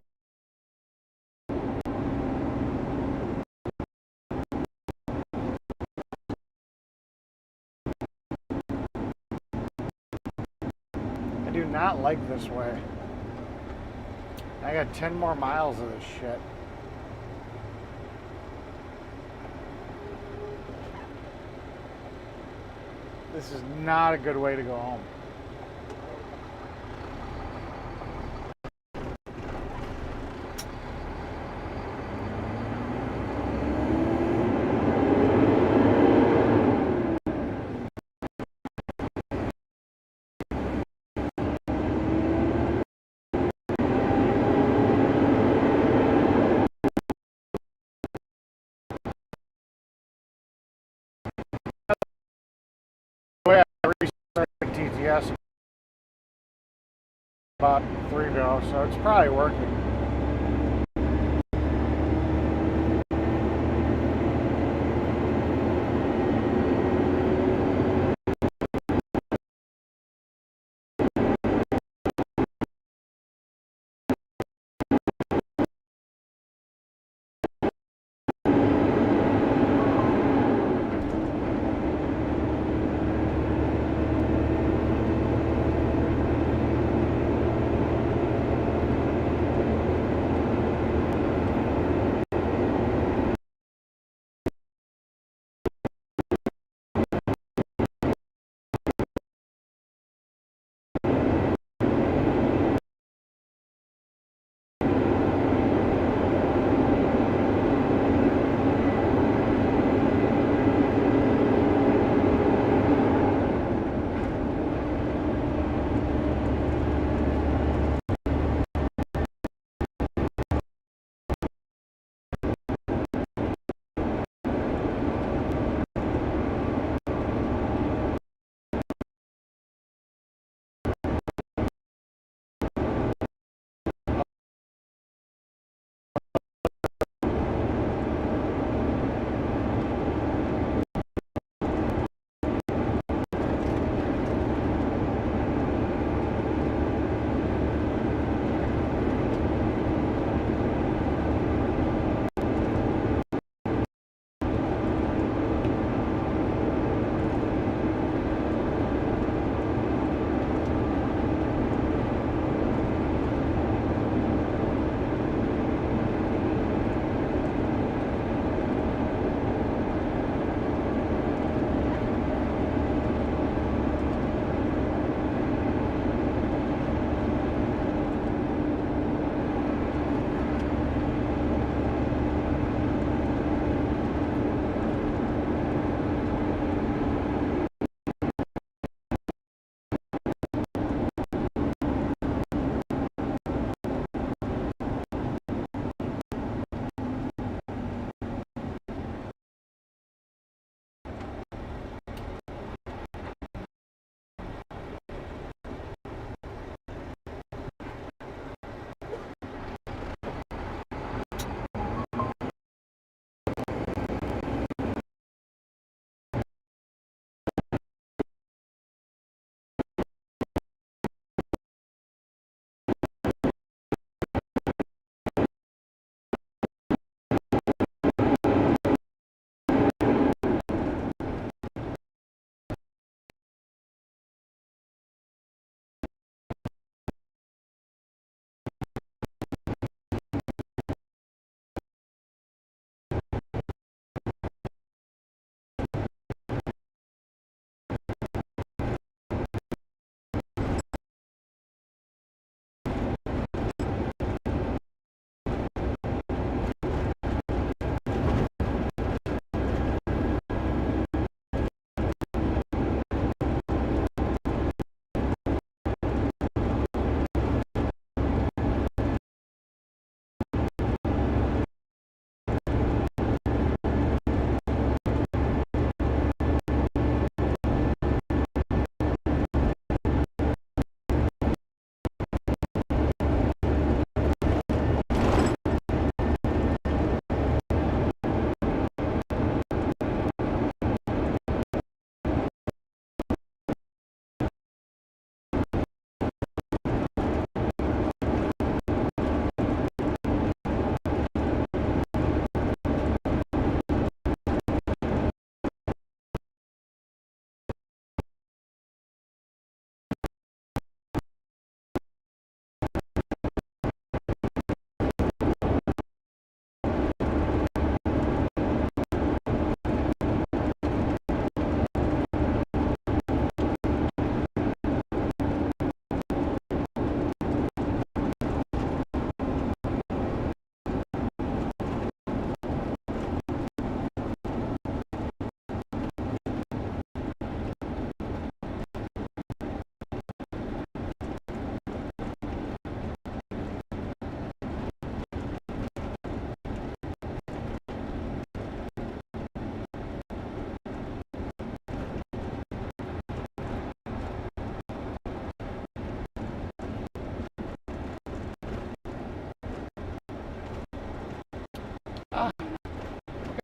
I do not like this way. I got 10 more miles of this shit. This is not a good way to go home. I restarted TTS about 3 ago, so it's probably working.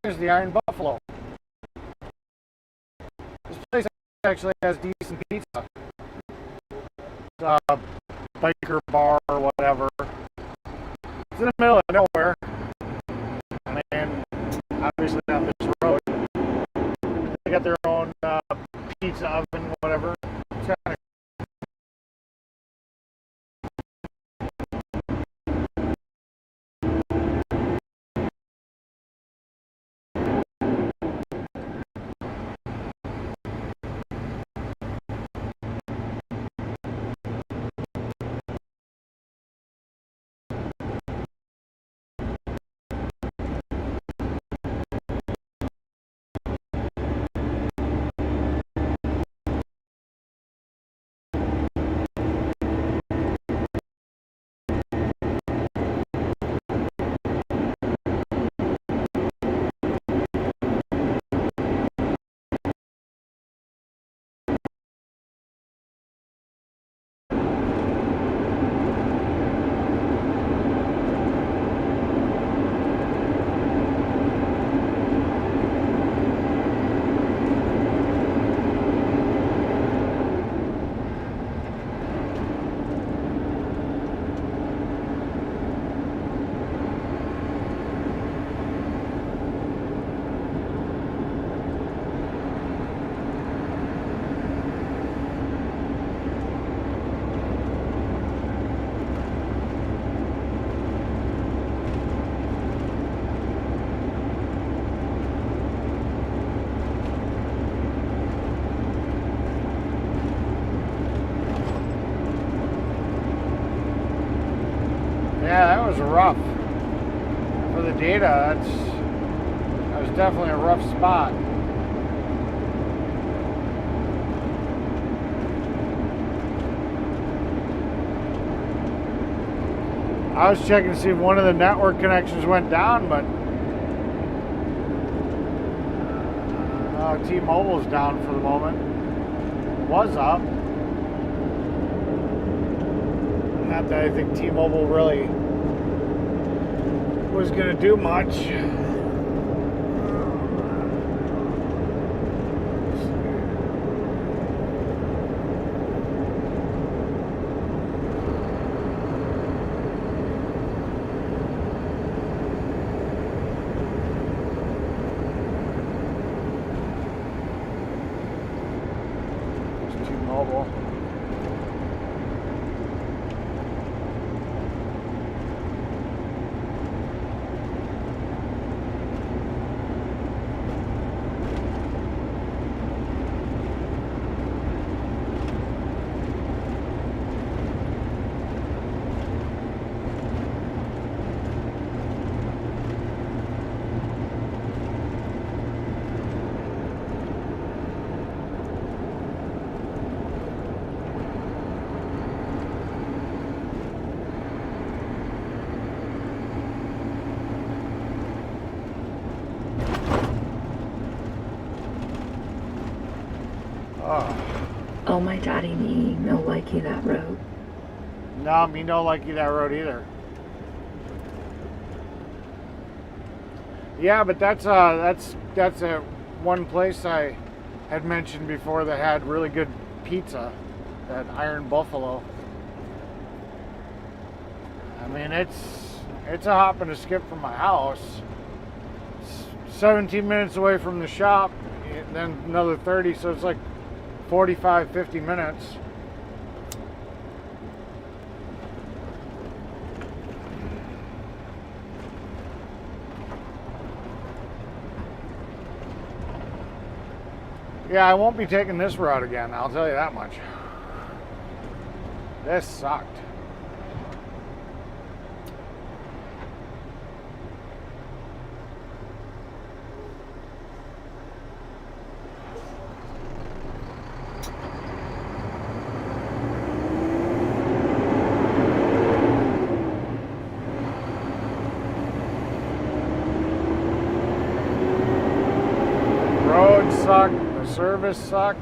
is the Iron Buffalo. This place actually has decent pizza. It's a biker bar or whatever. It's in the middle of nowhere. I mean, obviously not this road. They got their own pizza oven, whatever. It's kind of yeah, that was rough. For the data, that was definitely a rough spot. I was checking to see if one of the network connections went down, but T-Mobile's down for the moment. It was up. Not that I think T-Mobile really was going to do much. It's T-Mobile. Oh, my daddy, me no likey that road. No, me no likey that road either. Yeah, but that's a one place I had mentioned before that had really good pizza, that Iron Buffalo. I mean, it's a hop and a skip from my house. It's 17 minutes away from the shop, then another 30, so it's like 45, 50 minutes. Yeah, I won't be taking this route again, I'll tell you that much. This sucked. Road sucked, the service sucked.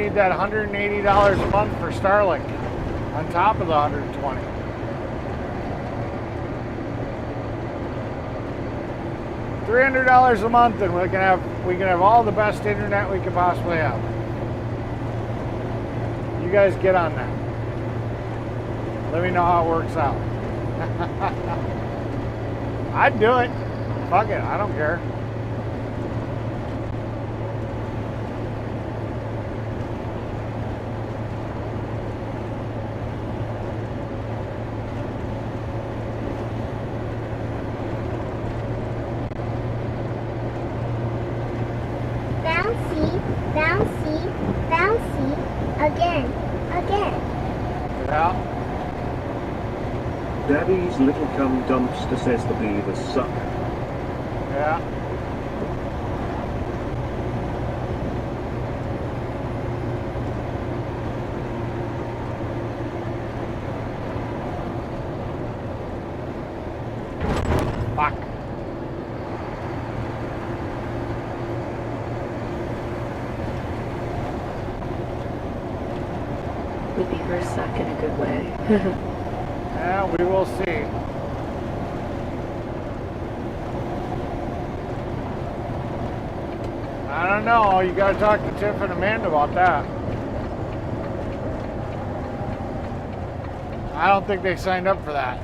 need that $180 a month for Starlink on top of the 120. $300 a month, and we can have all the best internet we can possibly have. You guys get on that. Let me know how it works out. I'd do it. Fuck it, I don't care. Bouncy, bouncy, bouncy, again, again. Yeah. Daddy's little cum dumpster says the beavers suck. Yeah. Fuck. The beavers suck in a good way. Yeah, we will see. I don't know. You gotta talk to Tiff and Amanda about that. I don't think they signed up for that.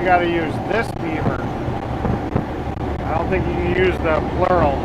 Got to use this beaver. I don't think you can use the plural.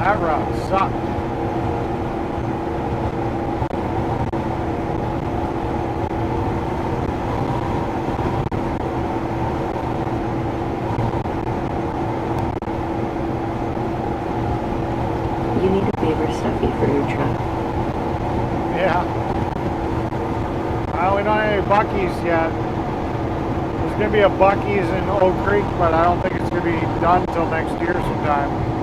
That route sucked. You need a beaver stuffy for your truck. Yeah. Well, we don't have any Buc-ee's yet. There's going to be a Buc-ee's in Oak Creek, but I don't think it's going to be done until next year sometime.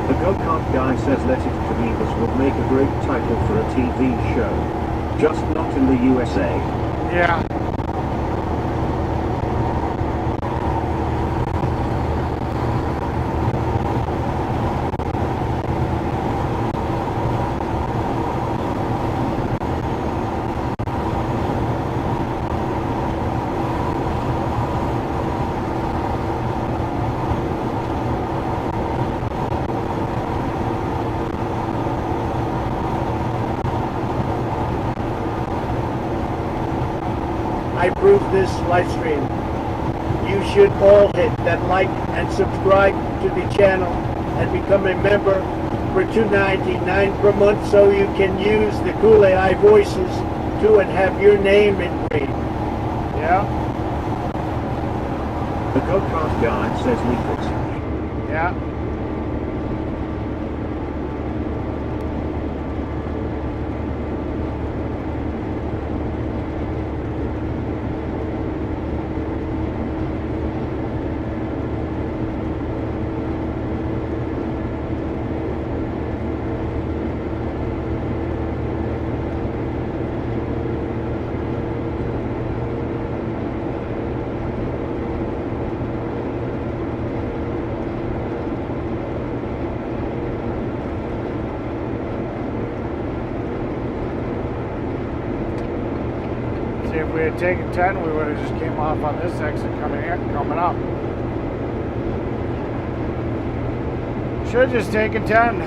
The go-kart guy says Let It to Beavers would make a great title for a TV show. Just not in the USA. Yeah. I approve this live stream. You should all hit that like and subscribe to the channel and become a member for $2.99 per month so you can use the cool AI voices too and have your name engraved. Yeah. The go-kart guy says leakers. Yeah. See, if we had taken 10, we would have just came off on this exit coming up. Should have just taken 10.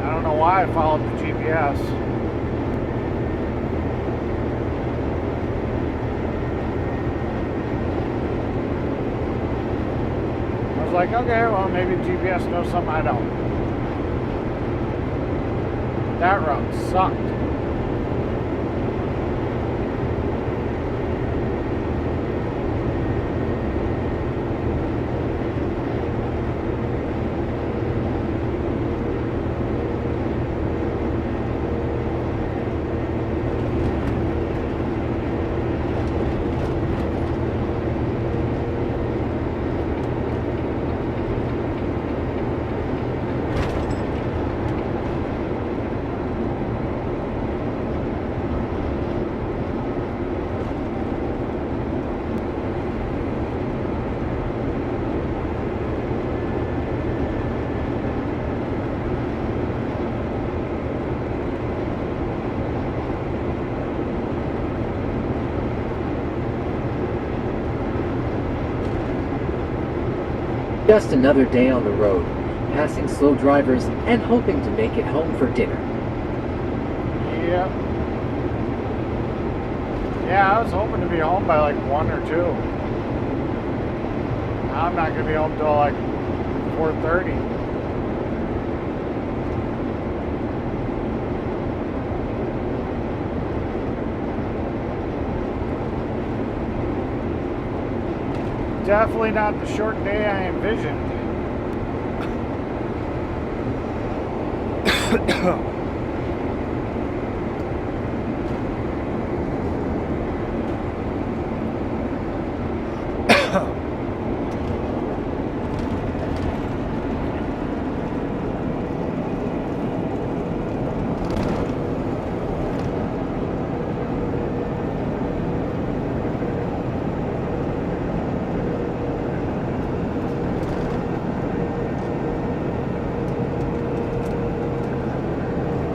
I don't know why I followed the GPS. I was like, okay, well, maybe GPS knows something I don't. That route sucked. Just another day on the road, passing slow drivers and hoping to make it home for dinner. Yep. Yeah, I was hoping to be home by like 1 or 2. I'm not going to be home till like 4:30. Definitely not the short day I envisioned.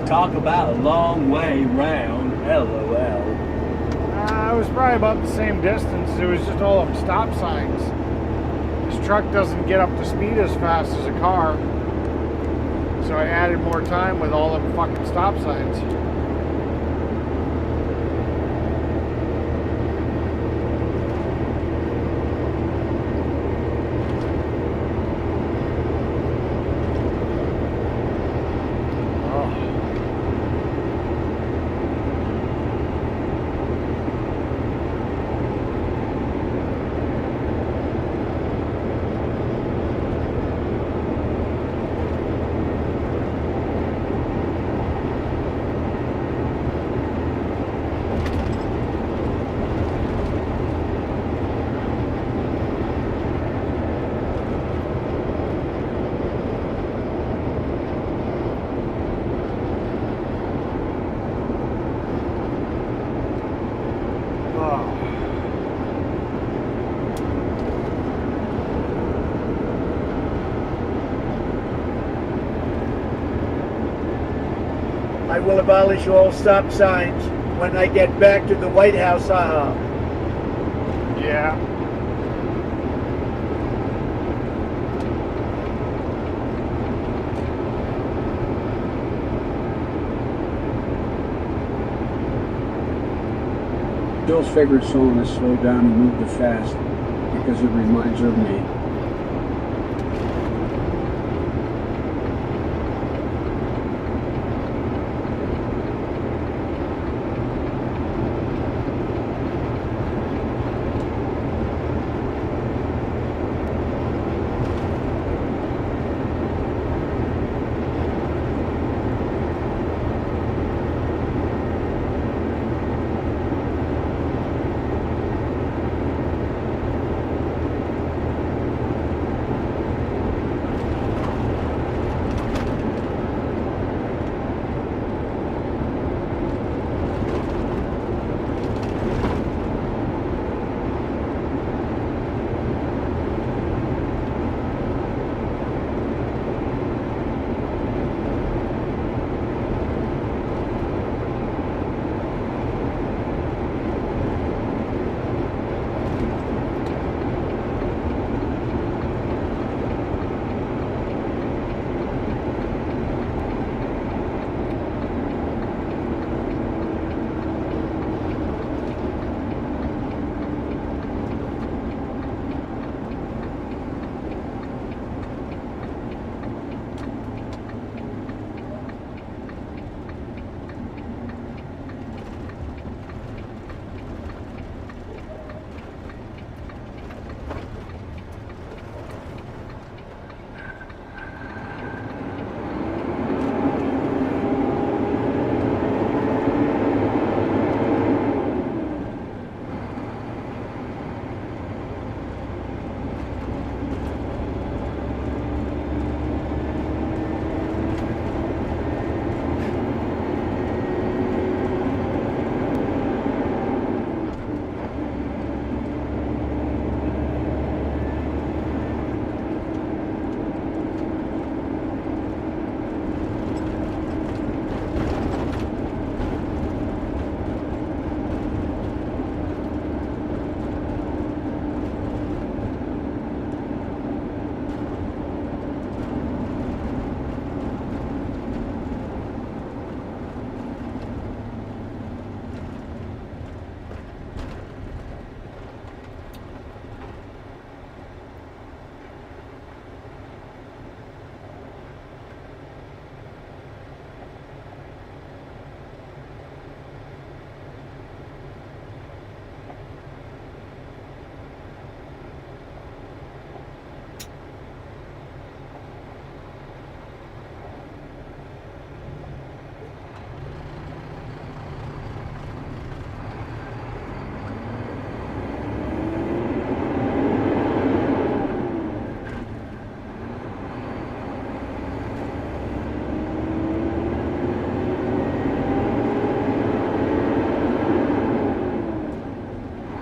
Talk about a long way round, LOL. It was probably about the same distance. It was just all them stop signs. This truck doesn't get up to speed as fast as a car. So I added more time with all them fucking stop signs. I will abolish all stop signs when I get back to the White House. Yeah. Jill's favorite song is Slow Down and Move the Fast because it reminds her of me.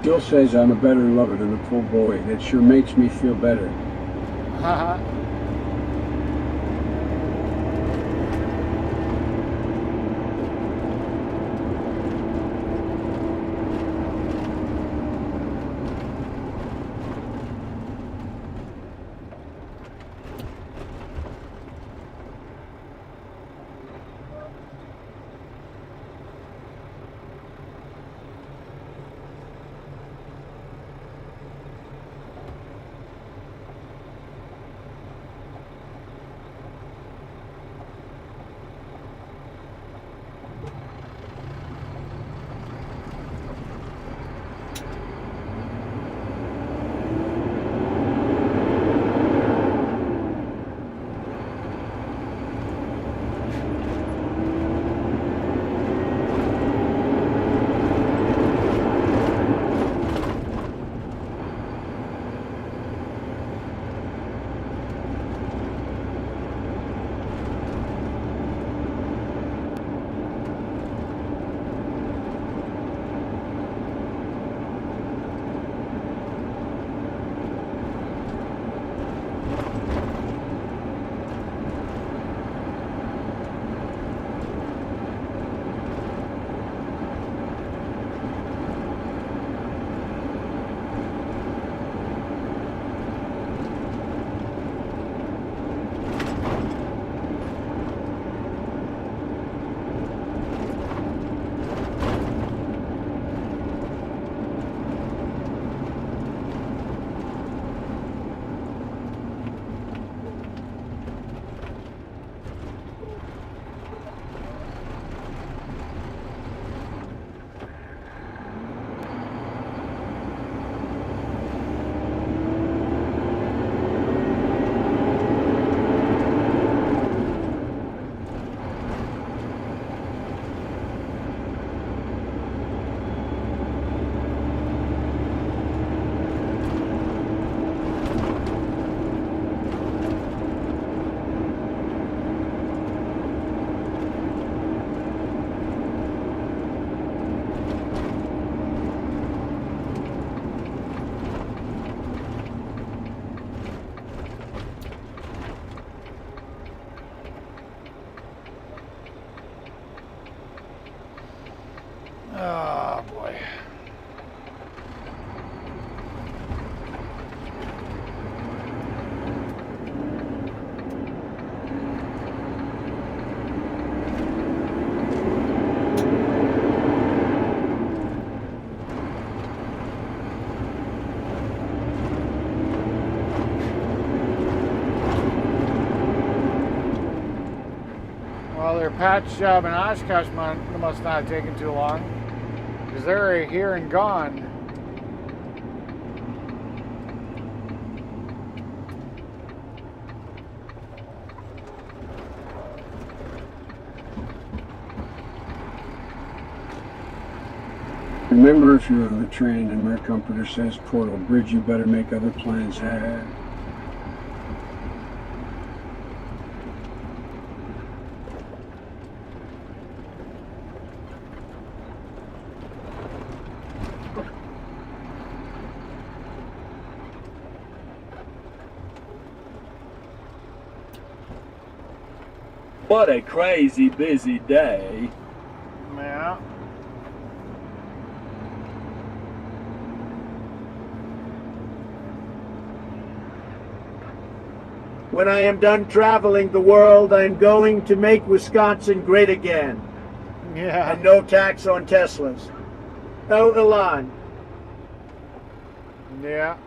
Jill says I'm a better lover than a poor boy. That sure makes me feel better. Haha. Oh boy. Well, their patch job in Oshkosh must not have taken too long, because they're here and gone. Remember, if you're on the train and Air Comforter says Portal Bridge, you better make other plans ahead. What a crazy busy day. Yeah. When I am done traveling the world, I am going to make Wisconsin great again. Yeah. And no tax on Teslas. Oh, Elon. Yeah.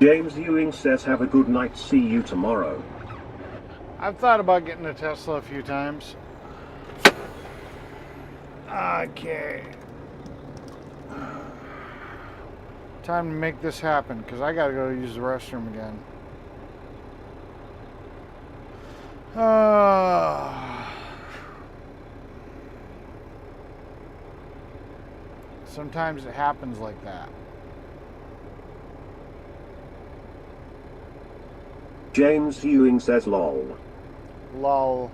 James Ewing says, have a good night, see you tomorrow. I've thought about getting a Tesla a few times. Okay. Time to make this happen, because I gotta go use the restroom again. Sometimes it happens like that. James Ewing says, lol. Lol.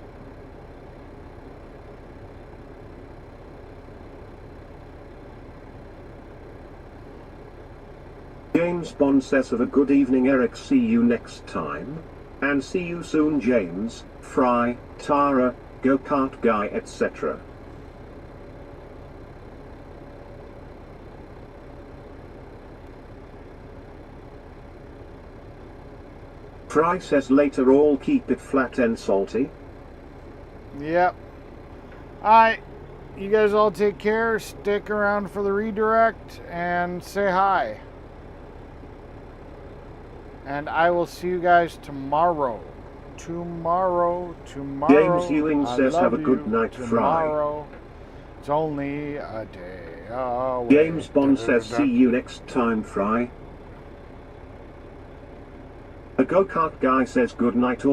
James Bond says, have a good evening, Eric, see you next time. And see you soon, James, Fry, Tara, Go-Kart Guy, etc. Fry says, later all keep it flat and salty. Yep. Alright. You guys all take care. Stick around for the redirect and say hi. And I will see you guys tomorrow. Tomorrow. James Ewing says, have a good night, Fry. Tomorrow. It's only a day away. James Bond says, see you next time, Fry. The Go-Kart Guy says, good night all.